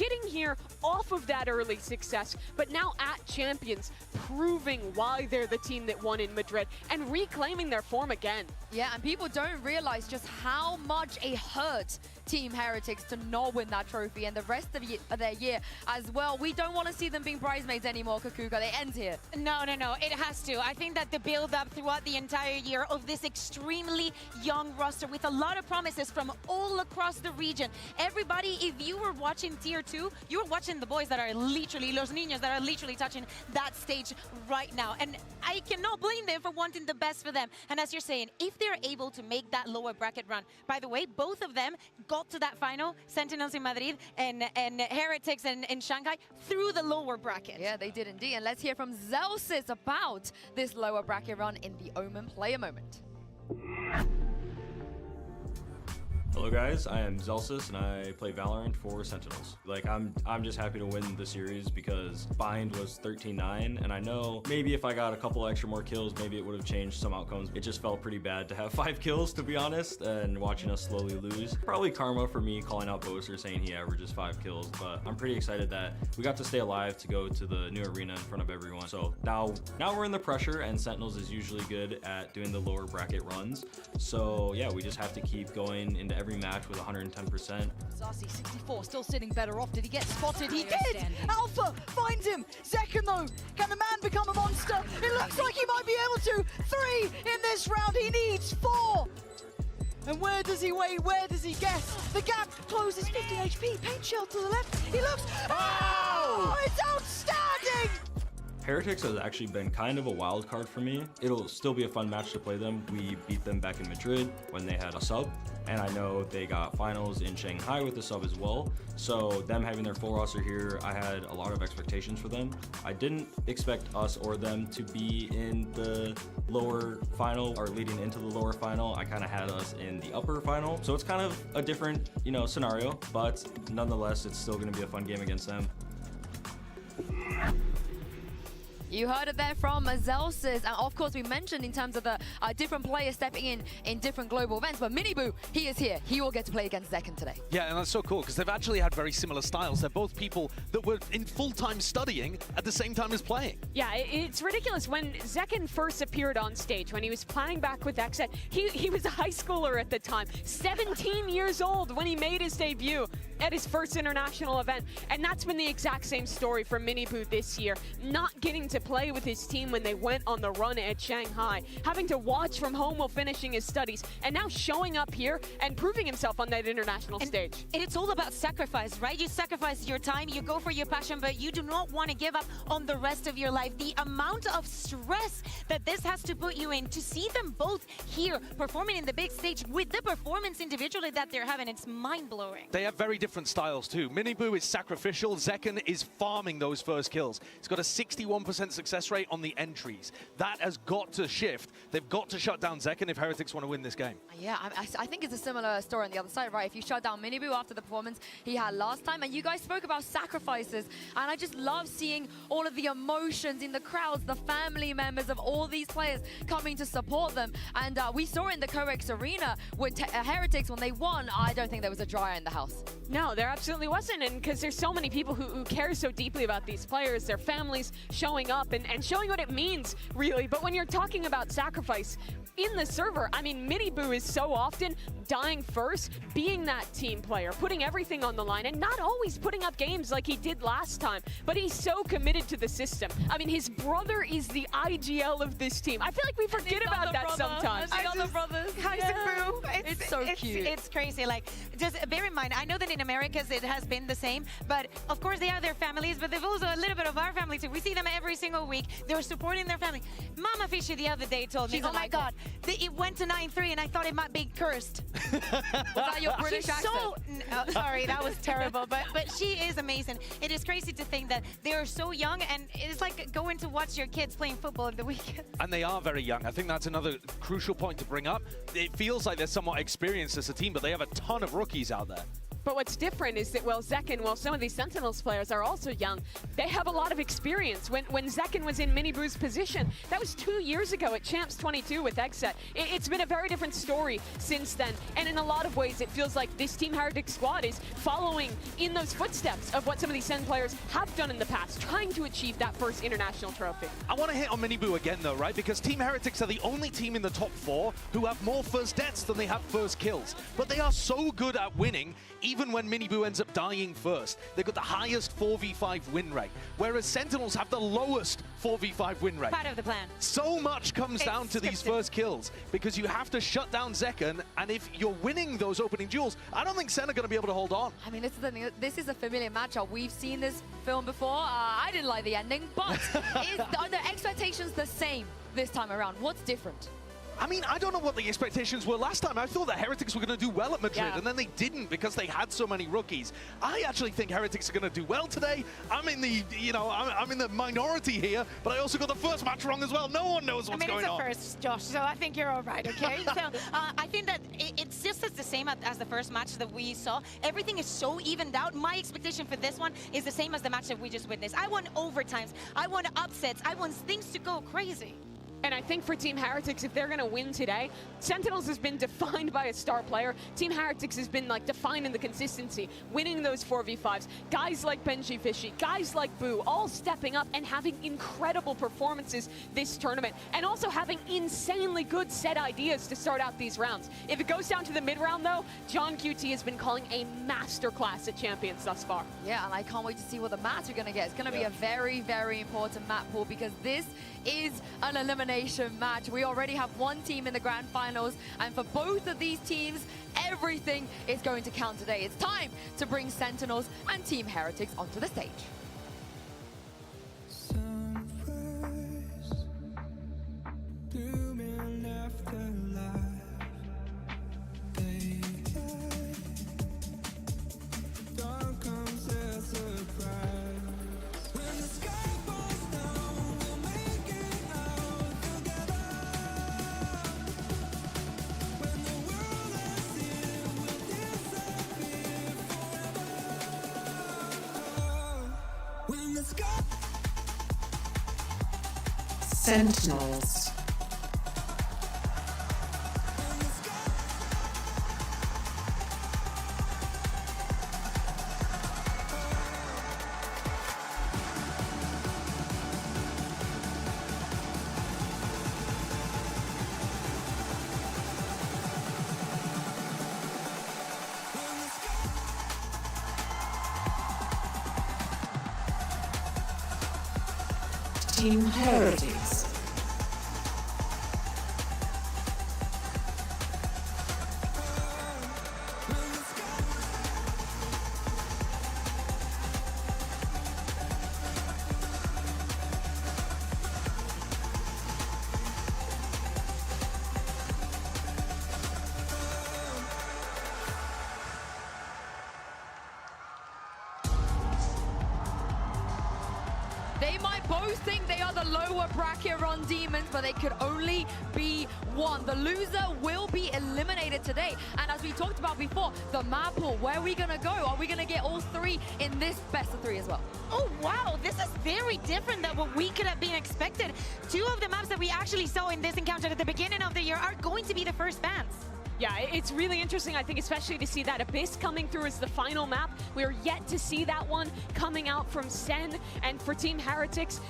getting here off of that early success, but now at Champions, proving why they're the team that won in Madrid and reclaiming their form again. Yeah, and people don't realize just how much it hurt Team Heretics to not win that trophy and the rest of their year as well. We don't want to see them being bridesmaids anymore, Kakuka. They end here. No, it has to. I think that the build-up throughout the entire year of this extremely young roster with a lot of promises from all across the region. Everybody, if you were watching Tier 2, you were watching the boys that are literally, los niños that are literally touching that stage right now. And I cannot blame them for wanting the best for them. And as you're saying, if they're able to make that lower bracket run, by the way, both of them got to that final, Sentinels in Madrid and Heretics in Shanghai, through the lower bracket. Yeah, they did indeed. And let's hear from Zelsis about this lower bracket run in the Omen player moment. Hello guys, I am Zelsis and I play Valorant for Sentinels. Like I'm just happy to win the series because bind was 13-9 and I know maybe if I got a couple extra more kills, maybe it would have changed some outcomes. It just felt pretty bad to have 5 kills to be honest and watching us slowly lose. Probably karma for me calling out Boaster saying he averages 5 kills, but I'm pretty excited that we got to stay alive to go to the new arena in front of everyone. So now we're in the pressure and Sentinels is usually good at doing the lower bracket runs. So yeah, we just have to keep going into every match with 110%. Zasi 64 still sitting better off. Did he get spotted? He did! Alpha finds him! Zekken though, can the man become a monster? It looks like he might be able to! 3 in this round, he needs 4! And where does he wait? Where does he guess? The gap closes 50 HP. Paint shell to the left. He looks. Oh! It's outstanding! Heretics has actually been kind of a wild card for me. It'll still be a fun match to play them. We beat them back in Madrid when they had a sub, and I know they got finals in Shanghai with the sub as well. So them having their full roster here, I had a lot of expectations for them. I didn't expect us or them to be in the lower final or leading into the lower final. I kind of had us in the upper final. So it's kind of a different, scenario, but nonetheless, it's still going to be a fun game against them. You heard it there from Zelsis, and of course we mentioned in terms of the different players stepping in different global events, but Miniboo, he is here. He will get to play against Zekken today. Yeah, and that's so cool because they've actually had very similar styles. They're both people that were in full-time studying at the same time as playing. Yeah, it's ridiculous. When Zekken first appeared on stage, when he was playing back with XZ, he was a high schooler at the time, 17 years old when he made his debut at his first international event. And that's been the exact same story for Miniboo this year. Not getting to play with his team when they went on the run at Shanghai, having to watch from home while finishing his studies, and now showing up here and proving himself on that international stage. And it's all about sacrifice, right? You sacrifice your time, you go for your passion, but you do not want to give up on the rest of your life. The amount of stress that this has to put you in, to see them both here performing in the big stage with the performance individually that they're having, it's mind-blowing. They have very different styles too. Miniboo is sacrificial, Zekken is farming those first kills. He's got a 61% success rate on the entries. That has got to shift. They've got to shut down Zekken if Heretics want to win this game. Yeah, I think it's a similar story on the other side, right? If you shut down Miniboo after the performance he had last time, and you guys spoke about sacrifices, and I just love seeing all of the emotions in the crowds, the family members of all these players coming to support them. And we saw in the COEX arena with Heretics when they won, I don't think there was a dryer in the house. No, there absolutely wasn't, and because there's so many people who care so deeply about these players, their families showing up and showing what it means, really. But when you're talking about sacrifice in the server, I mean, Miniboo is so often dying first, being that team player, putting everything on the line, and not always putting up games like he did last time, but he's so committed to the system. I mean, his brother is the IGL of this team. I feel like we forget about that sometimes. It's so cute. It's crazy. Like, just bear in mind, I know that in Americas it has been the same, but of course they have their families, but they've also a little bit of our family too. We see them every single week. They're supporting their family. Mama Fishy the other day told me, oh my God, it went to 9-3 and I thought it might be cursed. Was that your British accent? Sorry, that was terrible, but she is amazing. It is crazy to think that they are so young, and it's like going to watch your kids playing football in the weekend. And they are very young. I think that's another crucial point to bring up. It feels like they're somewhat experienced as a team, but they have a ton of rookies out there. But what's different is that, well, Zekken, while some of these Sentinels players are also young, they have a lot of experience. When Zekken was in Miniboo's position, that was 2 years ago at Champs 22 with Exet. It's been a very different story since then. And in a lot of ways, it feels like this Team Heretics squad is following in those footsteps of what some of these SEN players have done in the past, trying to achieve that first international trophy. I want to hit on Miniboo again, though, right? Because Team Heretics are the only team in the top 4 who have more first deaths than they have first kills. But they are so good at winning, even when Miniboo ends up dying first. They've got the highest 4v5 win rate, whereas Sentinels have the lowest 4v5 win rate. Part of the plan. So much comes down to these first kills, because you have to shut down Zekken, and if you're winning those opening duels, I don't think SEN are going to be able to hold on. I mean, this is a familiar matchup. We've seen this film before. I didn't like the ending, but are the expectations the same this time around? What's different? I mean, I don't know what the expectations were last time. I thought that Heretics were going to do well at Madrid, and then they didn't because they had so many rookies. I actually think Heretics are going to do well today. I'm in the, I'm in the minority here, but I also got the first match wrong as well. No one knows what's going on. I mean, it's a first, Josh, so I think you're all right, okay? So I think that it's just as the same as the first match that we saw. Everything is so evened out. My expectation for this one is the same as the match that we just witnessed. I want overtimes. I want upsets. I want things to go crazy. And I think for Team Heretics, if they're going to win today, Sentinels has been defined by a star player. Team Heretics has been like defined in the consistency, winning those 4v5s. Guys like Benji Fishy, guys like Boo, all stepping up and having incredible performances this tournament. And also having insanely good set ideas to start out these rounds. If it goes down to the mid-round though, John QT has been calling a masterclass at Champions thus far. Yeah, and I can't wait to see what the match we're going to get. It's going to be a very, very important map pool because this is an elimination match. We already have one team in the grand finals, and for both of these teams, everything is going to count today. It's time to bring Sentinels and Team Heretics onto the stage. Sentinels. Team Heretics. They might both think they are the lower bracket Ron Demons, but they could only be one. The loser will be eliminated today. And as we talked about before, the map pool, where are we going to go? Are we going to get all three in this best of three as well? Oh, wow. This is very different than what we could have been expected. Two of the maps that we actually saw in this encounter at the beginning of the year are going to be the first bans. Yeah, it's really interesting, I think, especially to see that Abyss coming through as the final map. We're yet to see that one coming out from SEN, and for Team Heretics,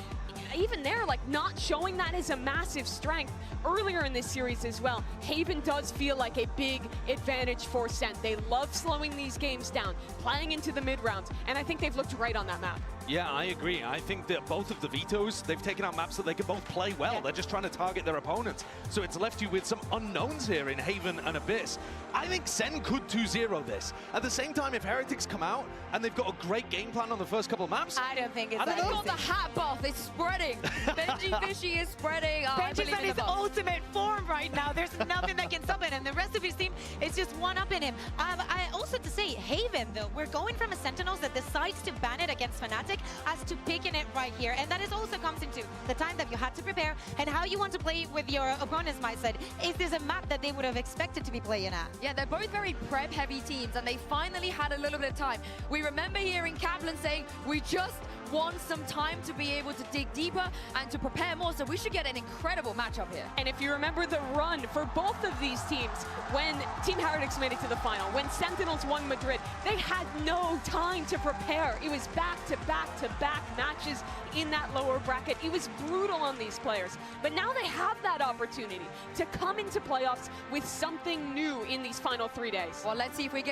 even there, like, not showing that as a massive strength earlier in this series as well. Haven does feel like a big advantage for SEN. They love slowing these games down, playing into the mid-rounds, and I think they've looked right on that map. Yeah, I agree. I think that both of the vetoes, they've taken out maps that they can both play well. They're just trying to target their opponents. So it's left you with some unknowns here in Haven and Abyss. I think SEN could 2-0 this. At the same time, if Heretics come out and they've got a great game plan on the first couple of maps, I don't think it's They've got the hat buff. It's spreading. Benji Fishy is spreading. Benji's on his ultimate form right now. There's nothing that can stop it, and the rest of his team is just one up in him. I also to say, Haven, though, we're going from a Sentinels that decides to ban it against Fnatic, as to picking it right here. And that is also comes into the time that you had to prepare and how you want to play with your opponent's mindset. Is this a map that they would have expected to be playing at? Yeah, they're both very prep-heavy teams, and they finally had a little bit of time. We remember hearing Kaplan saying, we just want some time to be able to dig deeper and to prepare more, so we should get an incredible matchup here. And if you remember the run for both of these teams, when Team Heretics made it to the final, when Sentinels won Madrid, they had no time to prepare. It was back-to-back-to-back matches in that lower bracket. It was brutal on these players. But now they have that opportunity to come into playoffs with something new in these final 3 days. Well, let's see if we're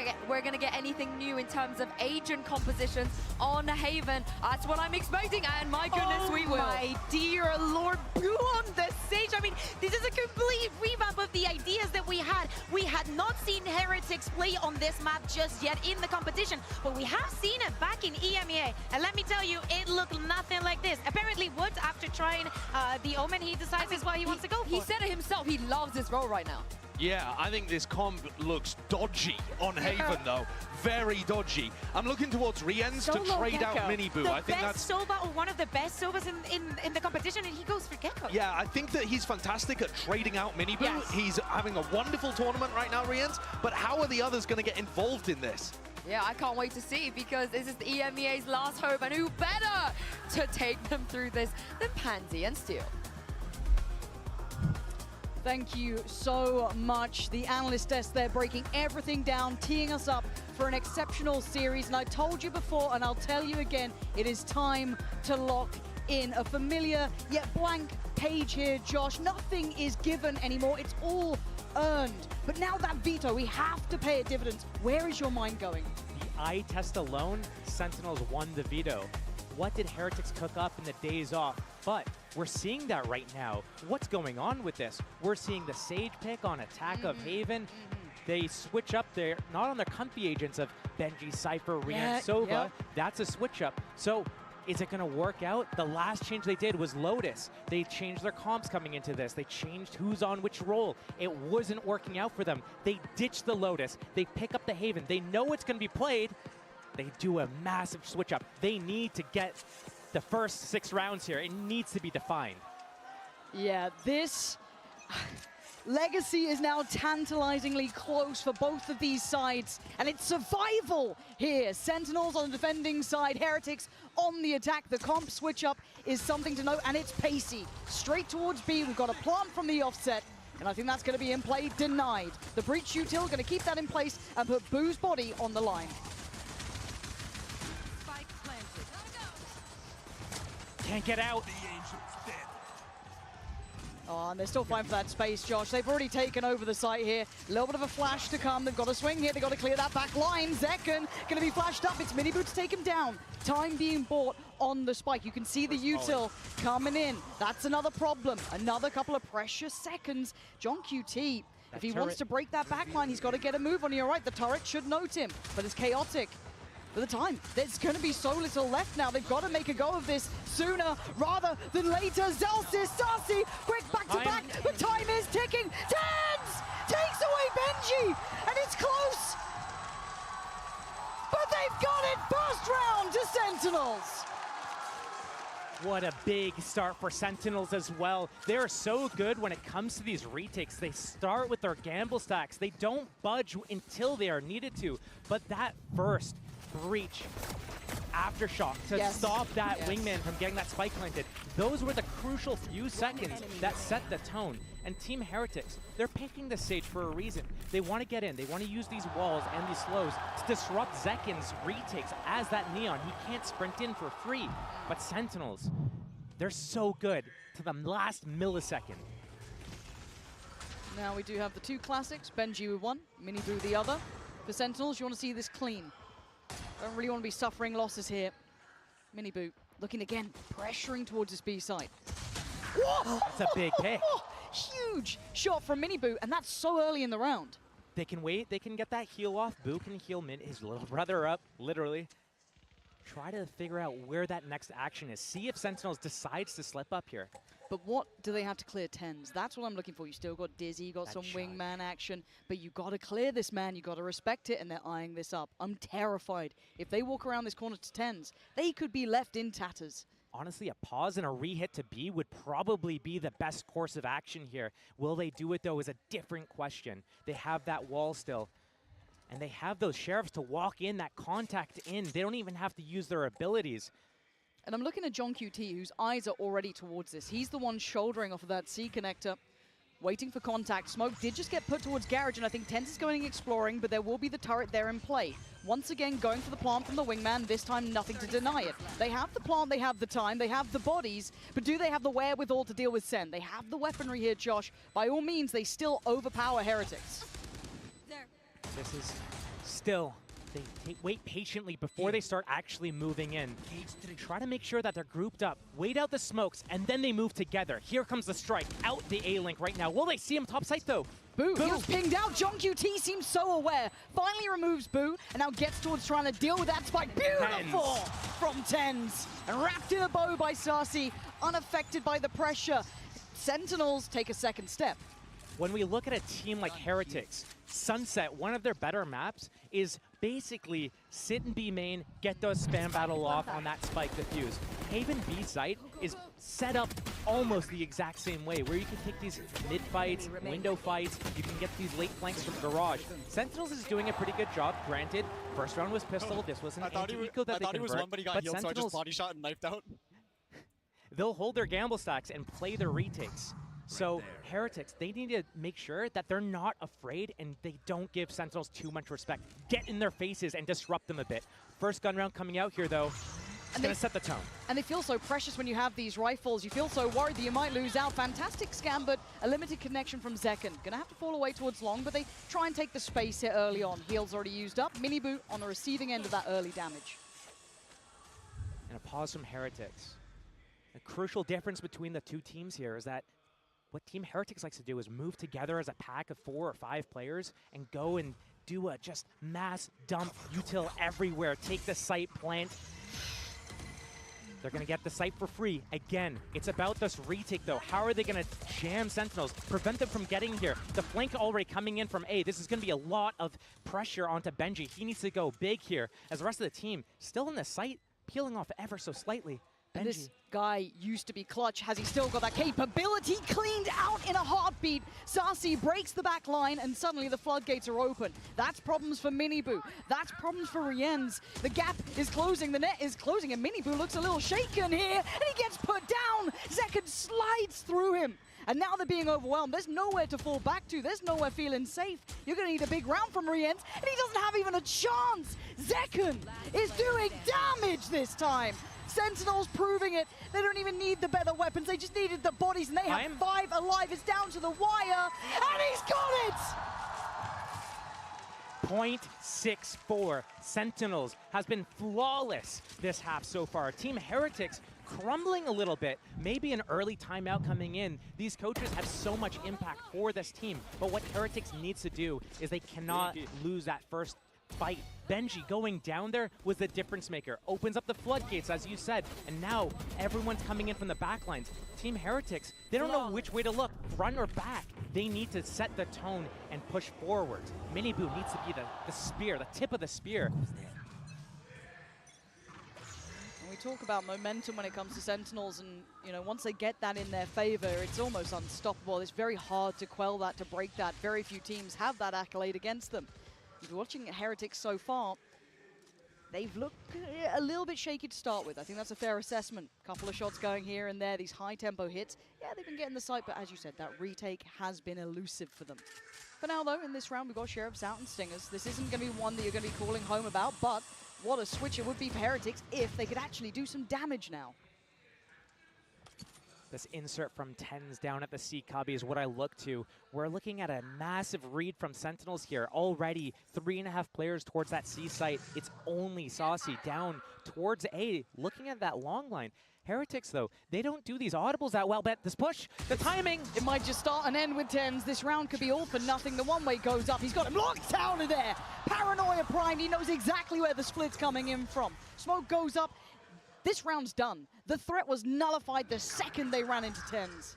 going to get anything new in terms of agent compositions on Haven. That's what I'm expecting, and my goodness, we will. Oh my dear Lord, Boo on the stage. I mean, this is a complete revamp of the ideas that we had. We had not seen Heretics play on this map just yet in the competition, but we have seen it back in EMEA. And let me tell you, it looked nothing like this. Apparently, Wood, after trying the Omen, he decides is what he wants to go for. He said it himself. He loves this role right now. Yeah, I think this comp looks dodgy on Haven, though. Very dodgy. I'm looking towards Rienz to trade out Miniboo. I think that's Sova, or one of the best Sovas in the competition, and he goes for Gecko. Yeah, I think that he's fantastic at trading out Miniboo. Yes. He's having a wonderful tournament right now, Rienz. But how are the others going to get involved in this? Yeah, I can't wait to see, because this is the EMEA's last hope, and who better to take them through this than Pansy and Steel. Thank you so much. The analyst desk there breaking everything down, teeing us up for an exceptional series. And I told you before, and I'll tell you again, it is time to lock in a familiar yet blank page here, Josh. Nothing is given anymore. It's all earned. But now that veto, we have to pay a dividend. Where is your mind going? The eye test alone, Sentinels won the veto. What did Heretics cook up in the days off? But we're seeing that right now. What's going on with this? We're seeing the Sage pick on attack of Haven. They switch up there, not on their comfy agents of Benji, Cypher, Rian, Sova. That's a switch up. So is it going to work out? The last change they did was Lotus. They changed their comps coming into this. They changed who's on which role. It wasn't working out for them. They ditched the Lotus. They pick up the Haven. They know it's going to be played. They do a massive switch up. They need to get the first 6 rounds here. It needs to be defined. Yeah, this legacy is now tantalizingly close for both of these sides, and it's survival here. Sentinels on the defending side, Heretics on the attack. The comp switch up is something to note, and it's pacey. Straight towards B, we've got a plant from the offset, and I think that's going to be in play, denied. The breach util going to keep that in place and put Boo's body on the line. Can't get out. Oh, and they're still fighting for that space, Josh. They've already taken over the site here. A little bit of a flash to come. They've got to swing here. They've got to clear that back line. Zekken going to be flashed up. It's Miniboo to take him down. Time being bought on the spike. You can see the util coming in. That's another problem. Another couple of precious seconds. John QT, if he wants to break that back line, he's got to get a move on. You're right, the turret should note him, but it's chaotic. For the time, there's going to be so little left now. They've got to make a go of this sooner rather than later. Zelsis, Sarsi, quick back-to-back, but time is ticking. Tens takes away Benji, and it's close. But they've got it, first round to Sentinels. What a big start for Sentinels as well. They're so good when it comes to these retakes. They start with their gamble stacks. They don't budge until they are needed to. But that first breach aftershock to stop that wingman from getting that spike planted, those were the crucial few seconds that set the tone. And Team Heretics, they're picking the Sage for a reason. They want to get in. They want to use these walls and these slows to disrupt Zekken's retakes as that Neon. He can't sprint in for free. But Sentinels, they're so good to the last millisecond. Now we do have the 2 classics, Benji with 1, Miniboo the other. For Sentinels, you want to see this clean. Don't really want to be suffering losses here. Miniboo looking again, pressuring towards his B side. That's a big pick. Huge shot from Miniboo, and that's so early in the round. They can wait, they can get that heal off. Boo can heal his little brother up, literally. Try to figure out where that next action is. See if Sentinels decides to slip up here. But what do they have to clear 10s? That's what I'm looking for. You still got Dizzy, you got some wingman action, but you got to clear this, man. You got to respect it, and they're eyeing this up. I'm terrified. If they walk around this corner to 10s, they could be left in tatters. Honestly, a pause and a re-hit to B would probably be the best course of action here. Will they do it, though, is a different question. They have that wall still. And they have those Sheriffs to walk in, that contact in. They don't even have to use their abilities. And I'm looking at John QT, whose eyes are already towards this. He's the one shouldering off of that C connector, waiting for contact. Smoke did just get put towards Garage, and I think TenZ is going exploring, but there will be the turret there in play. Once again, going for the plant from the wingman, this time nothing to deny it. They have the plant, they have the time, they have the bodies, but do they have the wherewithal to deal with SEN? They have the weaponry here, Josh. By all means, they still overpower Heretics. This is still, they wait patiently before they start actually moving in. Try to make sure that they're grouped up, wait out the smokes, and then they move together. Here comes the strike, out the A-Link right now. Will they see him top site though? Boo, he was pinged out. John QT seems so aware. Finally removes Boo, and now gets towards trying to deal with that spike. Beautiful from TenZ. And wrapped in a bow by Sarsi, unaffected by the pressure. Sentinels take a second step. When we look at a team like Heretics, Sunset, one of their better maps, is basically sit in B main, get those spam battle off on that spike defuse. Haven B site is set up almost the exact same way, where you can take these mid fights, window fights, you can get these late flanks from Garage. Sentinels is doing a pretty good job, granted. First round was pistol, this was an anti-eco that they convert. I thought he was one, but he got healed, so I just body shot and knifed out. They'll hold their gamble stacks and play their retakes. So Heretics, they need to make sure that they're not afraid and they don't give Sentinels too much respect. Get in their faces and disrupt them a bit. First gun round coming out here, though. It's going to set the tone. And they feel so precious when you have these rifles. You feel so worried that you might lose out. Fantastic scam, but a limited connection from Zekken. Going to have to fall away towards long, but they try and take the space here early on. Heal's already used up. Mini boot on the receiving end of that early damage. And a pause from Heretics. A crucial difference between the two teams here is that what Team Heretics likes to do is move together as a pack of 4 or 5 players and go and do a just mass dump util everywhere. Take the site, plant. They're going to get the site for free. Again, it's about this retake, though. How are they going to jam Sentinels, prevent them from getting here? The flank already coming in from A. This is going to be a lot of pressure onto Benji. He needs to go big here, as the rest of the team still in the site, peeling off ever so slightly. And this guy used to be clutch. Has he still got that capability? Cleaned out in a heartbeat. Sarsi breaks the back line, and suddenly the floodgates are open. That's problems for Miniboo. That's problems for Rienz. The gap is closing. The net is closing, and Miniboo looks a little shaken here, and he gets put down. Zekken slides through him. And now they're being overwhelmed. There's nowhere to fall back to. There's nowhere feeling safe. You're going to need a big round from Rienz, and he doesn't have even a chance. Zekken is doing damage this time. Sentinels proving it. They don't even need the better weapons. They just needed the bodies, and they have 5 alive. It's down to the wire, and he's got it! 0.64. Sentinels has been flawless this half so far. Team Heretics crumbling a little bit. Maybe an early timeout coming in. These coaches have so much impact for this team, but what Heretics needs to do is they cannot lose that first fight. Benji going down there was the difference maker. Opens up the floodgates, as you said, and now everyone's coming in from the back lines. Team Heretics, they don't know which way to look, front or back. They need to set the tone and push forward. Miniboo needs to be the spear, the tip of the spear. We talk about momentum when it comes to Sentinels, and you know, once they get that in their favor, it's almost unstoppable. It's very hard to quell that, to break that. Very few teams have that accolade against them. If you're watching Heretics so far, they've looked a little bit shaky to start with. I think that's a fair assessment. Couple of shots going here and there, these high tempo hits. Yeah, they've been getting the site, but as you said, that retake has been elusive for them. For now though, in this round, we've got Sheriffs out and Stingers. This isn't going to be one that you're going to be calling home about, but what a switch it would be for Heretics if they could actually do some damage now. This insert from TenZ down at the C cubby is what I look to. We're looking at a massive read from Sentinels here. Already 3.5 players towards that C site. It's only Saucy down towards A, looking at that long line. Heretics, though, they don't do these audibles that well, but this push, the timing. It might just start and end with TenZ. This round could be all for nothing. The one-way goes up. He's got him locked down in there. Paranoia primed. He knows exactly where the split's coming in from. Smoke goes up. This round's done. The threat was nullified the second they ran into tens.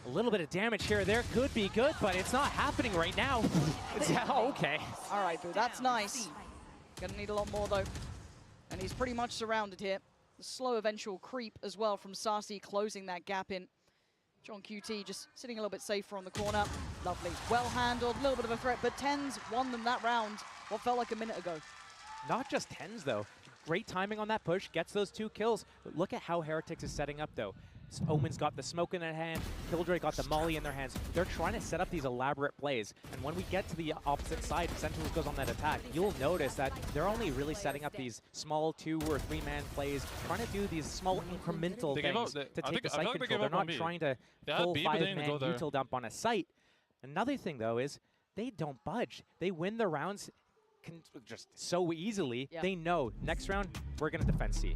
A little bit of damage here or there could be good, but it's not happening right now. Okay. All right, Boo, that's nice. Gonna need a lot more, though. And he's pretty much surrounded here. The slow eventual creep as well from Sassy closing that gap in. John QT just sitting a little bit safer on the corner. Lovely. Well handled, a little bit of a threat, but tens won them that round, what felt like a minute ago. Not just tens, though. Great timing on that push, gets those 2 kills. But look at how Heretics is setting up, though. Omen's got the smoke in their hand, Killjoy got the molly in their hands. They're trying to set up these elaborate plays. And when we get to the opposite side, Sentinels goes on that attack, you'll notice that they're only really setting up these small 2 or 3-man plays, trying to do these small incremental things to take the site control. They're not trying to full 5-man util dump on a site. Another thing, though, is they don't budge. They win the rounds just so easily. Yeah. They know next round, we're going to defend C.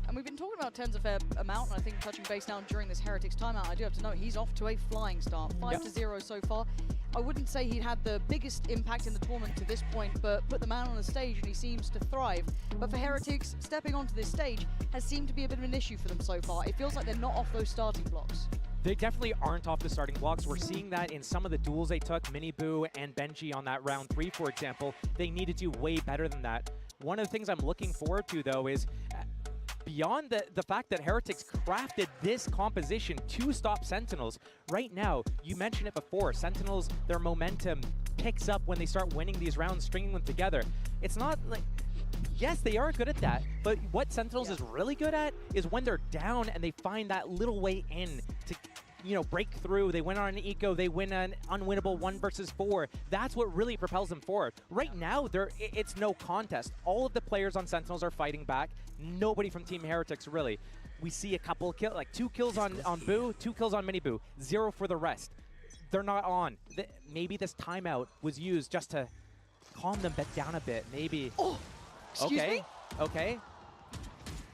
And we've been talking about tens a fair amount, and I think touching base now during this Heretics timeout, I do have to note he's off to a flying start. 5-0 so far. I wouldn't say he'd had the biggest impact in the tournament to this point, but put the man on the stage and he seems to thrive. But for Heretics, stepping onto this stage has seemed to be a bit of an issue for them so far. It feels like they're not off those starting blocks. They definitely aren't off the starting blocks. We're seeing that in some of the duels they took, Miniboo and Benji on that round 3, for example. They need to do way better than that. One of the things I'm looking forward to, though, is beyond the fact that Heretics crafted this composition to stop Sentinels, right now, you mentioned it before, Sentinels, their momentum picks up when they start winning these rounds, stringing them together. It's not like, yes, they are good at that, but what Sentinels is really good at is when they're down and they find that little way in to, you know, break through. They win on an eco, they win an unwinnable 1 versus 4. That's what really propels them forward. Right now, it's no contest. All of the players on Sentinels are fighting back. Nobody from Team Heretics, really. We see a couple kills, like 2 kills on Boo, 2 kills on Miniboo, 0 for the rest. They're not on. Maybe this timeout was used just to calm them down a bit, maybe. Oh, excuse me? Okay.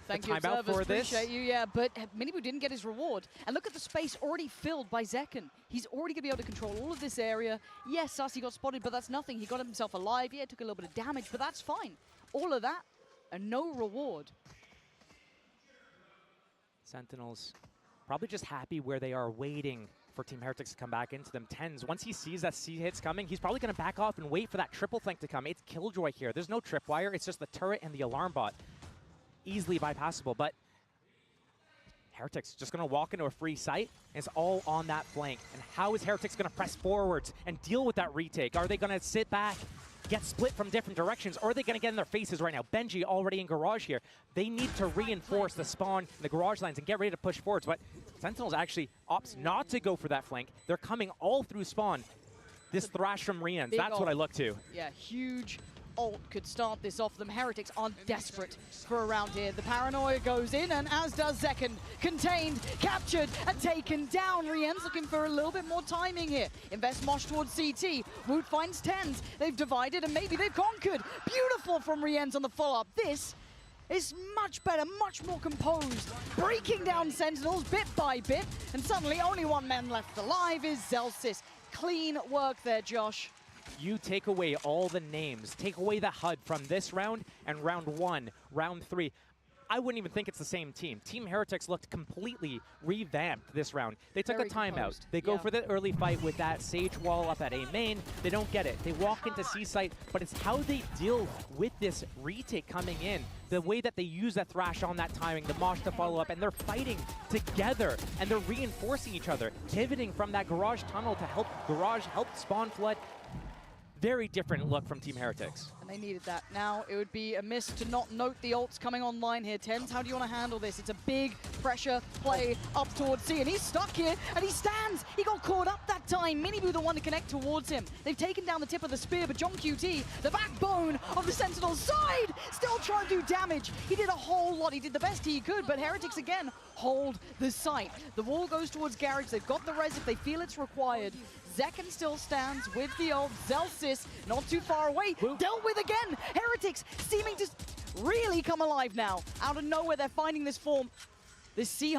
Thank you, observers. Appreciate you, yeah. But Miniboo didn't get his reward. And look at the space already filled by Zekken. He's already going to be able to control all of this area. Yes, Sassy got spotted, but that's nothing. He got himself alive. Yeah, took a little bit of damage, but that's fine. All of that and no reward. Sentinels probably just happy where they are, waiting for Team Heretics to come back into them. Tens, once he sees that C hit's coming, he's probably going to back off and wait for that triple flank to come. It's Killjoy here. There's no tripwire. It's just the turret and the alarm bot. Easily bypassable, but Heretics just going to walk into a free site, and it's all on that flank. And how is Heretics going to press forwards and deal with that retake? Are they going to sit back, get split from different directions, or are they going to get in their faces right now? Benji already in garage here. They need to reinforce the spawn and the garage lines and get ready to push forwards, but Sentinels actually opts not to go for that flank. They're coming all through spawn. This thrash from Rians, that's what I look to. Yeah, huge ult could start this off them. Heretics are desperate for a round here. The paranoia goes in, and as does Zekken. Contained, captured, and taken down. Rien's looking for a little bit more timing here. Invest Mosh towards CT. Woot finds tens. They've divided, and maybe they've conquered. Beautiful from Rien's on the follow-up. This is much better, much more composed. Breaking down Sentinels bit by bit, and suddenly only 1 man left alive is Zelsis. Clean work there, Josh. You take away all the names, take away the HUD from this round and round 1, round 3. I wouldn't even think it's the same team. Team Heretics looked completely revamped this round. They took a timeout. They go for the early fight with that Sage wall up at A main. They don't get it. They walk into C site, but it's how they deal with this retake coming in. The way that they use that thrash on that timing, the mosh to follow up, and they're fighting together, and they're reinforcing each other, pivoting from that garage tunnel to help garage, help spawn flood. Very different look from Team Heretics. And they needed that. Now, it would be a miss to not note the ults coming online here. Tens, how do you want to handle this? It's a big pressure play up towards C, and he's stuck here, and he stands. He got caught up that time. Miniboo the one to connect towards him. They've taken down the tip of the spear, but John QT, the backbone of the Sentinel's side, still trying to do damage. He did a whole lot. He did the best he could, but Heretics again hold the site. The wall goes towards Garage. They've got the res if they feel it's required. Zekken still stands with the ult. Zelsis not too far away. Dealt with again. Heretics seeming to really come alive now. Out of nowhere, they're finding this form. This C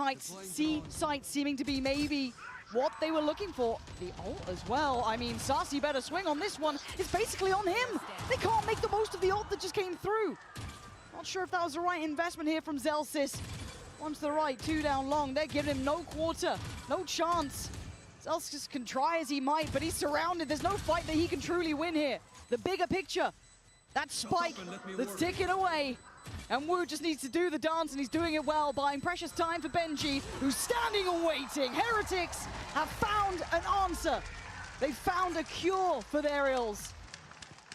site seeming to be maybe what they were looking for. The ult as well. I mean, Sassy better swing on this one. It's basically on him. They can't make the most of the ult that just came through. Not sure if that was the right investment here from Zellsis. One to the right, 2 down long. They're giving him no quarter, no chance. Zellsis can try as he might, but he's surrounded. There's no fight that he can truly win here. The bigger picture, that spike that's ticking away. And Wu just needs to do the dance, and he's doing it well, buying precious time for Benji, who's standing and waiting. Heretics have found an answer. They found a cure for their ills.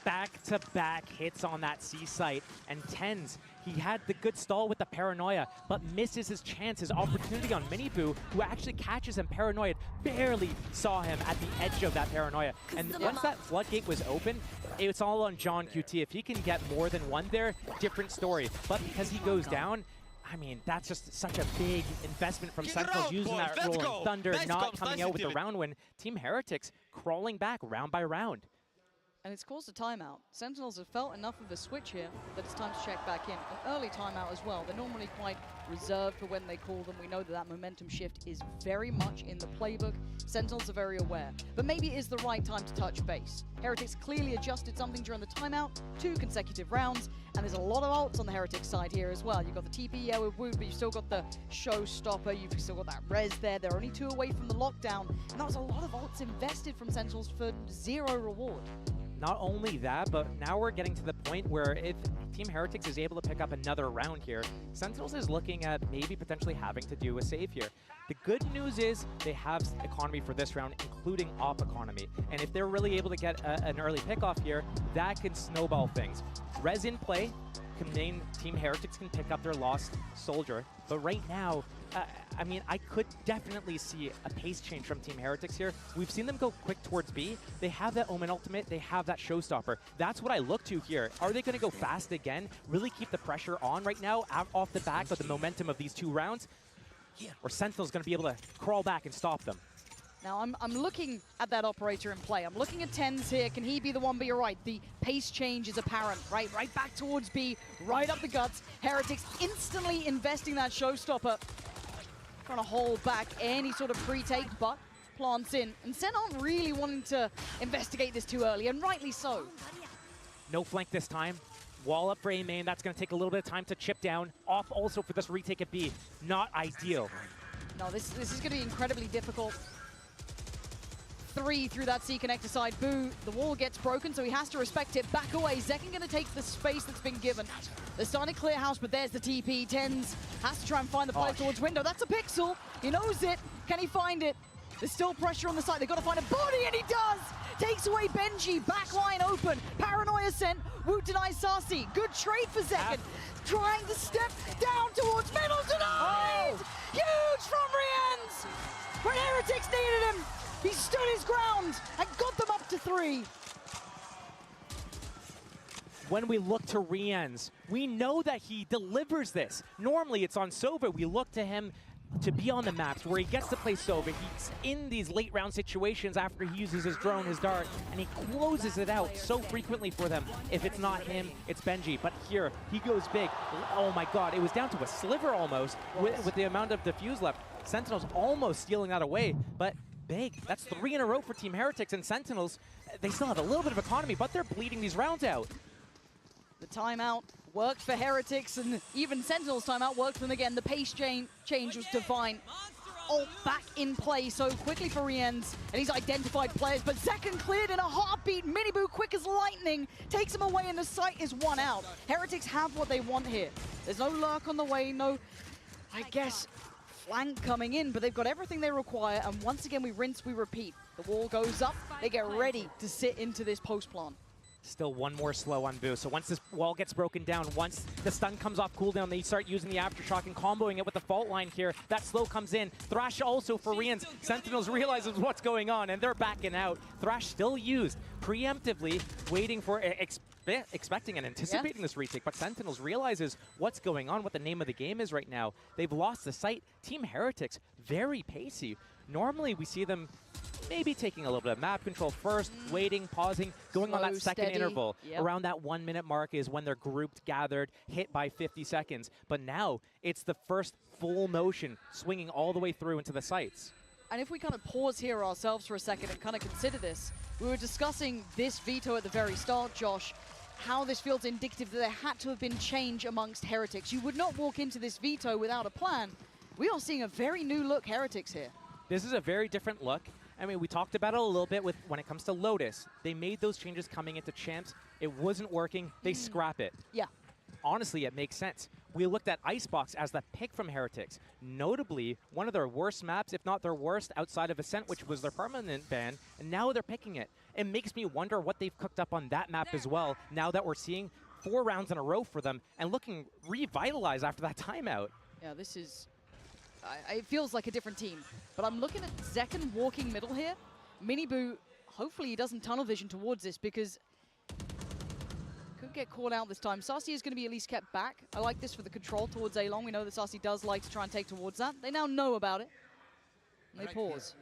Back-to-back hits on that C site, and TenZ, he had the good stall with the Paranoia, but misses his chance, his opportunity on Miniboo, who actually catches him paranoid, barely saw him at the edge of that Paranoia. And once that floodgate was open, it's all on John QT. If he can get more than one there, different story. But because he goes down, I mean, that's just such a big investment from Sentinels using that Rolling Thunder, not coming out with the round win. Team Heretics crawling back round by round. And it's caused a timeout. Sentinels have felt enough of a switch here that it's time to check back in. An early timeout as well. They're normally quite reserved for when they call them. We know that that momentum shift is very much in the playbook. Sentinels are very aware. But maybe it is the right time to touch base. Heretics clearly adjusted something during the timeout, 2 consecutive rounds, and there's a lot of ults on the Heretics side here as well. You've got the TP, yeah, with Wood, but you've still got the Showstopper, you've still got that Res there. They're only 2 away from the lockdown, and that was a lot of ults invested from Sentinels for 0 reward. Not only that, but now we're getting to the point where if Team Heretics is able to pick up another round here, Sentinels is looking at maybe potentially having to do a save here. The good news is they have economy for this round, including op economy. And if they're really able to get an early pickoff here, that can snowball things. Res in play, Team Heretics can pick up their lost soldier. But right now, I mean, I could definitely see a pace change from Team Heretics here. We've seen them go quick towards B. They have that Omen ultimate. They have that Showstopper. That's what I look to here. Are they going to go fast again? Really keep the pressure on right now off the back of the momentum of these 2 rounds? Or Sentinel's going to be able to crawl back and stop them? Now, I'm looking at that operator in play. I'm looking at TenZ here. Can he be the one? But you're right. The pace change is apparent. Right back towards B, right up the guts. Heretics instantly investing that Showstopper. Trying to hold back any sort of pre-take, but plants in. And SEN aren't really wanting to investigate this too early, and rightly so. No flank this time. Wall up for A main. That's going to take a little bit of time to chip down. Off also for this retake at B. Not ideal. No, this is going to be incredibly difficult. 3 through that C connector side. Boo, the wall gets broken, so he has to respect it. Back away. Zekken going to take the space that's been given. They're starting to clear house, but there's the TP. TenZ has to try and find the flight towards window. That's a pixel. He knows it. Can he find it? There's still pressure on the side. They've got to find a body, and he does! Takes away Benji. Backline open. Paranoia sent. Wu denies Sasi. Good trade for Zekken. Trying to step down towards middle. Denied! Huge from Rienz! But Heretics needed him. He stood his ground and got them up to 3. When we look to Rienz, we know that he delivers this. Normally it's on Sova. We look to him to be on the maps where he gets to play Sova. He's in these late round situations after he uses his drone, his dart, and he closes it out so frequently for them. If it's not him, it's Benji. But here, he goes big. Oh my god, it was down to a sliver almost with the amount of diffuse left. Sentinels almost stealing that away, but big. That's 3 in a row for Team Heretics, and Sentinels, they still have a little bit of economy, but they're bleeding these rounds out. The timeout worked for Heretics, and even Sentinels' timeout worked for them again. The pace change was divine. Ult back in play so quickly for Rienz, and he's identified players, but Zekken cleared in a heartbeat. Miniboo quick as lightning, takes him away, and the site is 1 out. Heretics have what they want here. There's no lurk on the way, no, I guess, flank coming in, but they've got everything they require, and once again we rinse, we repeat. The wall goes up, they get ready to sit into this post plant. Still 1 more slow on Boo. So once this wall gets broken down, once the stun comes off cooldown, they start using the aftershock and comboing it with the fault line here. That slow comes in. Thrash also for Rienz. Sentinels realizes what's going on, and they're backing out. Thrash still used preemptively, waiting for expecting and anticipating this retake, but Sentinels realizes what's going on, what the name of the game is right now. They've lost the sight. Team Heretics, very pacey. Normally we see them maybe taking a little bit of map control first, waiting, pausing, going slow, on that second interval. Around that 1 minute mark is when they're grouped, gathered, hit by 50 seconds. But now it's the first full motion, swinging all the way through into the sites. And if we kind of pause here ourselves for a second and kind of consider this, we were discussing this veto at the very start, Josh. how this feels indicative that there had to have been change amongst Heretics. You would not walk into this veto without a plan. We are seeing a very new look Heretics here. This is a very different look. I mean, we talked about it a little bit with when it comes to Lotus. They made those changes coming into Champs. It wasn't working. They scrap it. Yeah. Honestly, it makes sense. We looked at Icebox as the pick from Heretics. Notably, one of their worst maps, if not their worst, outside of Ascent, which was their permanent ban, and now they're picking it. It makes me wonder what they've cooked up on that map as well, now that we're seeing 4 rounds in a row for them and looking revitalized after that timeout. Yeah, this is... it feels like a different team. But I'm looking at Zekken walking middle here. Miniboo, hopefully he doesn't tunnel vision towards this because... could get caught out this time. Sassy is going to be at least kept back. I like this for the control towards A-Long. We know that Sassy does like to try and take towards that. They now know about it. And they pause.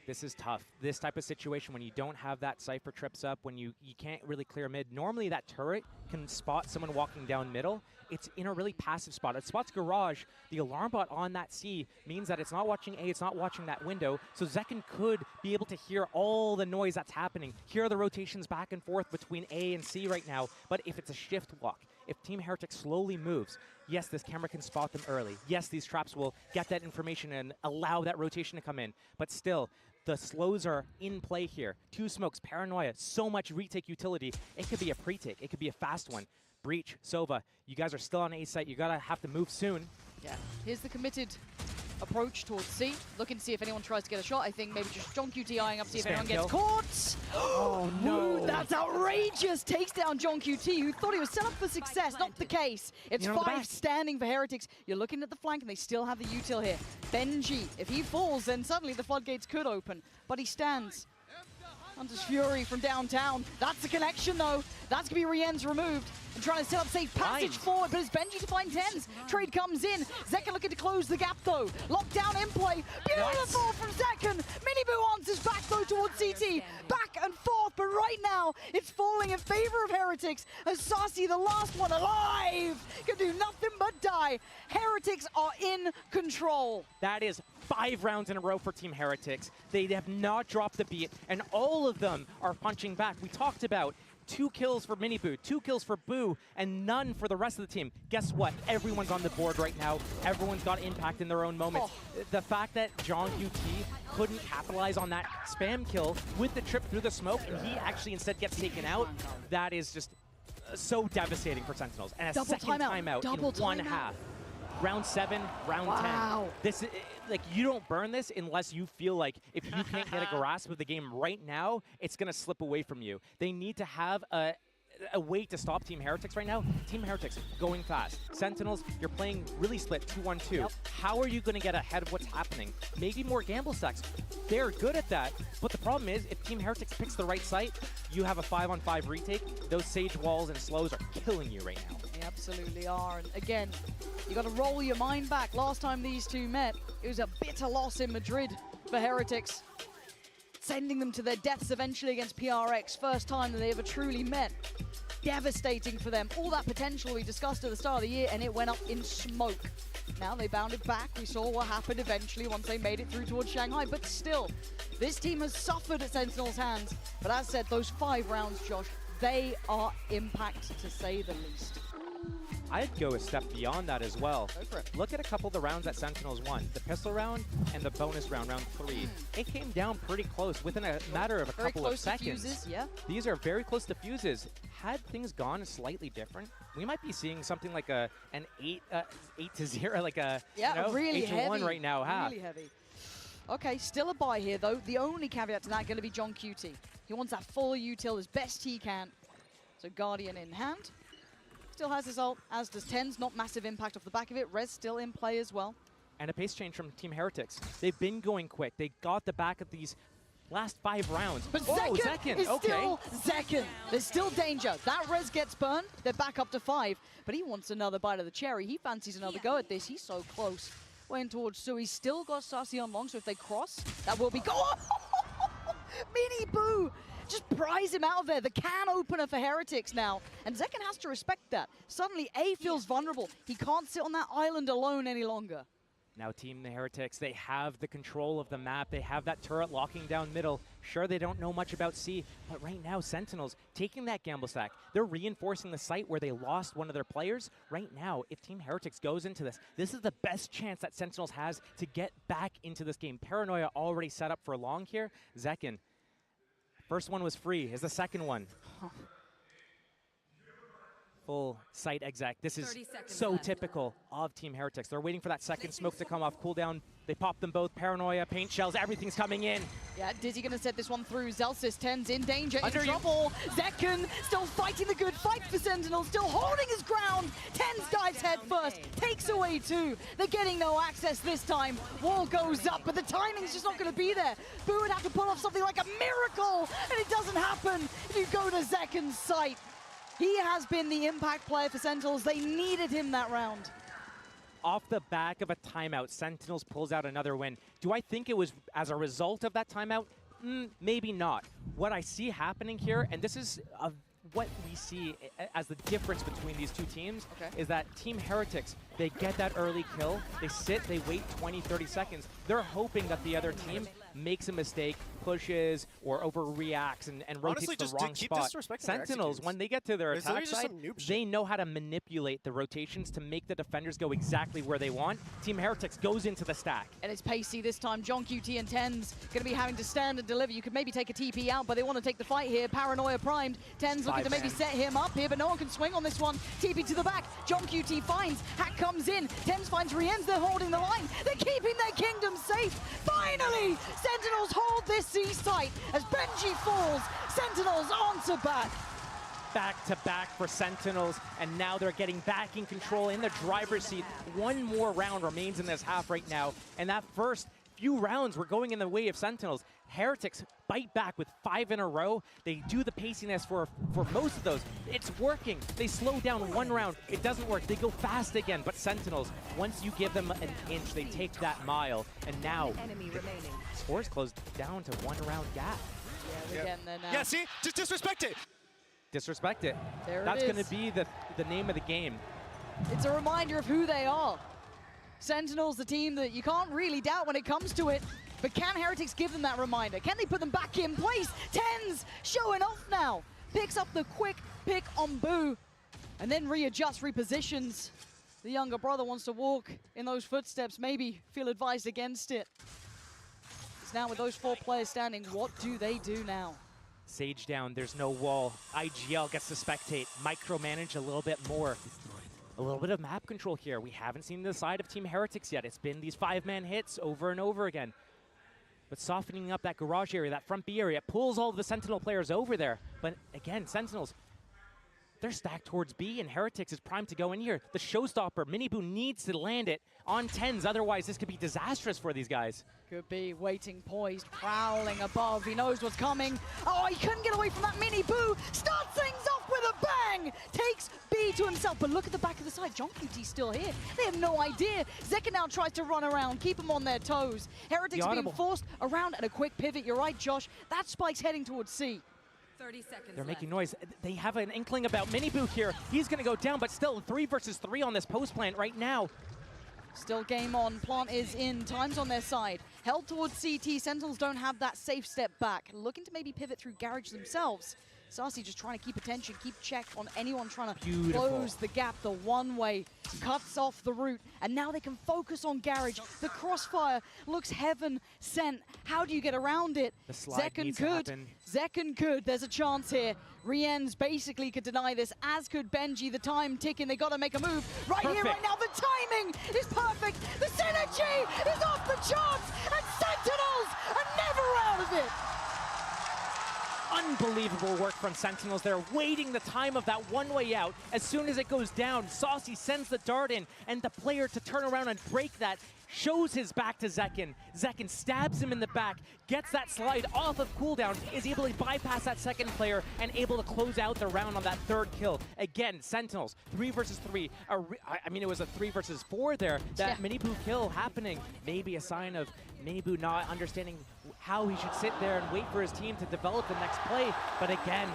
This is tough. This type of situation when you don't have that Cypher trips up, when you can't really clear mid. Normally that turret can spot someone walking down middle. It's in a really passive spot. It spots Garage. The alarm bot on that C means that it's not watching A, it's not watching that window. So Zekken could be able to hear all the noise that's happening. Hear the rotations back and forth between A and C right now. But if it's a shift walk, if Team Heretic slowly moves, yes, this camera can spot them early. Yes, these traps will get that information and allow that rotation to come in. But still, the slows are in play here. 2 smokes, Paranoia, so much retake utility. It could be a pre-take. It could be a fast one. Breach, Sova, you guys are still on A site. You gotta have to move soon. Yeah, here's the committed approach towards C. Looking to see if anyone tries to get a shot. I think maybe just John QT eyeing up to see if anyone gets caught. Oh, no. Ooh, that's outrageous. Takes down John QT, who thought he was set up for success. Not the case. It's 5 standing for Heretics. You're looking at the flank, and they still have the util here. Benji, if he falls, then suddenly the floodgates could open. But he stands. Hunter's Fury from downtown. That's the connection, though. That's going to be Rien's removed. And trying to set up safe passage forward, but it's Benji to find 10s. Trade comes in. Zekken looking to close the gap, though. Lockdown in play. Beautiful from Zekken. Miniboo answers back, though, towards CT. Back and forth, but right now, it's falling in favor of Heretics. As Sassy, the last one alive, can do nothing but die. Heretics are in control. That is 5 rounds in a row for Team Heretics. They have not dropped the beat, and all of them are punching back. We talked about 2 kills for Miniboo, 2 kills for Boo, and none for the rest of the team. Guess what? Everyone's on the board right now. Everyone's got impact in their own moments. The fact that John QT couldn't capitalize on that spam kill with the trip through the smoke, and he actually instead gets taken out, that is just so devastating for Sentinels. And a second timeout in one half. Round 7, round 10. This is, like, you don't burn this unless you feel like if you can't get a grasp of the game right now, it's going to slip away from you. They need to have a way to stop Team Heretics right now. Team Heretics going fast. Sentinels, you're playing really split 2-1-2. How are you going to get ahead of what's happening? Maybe more gamble stacks. They're good at that, but the problem is if Team Heretics picks the right site, you have a 5-on-5 retake. Those Sage walls and slows are killing you right now. They absolutely are. And again, you got to roll your mind back. Last time these two met, it was a bitter loss in Madrid for Heretics, sending them to their deaths eventually against PRX. First time that they ever truly met. Devastating for them. All that potential we discussed at the start of the year, and it went up in smoke. Now they bounded back. We saw what happened eventually once they made it through towards Shanghai. But still, this team has suffered at Sentinel's hands. But as said, those 5 rounds, Josh, they are impact to say the least. I'd go a step beyond that as well. Look at a couple of the rounds that Sentinels won. The pistol round and the bonus round, round 3. It came down pretty close within a matter of a couple of seconds. Fuses, yeah. These are very close to fuses. Had things gone slightly different, we might be seeing something like an 8-0, like a really 8-1 right now. Really heavy. Okay, still a buy here though. The only caveat to that going to be John QT. He wants that full util as best he can. So Guardian in hand. Still has his ult, as does Tens. Not massive impact off the back of it. Rez still in play as well. And a pace change from Team Heretics. They've been going quick. They got the back of these last 5 rounds. But Zekken is still Zekken. There's still danger. That Rez gets burned. They're back up to 5. But he wants another bite of the cherry. He fancies another go at this. He's so close. Went towards Sue. He's still got Sassy on long, so if they cross, that will be go. Miniboo! Just prize him out of there. The can opener for Heretics now. And Zekken has to respect that. Suddenly, A feels vulnerable. He can't sit on that island alone any longer. Now Team the Heretics, they have the control of the map. They have that turret locking down middle. Sure, they don't know much about C, but right now Sentinels taking that gamble stack. They're reinforcing the site where they lost one of their players. Right now, if Team Heretics goes into this is the best chance that Sentinels has to get back into this game. Paranoia already set up for long here. Zekin, first one was free. Is the second one? Full site exec. This is so typical of Team Heretics. They're waiting for that second smoke to come off cooldown. They pop them both. Paranoia, paint shells, everything's coming in. Yeah, Dizzy gonna set this one through. Zelsis, Ten's in danger, in Under you. trouble. Zekin still fighting the good fight for Sentinel, still holding his ground. Ten's dives head first, takes away 2. They're getting no access this time. Wall goes up, but the timing's just not gonna be there. Boo would have to pull off something like a miracle, and it doesn't happen if you go to Zekin's site. He has been the impact player for Sentinels. They needed him that round. Off the back of a timeout, Sentinels pulls out another win. Do I think it was as a result of that timeout? Maybe not. What I see happening here, and this is what we see as the difference between these two teams, is that Team Heretics, they get that early kill, they sit, they wait 20, 30 seconds. They're hoping that the other team makes a mistake, pushes, or overreacts and rotates Honestly, the just wrong keep spot. disrespecting their Sentinels, executes. when they get to their It's attack literally just side, some noob shit. they know how to manipulate the rotations to make the defenders go exactly where they want. Team Heretics goes into the stack. And it's pacey this time. John QT and Ten's going to be having to stand and deliver. You could maybe take a TP out, but they want to take the fight here. Paranoia primed. Ten's looking to maybe set him up here, but no one can swing on this one. TP to the back. John QT finds. Hack comes in. Ten's finds Rienz. They're holding the line. They're keeping their kingdom safe. Finally, Sentinels hold this C site as Benji falls. Sentinels onto bat. Back to back for Sentinels, and now they're getting back in control in the driver's seat. One more round remains in this half right now, and that first few rounds were going in the way of Sentinels. Heretics bite back with 5 in a row. They do the paciness for most of those. It's working. They slow down one round. It doesn't work. They go fast again, but Sentinels, once you give them an inch, they take that mile, and now scores closed down to 1 round gap. Yeah, we're getting there now. Yeah, see? Just disrespect it. Disrespect it. There it That's going is. to be the name of the game. It's a reminder of who they are. Sentinels, the team that you can't really doubt when it comes to it. But can Heretics give them that reminder? Can they put them back in place? Ten's showing off now. Picks up the quick pick on Boo. And then readjusts, repositions. The younger brother wants to walk in those footsteps, maybe feel advised against it. It's now with those 4 players standing, what do they do now? Sage down, there's no wall. IGL gets to spectate, micromanage a little bit more. A little bit of map control here. We haven't seen the side of Team Heretics yet. It's been these 5-man hits over and over again. But softening up that garage area, that front B area, pulls all of the Sentinel players over there. But again, Sentinels, they're stacked towards B, and Heretics is primed to go in here. The showstopper, Miniboo needs to land it on 10s, otherwise this could be disastrous for these guys. Could be waiting, poised, prowling above. He knows what's coming. Oh, he couldn't get away from that Miniboo. Starts things off with a bang. Takes B to himself, but look at the back of the side. John QT's still here. They have no idea. Zekin now tries to run around, keep them on their toes. Heretics being forced around at a quick pivot. You're right, Josh. That spike's heading towards C. 30 seconds They're making noise. They have an inkling about Miniboo here. He's going to go down, but still 3 versus 3 on this post plant right now. Still game on. Plant is in. Time's on their side. Held towards CT. Sentinels don't have that safe step back. Looking to maybe pivot through Garage themselves. Sassy just trying to keep attention, keep check on anyone trying to close the gap. The one-way cuts off the route, and now they can focus on Garage. The crossfire looks heaven sent. How do you get around it? The slide needs to happen. Zekin could. There's a chance here. Rienz basically could deny this, as could Benji. The time ticking. They got to make a move right here, right now. The timing is perfect. The synergy is off the charts, and Sentinels are never out of it. Unbelievable work from Sentinels. They're waiting the time of that one-way out. As soon as it goes down, Saucy sends the dart in, and the player to turn around and break that shows his back to Zekin. Zekin stabs him in the back, gets that slide off of cooldown, is able to bypass that second player, and able to close out the round on that 3rd kill. Again, Sentinels, 3 versus 3. I mean, it was a 3 versus 4 there. That Miniboo kill happening. Maybe a sign of Miniboo not understanding how he should sit there and wait for his team to develop the next play. But again,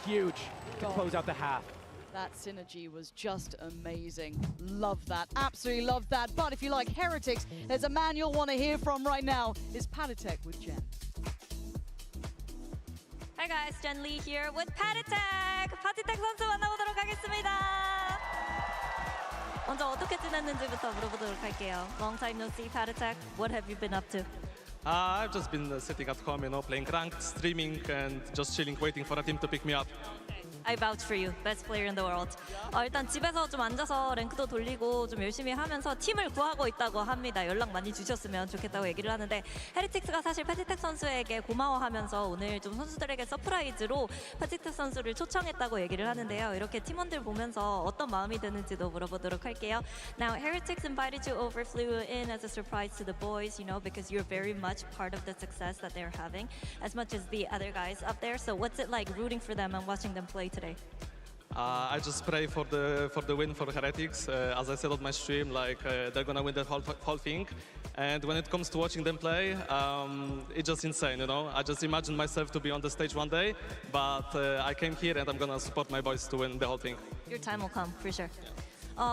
huge to close out the half. That synergy was just amazing. Love that. Absolutely love that. But if you like Heretics, there's a man you'll want to hear from right now. It's Patatek with Jen. Hi guys, Jen Lee here with Patatek. Patatek 선수 만나보도록 하겠습니다. 먼저 어떻게 지냈는지부터 물어보도록 할게요. Long time no see, Patatek. What have you been up to? I've just been sitting at home, playing ranked, streaming, and just chilling, waiting for a team to pick me up. I vouch for you. Best player in the world. 일단 집에서 좀 앉아서 랭크도 돌리고 좀 열심히 하면서 팀을 구하고 있다고 합니다. 연락 많이 주셨으면 좋겠다고 얘기를 하는데 헤리틱스가 사실 패티텍 선수에게 고마워하면서 오늘 좀 선수들에게 서프라이즈로 패티텍 선수를 초청했다고 얘기를 하는데요. 이렇게 팀원들 보면서 어떤 마음이 드는지도 물어보도록 할게요. Now, Heretics invited you over, flew in as a surprise to the boys, because you're very much part of the success that they're having, as much as the other guys up there. So what's it like rooting for them and watching them play today? I just pray for the win for Heretics. As I said on my stream, they're gonna win that whole thing. And when it comes to watching them play, it's just insane, I just imagine myself to be on the stage one day, but I came here and I'm gonna support my boys to win the whole thing. Your time will come, for sure.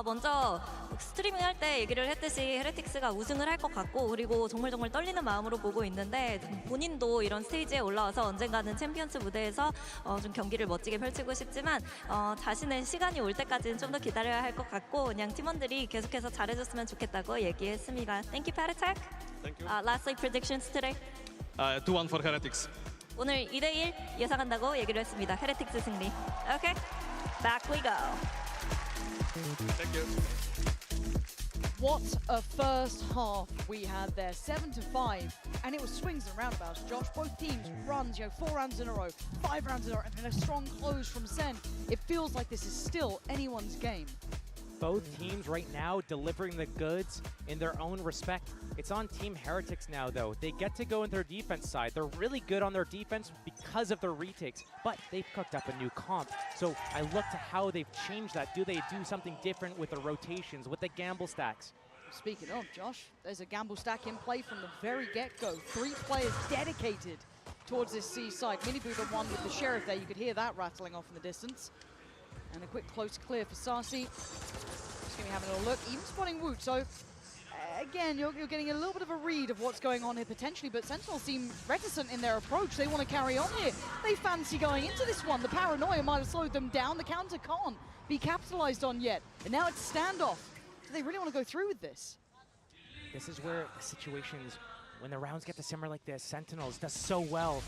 먼저 스트리밍 할 때 얘기를 했듯이 헤레틱스가 우승을 할 것 같고 그리고 정말 떨리는 마음으로 보고 있는데 본인도 이런 스테이지에 올라와서 언젠가는 챔피언스 무대에서 좀 경기를 멋지게 펼치고 싶지만 자신의 시간이 올 때까지는 좀 더 기다려야 할 것 같고 그냥 팀원들이 계속해서 잘해줬으면 좋겠다고 얘기했습니다. Thank you, Patatek. Thank you. Lastly, predictions today. 2-1 for Heretics. 오늘 2대1 예상한다고 얘기를 했습니다. 헤레틱스 승리. Okay, back we go. Thank you. What a first half we had there, 7-5, and it was swings and roundabouts. Josh, both teams runs, 4 rounds in a row, 5 rounds in a row, and then a strong close from SEN. It feels like this is still anyone's game. Both teams right now delivering the goods in their own respect. It's on Team Heretics now, though. They get to go in their defense side. They're really good on their defense because of their retakes, but they've cooked up a new comp. So I look to how they've changed that. Do they do something different with the rotations, with the gamble stacks? Speaking of, Josh, there's a gamble stack in play from the very get-go. 3 players dedicated towards this C side. Miniboo the one with the Sheriff there. You could hear that rattling off in the distance. And a quick close clear for Sarsi. Just going to be having a look, even spotting Woot. So, again, you're getting a little bit of a read of what's going on here potentially, but Sentinels seem reticent in their approach. They want to carry on here. They fancy going into this one. The paranoia might have slowed them down. The counter can't be capitalized on yet. And now it's standoff. Do they really want to go through with this? This is where the situations, when the rounds get to simmer like this, Sentinels does so well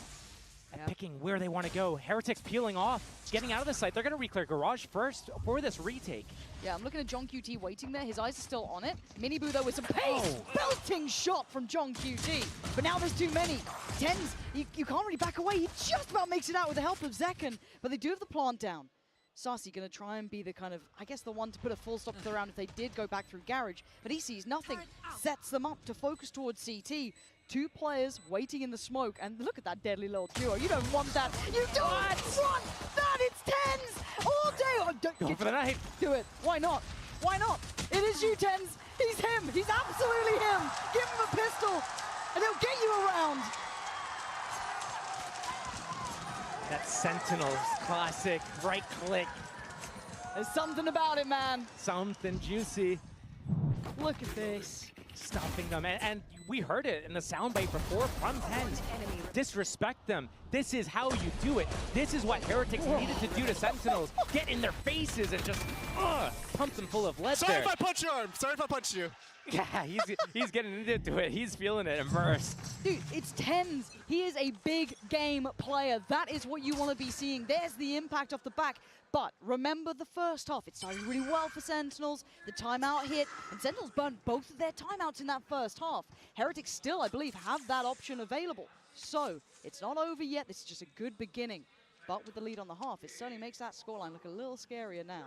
at picking where they want to go. Heretics peeling off, getting out of the site. They're going to re-clear Garage first for this retake. Yeah, I'm looking at John QT waiting there. His eyes are still on it. Miniboo, though, with some pace. Belting shot from John QT. But now there's too many. Tens, you can't really back away. He just about makes it out with the help of Zekken. But they do have the plant down. Sarsi going to try and be the kind of, I guess, the one to put a full stop to the round if they did go back through Garage. But he sees nothing. Sets them up to focus towards CT. 2 players waiting in the smoke, and look at that deadly little duo. You don't want that. You don't want that. It's Tens all day. Oh, Go for the knife. Do it. Why not? Why not? It is you, Tens. He's him. He's absolutely him. Give him a pistol, and he'll get you around. That Sentinels classic right click. There's something about it, man. Something juicy. Look at this. Stopping them, and we heard it in the soundbite before from Tens. Disrespect them. This is how you do it. This is what Heretics needed to do to Sentinels. Get in their faces and just pump them full of lead. Sorry if I punch your arm. Sorry if I punched you. Yeah, he's getting into it. He's feeling it, immersed. Dude, it's Tens. He is a big game player. That is what you want to be seeing. There's the impact off the back. But remember the first half. It started really well for Sentinels. The timeout hit, and Sentinels burned both of their timeouts in that first half. Heretics still, I believe, have that option available. So, it's not over yet. This is just a good beginning. But with the lead on the half, it certainly makes that scoreline look a little scarier now.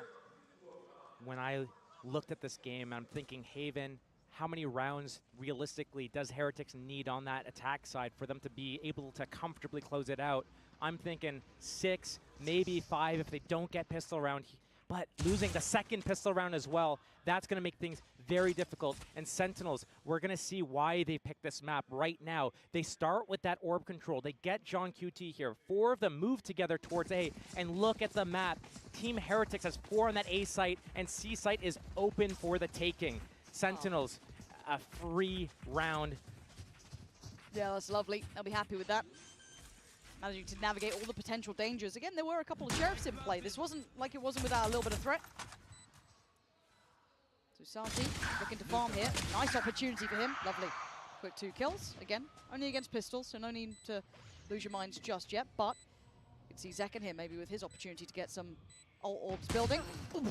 When I looked at this game, I'm thinking, Haven, how many rounds realistically does Heretics need on that attack side for them to be able to comfortably close it out? I'm thinking 6, maybe 5 if they don't get pistol round. But losing the second pistol round as well, that's going to make things very difficult. And Sentinels, we're going to see why they picked this map right now. They start with that orb control. They get John QT here. 4 of them move together towards A, and look at the map. Team Heretics has 4 on that A site, and C site is open for the taking. Sentinels, a free round. Yeah, that's lovely. I'll be happy with that. Managing to navigate all the potential dangers. Again, there were a couple of sheriffs in play. This wasn't like it wasn't without a little bit of threat. So Sati looking to farm here. Nice opportunity for him. Lovely. Quick 2 kills. Again, only against pistols, so no need to lose your minds just yet. But you can see Zekken here maybe with his opportunity to get some ult orbs building. Ooh.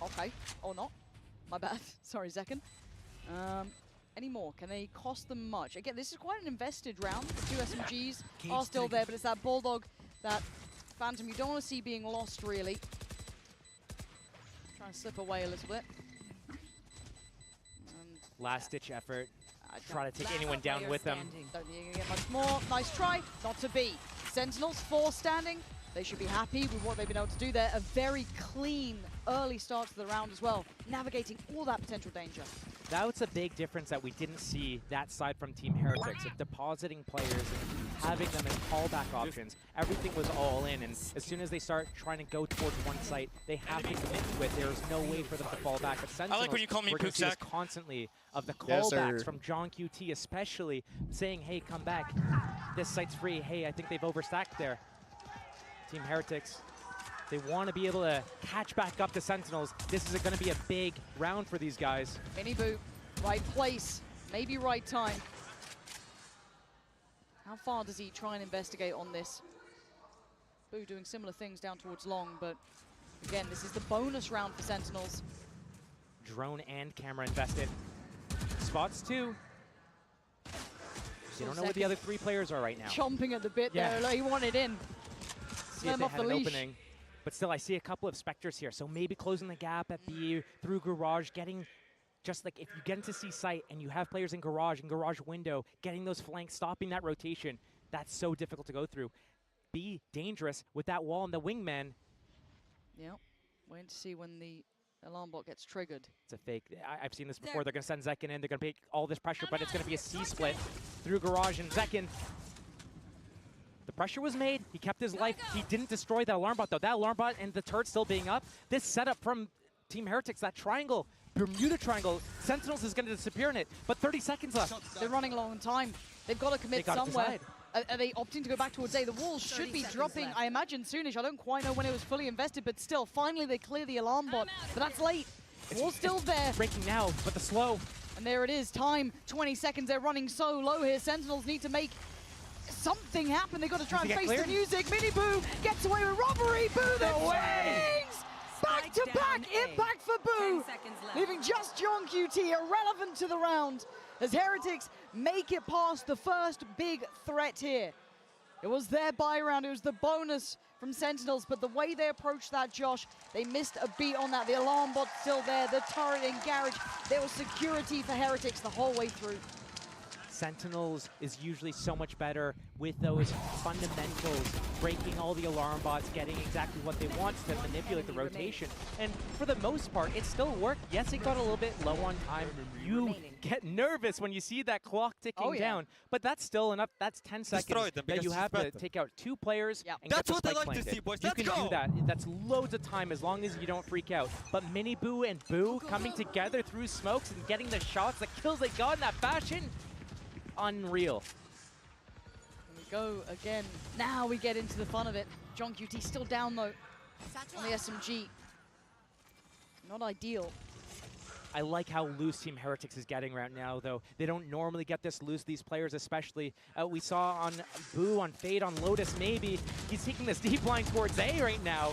Okay, or not. My bad. Sorry, Zekken. Any more? Can they cost them much? Again, this is quite an invested round. The 2 SMGs are still there, but it's that Bulldog, that Phantom you don't want to see being lost, really. Try and slip away a little bit. Last-ditch effort. Try to take anyone down with them. Don't think you can get much more. Nice try. Not to be. Sentinels, 4 standing. They should be happy with what they've been able to do there. A very clean early start to the round as well, navigating all that potential danger. That was a big difference that we didn't see that side from Team Heretics, of depositing players and having them as callback options. Everything was all in, and as soon as they start trying to go towards one site, they have to commit to it. There's no way for them to fall back. But Sentinels, I like when you call me we're going to see this Pooksack. constantly of the callbacks from John QT, especially saying, hey, come back. This site's free. Hey, I think they've overstacked there. Team Heretics, they want to be able to catch back up to Sentinels. This is going to be a big round for these guys. Miniboo, right place, maybe right time. How far does he try and investigate on this? Boo doing similar things down towards long, but again, this is the bonus round for Sentinels. Drone and camera invested. Spots 2. You don't know where the other 3 players are right now. Chomping at the bit there, like he wanted in. See if they had an opening. But still, I see a couple of Spectres here, so maybe closing the gap at B through Garage, getting, just like if you get into C site and you have players in Garage and Garage window, getting those flanks, stopping that rotation, that's so difficult to go through. B, dangerous with that wall and the wingman. Yep, waiting to see when the alarm bot gets triggered. It's a fake. I've seen this before. They're going to send Zekken in. They're going to make all this pressure, but it's going to be a C split through Garage and Zekken. The pressure was made. He kept his life. He didn't destroy that alarm bot, though. That alarm bot and the turret still being up. This setup from Team Heretics, that triangle, Bermuda Triangle, Sentinels is going to disappear in it, but 30 seconds left. They're running low on time. They've got to commit somewhere. Are they opting to go back towards A? The walls should be dropping, I imagine, soonish. I don't quite know when it was fully invested, but still, finally they clear the alarm bot. But that's late. Wall's still there. Breaking now, but the slow. And there it is. Time, 20 seconds. They're running so low here. Sentinels need to make something happen. They've got to try and face the music. Miniboo gets away with robbery. Boo, the wings! Back-to-back impact for Boo, leaving just John QT irrelevant to the round as Heretics make it past the first big threat here. It was their buy round, it was the bonus from Sentinels, but the way they approached that, Josh, they missed a beat on that. The alarm bot's still there, the turret and garage. There was security for Heretics the whole way through. Sentinels is usually so much better with those fundamentals, breaking all the alarm bots, getting exactly what they want to manipulate the rotation. And for the most part, it still worked. Yes, it got a little bit low on time. You get nervous when you see that clock ticking down, but that's still enough. That's 10 seconds that you have to take out 2 players and get the spike planted. You can do that. That's loads of time as long as you don't freak out. But Miniboo and Boo coming together through smokes and getting the shots, the kills they got in that fashion, unreal. Here we go again. Now we get into the fun of it. John QT still down though on the SMG. Not ideal. I like how loose Team Heretics is getting right now, though. They don't normally get this loose, these players especially. We saw on Boo, on Fade, on Lotus maybe. He's taking this deep line towards A right now.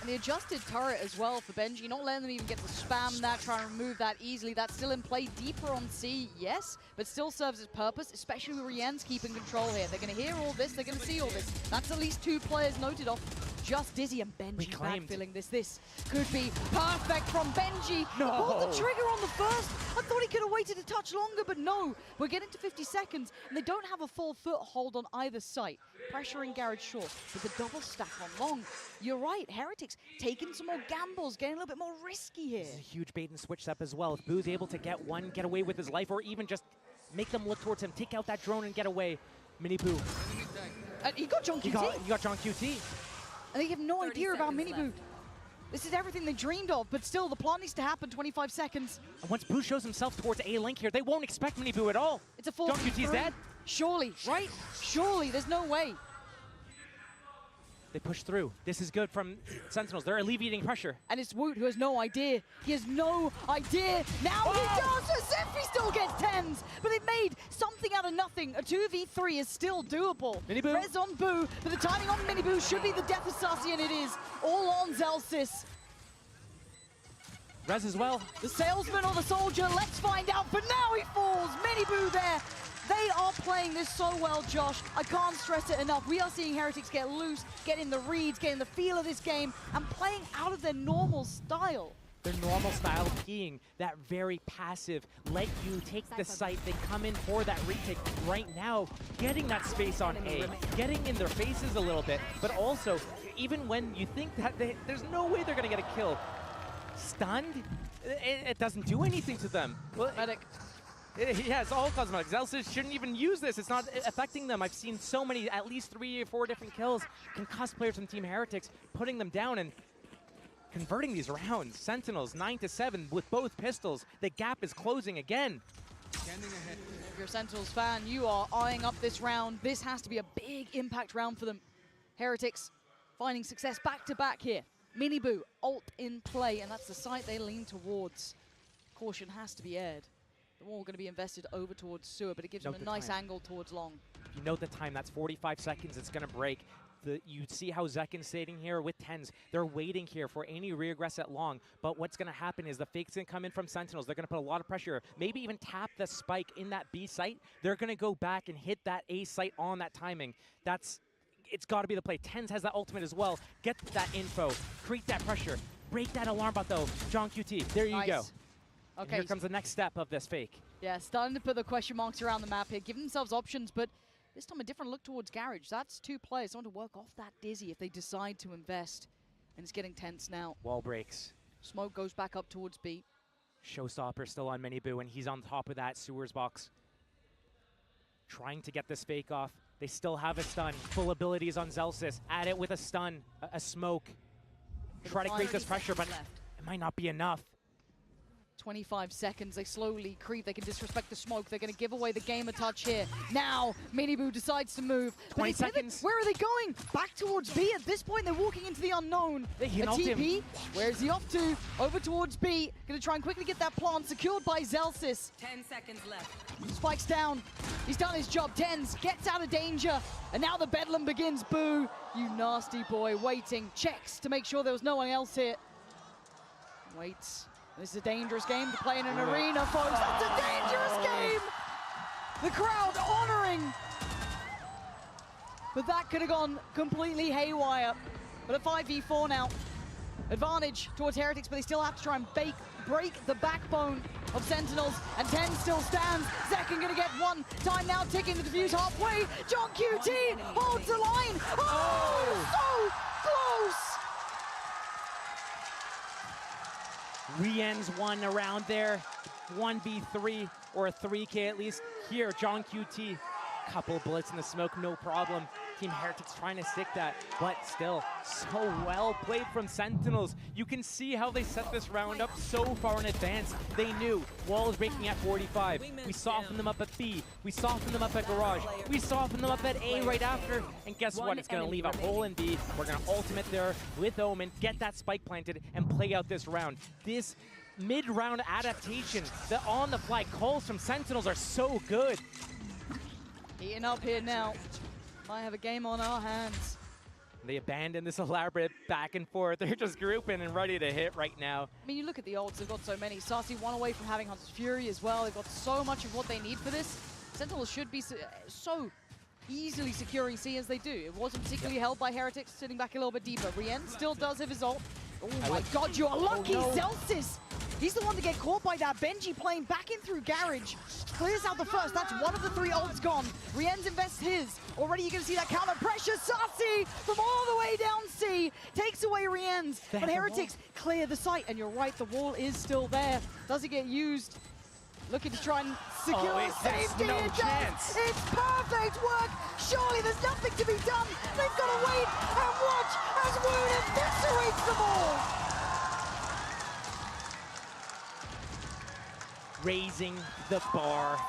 And the adjusted turret as well for Benji, not letting them even get to spam that, try and remove that easily. That's still in play. Deeper on C, yes, but still serves its purpose, especially with Rien's keeping control here. They're going to hear all this, they're going to see all this. That's at least 2 players noted off. just Dizzy and Benji backfilling this. This could be perfect from Benji. No. Pulled the trigger on the first. I thought he could have waited a touch longer, but no. We're getting to 50 seconds, and they don't have a full foothold on either site. Pressuring Garage Short with the double stack on long. You're right, Heretics taking some more gambles, getting a little bit more risky here. This is a huge bait and switch step as well. If Boo's able to get one, get away with his life, or even just make them look towards him, take out that drone and get away. Mini Boo. He got John QT. He got John QT. And they have no idea about Mini Boo. This is everything they dreamed of, but still, the plot needs to happen. 25 seconds. And once Boo shows himself towards A link here, they won't expect Mini Boo at all. It's a 4v3. John QT's dead. Surely, right? Surely, there's no way. They push through. This is good from Sentinels. They're alleviating pressure. And it's Woot who has no idea. He has no idea. Now he does, as if he still gets 10s. But they've made something out of nothing. A 2v3 is still doable. Mini Boo. Res on Boo, but the timing on Mini Boo should be the death of Sassy, and it is. All on Zelsis. Res as well. The salesman or the soldier, let's find out. But now he falls. Mini Boo there. They are playing this so well, Josh. I can't stress it enough. We are seeing Heretics get loose, getting the reads, getting the feel of this game, and playing out of their normal style. Their normal style being that very passive, let you take the site, they come in for that retake. Right now, getting that space on A, getting in their faces a little bit, but also, even when you think that there's no way they're gonna get a kill, stunned, it doesn't do anything to them. Well, yeah, it's all cosmetic. Zelsis shouldn't even use this. It's not affecting them. I've seen so many, at least 3 or 4 different kills, concussed players from Team Heretics, putting them down and converting these rounds. Sentinels 9-7 with both pistols. The gap is closing again. If you're a Sentinels fan, you are eyeing up this round. This has to be a big impact round for them. Heretics finding success back-to-back here. Mini Boo, ult in play, and that's the site they lean towards. Caution has to be aired. They're all going to be invested over towards Sewer, but it gives them a nice angle towards long. You know the time, that's 45 seconds, it's going to break. You see how Zekin's sitting here with 10s. They're waiting here for any regress at long, but what's going to happen is the fake's going to come in from Sentinels. They're going to put a lot of pressure, maybe even tap the spike in that B site. They're going to go back and hit that A site on that timing. It's got to be the play. 10s has that ultimate as well. Get that info, create that pressure, break that alarm bot though. John QT, there you go. And Okay. here comes the next step of this fake. Yeah, starting to put the question marks around the map here, give themselves options, but this time a different look towards Garage. That's 2 players. They want to work off that Dizzy if they decide to invest. And it's getting tense now. Wall breaks. Smoke goes back up towards B. Showstopper still on Mini Boo, and he's on top of that Sewers box. Trying to get this fake off. They still have a stun. Full abilities on Zelsis. Add it with a stun, a smoke. Try to create this pressure, but it might not be enough. 25 seconds, they slowly creep, they can disrespect the smoke, they're going to give away the game a touch here. Now, Mini Boo decides to move. 20 seconds. Where are they going? Back towards B. At this point, they're walking into the unknown. They A can ult him. TP, where is he off to? Over towards B. Going to try and quickly get that plant secured by Zelsis. 10 seconds left. Spikes down. He's done his job. Tens gets out of danger. And now the bedlam begins. Boo, you nasty boy. Waiting. Checks to make sure there was no one else here. Waits. This is a dangerous game to play in an arena, folks. That's a dangerous game! The crowd honoring. But that could have gone completely haywire. But a 5v4 now. Advantage towards Heretics, but they still have to try and break the backbone of Sentinels. And 10 still stands. Zekin gonna get one. Time now ticking, the defuse halfway. John QT holds the line. Oh, so close! Re-ends one around there. 1v3 or a 3K at least. Here, John QT. Couple bullets in the smoke, no problem. Team Heretics trying to stick that, but still, so well played from Sentinels. You can see how they set this round up so far in advance. They knew wall is breaking at 45. We softened them up at B. We softened them up at Garage. We softened them up at A right after. And guess what? It's going to leave a hole in B. We're going to ultimate there with Omen, get that spike planted, and play out this round. This mid-round adaptation, the on-the-fly calls from Sentinels are so good. Heating up here now. Might have a game on our hands. They abandon this elaborate back and forth. They're just grouping and ready to hit right now. I mean, you look at the ults, they've got so many. Sassy one away from having Hunter's Fury as well. They've got so much of what they need for this. Sentinels should be so easily securing C as they do. It wasn't particularly held by Heretics, sitting back a little bit deeper. Rien still does have his ult. Oh my god, you're lucky, Zelsis! He's the one to get caught by that. Benji playing back in through Garage. Clears out the first. That's one of the 3 ults gone. Rien's invests his. Already you can see that counter pressure. Sassy from all the way down C takes away Rien's. But Heretics clear the site. And you're right, the wall is still there. Does it get used? Looking to try and secure safety. No it chance. does. It's perfect work. Surely there's nothing to be done. They've got to wait and watch as Woon eviscerates them all. Raising the bar,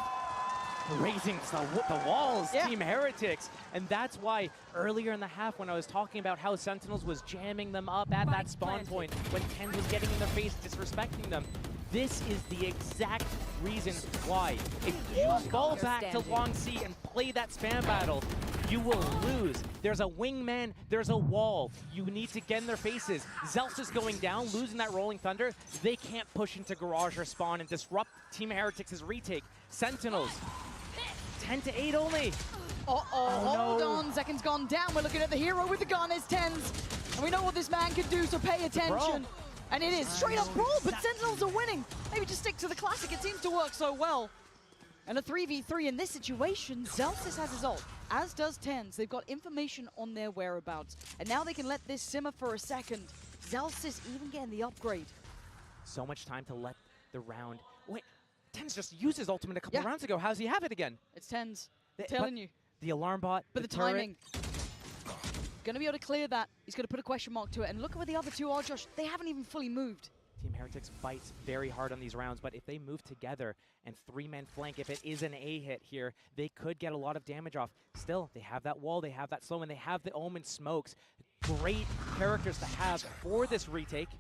raising the walls, Team Heretics. And that's why earlier in the half when I was talking about how Sentinels was jamming them up at that spawn point, when TenZ was getting in their face, disrespecting them, this is the exact reason why. If you fall back to long C and play that spam battle, you will lose. There's a wingman, there's a wall. You need to get in their faces. Zelf is going down, losing that Rolling Thunder. They can't push into Garage or spawn and disrupt Team Heretics' retake. Sentinels, 10 to 8 only. Hold on, Zekin's gone down. We're looking at the hero with the gun, is TenZ. And we know what this man can do, so pay attention. And it is straight up brawl, but Sentinels are winning. Maybe just stick to the classic, it seems to work so well. And a 3v3 in this situation, Zelsis has his ult, as does TenZ. They've got information on their whereabouts. And now they can let this simmer for a second. Zelsis even getting the upgrade. So much time to let the round... Wait, TenZ just used his ultimate a couple rounds ago. How's he have it again? It's TenZ, telling you. The alarm bot, But the timing. Gonna be able to clear that. He's gonna put a question mark to it. And look at where the other two are, Josh. They haven't even fully moved. Team Heretics fights very hard on these rounds, but if they move together and 3-man flank, if it is an A hit here, they could get a lot of damage off. Still, they have that wall, they have that slow, and they have the Omen smokes. Great characters to have for this retake.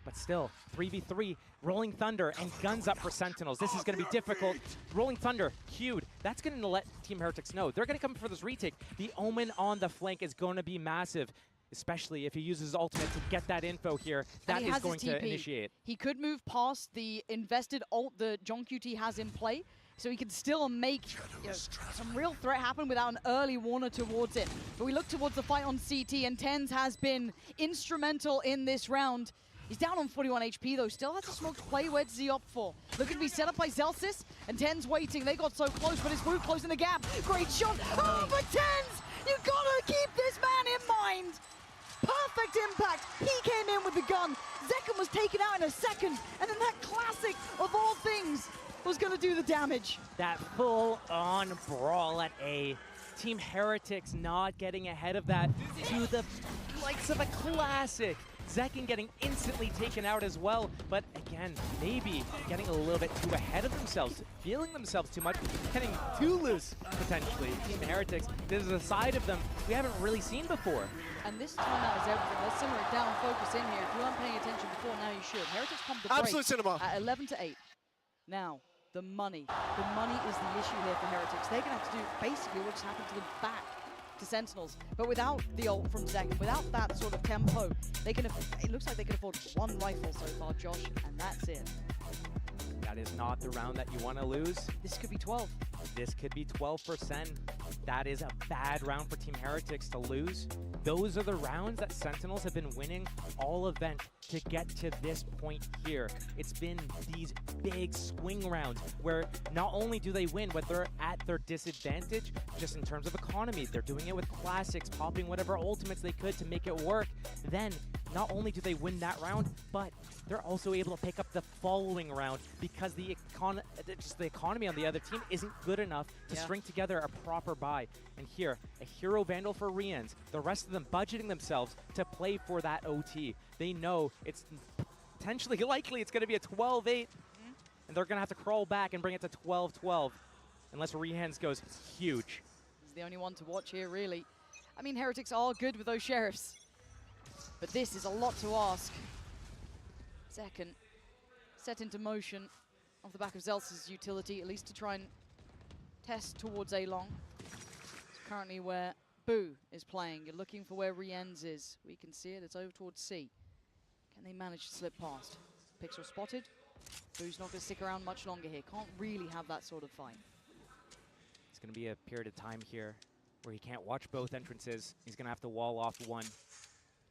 But still, 3v3, Rolling Thunder and guns up for Sentinels. This is going to be difficult. Rolling Thunder, queued. That's going to let Team Heretics know. They're going to come for this retake. The Omen on the flank is going to be massive, especially if he uses his ultimate to get that info here. That is going to initiate. He could move past the invested ult that John QT has in play, so he can still make some real threat happen without an early warner towards it. But we look towards the fight on CT, and TenZ has been instrumental in this round. He's down on 41 HP though, still has a smoked play. Where does he opt for? Looking to be set up by Zelsis, and TenZ waiting. They got so close, but it's Wu closing the gap. Great shot. Oh, but TenZ, you gotta keep this man in mind. Perfect impact. He came in with the gun. Zekin was taken out in a second, and then that classic of all things was gonna do the damage. That full-on brawl at A. Team Heretics not getting ahead of that to the likes of a classic. Zekin getting instantly taken out as well, but again, maybe getting a little bit too ahead of themselves, feeling themselves too much, getting too loose, potentially. Team Heretics, this is a side of them we haven't really seen before. And this timeout is everything. Let's simmer it down, focus in here. If you weren't paying attention before, now you should. Heretics pumped the Absolute cinema. At 11 to 8. Now, the money. The money is the issue here for Heretics. They're going to have to do basically what just happened to them back to Sentinels, but without the ult from Zekin, without that sort of tempo, they can. It looks like they can afford one rifle so far, Josh, and that's it. That is not the round that you want to lose. This could be 12. This could be 12%. That is a bad round for Team Heretics to lose. Those are the rounds that Sentinels have been winning all event to get to this point here. It's been these big swing rounds where not only do they win, but they're at their disadvantage just in terms of economy. They're doing it with classics, popping whatever ultimates they could to make it work. Then, not only do they win that round, but they're also able to pick up the following round because the economy on the other team isn't good enough to string together a proper buy. And here, a hero vandal for Rien's. The rest of them budgeting themselves to play for that OT. They know it's potentially likely it's going to be a 12-8, and they're going to have to crawl back and bring it to 12-12 unless Rien's goes huge. He's the only one to watch here, really. I mean, Heretics are good with those sheriffs, but this is a lot to ask. Zekin set into motion off the back of Zelsa's utility, at least to try and test towards A-Long. It's currently where Boo is playing. You're looking for where Rien's is. We can see it, it's over towards C. Can they manage to slip past? Pixel spotted. Boo's not going to stick around much longer here. Can't really have that sort of fight. going to be a period of time here where he can't watch both entrances. He's going to have to wall off one.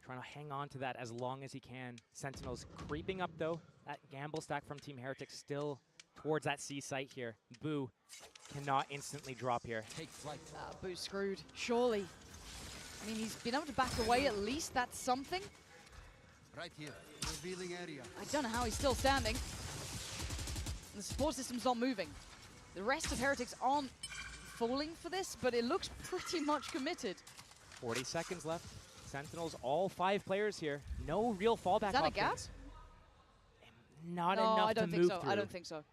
Trying to hang on to that as long as he can. Sentinels creeping up, though. That gamble stack from Team Heretics still towards that C site here. Boo cannot instantly drop here. Take flight. Boo's screwed, surely. I mean, he's been able to back away at least. That's something. Right here, revealing area. I don't know how he's still standing. The support system's not moving. The rest of Heretics aren't falling for this, but it looks pretty much committed. 40 seconds left. Sentinels, all 5 players here. No real fallback Is that options. a gap? Not No, enough I don't to think move so. through. I don't think so.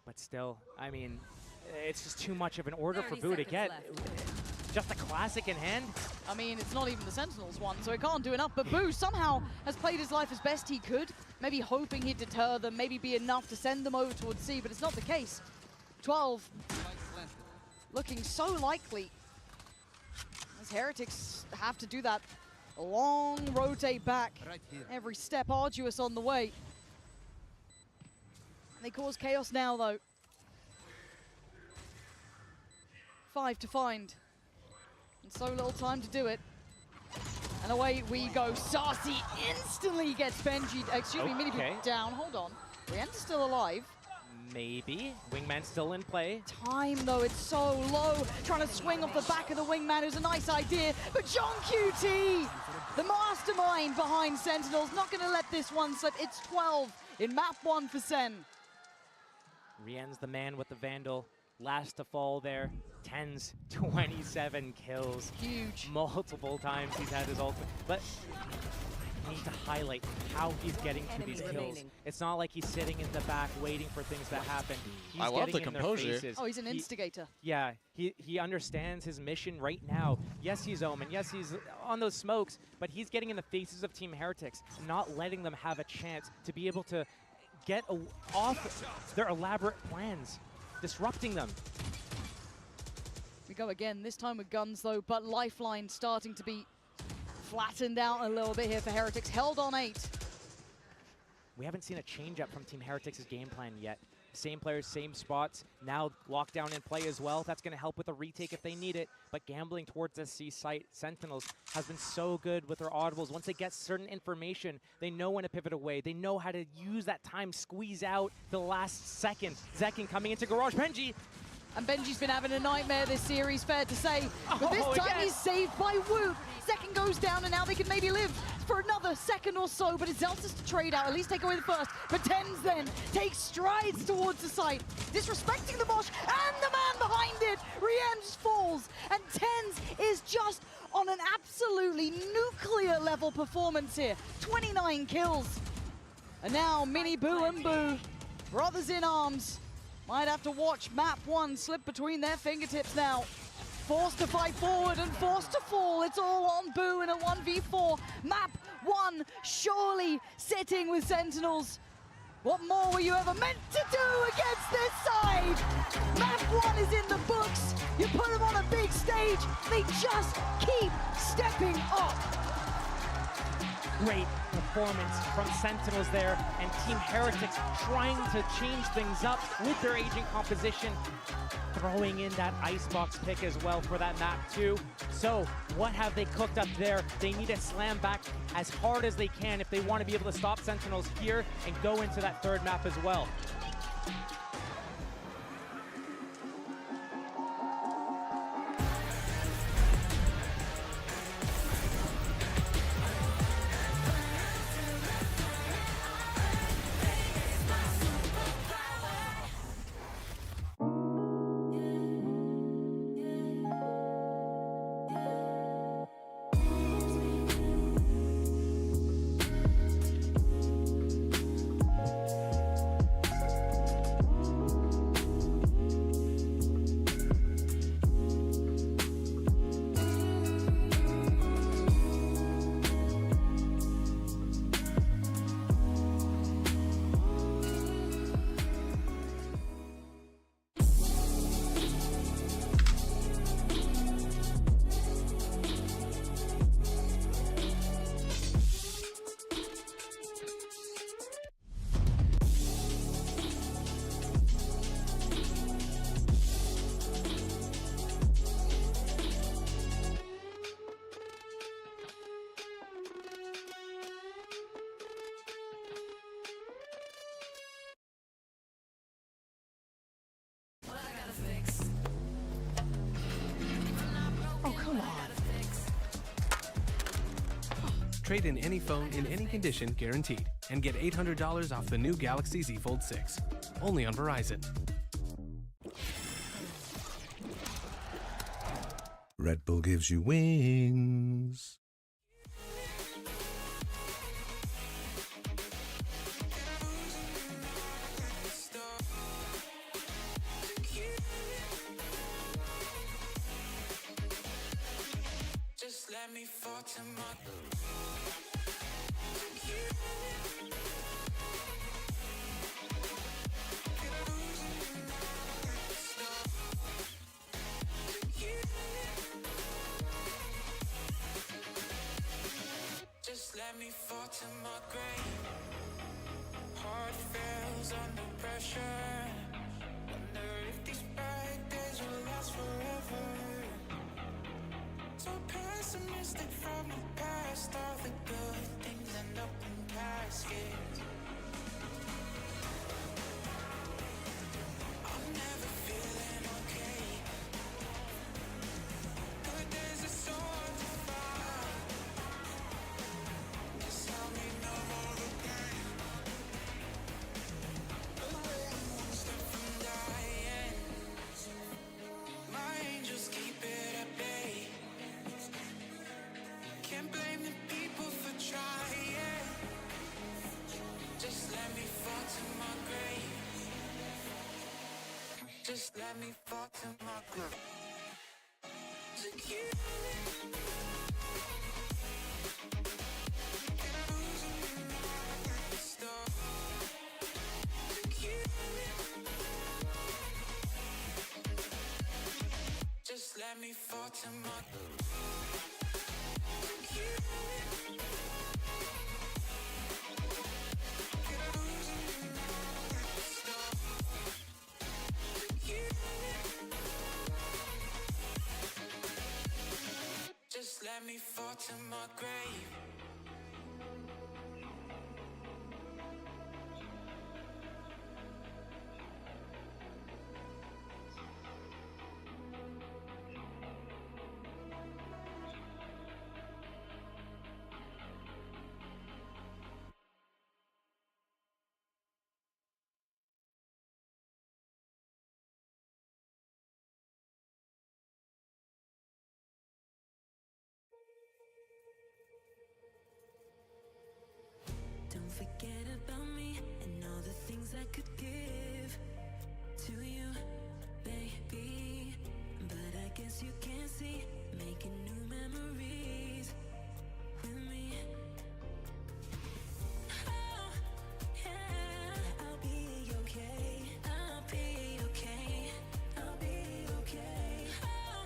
But still, I mean, it's just too much of an order for Boo to get. Just a classic in hand. I mean, it's not even the Sentinels one, so it can't do enough. But Boo somehow has played his life as best he could, maybe hoping he'd deter them, maybe be enough to send them over towards C, but it's not the case. 12 looking so likely as Heretics have to do that long rotate back. Right here. Every step arduous on the way. They cause chaos now, though. 5 to find. And so little time to do it. And away we go. Sarsi instantly gets Benji, excuse me, Mini Okay. down. Hold on. Rien's still alive. Maybe. Wingman still in play. Time, though, it's so low. Trying to swing off the back of the Wingman is a nice idea. But John QT, the mastermind behind Sentinels, not going to let this one slip. It's 12 in map 1 for Sen. Rien's the man with the Vandal. Last to fall there. 10's 27 kills. Huge. Multiple times he's had his ultimate. But I need to highlight how he's getting to these kills. It's not like he's sitting in the back waiting for things to happen. He's I love getting the in their composure. faces. Oh, he's an instigator. Yeah, he understands his mission right now. Yes, he's Omen. Yes, he's on those smokes. But he's getting in the faces of Team Heretics, not letting them have a chance to be able to get off their elaborate plans, disrupting them. We go again, this time with guns though, but Lifeline starting to be flattened out a little bit here for Heretics. Held on 8. We haven't seen a change up from Team Heretics' game plan yet. Same players, same spots. Now lockdown in play as well. That's going to help with a retake if they need it. But gambling towards the C site, Sentinels has been so good with their audibles. Once they get certain information, they know when to pivot away. They know how to use that time, squeeze out the last second. Zekin coming into Garage. Benji. And Benji's been having a nightmare this series, fair to say. But this time again. he's saved by Wu. Second goes down, and now they can maybe live for another second or so. But it's Zeltis to trade out, at least take away the first. But Tens then takes strides towards the site, disrespecting the Bosch and the man behind it. Rien just falls, and Tens is just on an absolutely nuclear level performance here. 29 kills. And now Mini Boo and Boo, brothers in arms, might have to watch map 1 slip between their fingertips now. Forced to fight forward and forced to fall. It's all on Boo in a 1v4. Map 1 surely sitting with Sentinels. What more were you ever meant to do against this side? Map 1 is in the books. You put them on a big stage, they just keep stepping up. Great performance from Sentinels there, and Team Heretics trying to change things up with their agent composition, throwing in that icebox pick as well for that map too. So what have they cooked up there? They need to slam back as hard as they can if they want to be able to stop Sentinels here and go into that third map as well. Trade in any phone in any condition guaranteed. And get $800 off the new Galaxy Z Fold 6. Only on Verizon. Red Bull gives you wings. Just let me fall to my Just let me fall to my grave. Heart fails under pressure. Wonder if these bad days will last forever. So pessimistic from the past. All the good things end up in caskets. I'm never feeling okay. Good days are so hard to find. Just help me know all the pain. Away, I'm one step from dying. My angels keep it at bay. Can't blame the people for trying. Just let me fall to my grave. Just let me fall to my grave. To you. Just let me fall to my Just let me fall to my grave. Don't forget about me and all the things I could give to you, baby. But I guess you can't see, making new memories with me. Oh, yeah, I'll be okay. I'll be okay. I'll be okay. Oh,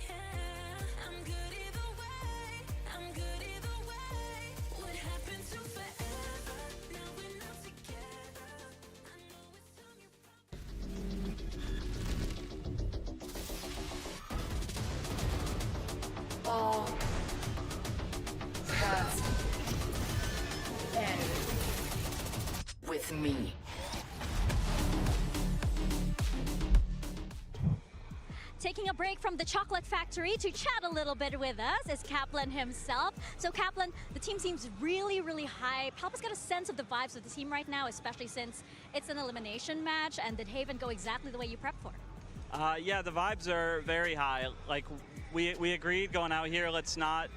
yeah, I'm good either way. I'm good either way. What happened to forever? Now we're not together. I know it's time you. All has ended with me. Taking a break from the chocolate factory to chat a little bit with us is Kaplan himself. So Kaplan, the team seems really, really hyped. Help us get a sense of the vibes of the team right now, especially since it's an elimination match. And did Haven go exactly the way you prepped for? Yeah, the vibes are very high. Like we agreed going out here, let's not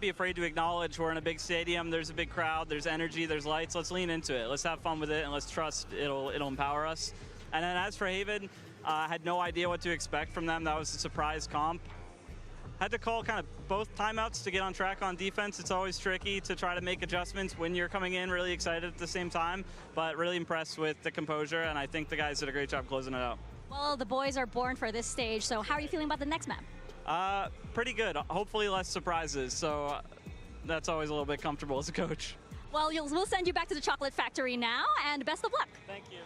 be afraid to acknowledge we're in a big stadium, there's a big crowd, there's energy, there's lights, let's lean into it. Let's have fun with it and let's trust it'll empower us. And then as for Haven, I had no idea what to expect from them. That was a surprise comp. Had to call kind of both timeouts to get on track on defense. It's always tricky to try to make adjustments when you're coming in really excited at the same time, but really impressed with the composure, and I think the guys did a great job closing it out. Well, the boys are born for this stage, so how are you feeling about the next map? Pretty good. Hopefully less surprises, so that's always a little bit comfortable as a coach. Well, we'll send you back to the chocolate factory now, and best of luck. Thank you.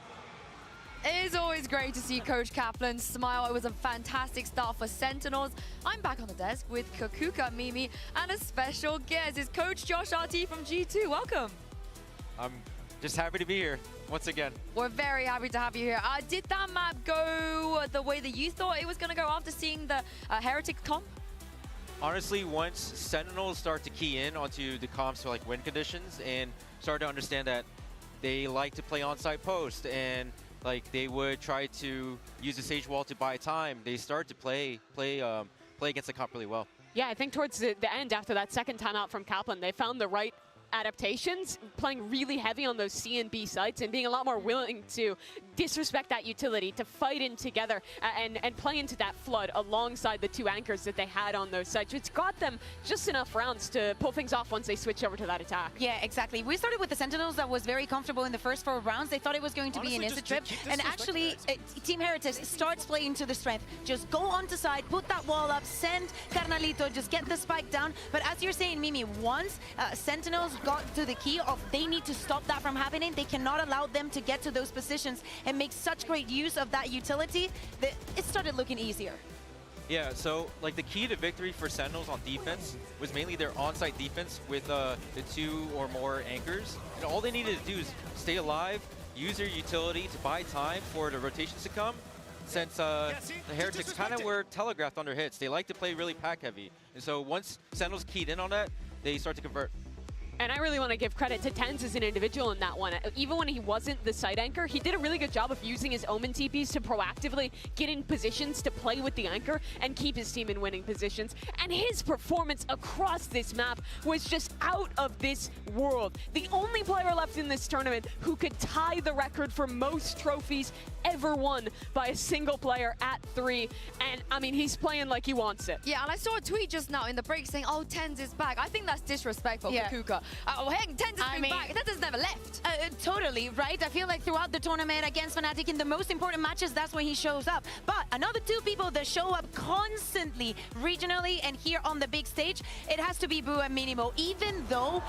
It is always great to see Coach Kaplan smile. It was a fantastic start for Sentinels. I'm back on the desk with Kakuka Mimi and a special guest. It's Coach Josh RT from G2. Welcome. I'm just happy to be here once again. We're very happy to have you here. Did that map go the way that you thought it was going to go after seeing the Heretic comp? honestly, once Sentinels start to key in onto the comps for like win conditions and start to understand that they like to play onside post and like they would try to use the Sage Wall to buy time, they start to play against the comp really well. Yeah, I think towards the end after that second timeout from Kaplan, they found the right adaptations, playing really heavy on those C and B sites and being a lot more willing to disrespect that utility, to fight in together and play into that flood alongside the two anchors that they had on those sites, which got them just enough rounds to pull things off once they switch over to that attack. Yeah, exactly. We started with the Sentinels that was very comfortable in the first 4 rounds. They thought it was going to be an easy trip. And actually, Team Heretics starts playing to the strength. Just go onto side, put that wall up, send Carnalito, just get the spike down. But as you're saying, Mimi, once Sentinels got to the key of they need to stop that from happening, they cannot allow them to get to those positions and make such great use of that utility that it started looking easier. Yeah, so like the key to victory for Sentinels on defense was mainly their on-site defense with the 2 or more anchors. And all they needed to do is stay alive, use their utility to buy time for the rotations to come. Since the Heretics kind of were telegraphed on their hits, they like to play really pack heavy. And so once Sentinels keyed in on that, they start to convert. And I really want to give credit to Tens as an individual in that one. Even when he wasn't the site anchor, he did a really good job of using his Omen TPs to proactively get in positions to play with the anchor and keep his team in winning positions. And his performance across this map was just out of this world. The only player left in this tournament who could tie the record for most trophies ever won by a single player at 3. And I mean, he's playing like he wants it. Yeah, and I saw a tweet just now in the break saying, oh, Tens is back. I think that's disrespectful for Kuka. Oh, heck, Tens has been back. Tens has never left. Totally, right? I feel like throughout the tournament against Fnatic in the most important matches, that's when he shows up. But another 2 people that show up constantly, regionally and here on the big stage, it has to be Boo and Minimo. Even though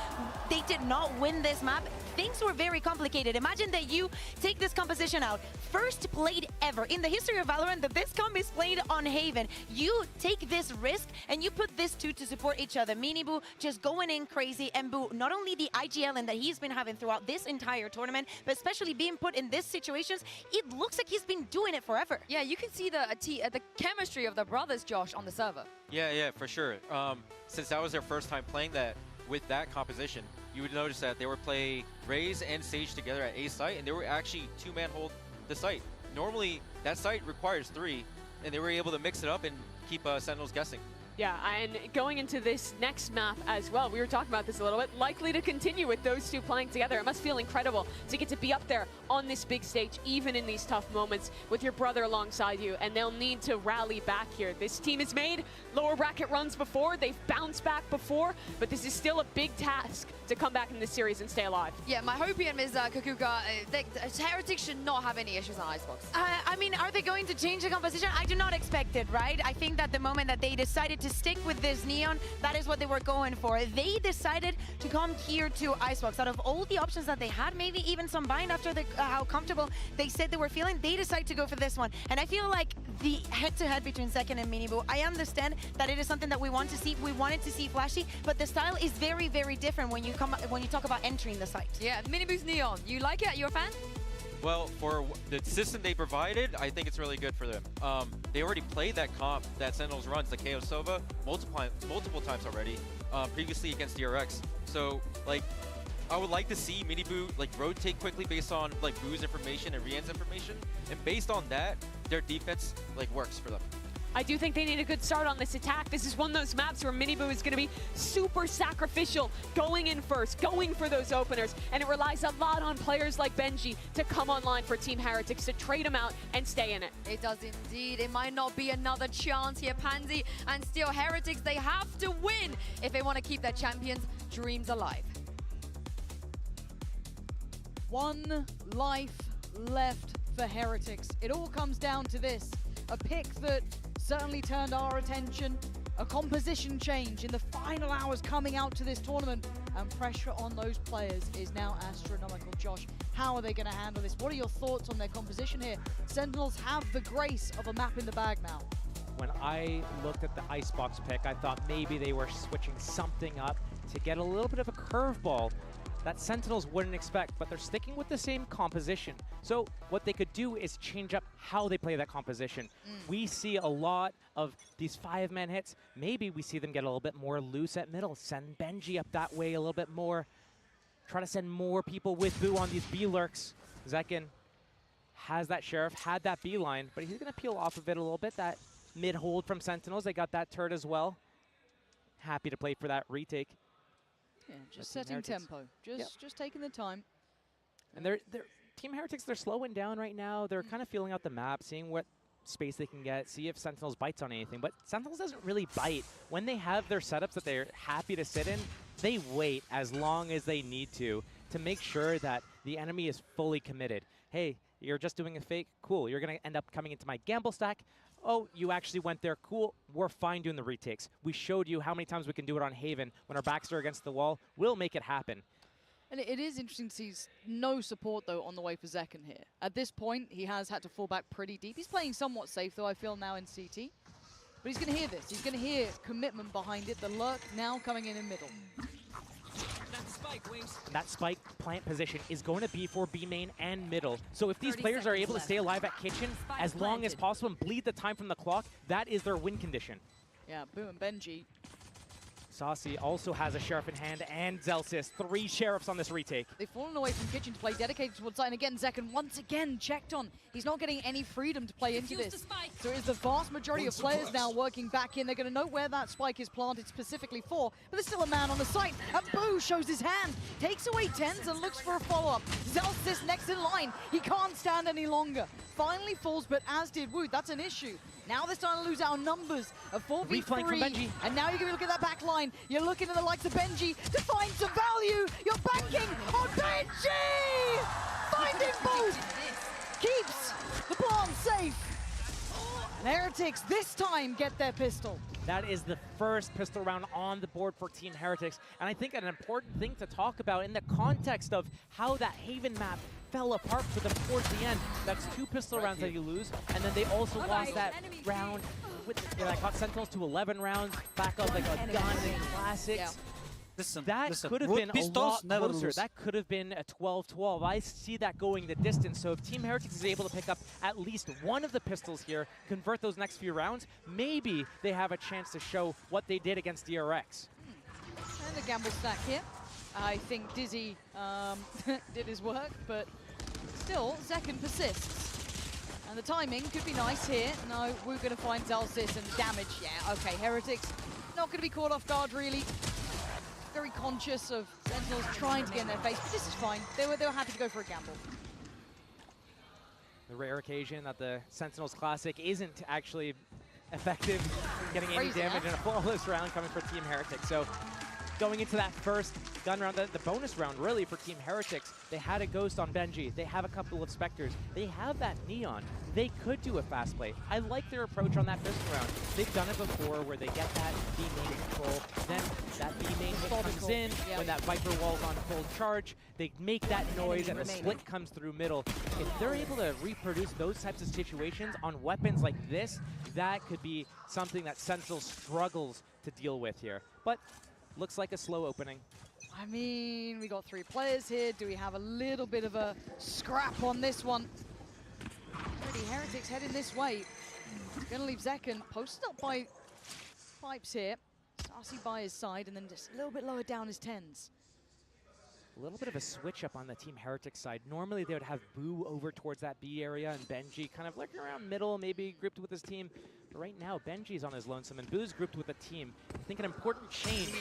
they did not win this map, things were very complicated. Imagine that you take this composition out. First played ever in the history of Valorant that this comp is played on Haven. You take this risk and you put this 2 to support each other. Miniboo just going in crazy, and Boo, not only the IGL that he's been having throughout this entire tournament, but especially being put in these situations, it looks like he's been doing it forever. Yeah, you can see the chemistry of the brothers, Josh, on the server. Yeah, for sure. Since that was their first time playing that with that composition, you would notice that they were playing Raze and Sage together at A site, and they were actually 2-man hold the site. Normally, that site requires 3, and they were able to mix it up and keep Sentinels guessing. Yeah, and going into this next map as well, we were talking about this a little bit, likely to continue with those 2 playing together. It must feel incredible to get to be up there on this big stage, even in these tough moments with your brother alongside you, and they'll need to rally back here. This team has made lower bracket runs before, they've bounced back before, but this is still a big task to come back in this series and stay alive. Yeah, my hopium is Kakuka, Heretics should not have any issues on Icebox. I mean, are they going to change the composition? I do not expect it, right? I think that the moment that they decided to stick with this Neon, that is what they were going for. They decided to come here to Icebox. Out of all the options that they had, maybe even some bind after how comfortable they said they were feeling, they decided to go for this one. And I feel like the head-to-head between Second and Miniboo, I understand that it is something that we want to see. We wanted to see flashy, but the style is very, very different when you talk about entering the site. Yeah, Miniboo's Neon. You like it? You're a fan? Well, for the system they provided, I think it's really good for them. They already played that comp that Sentinels runs, the KO Sova, multiple times already, previously against DRX. So, like, I would like to see Miniboo like rotate quickly based on like Boo's information and Rian's information, and based on that, their defense like works for them. I do think they need a good start on this attack. This is one of those maps where Miniboo is going to be super sacrificial, going in first, going for those openers, and it relies a lot on players like Benji to come online for Team Heretics to trade him out and stay in it. It does indeed. It might not be another chance here, Pansy, and still Heretics, they have to win if they want to keep their champions' dreams alive. 1 life left for Heretics. It all comes down to this. A pick that certainly turned our attention, a composition change in the final hours coming out to this tournament, and pressure on those players is now astronomical. Josh, how are they going to handle this? What are your thoughts on their composition here? Sentinels have the grace of a map in the bag now. When I looked at the Icebox pick, I thought maybe they were switching something up to get a little bit of a curveball. that Sentinels wouldn't expect, but they're sticking with the same composition. So what they could do is change up how they play that composition. We see a lot of these 5-man hits. Maybe we see them get a little bit more loose at middle, send Benji up that way a little bit more, try to send more people with Boo on these B lurks. Zekin has that Sheriff, had that B line, but he's going to peel off of it a little bit. That mid hold from Sentinels, they got that turret as well. Happy to play for that retake. Yeah, just setting tempo, just taking the time. And they're Team Heretics, they're slowing down right now. They're kind of feeling out the map, seeing what space they can get, see if Sentinels bites on anything. But Sentinels doesn't really bite. When they have their setups that they're happy to sit in, they wait as long as they need to make sure that the enemy is fully committed. Hey, you're just doing a fake? Cool. You're going to end up coming into my gamble stack. Oh, you actually went there. Cool. We're fine doing the retakes. We showed you how many times we can do it on Haven. When our backs are against the wall, we'll make it happen. And it is interesting to see no support, though, on the way for Zekin here. At this point, he has had to fall back pretty deep. He's playing somewhat safe, though, I feel, now in CT. But he's going to hear this. He's going to hear commitment behind it. The lurk now coming in middle. That spike plant position is going to be for B main and middle. So if these players are able to stay alive at kitchen as long as possible and bleed the time from the clock, that is their win condition. Yeah, Boo and Benji. Saucy also has a Sheriff in hand, and Zelsis. 3 Sheriffs on this retake. They've fallen away from kitchen to play dedicated towards side. And again, Zekin once again checked on. He's not getting any freedom to play into this. So it is the vast majority of players now working back in. They're going to know where that spike is planted specifically for, but there's still a man on the site. And Boo shows his hand, takes away tens and looks for a follow-up. Zelsis next in line. He can't stand any longer. Finally falls, but as did Wood. That's an issue. Now they're starting to lose our numbers of 4v3. Reflank from Benji. And now you're going to look at that back line. You're looking at the likes of Benji to find some value. You're banking on Benji! Finding both! Keeps the plant safe. And Heretics this time get their pistol. That is the first pistol round on the board for Team Heretics. And I think an important thing to talk about in the context of how that Haven map fell apart for them towards the end. That's 2 pistol rounds that you lose, and then they also lost that round that got Sentinels to 11 rounds, back up like a gun in Classics. Yeah. That could have been a lot closer. That could have been a 12-12. I see that going the distance. So if Team Heretics is able to pick up at least one of the pistols here, convert those next few rounds, maybe they have a chance to show what they did against DRX. And a gamble stack here. I think Dizzy did his work, but still, Zekin persists. And the timing could be nice here. No, we're going to find Zelsis and damage. Yeah, okay, Heretics not going to be caught off guard, really. Very conscious of Sentinels trying to get in their face, but this is fine. They were happy to go for a gamble. The rare occasion that the Sentinels Classic isn't actually effective, getting any damage in a flawless round coming for Team Heretics. So going into that first gun round, the bonus round really for Team Heretics, they had a Ghost on Benji. They have a couple of Spectres. They have that Neon. They could do a fast play. I like their approach on that pistol round. They've done it before where they get that B main control, then that B main hit comes in, when that Viper wall's on full charge, they make that noise and the split comes through middle. If they're able to reproduce those types of situations on weapons like this, that could be something that Sentinel struggles to deal with here. But looks like a slow opening. I mean, we got 3 players here. Do we have a little bit of a scrap on this one? Already Heretics heading this way. Gonna leave Zekin posted up by pipes here. Starcy by his side, and then just a little bit lower down his tens. A little bit of a switch up on the Team Heretics side. Normally they would have Boo over towards that B area and Benji kind of looking around middle, maybe grouped with his team. But right now, Benji's on his lonesome and Boo's grouped with a team. I think an important change,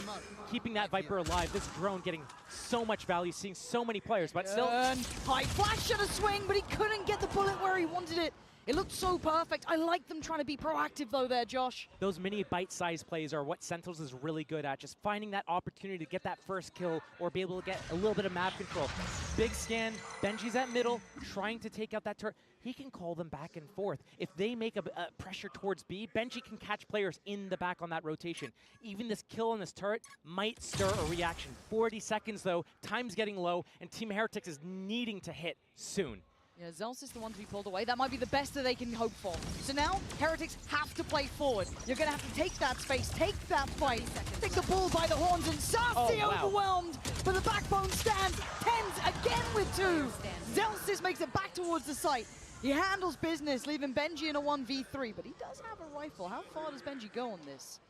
keeping that Viper alive. This drone getting so much value, seeing so many players, but still. High flash and a swing, but he couldn't get the bullet where he wanted it. It looked so perfect. I like them trying to be proactive though there, Josh. Those mini bite-sized plays are what Sentinels is really good at. Just finding that opportunity to get that first kill or be able to get a little bit of map control. Big scan, Benji's at middle, trying to take out that turret. He can call them back and forth. If they make a pressure towards B, Benji can catch players in the back on that rotation. Even this kill on this turret might stir a reaction. 40 seconds though, time's getting low, and Team Heretics is needing to hit soon. Yeah, Zels is the one to be pulled away. That might be the best that they can hope for. So now, Heretics have to play forward. You're going to have to take that space, take that fight, take the bull by the horns, and Sassy overwhelmed. But the backbone stands. Tens again with 2. Zelsis makes it back towards the site. He handles business, leaving Benji in a 1v3, but he does have a rifle. How far does Benji go on this?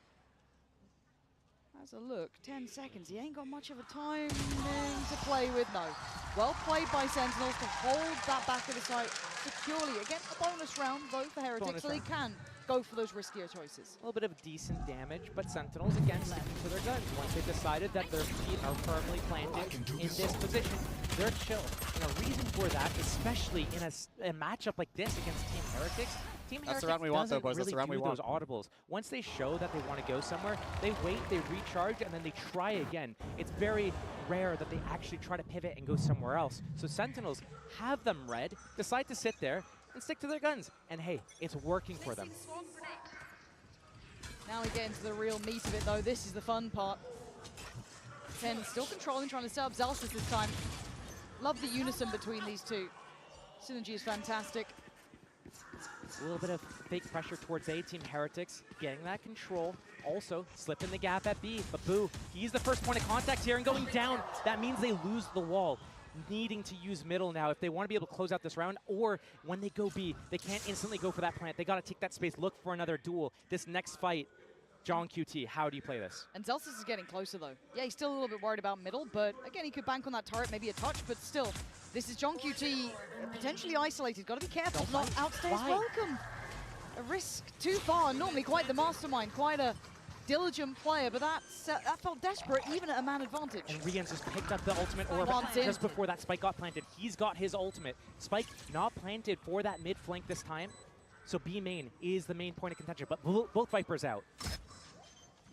Has a look, 10 seconds. He ain't got much of a time to play with, no. Well played by Sentinels to hold that back of the site securely. Again, a bonus round, though, for Heretics, so they can go for those riskier choices. A little bit of decent damage, but Sentinels, again, sticking to their guns. Once they've decided that their feet are firmly planted in this position, they're chill. And a reason for that, especially in a matchup like this against Team Heretics, That's the round we want, though, boys. That's the round we want. Those audibles. Once they show that they want to go somewhere, they wait, they recharge, and then they try again. It's very rare that they actually try to pivot and go somewhere else. So Sentinels have them read, decide to sit there, and stick to their guns. And hey, it's working for them. Now we get into the real meat of it, though. This is the fun part. 10 still controlling, trying to set up Zelsis this time. Love the unison between these two. Synergy is fantastic. A little bit of fake pressure towards A, Team Heretics, getting that control. Also, slipping the gap at B, but Boo, he's the first point of contact here and going down. That means they lose the wall, needing to use middle now if they want to be able to close out this round, or when they go B, they can't instantly go for that plant. They got to take that space, look for another duel. This next fight, John QT, how do you play this? And Zelsis is getting closer, though. Yeah, he's still a little bit worried about middle, but again, he could bank on that turret, maybe a touch, but still, this is John QT potentially isolated. Got to be careful, not outstays welcome. A risk too far. Normally quite the mastermind, quite a diligent player, but that felt desperate, even at a man advantage. And Rians just picked up the ultimate orb just before that spike got planted. He's got his ultimate. Spike not planted for that mid flank this time, so B main is the main point of contention, but both Vipers out.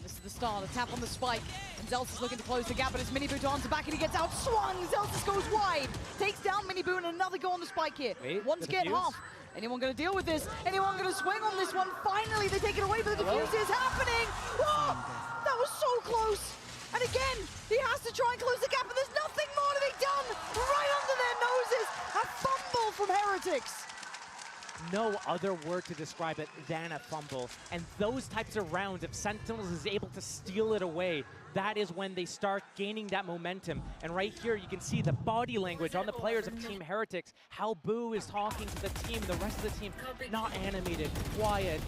This is the start, a tap on the spike, and Zelsis looking to close the gap, but it's Miniboo to answer back, and he gets out swung. Zelsis goes wide, takes down Miniboo, and another go on the spike here. Once again, half. Anyone going to deal with this? Anyone going to swing on this one? Finally, they take it away, but the defuse is happening. Whoa! That was so close. And again, he has to try and close the gap, but there's nothing more to be done. Right under their noses, a fumble from Heretics. No other word to describe it than a fumble. And those types of rounds, if Sentinels is able to steal it away, that is when they start gaining that momentum. And right here, you can see the body language on the players of Team Heretics, how Boo is talking to the team, the rest of the team, not animated, quiet.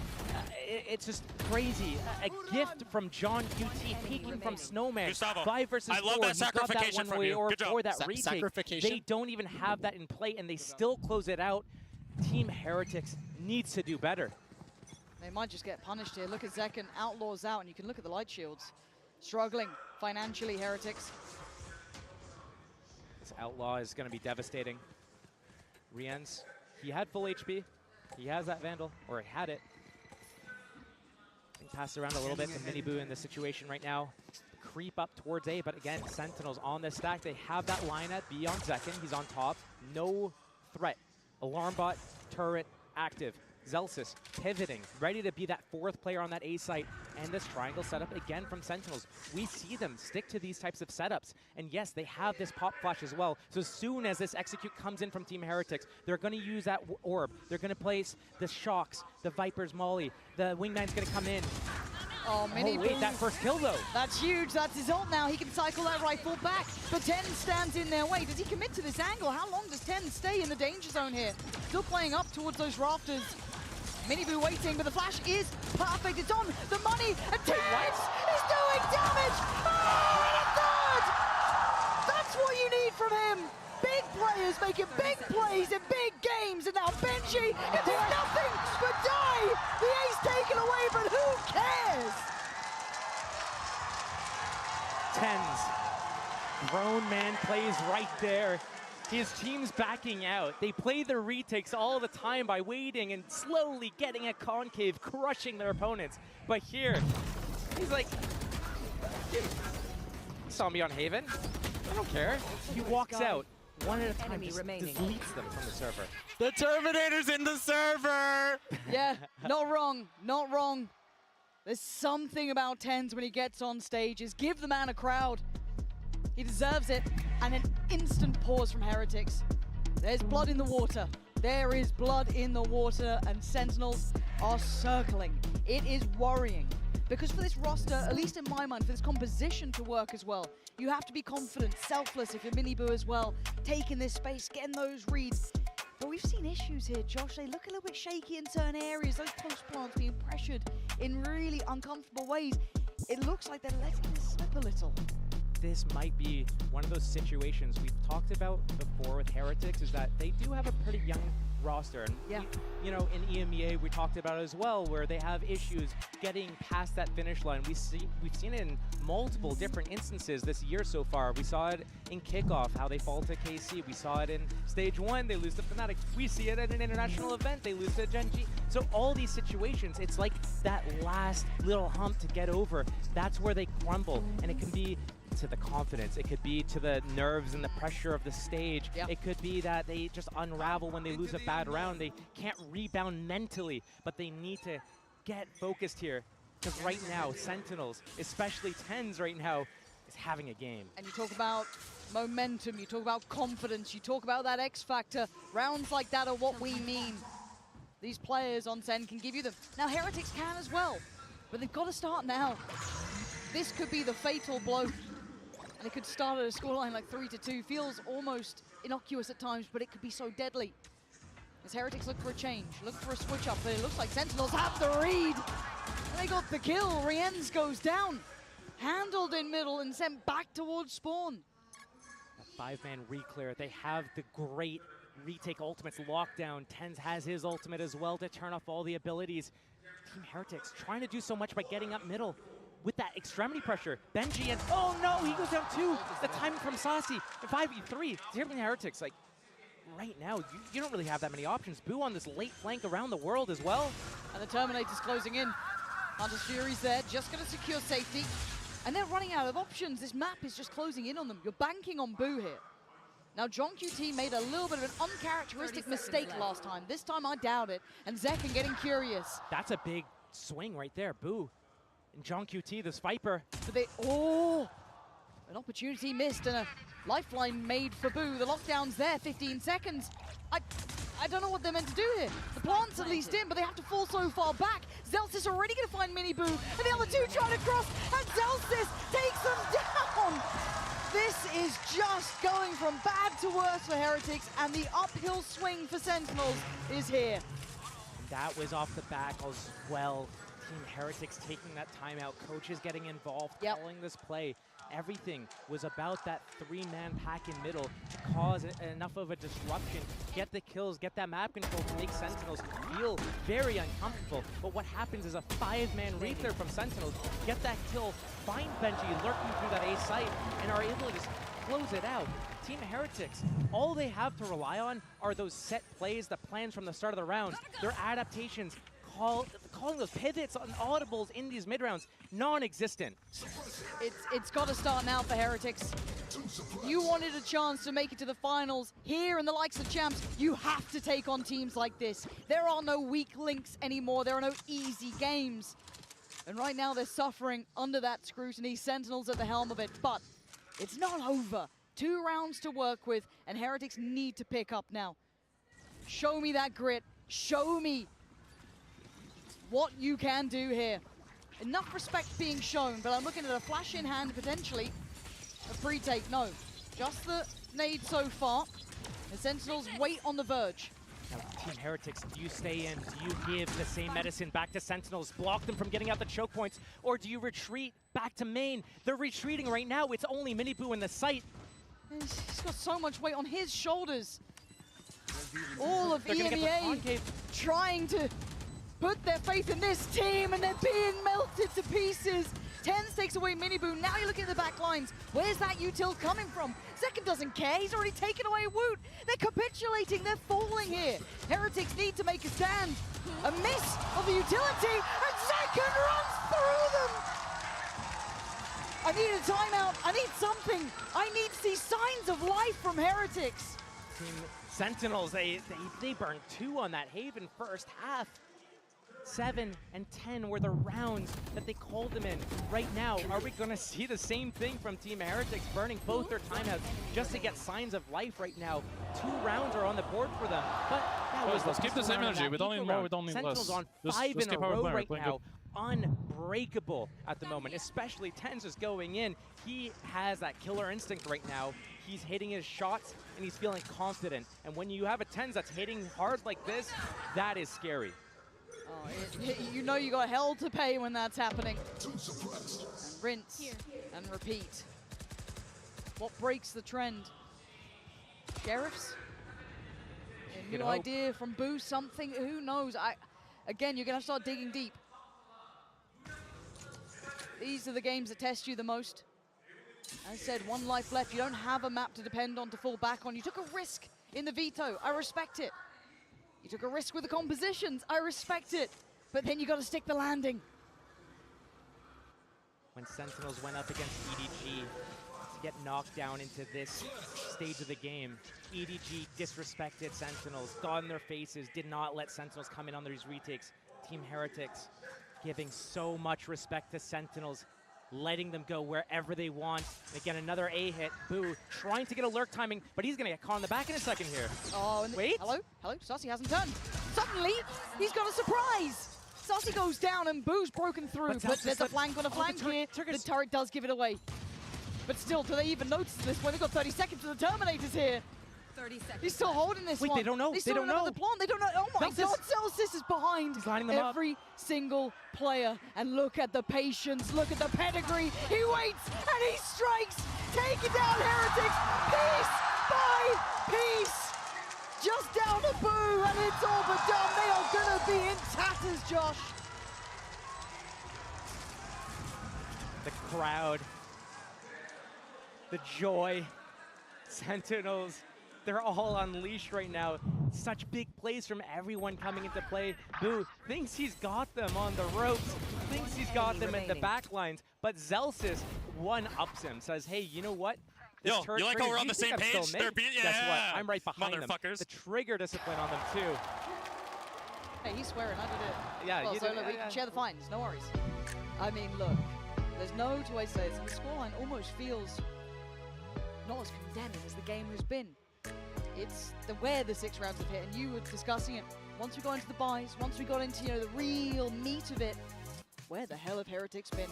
It's just crazy. A gift from John QT, peeking from Snowman. Gustavo, 5 versus 4. I love that sacrification from you. Good job. Or that retake. They don't even have that in play, and they still close it out. Team Heretics needs to do better. They might just get punished here. Look at Zekken, Outlaws out, and you can look at the light shields. Struggling financially, Heretics. This Outlaw is going to be devastating. Riens, he had full HP. He has that Vandal, or he had it. Passed around a little bit to Miniboo in this situation right now. Creep up towards A, but again, Sentinels on this stack. They have that line at B on Zekken. He's on top. No threat. Alarm bot, turret, active. Zelsis pivoting, ready to be that 4th player on that A site, and this triangle setup again from Sentinels. We see them stick to these types of setups, and yes, they have this pop flash as well. So as soon as this execute comes in from Team Heretics, they're going to use that orb. They're going to place the shocks, the Viper's Molly, the Wingman's going to come in. Oh, Miniboo. Wait, that first kill though. That's huge. That's his ult now. He can cycle that rifle back, but 10 stands in their way. Does he commit to this angle? How long does 10 stay in the danger zone here? Still playing up towards those rafters. Miniboo waiting, but the flash is perfect. It's on the money, and 10 is doing damage. Oh, and a third! That's what you need from him. Big players making big plays in big games, and now Benji can do nothing but die. The ace taken away, but who cares? Tens. Grown man plays right there. His team's backing out. They play their retakes all the time by waiting and slowly getting a concave, crushing their opponents. But here, he's like, you saw me on Haven. I don't care. He walks out. One at a time, just deletes them from the server. The Terminator's in the server! Yeah, not wrong, not wrong. There's something about Tens when he gets on stages. Give the man a crowd. He deserves it. And an instant pause from Heretics. There's blood in the water. There is blood in the water, and Sentinels are circling. It is worrying. Because for this roster, at least in my mind, for this composition to work as well, you have to be confident, selfless if you're Miniboo as well, taking this space, getting those reads. But we've seen issues here, Josh. They look a little bit shaky in certain areas. Those post plants being pressured in really uncomfortable ways. It looks like they're letting this slip a little. This might be one of those situations we've talked about before with Heretics, is that they do have a pretty young roster. And yeah, you know, in EMEA we talked about it as well, where they have issues getting past that finish line. We've seen it in multiple different instances this year so far. We saw it in kickoff, how they fall to KC. We saw it in stage 1, they lose to Fnatic. We see it at an international event, they lose to Gen.G. So all these situations, it's like that last little hump to get over. That's where they crumble, and it can be to the confidence, it could be to the nerves and the pressure of the stage. Yep. It could be that they just unravel when they lose a bad round. They can't rebound mentally, but they need to get focused here, because right now, Sentinels, especially TenZ right now, is having a game. And you talk about momentum, you talk about confidence, you talk about that X factor. Rounds like that are what we mean. These players on SEN can give you them. Now Heretics can as well, but they've got to start now. This could be the fatal blow. And it could start at a scoreline like 3-2. Feels almost innocuous at times, but it could be so deadly. As Heretics look for a change, look for a switch up, but it looks like Sentinels have the read. And they got the kill. Rienz goes down. Handled in middle and sent back towards spawn. A 5-man reclear. They have the great retake ultimates. Lockdown. TenZ has his ultimate as well to turn off all the abilities. Team Heretics trying to do so much by getting up middle. With that extremity pressure, Benji, and oh no, he goes down 2. The timing from Saucy, 5v3. Team Heretics, like, right now, you don't really have that many options. Boo on this late flank around the world as well. And the Terminator's closing in. Hunter's Fury's there, just gonna secure safety. And they're running out of options. This map is just closing in on them. You're banking on Boo here. Now, JohnQT made a little bit of an uncharacteristic mistake last time. This time, I doubt it. And Zekken getting curious. That's a big swing right there, Boo. And JohnQT, this Viper. But they, oh! An opportunity missed and a lifeline made for Boo. The lockdown's there, 15 seconds. I don't know what they're meant to do here. The plant's at least in, but they have to fall so far back. Zelsis already gonna find Miniboo, and the other two trying to cross, and Zelsis takes them down! This is just going from bad to worse for Heretics, and the uphill swing for Sentinels is here. And that was off the back as well. Team Heretics taking that timeout, coaches getting involved, calling this play. Everything was about that 3-man pack in middle to cause enough of a disruption, get the kills, get that map control to make Sentinels feel very uncomfortable. But what happens is a 5-man reclear from Sentinels, get that kill, find Benji lurking through that A site, and are able to just close it out. Team Heretics, all they have to rely on are those set plays, the plans from the start of the round, their adaptations, calling those pivots and audibles in these mid-rounds, non-existent. It's got to start now for Heretics. You wanted a chance to make it to the finals. Here in the likes of Champs, you have to take on teams like this. There are no weak links anymore. There are no easy games. And right now they're suffering under that scrutiny. Sentinels at the helm of it, but it's not over. 2 rounds to work with, and Heretics need to pick up now. Show me that grit. Show me what you can do here. Enough respect being shown, but I'm looking at a flash in hand, potentially. A pre-take, no. Just the nade so far. The Sentinels wait on the verge. Now, Team Heretics, do you stay in? Do you give the same medicine back to Sentinels, block them from getting out the choke points, or do you retreat back to main? They're retreating right now. It's only Miniboo in the site. He's got so much weight on his shoulders. All of EMEA trying to put their faith in this team, and they're being melted to pieces. TenZ takes away Miniboo. Now you're looking at the back lines. Where's that util coming from? Zekken doesn't care. He's already taken away Woot. They're capitulating. They're falling here. Heretics need to make a stand. A miss of the utility, and Zekken runs through them. I need a timeout. I need something. I need to see signs of life from Heretics. Team Sentinels, they burned 2 on that Haven first half. 7 and 10 were the rounds that they called them in. Right now, are we going to see the same thing from Team Heretics, burning both their timeouts just to get signs of life right now? 2 rounds are on the board for them, but that was let's keep the same energy. We don't need more, we don't need Sentinels less. on Just 5 in keep a our row player right playing now. Unbreakable at the moment, especially Tens is going in. He has that killer instinct right now. He's hitting his shots and he's feeling confident. And when you have a Tens that's hitting hard like this, that is scary. Oh, you know you got hell to pay when that's happening. And rinse and repeat. What breaks the trend? Sheriffs? A new idea from Boo, something, who knows? Again, you're gonna have to start digging deep. These are the games that test you the most. As I said, 1 life left. You don't have a map to depend on to fall back on. You took a risk in the veto. I respect it. You took a risk with the compositions. I respect it. But then you got to stick the landing. When Sentinels went up against EDG to get knocked down into this stage of the game, EDG disrespected Sentinels, got in their faces, did not let Sentinels come in on these retakes. Team Heretics giving so much respect to Sentinels, letting them go wherever they want. Again, another A hit. Boo trying to get a lurk timing, but he's going to get caught in the back in a second here. Oh, and wait. Hello? Saucy hasn't turned. Suddenly, he's got a surprise. Saucy goes down and Boo's broken through, but there's a flank on a flank here. The turret does give it away. But still, do they even notice this when they've got 30 seconds to the Terminators here? 30 seconds. He's still holding this one. Wait, they don't know. They still don't know know. the plan. They don't know. Oh my God, Celsius is behind He's lining them up. every single player. And look at the patience. Look at the pedigree. He waits and he strikes. Taking down Heretics piece by piece. Just down a Boo and it's all but done. They are going to be in tatters, Josh. The crowd, the joy, Sentinels, they're all unleashed right now. Such big plays from everyone coming into play. Boo thinks he's got them on the ropes, thinks he's got them at the back lines, but Zelsis one-ups him, says, hey, you know what? Yo, you like how we're on the same page? They're beating, Guess what? I'm right behind them. Motherfuckers. The trigger discipline on them too. Hey, he's swearing, I did it. Yeah, well, you so did, look, we can share the fines, no worries. I mean, look, there's no two ways to say it. The scoreline almost feels not as condemning as the game has been. It's where the 6 rounds have hit, and you were discussing it. Once we got into the buys, once we got into the real meat of it, where the hell have Heretics been?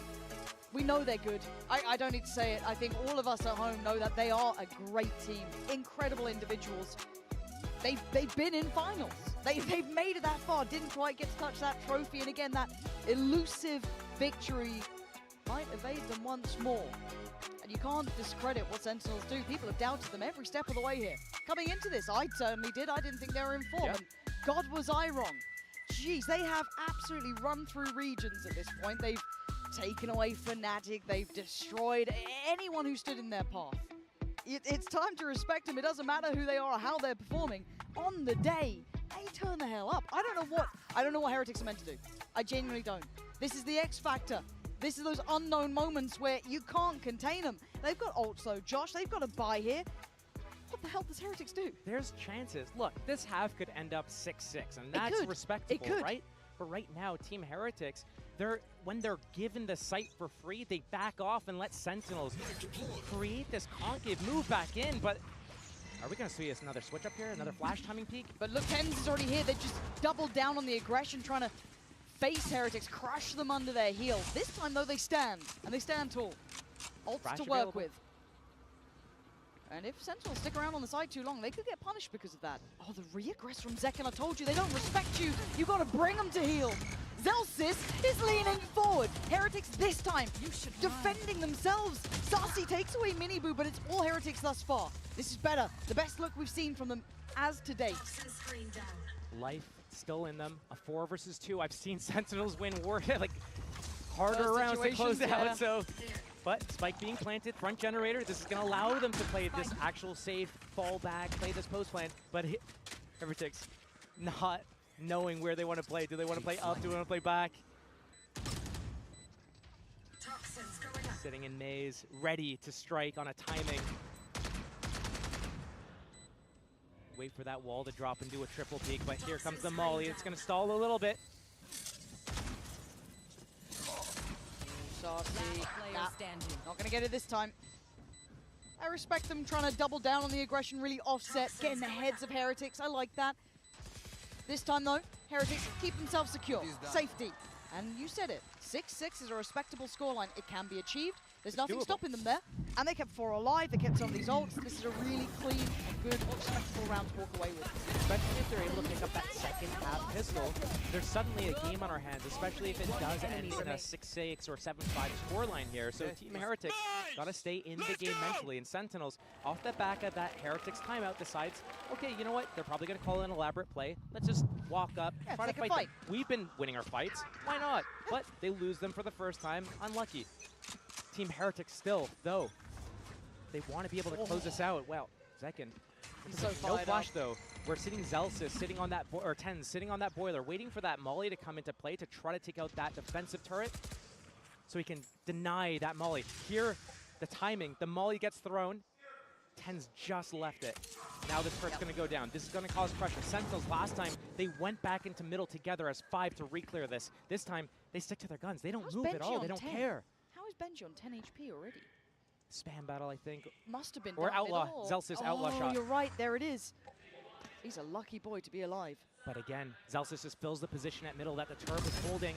We know they're good. I don't need to say it. I think all of us at home know that they are a great team, incredible individuals. They've been in finals. They've made it that far, didn't quite get to touch that trophy, and again, that elusive victory might evade them once more. And you can't discredit what Sentinels do. People have doubted them every step of the way here. Coming into this, I certainly did. I didn't think they were in form, and God was I wrong. Jeez, they have absolutely run through regions at this point. They've taken away Fnatic, they've destroyed anyone who stood in their path. It's time to respect them. It doesn't matter who they are or how they're performing. On the day, they turn the hell up. I don't know what Heretics are meant to do. I genuinely don't. This is the X factor. This is those unknown moments where you can't contain them. They've got ults though, Josh. They've got a buy here. What the hell does Heretics do? There's chances. Look, this half could end up 6-6, and that's respectable, right? But right now, Team Heretics, when they're given the site for free, they back off and let Sentinels create this concave move back in. But are we going to see another switch up here, another flash timing peak? But look, Tens is already here. They just doubled down on the aggression, trying to face Heretics, crush them under their heel. This time, though, they stand, and they stand tall. Ults to work with. And if Sentinels stick around on the side too long, they could get punished because of that. Oh, the re-aggress from Zekken, I told you, they don't respect you. You got to bring them to heal. Zelsis is leaning forward. Heretics this time, defending themselves. Saucy takes away Miniboo, but it's all Heretics thus far. This is better. The best look we've seen from them as to date. Life still in them. A 4 versus 2. I've seen Sentinels win war like harder rounds to close out. So, but Spike being planted, front generator. This is going to allow them to play this actual safe fall back, play this post plant. But Heretics not knowing where they want to play. Do they want to play up? Do they want to play back? Sitting in maze, ready to strike on a timing. Wait for that wall to drop and do a triple peek, but here comes the molly. It's going to stall a little bit. Saucy. Nah, not going to get it this time. I respect them trying to double down on the aggression, really offset, get in the heads of Heretics. I like that. This time, though, Heretics keep themselves secure. Safety. And you said it. 6-6 is a respectable scoreline. It can be achieved. There's nothing stopping them there. And they kept 4 alive. They kept some of these ults. This is a really clean, good, respectable round to walk away with. Especially if they're able to pick up that second half pistol, there's suddenly a game on our hands, especially if it does end in a 6-6 or 7-5 scoreline here. So Team Heretics got to stay in the game mentally. And Sentinels, off the back of that Heretics timeout, decides, okay, you know what? They're probably going to call an elaborate play. Let's just walk up, try to fight them. We've been winning our fights. Why not? But they lose them for the first time. Unlucky. Team Heretics still, though, they want to be able to close this out. Well, Zekin, no flash though. We're sitting Zelsis sitting on that, or Tens sitting on that boiler, waiting for that molly to come into play to try to take out that defensive turret so he can deny that molly. Here, the timing, the molly gets thrown. Tens just left it. Now this turret's going to go down. This is going to cause pressure. Sentinels last time, they went back into middle together as 5 to re-clear this. This time, they stick to their guns. They don't move at all. They don't care. How is Benji on 10 HP already? Spam battle, I think. Must have been. Or outlaw. Zelsis outlaw shot. Oh, you're right. There it is. He's a lucky boy to be alive. But again, Zelsis just fills the position at middle that the turret was holding.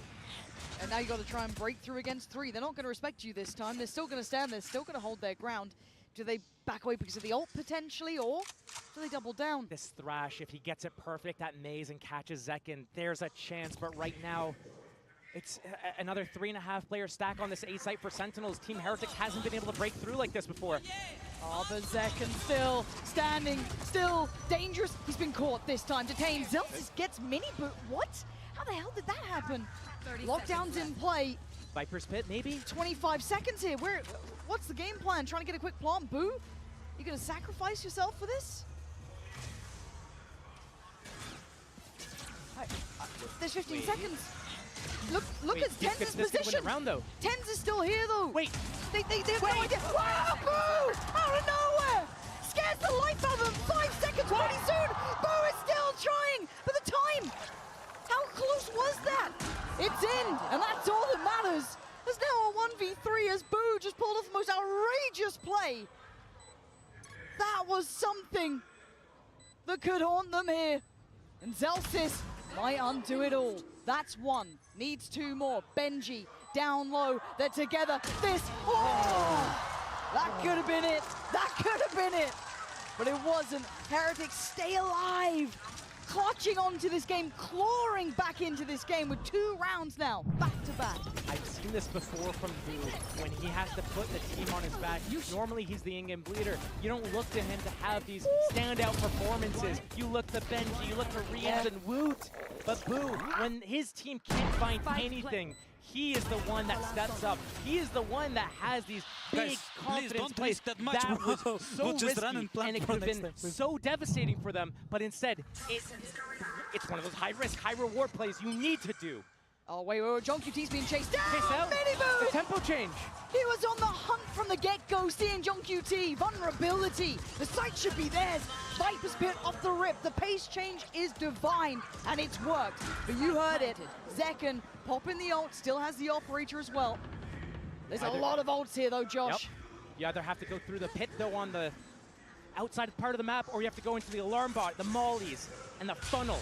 And now you got to try and break through against 3. They're not going to respect you this time. They're still going to stand there, still going to hold their ground. Do they back away because of the ult potentially, or do they double down? This Thrash, if he gets it perfect at Maze and catches Zekin, there's a chance. But right now, it's another 3.5 player stack on this A site for Sentinels. Team Heretics hasn't been able to break through like this before. Oh, but Zekin still standing, still dangerous. He's been caught this time, detained. Zelsis gets mini boot. What? How the hell did that happen? Lockdown's in play. Viper's Pit, maybe? 25 seconds here. What's the game plan? Trying to get a quick plant? Boo? You gonna sacrifice yourself for this? There's 15 seconds. Look at Tens' position. Tens is still here though. Wait. They have no idea. Wow, Boo! Out of nowhere! Scares the life out of them. 5 seconds pretty soon. Boo is still trying, but the time. How close was that? It's in, and that's all that matters. There's now a 1v3 as Boo just pulled off the most outrageous play. That was something that could haunt them here. And Zelsis might undo it all. That's 1. Needs 2 more. Benji down low. They're together. That could have been it. That could have been it. But it wasn't. Heretics stay alive. Clutching onto this game, clawing back into this game with 2 rounds now, back to back. I've seen this before from Boo, when he has to put the team on his back. Normally he's the in-game bleeder. You don't look to him to have these standout performances. You look to Benji, you look to Reams and Woot. But Boo, when his team can't find anything, he is the one that steps up. He is the one that has these big confidence plays. That was so risky, and it could have been so devastating for them. But instead, it's one of those high-risk, high-reward plays you need to do. Oh, wait, John QT's being chased down. Chase out. Mini-boot. The tempo change. He was on the hunt from the get-go, seeing John QT. Vulnerability. The site should be theirs. Viper's Pit off the rip. The pace change is divine, and it's worked. But you heard it. Zekin popping the ult, still has the operator as well. There's a lot of ults here, though, Josh. Yep. You either have to go through the pit, though, on the outside part of the map, or you have to go into the alarm bot, the mollies, and the funnel.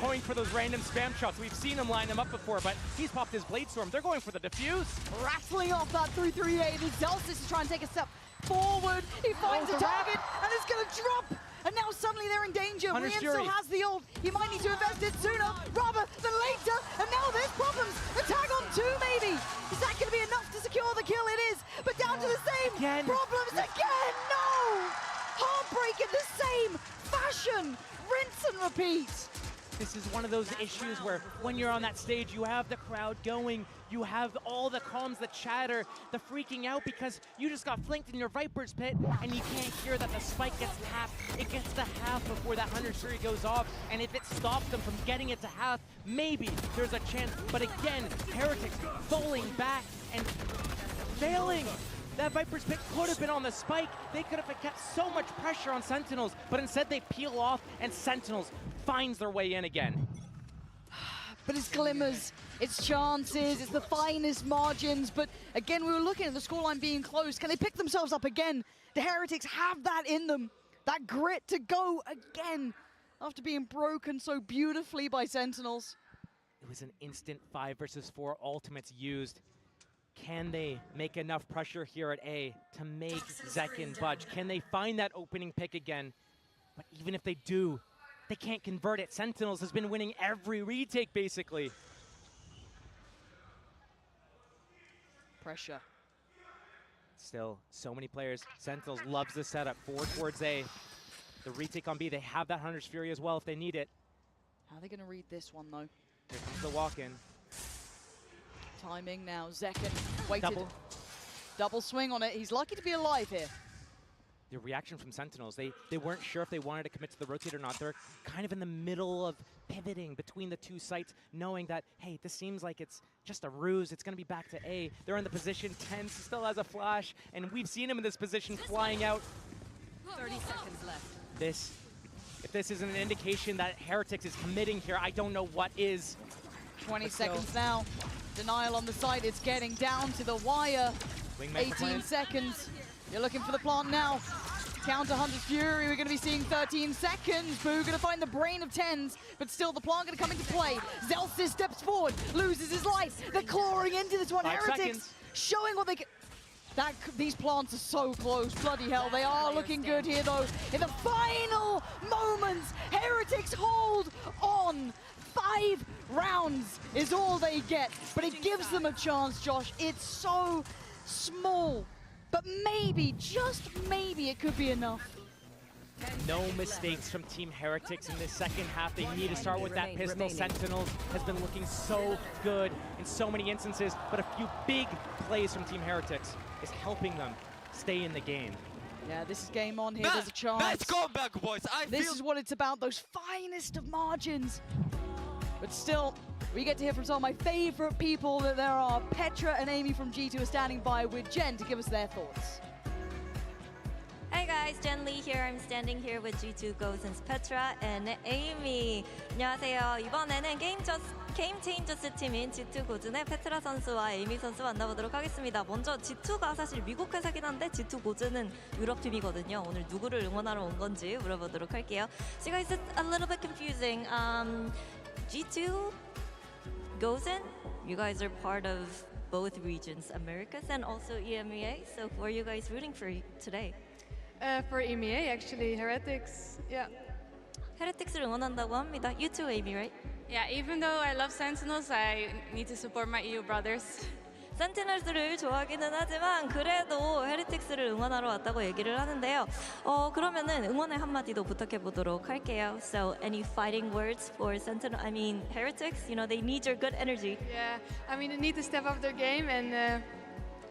Going for those random spam shots. We've seen him line them up before, but he's popped his Blade Storm. They're going for the defuse. Rattling off that 338. And Zelsis is trying to take a step forward. He finds a target, and it's going to drop. And now suddenly they're in danger. Liam still has the ult. He might need to invest it sooner rather than later. And now there's problems. The tag on 2 maybe. Is that going to be enough to secure the kill? It is. But down to the same problems again. No! Heartbreak in the same fashion. Rinse and repeat. This is one of those issues where when you're on that stage, you have the crowd going, you have all the comms, the chatter, the freaking out because you just got flanked in your Viper's Pit and you can't hear that the spike gets tapped. It gets to half before that 100 Fury goes off, and if it stops them from getting it to half, maybe there's a chance. But again, Heretics falling back and failing. That Viper's Pit could have been on the spike. They could have kept so much pressure on Sentinels, but instead they peel off and Sentinels finds their way in again. but it's glimmers, it's chances, it's the finest margins. But again, we were looking at the scoreline being close. Can they pick themselves up again? The Heretics have that in them, that grit to go again after being broken so beautifully by Sentinels. It was an instant 5 versus 4 ultimates used. Can they make enough pressure here at A to make Zekin budge? Can they find that opening pick again? But even if they do, they can't convert it. Sentinels has been winning every retake, basically. Pressure. Still, so many players. Sentinels loves the setup. 4 towards A. The retake on B, they have that Hunter's Fury as well if they need it. How are they going to read this one, though? Here comes the walk-in. Timing now, Zekin waited. Double swing on it. He's lucky to be alive here. The reaction from Sentinels, they weren't sure if they wanted to commit to the rotate or not. They're kind of in the middle of pivoting between the two sites, knowing that, hey, this seems like it's just a ruse. It's going to be back to A. They're in the position. Tense still has a flash, and we've seen him in this position flying out. 30 seconds left. If this isn't an indication that Heretics is committing here, I don't know what is. 20 seconds now. Denial on the side. It's getting down to the wire. Wingman 18 seconds. You're looking for the plant now. Counter Hunter's Fury. We're going to be seeing 13 seconds. Boo going to find the brain of tens, but still the plant going to come into play. Zelsis steps forward, loses his life. They're clawing into this one. 5 Heretics seconds. showing what they can. These plants are so close. Bloody hell, they are looking good here though. In the final moments, Heretics hold on. 5 rounds is all they get, but it gives them a chance, Josh. It's so small, but maybe, just maybe, it could be enough. No mistakes from Team Heretics in this second half. They need to start with that pistol. Sentinels has been looking so good in so many instances, but a few big plays from Team Heretics is helping them stay in the game. Yeah, this is game on here. There's a chance. Let's go back, boys. This is what it's about, those finest of margins. But still, we get to hear from some of my favorite people that there are. Petra and Amy from G2 are standing by with Jen to give us their thoughts. Hi guys, Jen Lee here. I'm standing here with G2 Gosen's Petra and Amy. 안녕하세요. 이번에는 게임 체인저스 팀인 G2 고즌의 페트라 선수와 에이미 선수 만나보도록 하겠습니다. 먼저 G2가 사실 미국 회사긴 한데 G2 고즌은 유럽 팀이거든요. 오늘 누구를 응원하러 온 건지 물어보도록 할게요. So guys, it's a little bit confusing. G2 Gozen, you guys are part of both regions, Americas and also EMEA. So who are you guys rooting for today? For EMEA, actually, Heretics, yeah. Heretics를 응원한다고 합니다. You too, Amy, right? Yeah, even though I love Sentinels, I need to support my EU brothers. 센티널스를 좋아하기는 하지만 그래도 헤리틱스를 응원하러 왔다고 얘기를 하는데요. 그러면은 응원의 한마디도 부탁해 보도록 할게요. So any fighting words for Sentinel? I mean Heretics. You know they need your good energy. Yeah, I mean they need to step up their game, and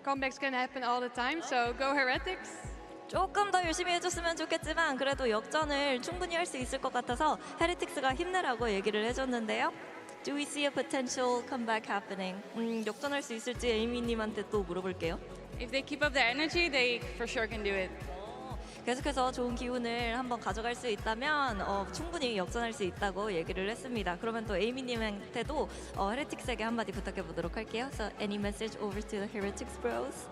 comebacks can happen all the time. So go Heretics. 조금 더 열심히 해줬으면 좋겠지만 그래도 역전을 충분히 할 수 있을 것 같아서 헤리틱스가 힘내라고 얘기를 해줬는데요. Do we see a potential comeback happening? 역전할 수 있을지 에이미님한테 또 물어볼게요. If they keep up their energy, they for sure can do it. 계속해서 좋은 기운을 한번 가져갈 수 있다면 충분히 역전할 수 있다고 얘기를 했습니다. 그러면 또 에이미님한테도 헤리틱스에게 한마디 부탁해 보도록 할게요. So any message over to the Heretics bros?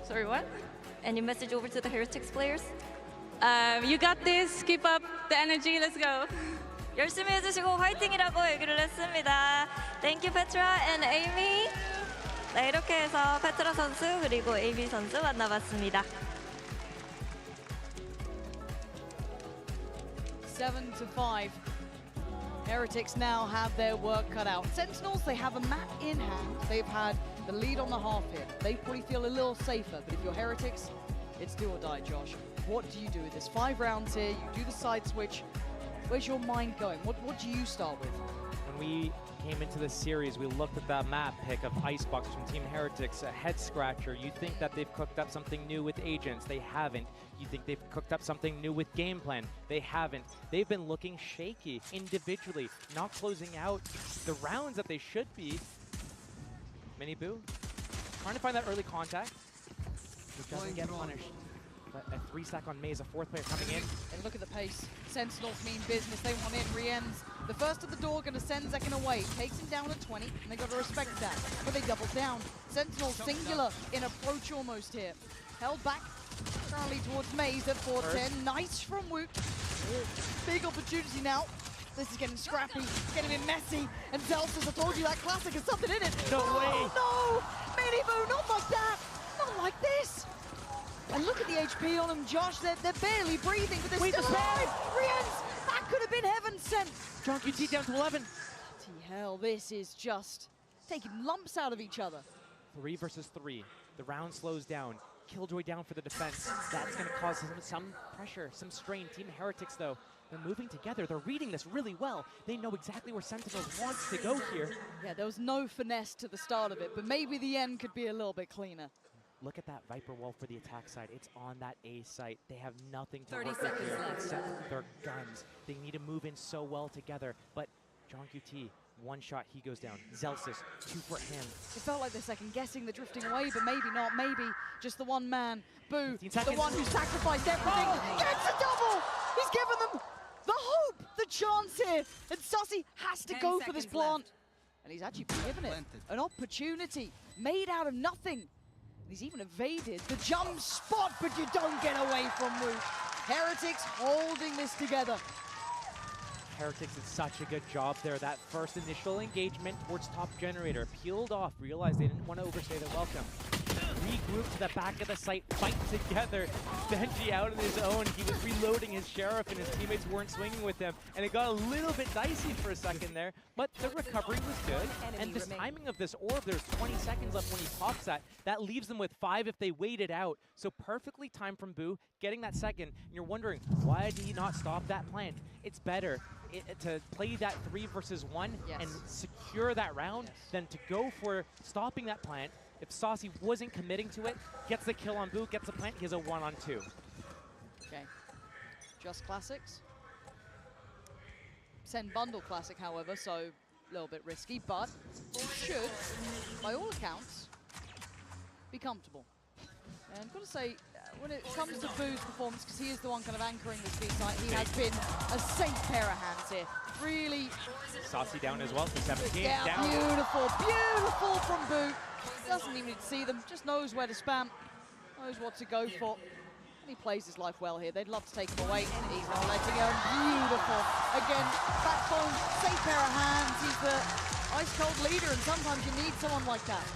Sorry, what? Any message over to the Heretics players? You got this. Keep up the energy. Let's go. 열심히 해주시고 화이팅이라고 얘기를 했습니다. Thank you, Petra and Amy. 네, 이렇게 해서 페트라 선수 그리고 에이미 선수 만나봤습니다. 7-5. Heretics now have their work cut out. Sentinels, they have a map in hand. They've had the lead on the half here. They probably feel a little safer, but if you're Heretics, it's do or die, Josh. What do you do with this? 5 rounds here, you do the side switch. Where's your mind going? What do you start with? When we came into the series, we looked at that map pick of Icebox from Team Heretics, a head scratcher. You think that they've cooked up something new with agents. They haven't. You think they've cooked up something new with game plan. They haven't. They've been looking shaky individually, not closing out the rounds that they should be. Mini Boo, trying to find that early contact. He doesn't get punished. a 3-stack on Maze, a 4th player coming in. And look at the pace. Sentinels mean business. They want in. Rien's the first at the door, going to send Zekin away. Takes him down at 20, and they got to respect that. But they double down. Sentinel singular in approach almost here. Held back currently towards Maze at 410. Nice from Woot. Big opportunity now. This is getting scrappy, getting a bit messy. And Zelsis, I told you that classic has something in it. No way. No! Miniboo, not like that. Not like this. And look at the HP on them, Josh. They're barely breathing, but they're still alive. Rien's, that could have been heaven sent. John QT down to 11. Hell, this is just taking lumps out of each other. 3 versus 3. The round slows down. Killjoy down for the defense. That's going to cause some pressure, some strain. Team Heretics, though, they're moving together. They're reading this really well. They know exactly where Sentinels wants to go here. Yeah, there was no finesse to the start of it, but maybe the end could be a little bit cleaner. Look at that Viper wall for the attack side. It's on that A site. They have nothing to 30 work with seconds here left. except their guns. They need to move in so well together. But John QT, one shot, he goes down. Zelsis, 2 for him. It felt like they're second guessing, they're drifting away, but maybe not. Maybe just the one man, Boo, the one who sacrificed everything, gets a double! He's given them the hope, the chance here, and Sussy has to go for this plant. And he's actually been given it an opportunity made out of nothing. He's even evaded the jump spot, but you don't get away from Woot. Heretics holding this together. Heretics did such a good job there. That first initial engagement towards top generator peeled off, realized they didn't want to overstay their welcome. Regroup to the back of the site, fight together. Benji out on his own. He was reloading his sheriff and his teammates weren't swinging with him. And it got a little bit dicey for a second there, but the recovery was good. And this timing of this orb, there's 20 seconds left when he pops that leaves them with 5 if they wait it out. So perfectly timed from Boo, getting that second. And you're wondering, why did he not stop that plant? It's better to play that 3 versus 1 and secure that round than to go for stopping that plant. If Saucy wasn't committing to it, gets the kill on Boo, gets the plant, he has a 1-on-2. Okay, just classics. SEN bundle classic, however, so a little bit risky, but should, by all accounts, be comfortable. And I've got to say, when it comes to Boo's performance, because he is the one kind of anchoring this B site, he has been a safe pair of hands here. Really. Saucy down as well for 17. Yeah, down. beautiful, beautiful from Boo. Doesn't even need to see them, just knows where to spam, knows what to go for. And he plays his life well here. They'd love to take him away. He's not letting go. Beautiful. Again, backbone, safe pair of hands. He's the ice-cold leader, and sometimes you need someone like that.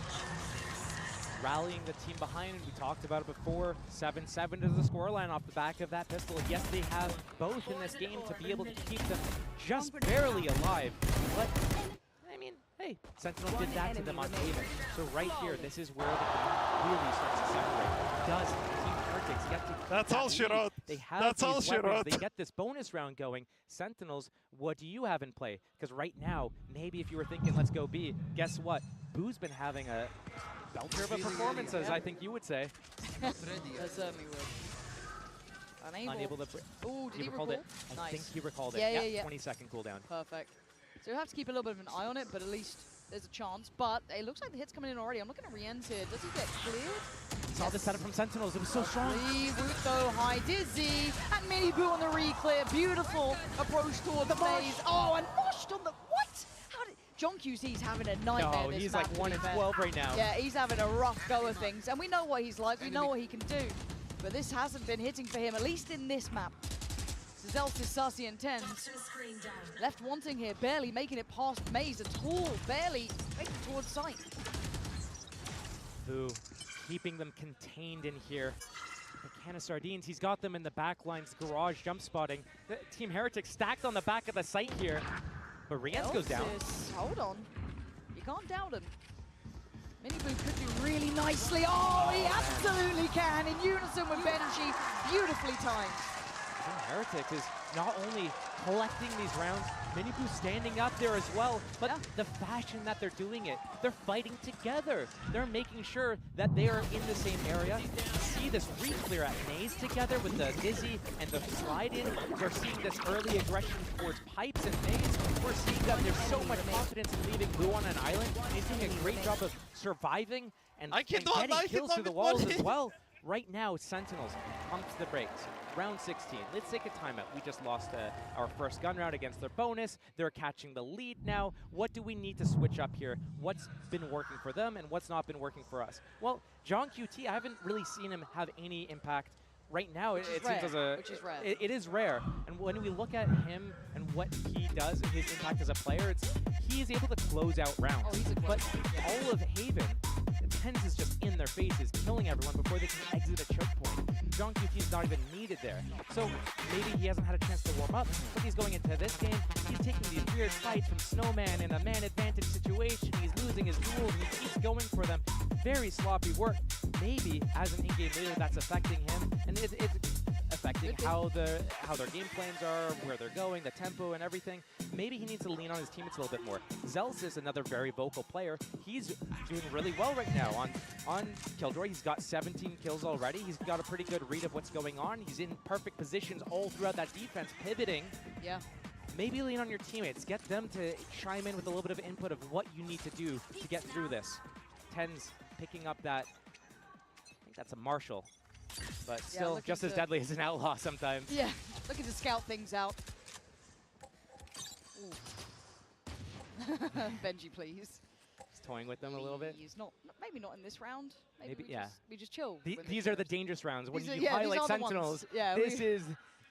Rallying the team behind, we talked about it before. 7-7 is the scoreline off the back of that pistol. Yes, they have both in this game to be able to keep them just barely alive. But, I mean, hey, Sentinel did that to them on Haven. So right here, this is where the game really starts to separate. Does Team Heretics get to That's all she wrote. They have That's all these she weapons. wrote. They get this bonus round going. Sentinels, what do you have in play? Because right now, maybe if you were thinking, let's go B, guess what? Boo's been having a belter of a performance, as I think you would say. That certainly would. Unable to... Oh, did he recalled recall? it. I think he recalled it. Yeah. 20-second cooldown. Perfect. So you have to keep a little bit of an eye on it, but at least there's a chance. But it looks like the hit's coming in already. I'm looking at Rien's here. Does he get cleared? Saw the setup from Sentinels. It was so strong. Woot though, high dizzy. And Mini Boo on the re-clear. Beautiful approach towards the maze. Oh, and moshed on the... What? How did... John QC's having a nightmare. No, this he's map, like to 1 be in fair. 12 right now. Yeah, he's having a rough go of things. And we know what he's like. We know what he can do. But this hasn't been hitting for him, at least in this map. Zelsis, Sassy, and Tens. Left wanting here, barely making it past Maze at all. Barely making it towards sight. Boo keeping them contained in here. The can of sardines, he's got them in the back lines, garage jump spotting. The Team Heretics stacked on the back of the site here. But Rienz goes down. Hold on. You can't doubt him. Miniboo could do really nicely. Oh, he absolutely can. In unison with Benji. Beautifully timed. Team Heretics is not only collecting these rounds, Miniboo standing up there as well, but the fashion that they're doing it, they're fighting together. They're making sure that they are in the same area. See this re-clear at Maze together with the Dizzy and the slide in. We're seeing this early aggression towards Pipes and Maze. We're seeing that there's so much confidence in leaving Boo on an island. He's doing a great job of surviving and getting kills through the walls as well. Right now, Sentinels pump the brakes. Round 16. Let's take a timeout. We just lost our first gun round against their bonus. They're catching the lead now. What do we need to switch up here? What's been working for them and what's not been working for us? Well, John QT, I haven't really seen him have any impact. Right now, it seems as a... Which is rare. It is rare. And when we look at him and what he does, his impact as a player, he is able to close out rounds. Oh, he's a but all of Haven, TenZ is just in their faces, killing everyone before they can exit a choke point. John QT is not even needed there. So maybe he hasn't had a chance to warm up, but he's going into this game. He's taking these weird fights from Snowman in a man advantage situation. He's losing his duels and he keeps going for them. Very sloppy work. Maybe as an in-game leader, that's affecting him, and it's affecting how their game plans are, where they're going, the tempo and everything. Maybe he needs to lean on his teammates a little bit more. Zels is another very vocal player. He's doing really well right now on Killjoy. He's got 17 kills already. He's got a pretty good read of what's going on. He's in perfect positions all throughout that defense, pivoting. Yeah. Maybe lean on your teammates. Get them to chime in with a little bit of input of what you need to do to get through this. TenZ picking up that, I think that's a Marshall, but still just as deadly as an Outlaw sometimes. Yeah, looking to scout things out. Benji, please. He's toying with them a little bit. He's not, maybe not in this round. Maybe yeah. We just chill. These are the dangerous rounds. When you yeah, highlight Sentinels, this is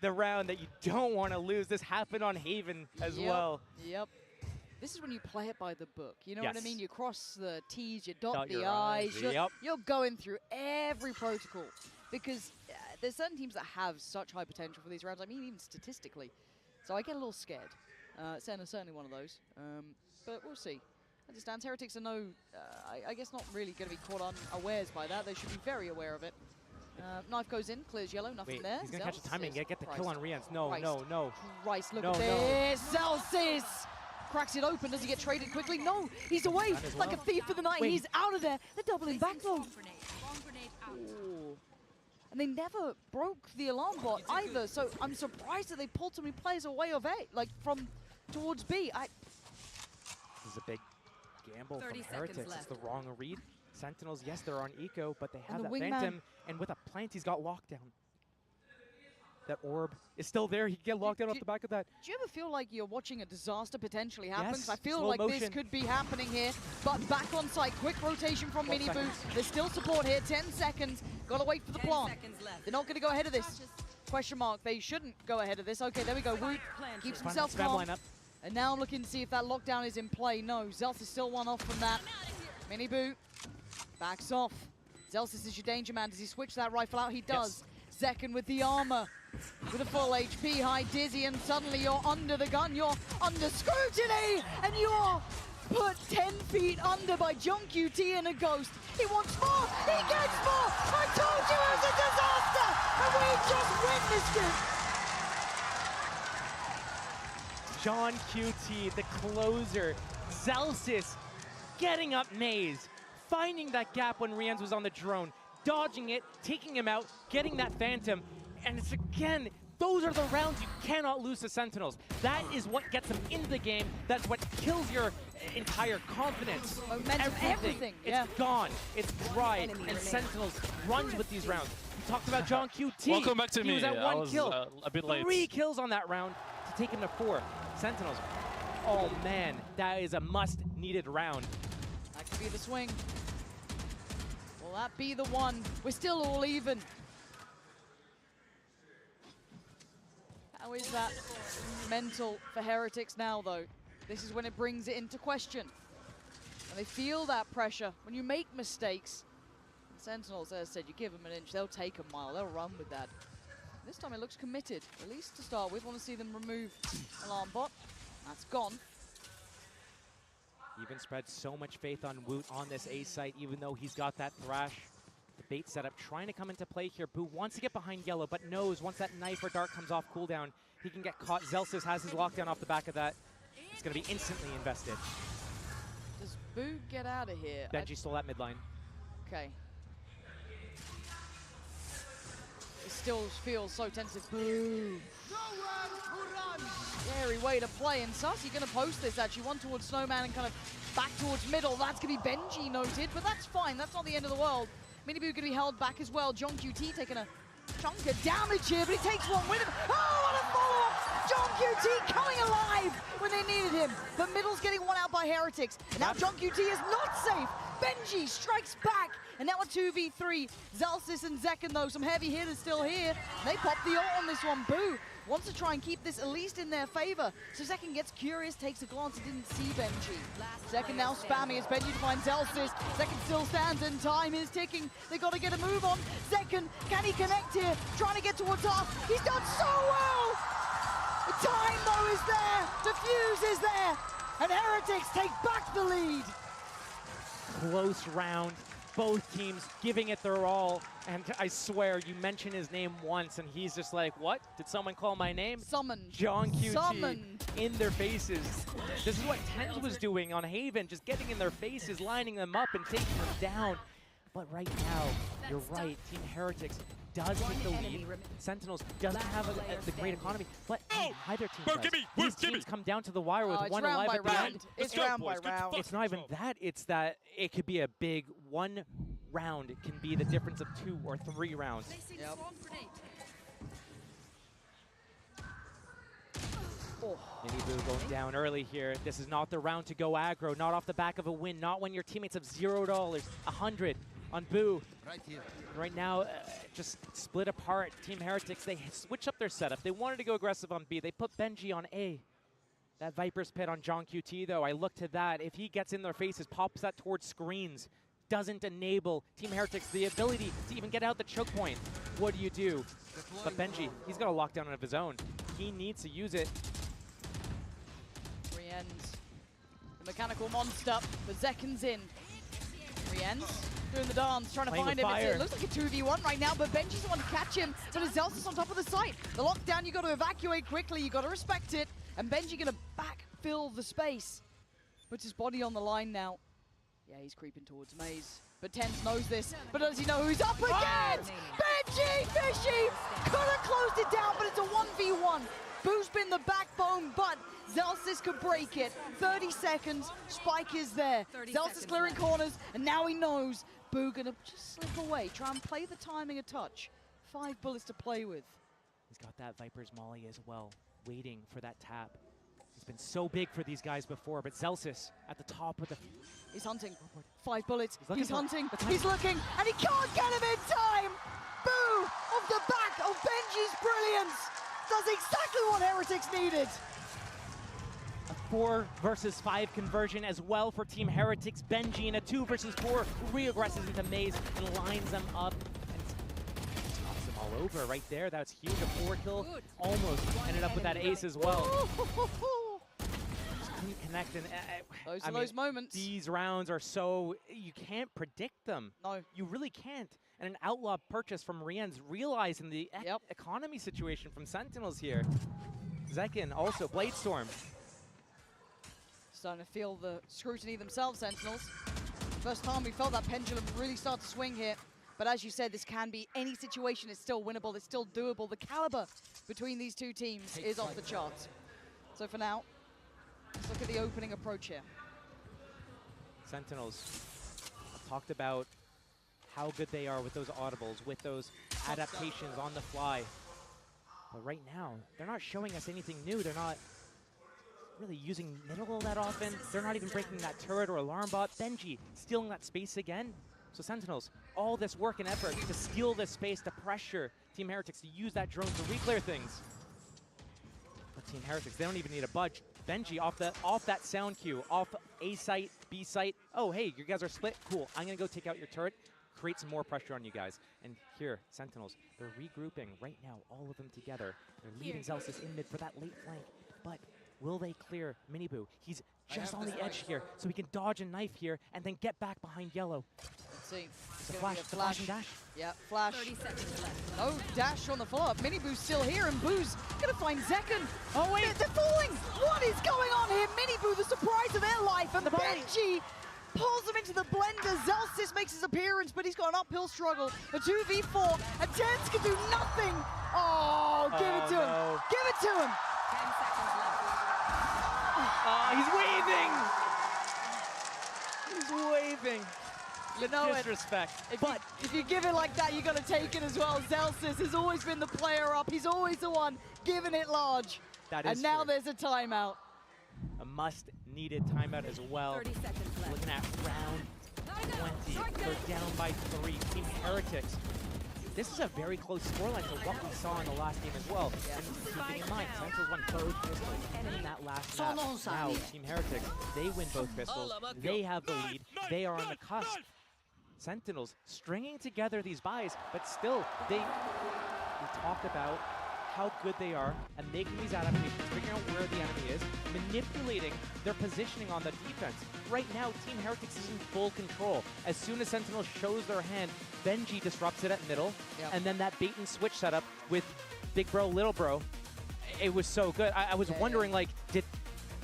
the round that you don't want to lose. This happened on Haven as well. Yep. This is when you play it by the book. You know Yes. what I mean? You cross the T's, you dot the your I's. Yep. You're going through every protocol because there's certain teams that have such high potential for these rounds. I mean, even statistically. So I get a little scared. SEN is certainly one of those. But we'll see. As it stands, Heretics are I guess not really going to be caught unawares by that. They should be very aware of it. Knife goes in, clears yellow, nothing there. He's going to catch the timing, get the Christ. kill on Rians. No, Christ. no. Christ, look No, at this. Celsius cracks it open. Does he get traded quickly? No, he's away like a thief for the night. He's out of there. They're doubling back though. Ooh. And they never broke the alarm bot either, so I'm surprised that they pulled so many players away of A, like from towards B. This is a big gamble from Heretics. It's the wrong read. Sentinels, yes, they're on eco, but they have that Phantom, and with a plant, he's got lockdown. That orb is still there. He can get locked down off the back of that. Do you ever feel like you're watching a disaster potentially happen? Yes, I feel slow like motion. this could be happening here, but back on site. Quick rotation from Mini Boo. There's still support here. 10 seconds. Gotta wait for the plant. They're not gonna go ahead of this. Question mark. They shouldn't go ahead of this. Okay, there we go. Woot keeps himself calm. And now I'm looking to see if that lockdown is in play. No, Zelsis is still one off from that. Mini Boo backs off. Zelsis is your danger man. Does he switch that rifle out? He does. Yes. Zekken with the armor. With a full HP, high dizzy, and suddenly you're under the gun, you're under scrutiny, and you're put 10 feet under by John QT and a ghost. He wants more, he gets more! I told you it was a disaster, and we just witnessed it. John QT, the closer, Zelsis getting up Maze, finding that gap when Rians was on the drone, dodging it, taking him out, getting that Phantom, and it's again, those are the rounds you cannot lose to Sentinels. That is what gets them into the game. That's what kills your entire confidence. Momentum, everything. It's gone. It's dry. And Sentinels runs with these rounds. We talked about John QT. Welcome back to he me. Was at I one was kill. A bit late. 3 kills on that round to take him to 4. Sentinels. Oh man, that is a must-needed round. That could be the swing. Will that be the one? We're still all even. How is that mental for Heretics now, though? This is when it brings it into question. And they feel that pressure. When you make mistakes, the Sentinels, as I said, you give them an inch, they'll take a mile, they'll run with that. This time it looks committed, at least to start with. Want to see them remove alarm bot. That's gone. Even spread so much faith on Woot on this A site, even though he's got that Thrash. The bait setup trying to come into play here. Boo wants to get behind yellow, but knows once that knife or dart comes off cooldown, he can get caught. Zelsis has his lockdown off the back of that. It's going to be instantly invested. Does Boo get out of here? Benji stole that midline. Okay. It still feels so tense. Boo. Scary way to play. And Sassy going to post this actually. One towards Snowman and kind of back towards middle. That's going to be Benji noted, but that's fine. That's not the end of the world. Miniboo going to be held back as well. John QT taking a chunk of damage here, but he takes one with him. Oh, what a follow-up! John QT coming alive when they needed him. But Middle's getting one out by Heretics. And now John QT is not safe. Benji strikes back. And now a 2v3. Zellsis and Zekken, though, some heavy hitters still here. They pop the ult on this one. Boo wants to try and keep this at least in their favor. So Zekken gets curious, takes a glance, and didn't see Benji. Zekken now spamming as Benji to find Zellsis. Zekken still stands and time is ticking. They got to get a move on. Zekken, can he connect here? Trying to get towards us. He's done so well! The time, though, is there. The fuse is there. And Heretics take back the lead. Close round. Both teams giving it their all, and I swear, you mention his name once, and he's just like, what? Did someone call my name? Summoned. John QT Summoned. In their faces. This is what Tens was doing on Haven, just getting in their faces, lining them up, and taking them down. But right now, you're right, Team Heretics does take the lead. Sentinels doesn't have the great economy, but neither team does. These teams come down to the wire with one alive at the end. It's round by round. It's not even that, it's that it could be a big one round. It can be the difference of 2 or 3 rounds. Yep. Miniboo going down early here. This is not the round to go aggro, not off the back of a win, not when your teammates have $0, 100 on Boo. Right here. Right now, just split apart. Team Heretics, they switch up their setup. They wanted to go aggressive on B. They put Benji on A. That Viper's Pit on John QT, though, I look to that. If he gets in their faces, pops that towards screens, doesn't enable Team Heretics the ability to even get out the choke point. What do you do? But Benji, he's got a lockdown of his own. He needs to use it. Rien's the mechanical monster, but Zekken's in. Rien's doing the dance, trying to find him. It looks like a 2v1 right now, but Benji's the one to catch him. But Zellsis on top of the site. The lockdown, you got to evacuate quickly, you got to respect it. And Benji gonna backfill the space. Puts his body on the line now. Yeah, he's creeping towards Maze. But Tens knows this, but does he know who's up against? Benji Fishy! Could have closed it down, but it's a 1v1. Boo's been the backbone, but Zellsis could break it. 30 seconds, Spike is there. Zellsis clearing corners, and now he knows. Boo gonna just slip away, try and play the timing a touch. 5 bullets to play with. He's got that Viper's Molly as well, waiting for that tap. He's been so big for these guys before, but Zellsis at the top of the... He's hunting. 5 bullets. He's hunting. He's He's looking, and he can't get him in time. Boo! Off the back of Benji's brilliance. Does exactly what Heretics needed. A 4 versus 5 conversion as well for Team Heretics. Benji in a 2 versus 4 re-aggresses into Maze and lines them up. Knocks them all over right there. That's huge. A 4 kill. Almost ended up with that ace as well. Just couldn't connect. And Those are those moments. These rounds are so... You can't predict them. No. You really can't. And an outlaw purchase from Rien's, realizing the economy situation from Sentinels here. Zekken also, Bladestorm. Starting to feel the scrutiny themselves, Sentinels. First time we felt that pendulum really start to swing here. But as you said, this can be any situation. It's still winnable. It's still doable. The caliber between these two teams is off the charts. So for now, let's look at the opening approach here. Sentinels. I've talked about how good they are with those audibles, with those adaptations on the fly. But right now, they're not showing us anything new. They're not really using middle that often. They're not even breaking that turret or alarm bot. Benji stealing that space again. So Sentinels, all this work and effort to steal this space, to pressure Team Heretics to use that drone to re-clear things. But Team Heretics, they don't even need a budge. Benji off that sound cue, off A site, B site. Oh, hey, you guys are split. Cool. I'm gonna go take out your turret, create some more pressure on you guys. And here, Sentinels, they're regrouping right now, all of them together. They're leaving Zellsis in mid for that late flank. But will they clear Miniboo? He's just on the edge here, so he can dodge a knife here and then get back behind yellow. Let's see. It's a flash and dash. Yeah, flash. 30 seconds left. No dash on the follow-up. Miniboo's still here, and Boo's gonna find Zekken. Oh wait, they're falling. What is going on here? Miniboo, the surprise of their life, and Benji pulls him into the blender. Zellsis makes his appearance, but he's got an uphill struggle. A 2v4, and Tens can do nothing. Oh, give it to him. Give it to him. 10 seconds left. He's waving. He's waving. You know Disrespect. If you give it like that, you got to take it as well. Zelsis has always been the player up. He's always the one giving it large. That is and now true. there's a timeout. A must-needed timeout as well. 30 seconds left. Looking at round 20. They're down by 3. Team Heretics. This is a very close scoreline to what we saw in the last game as well. And keeping in mind, Sentinels won both pistols in that last map. Now, Team Heretics, they win both pistols. They have the lead. They are on the cusp. Sentinels stringing together these buys, but still, we talked about how good they are at making these adaptations, figuring out where the enemy is, manipulating their positioning on the defense. Right now, Team Heretics is in full control. As soon as Sentinel shows their hand, Benji disrupts it at middle, and then that bait and switch setup with Big Bro, Little Bro, it was so good. I was wondering, like,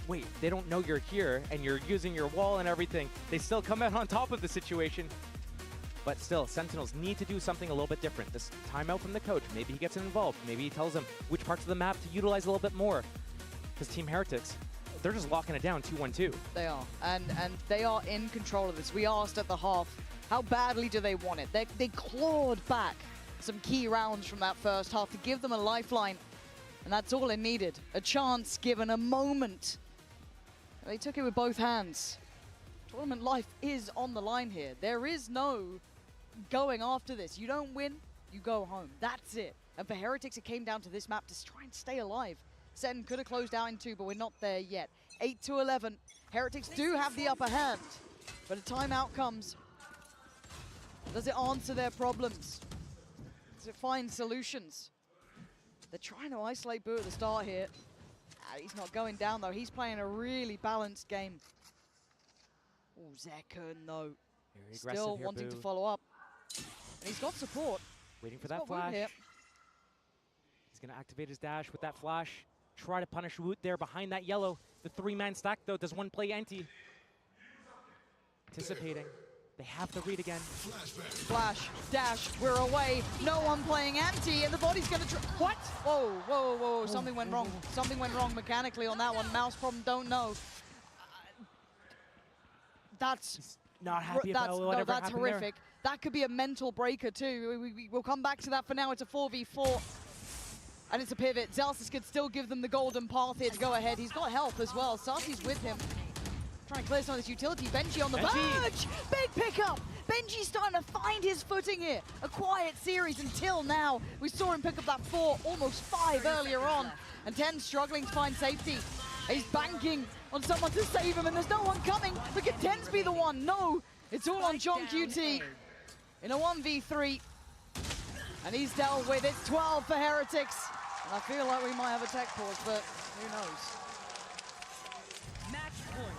wait, they don't know you're here, and you're using your wall and everything. They still come out on top of the situation. But still, Sentinels need to do something a little bit different. This timeout from the coach, maybe he gets involved. Maybe he tells them which parts of the map to utilize a little bit more. Because Team Heretics, they're just locking it down 2-1-2. They are, and they are in control of this. We asked at the half, how badly do they want it? They clawed back some key rounds from that first half to give them a lifeline, and that's all it needed. A chance given, a moment. They took it with both hands. Tournament life is on the line here. There is no going after this. You don't win, you go home. That's it. And for Heretics, it came down to this map to try and stay alive. SEN could have closed out in 2, but we're not there yet. 8-11. Heretics do have the upper hand, but a timeout comes. Does it answer their problems? Does it find solutions? They're trying to isolate Boo at the start here. He's not going down, though. He's playing a really balanced game. Oh, Zekun, though. Still wanting to follow up. And he's got support. Waiting for that flash. He's going to activate his dash with that flash. Try to punish Woot there behind that yellow. The 3-man stack, though. Does one play anti? Anticipating. They have to read again. Flash, dash, we're away. No one playing anti, and the body's going to what? Whoa, whoa, whoa, something went wrong. Something went wrong mechanically on that one. Mouse problem, don't know. That's not happy about whatever that's horrific. There. That could be a mental breaker too. We'll come back to that. For now, it's a 4v4. And it's a pivot. Zelsis could still give them the golden path here to go ahead. He's got help as well. Sarsi's with him. Trying to clear some of this utility. Benji on the verge! Big pickup! Benji's starting to find his footing here. A quiet series until now. We saw him pick up that 4, almost 5 earlier on. And 10 struggling to find safety. He's banking on someone to save him, and there's no one coming. Look at 10's be the one. No, it's all on John QT in a 1v3. And he's dealt with it. 12 for Heretics. And I feel like we might have a tech pause, but who knows? Match point.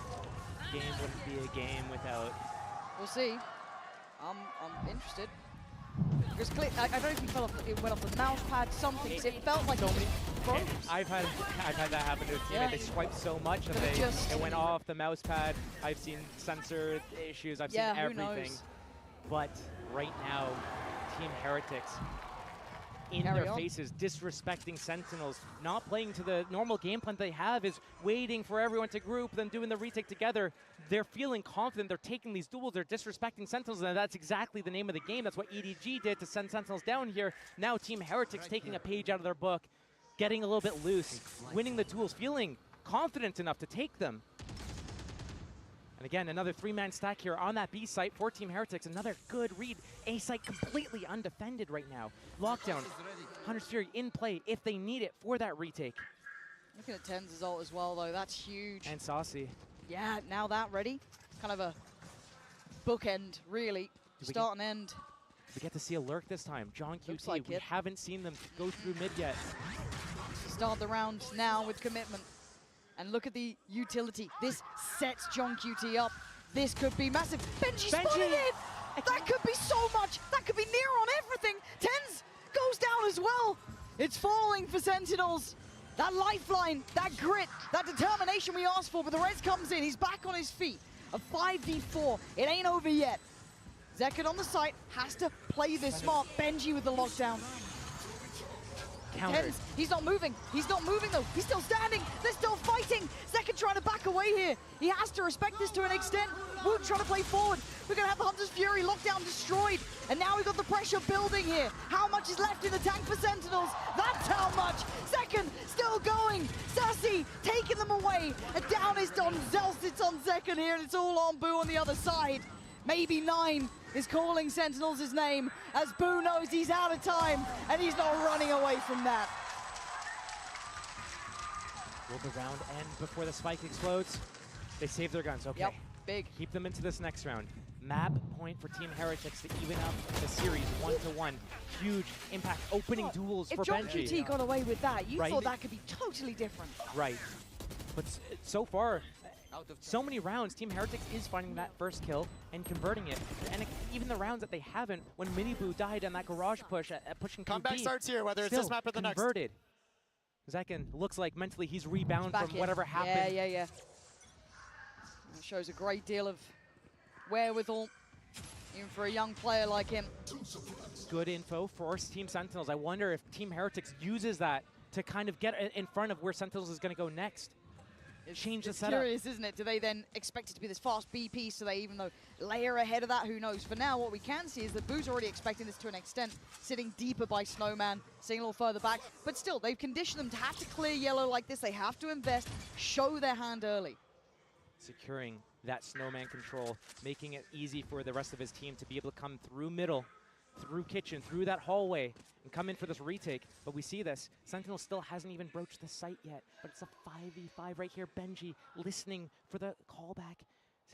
Game wouldn't be a game without. We'll see. I'm interested. Just click. I don't know if it went off the mouse pad, something. It felt like so many. I've had that happen to a teammate. They swiped so much and it went off the mouse pad. I've seen sensor issues. I've seen everything. But right now, Team Heretics in their faces, disrespecting Sentinels, not playing to the normal game plan they have, is waiting for everyone to group, then doing the retake together. They're feeling confident, they're taking these duels, they're disrespecting Sentinels, and that's exactly the name of the game. That's what EDG did to send Sentinels down here. Now Team Heretics taking a page out of their book, getting a little bit loose, winning the duels, feeling confident enough to take them. And again, another 3-man stack here on that B site for Team Heretics. Another good read. A site completely undefended right now. Lockdown, Hunter's Fury in play if they need it for that retake. Looking at 10's result as well, though. That's huge. And Saucy. Yeah, now that ready. Kind of a bookend, really. Start and end. We get to see a lurk this time. John QT, like we haven't seen them go through mid yet. Start the round now with commitment. And look at the utility. This sets John QT up. This could be massive. Benji spotted it! That could be so much. That could be near on everything. 10's goes down as well. It's falling for Sentinels. That lifeline, that grit, that determination we asked for, but the res comes in. He's back on his feet. A 5v4. It ain't over yet. Zekun on the site has to play this smart. Benji with the lockdown. Countered. Tens, he's not moving. He's not moving though. He's still standing. They're still fighting. Second trying to back away here. He has to respect this to an extent. Wood trying to play forward. We're going to have the Hunter's Fury lockdown destroyed. And now we've got the pressure building here. How much is left in the tank for Sentinels? That's how much. Second, still going. Sassy taking them away. And down is Don Zelsitz on second here. And it's all on Boo on the other side. Maybe 9 is calling Sentinels his name, as Boo knows he's out of time, and he's not running away from that. Will the round end before the spike explodes? They save their guns, okay. Yep, big. Keep them into this next round. Map point for Team Heretics to even up the series 1-1. Huge impact opening duels for Benji. If John QT got away with that, you Right. thought that could be totally different. Right. But so far, so many rounds, Team Heretics is finding that first kill and converting it. And even the rounds that they haven't, when Miniboo died on that garage push, pushing Comeback QB, starts here, whether it's this map or the next. converted. Zekin looks like mentally he's rebound from whatever happened. Yeah. That shows a great deal of wherewithal, even for a young player like him. Good info for Team Sentinels. I wonder if Team Heretics uses that to kind of get in front of where Sentinels is going to go next. Change the setup. It's curious, isn't it? Do they then expect it to be this fast BP, so they even though layer ahead of that? Who knows? For now, what we can see is that Boo's already expecting this to an extent, sitting deeper by Snowman, sitting a little further back. But still, they've conditioned them to have to clear yellow like this. They have to invest, show their hand early. Securing that Snowman control, making it easy for the rest of his team to be able to come through middle, through kitchen, through that hallway, and come in for this retake. But we see this. Sentinel still hasn't even broached the site yet, but it's a 5v5 right here. Benji listening for the callback.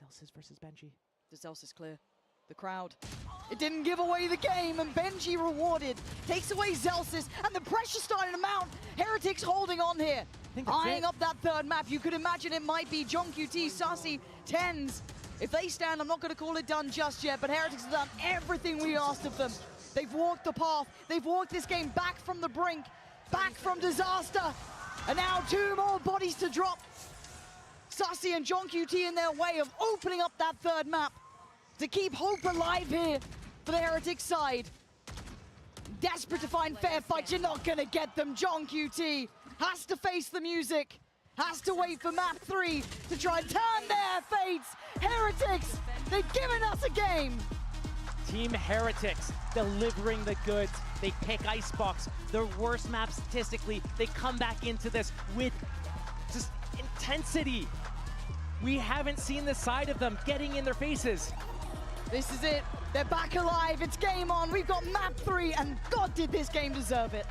Zelsis versus Benji. The Zelsis clear. The crowd. It didn't give away the game, and Benji rewarded. Takes away Zelsis, and the pressure starting to mount. Heretics holding on here. Eyeing up that third map. You could imagine it might be John QT, Sassy, Tens. If they stand, I'm not going to call it done just yet, but Heretics have done everything we asked of them. They've walked the path. They've walked this game back from the brink, back from disaster. And now 2 more bodies to drop. Sassy and John QT in their way of opening up that third map to keep hope alive here for the Heretics side. Desperate to find fair fights. You're not going to get them. John QT has to face the music. Has to wait for map 3 to try and turn their fates. Heretics, they've given us a game. Team Heretics delivering the goods. They pick Icebox, their worst map statistically. They come back into this with just intensity. We haven't seen the side of them getting in their faces. This is it. They're back alive. It's game on. We've got map 3, and God, did this game deserve it.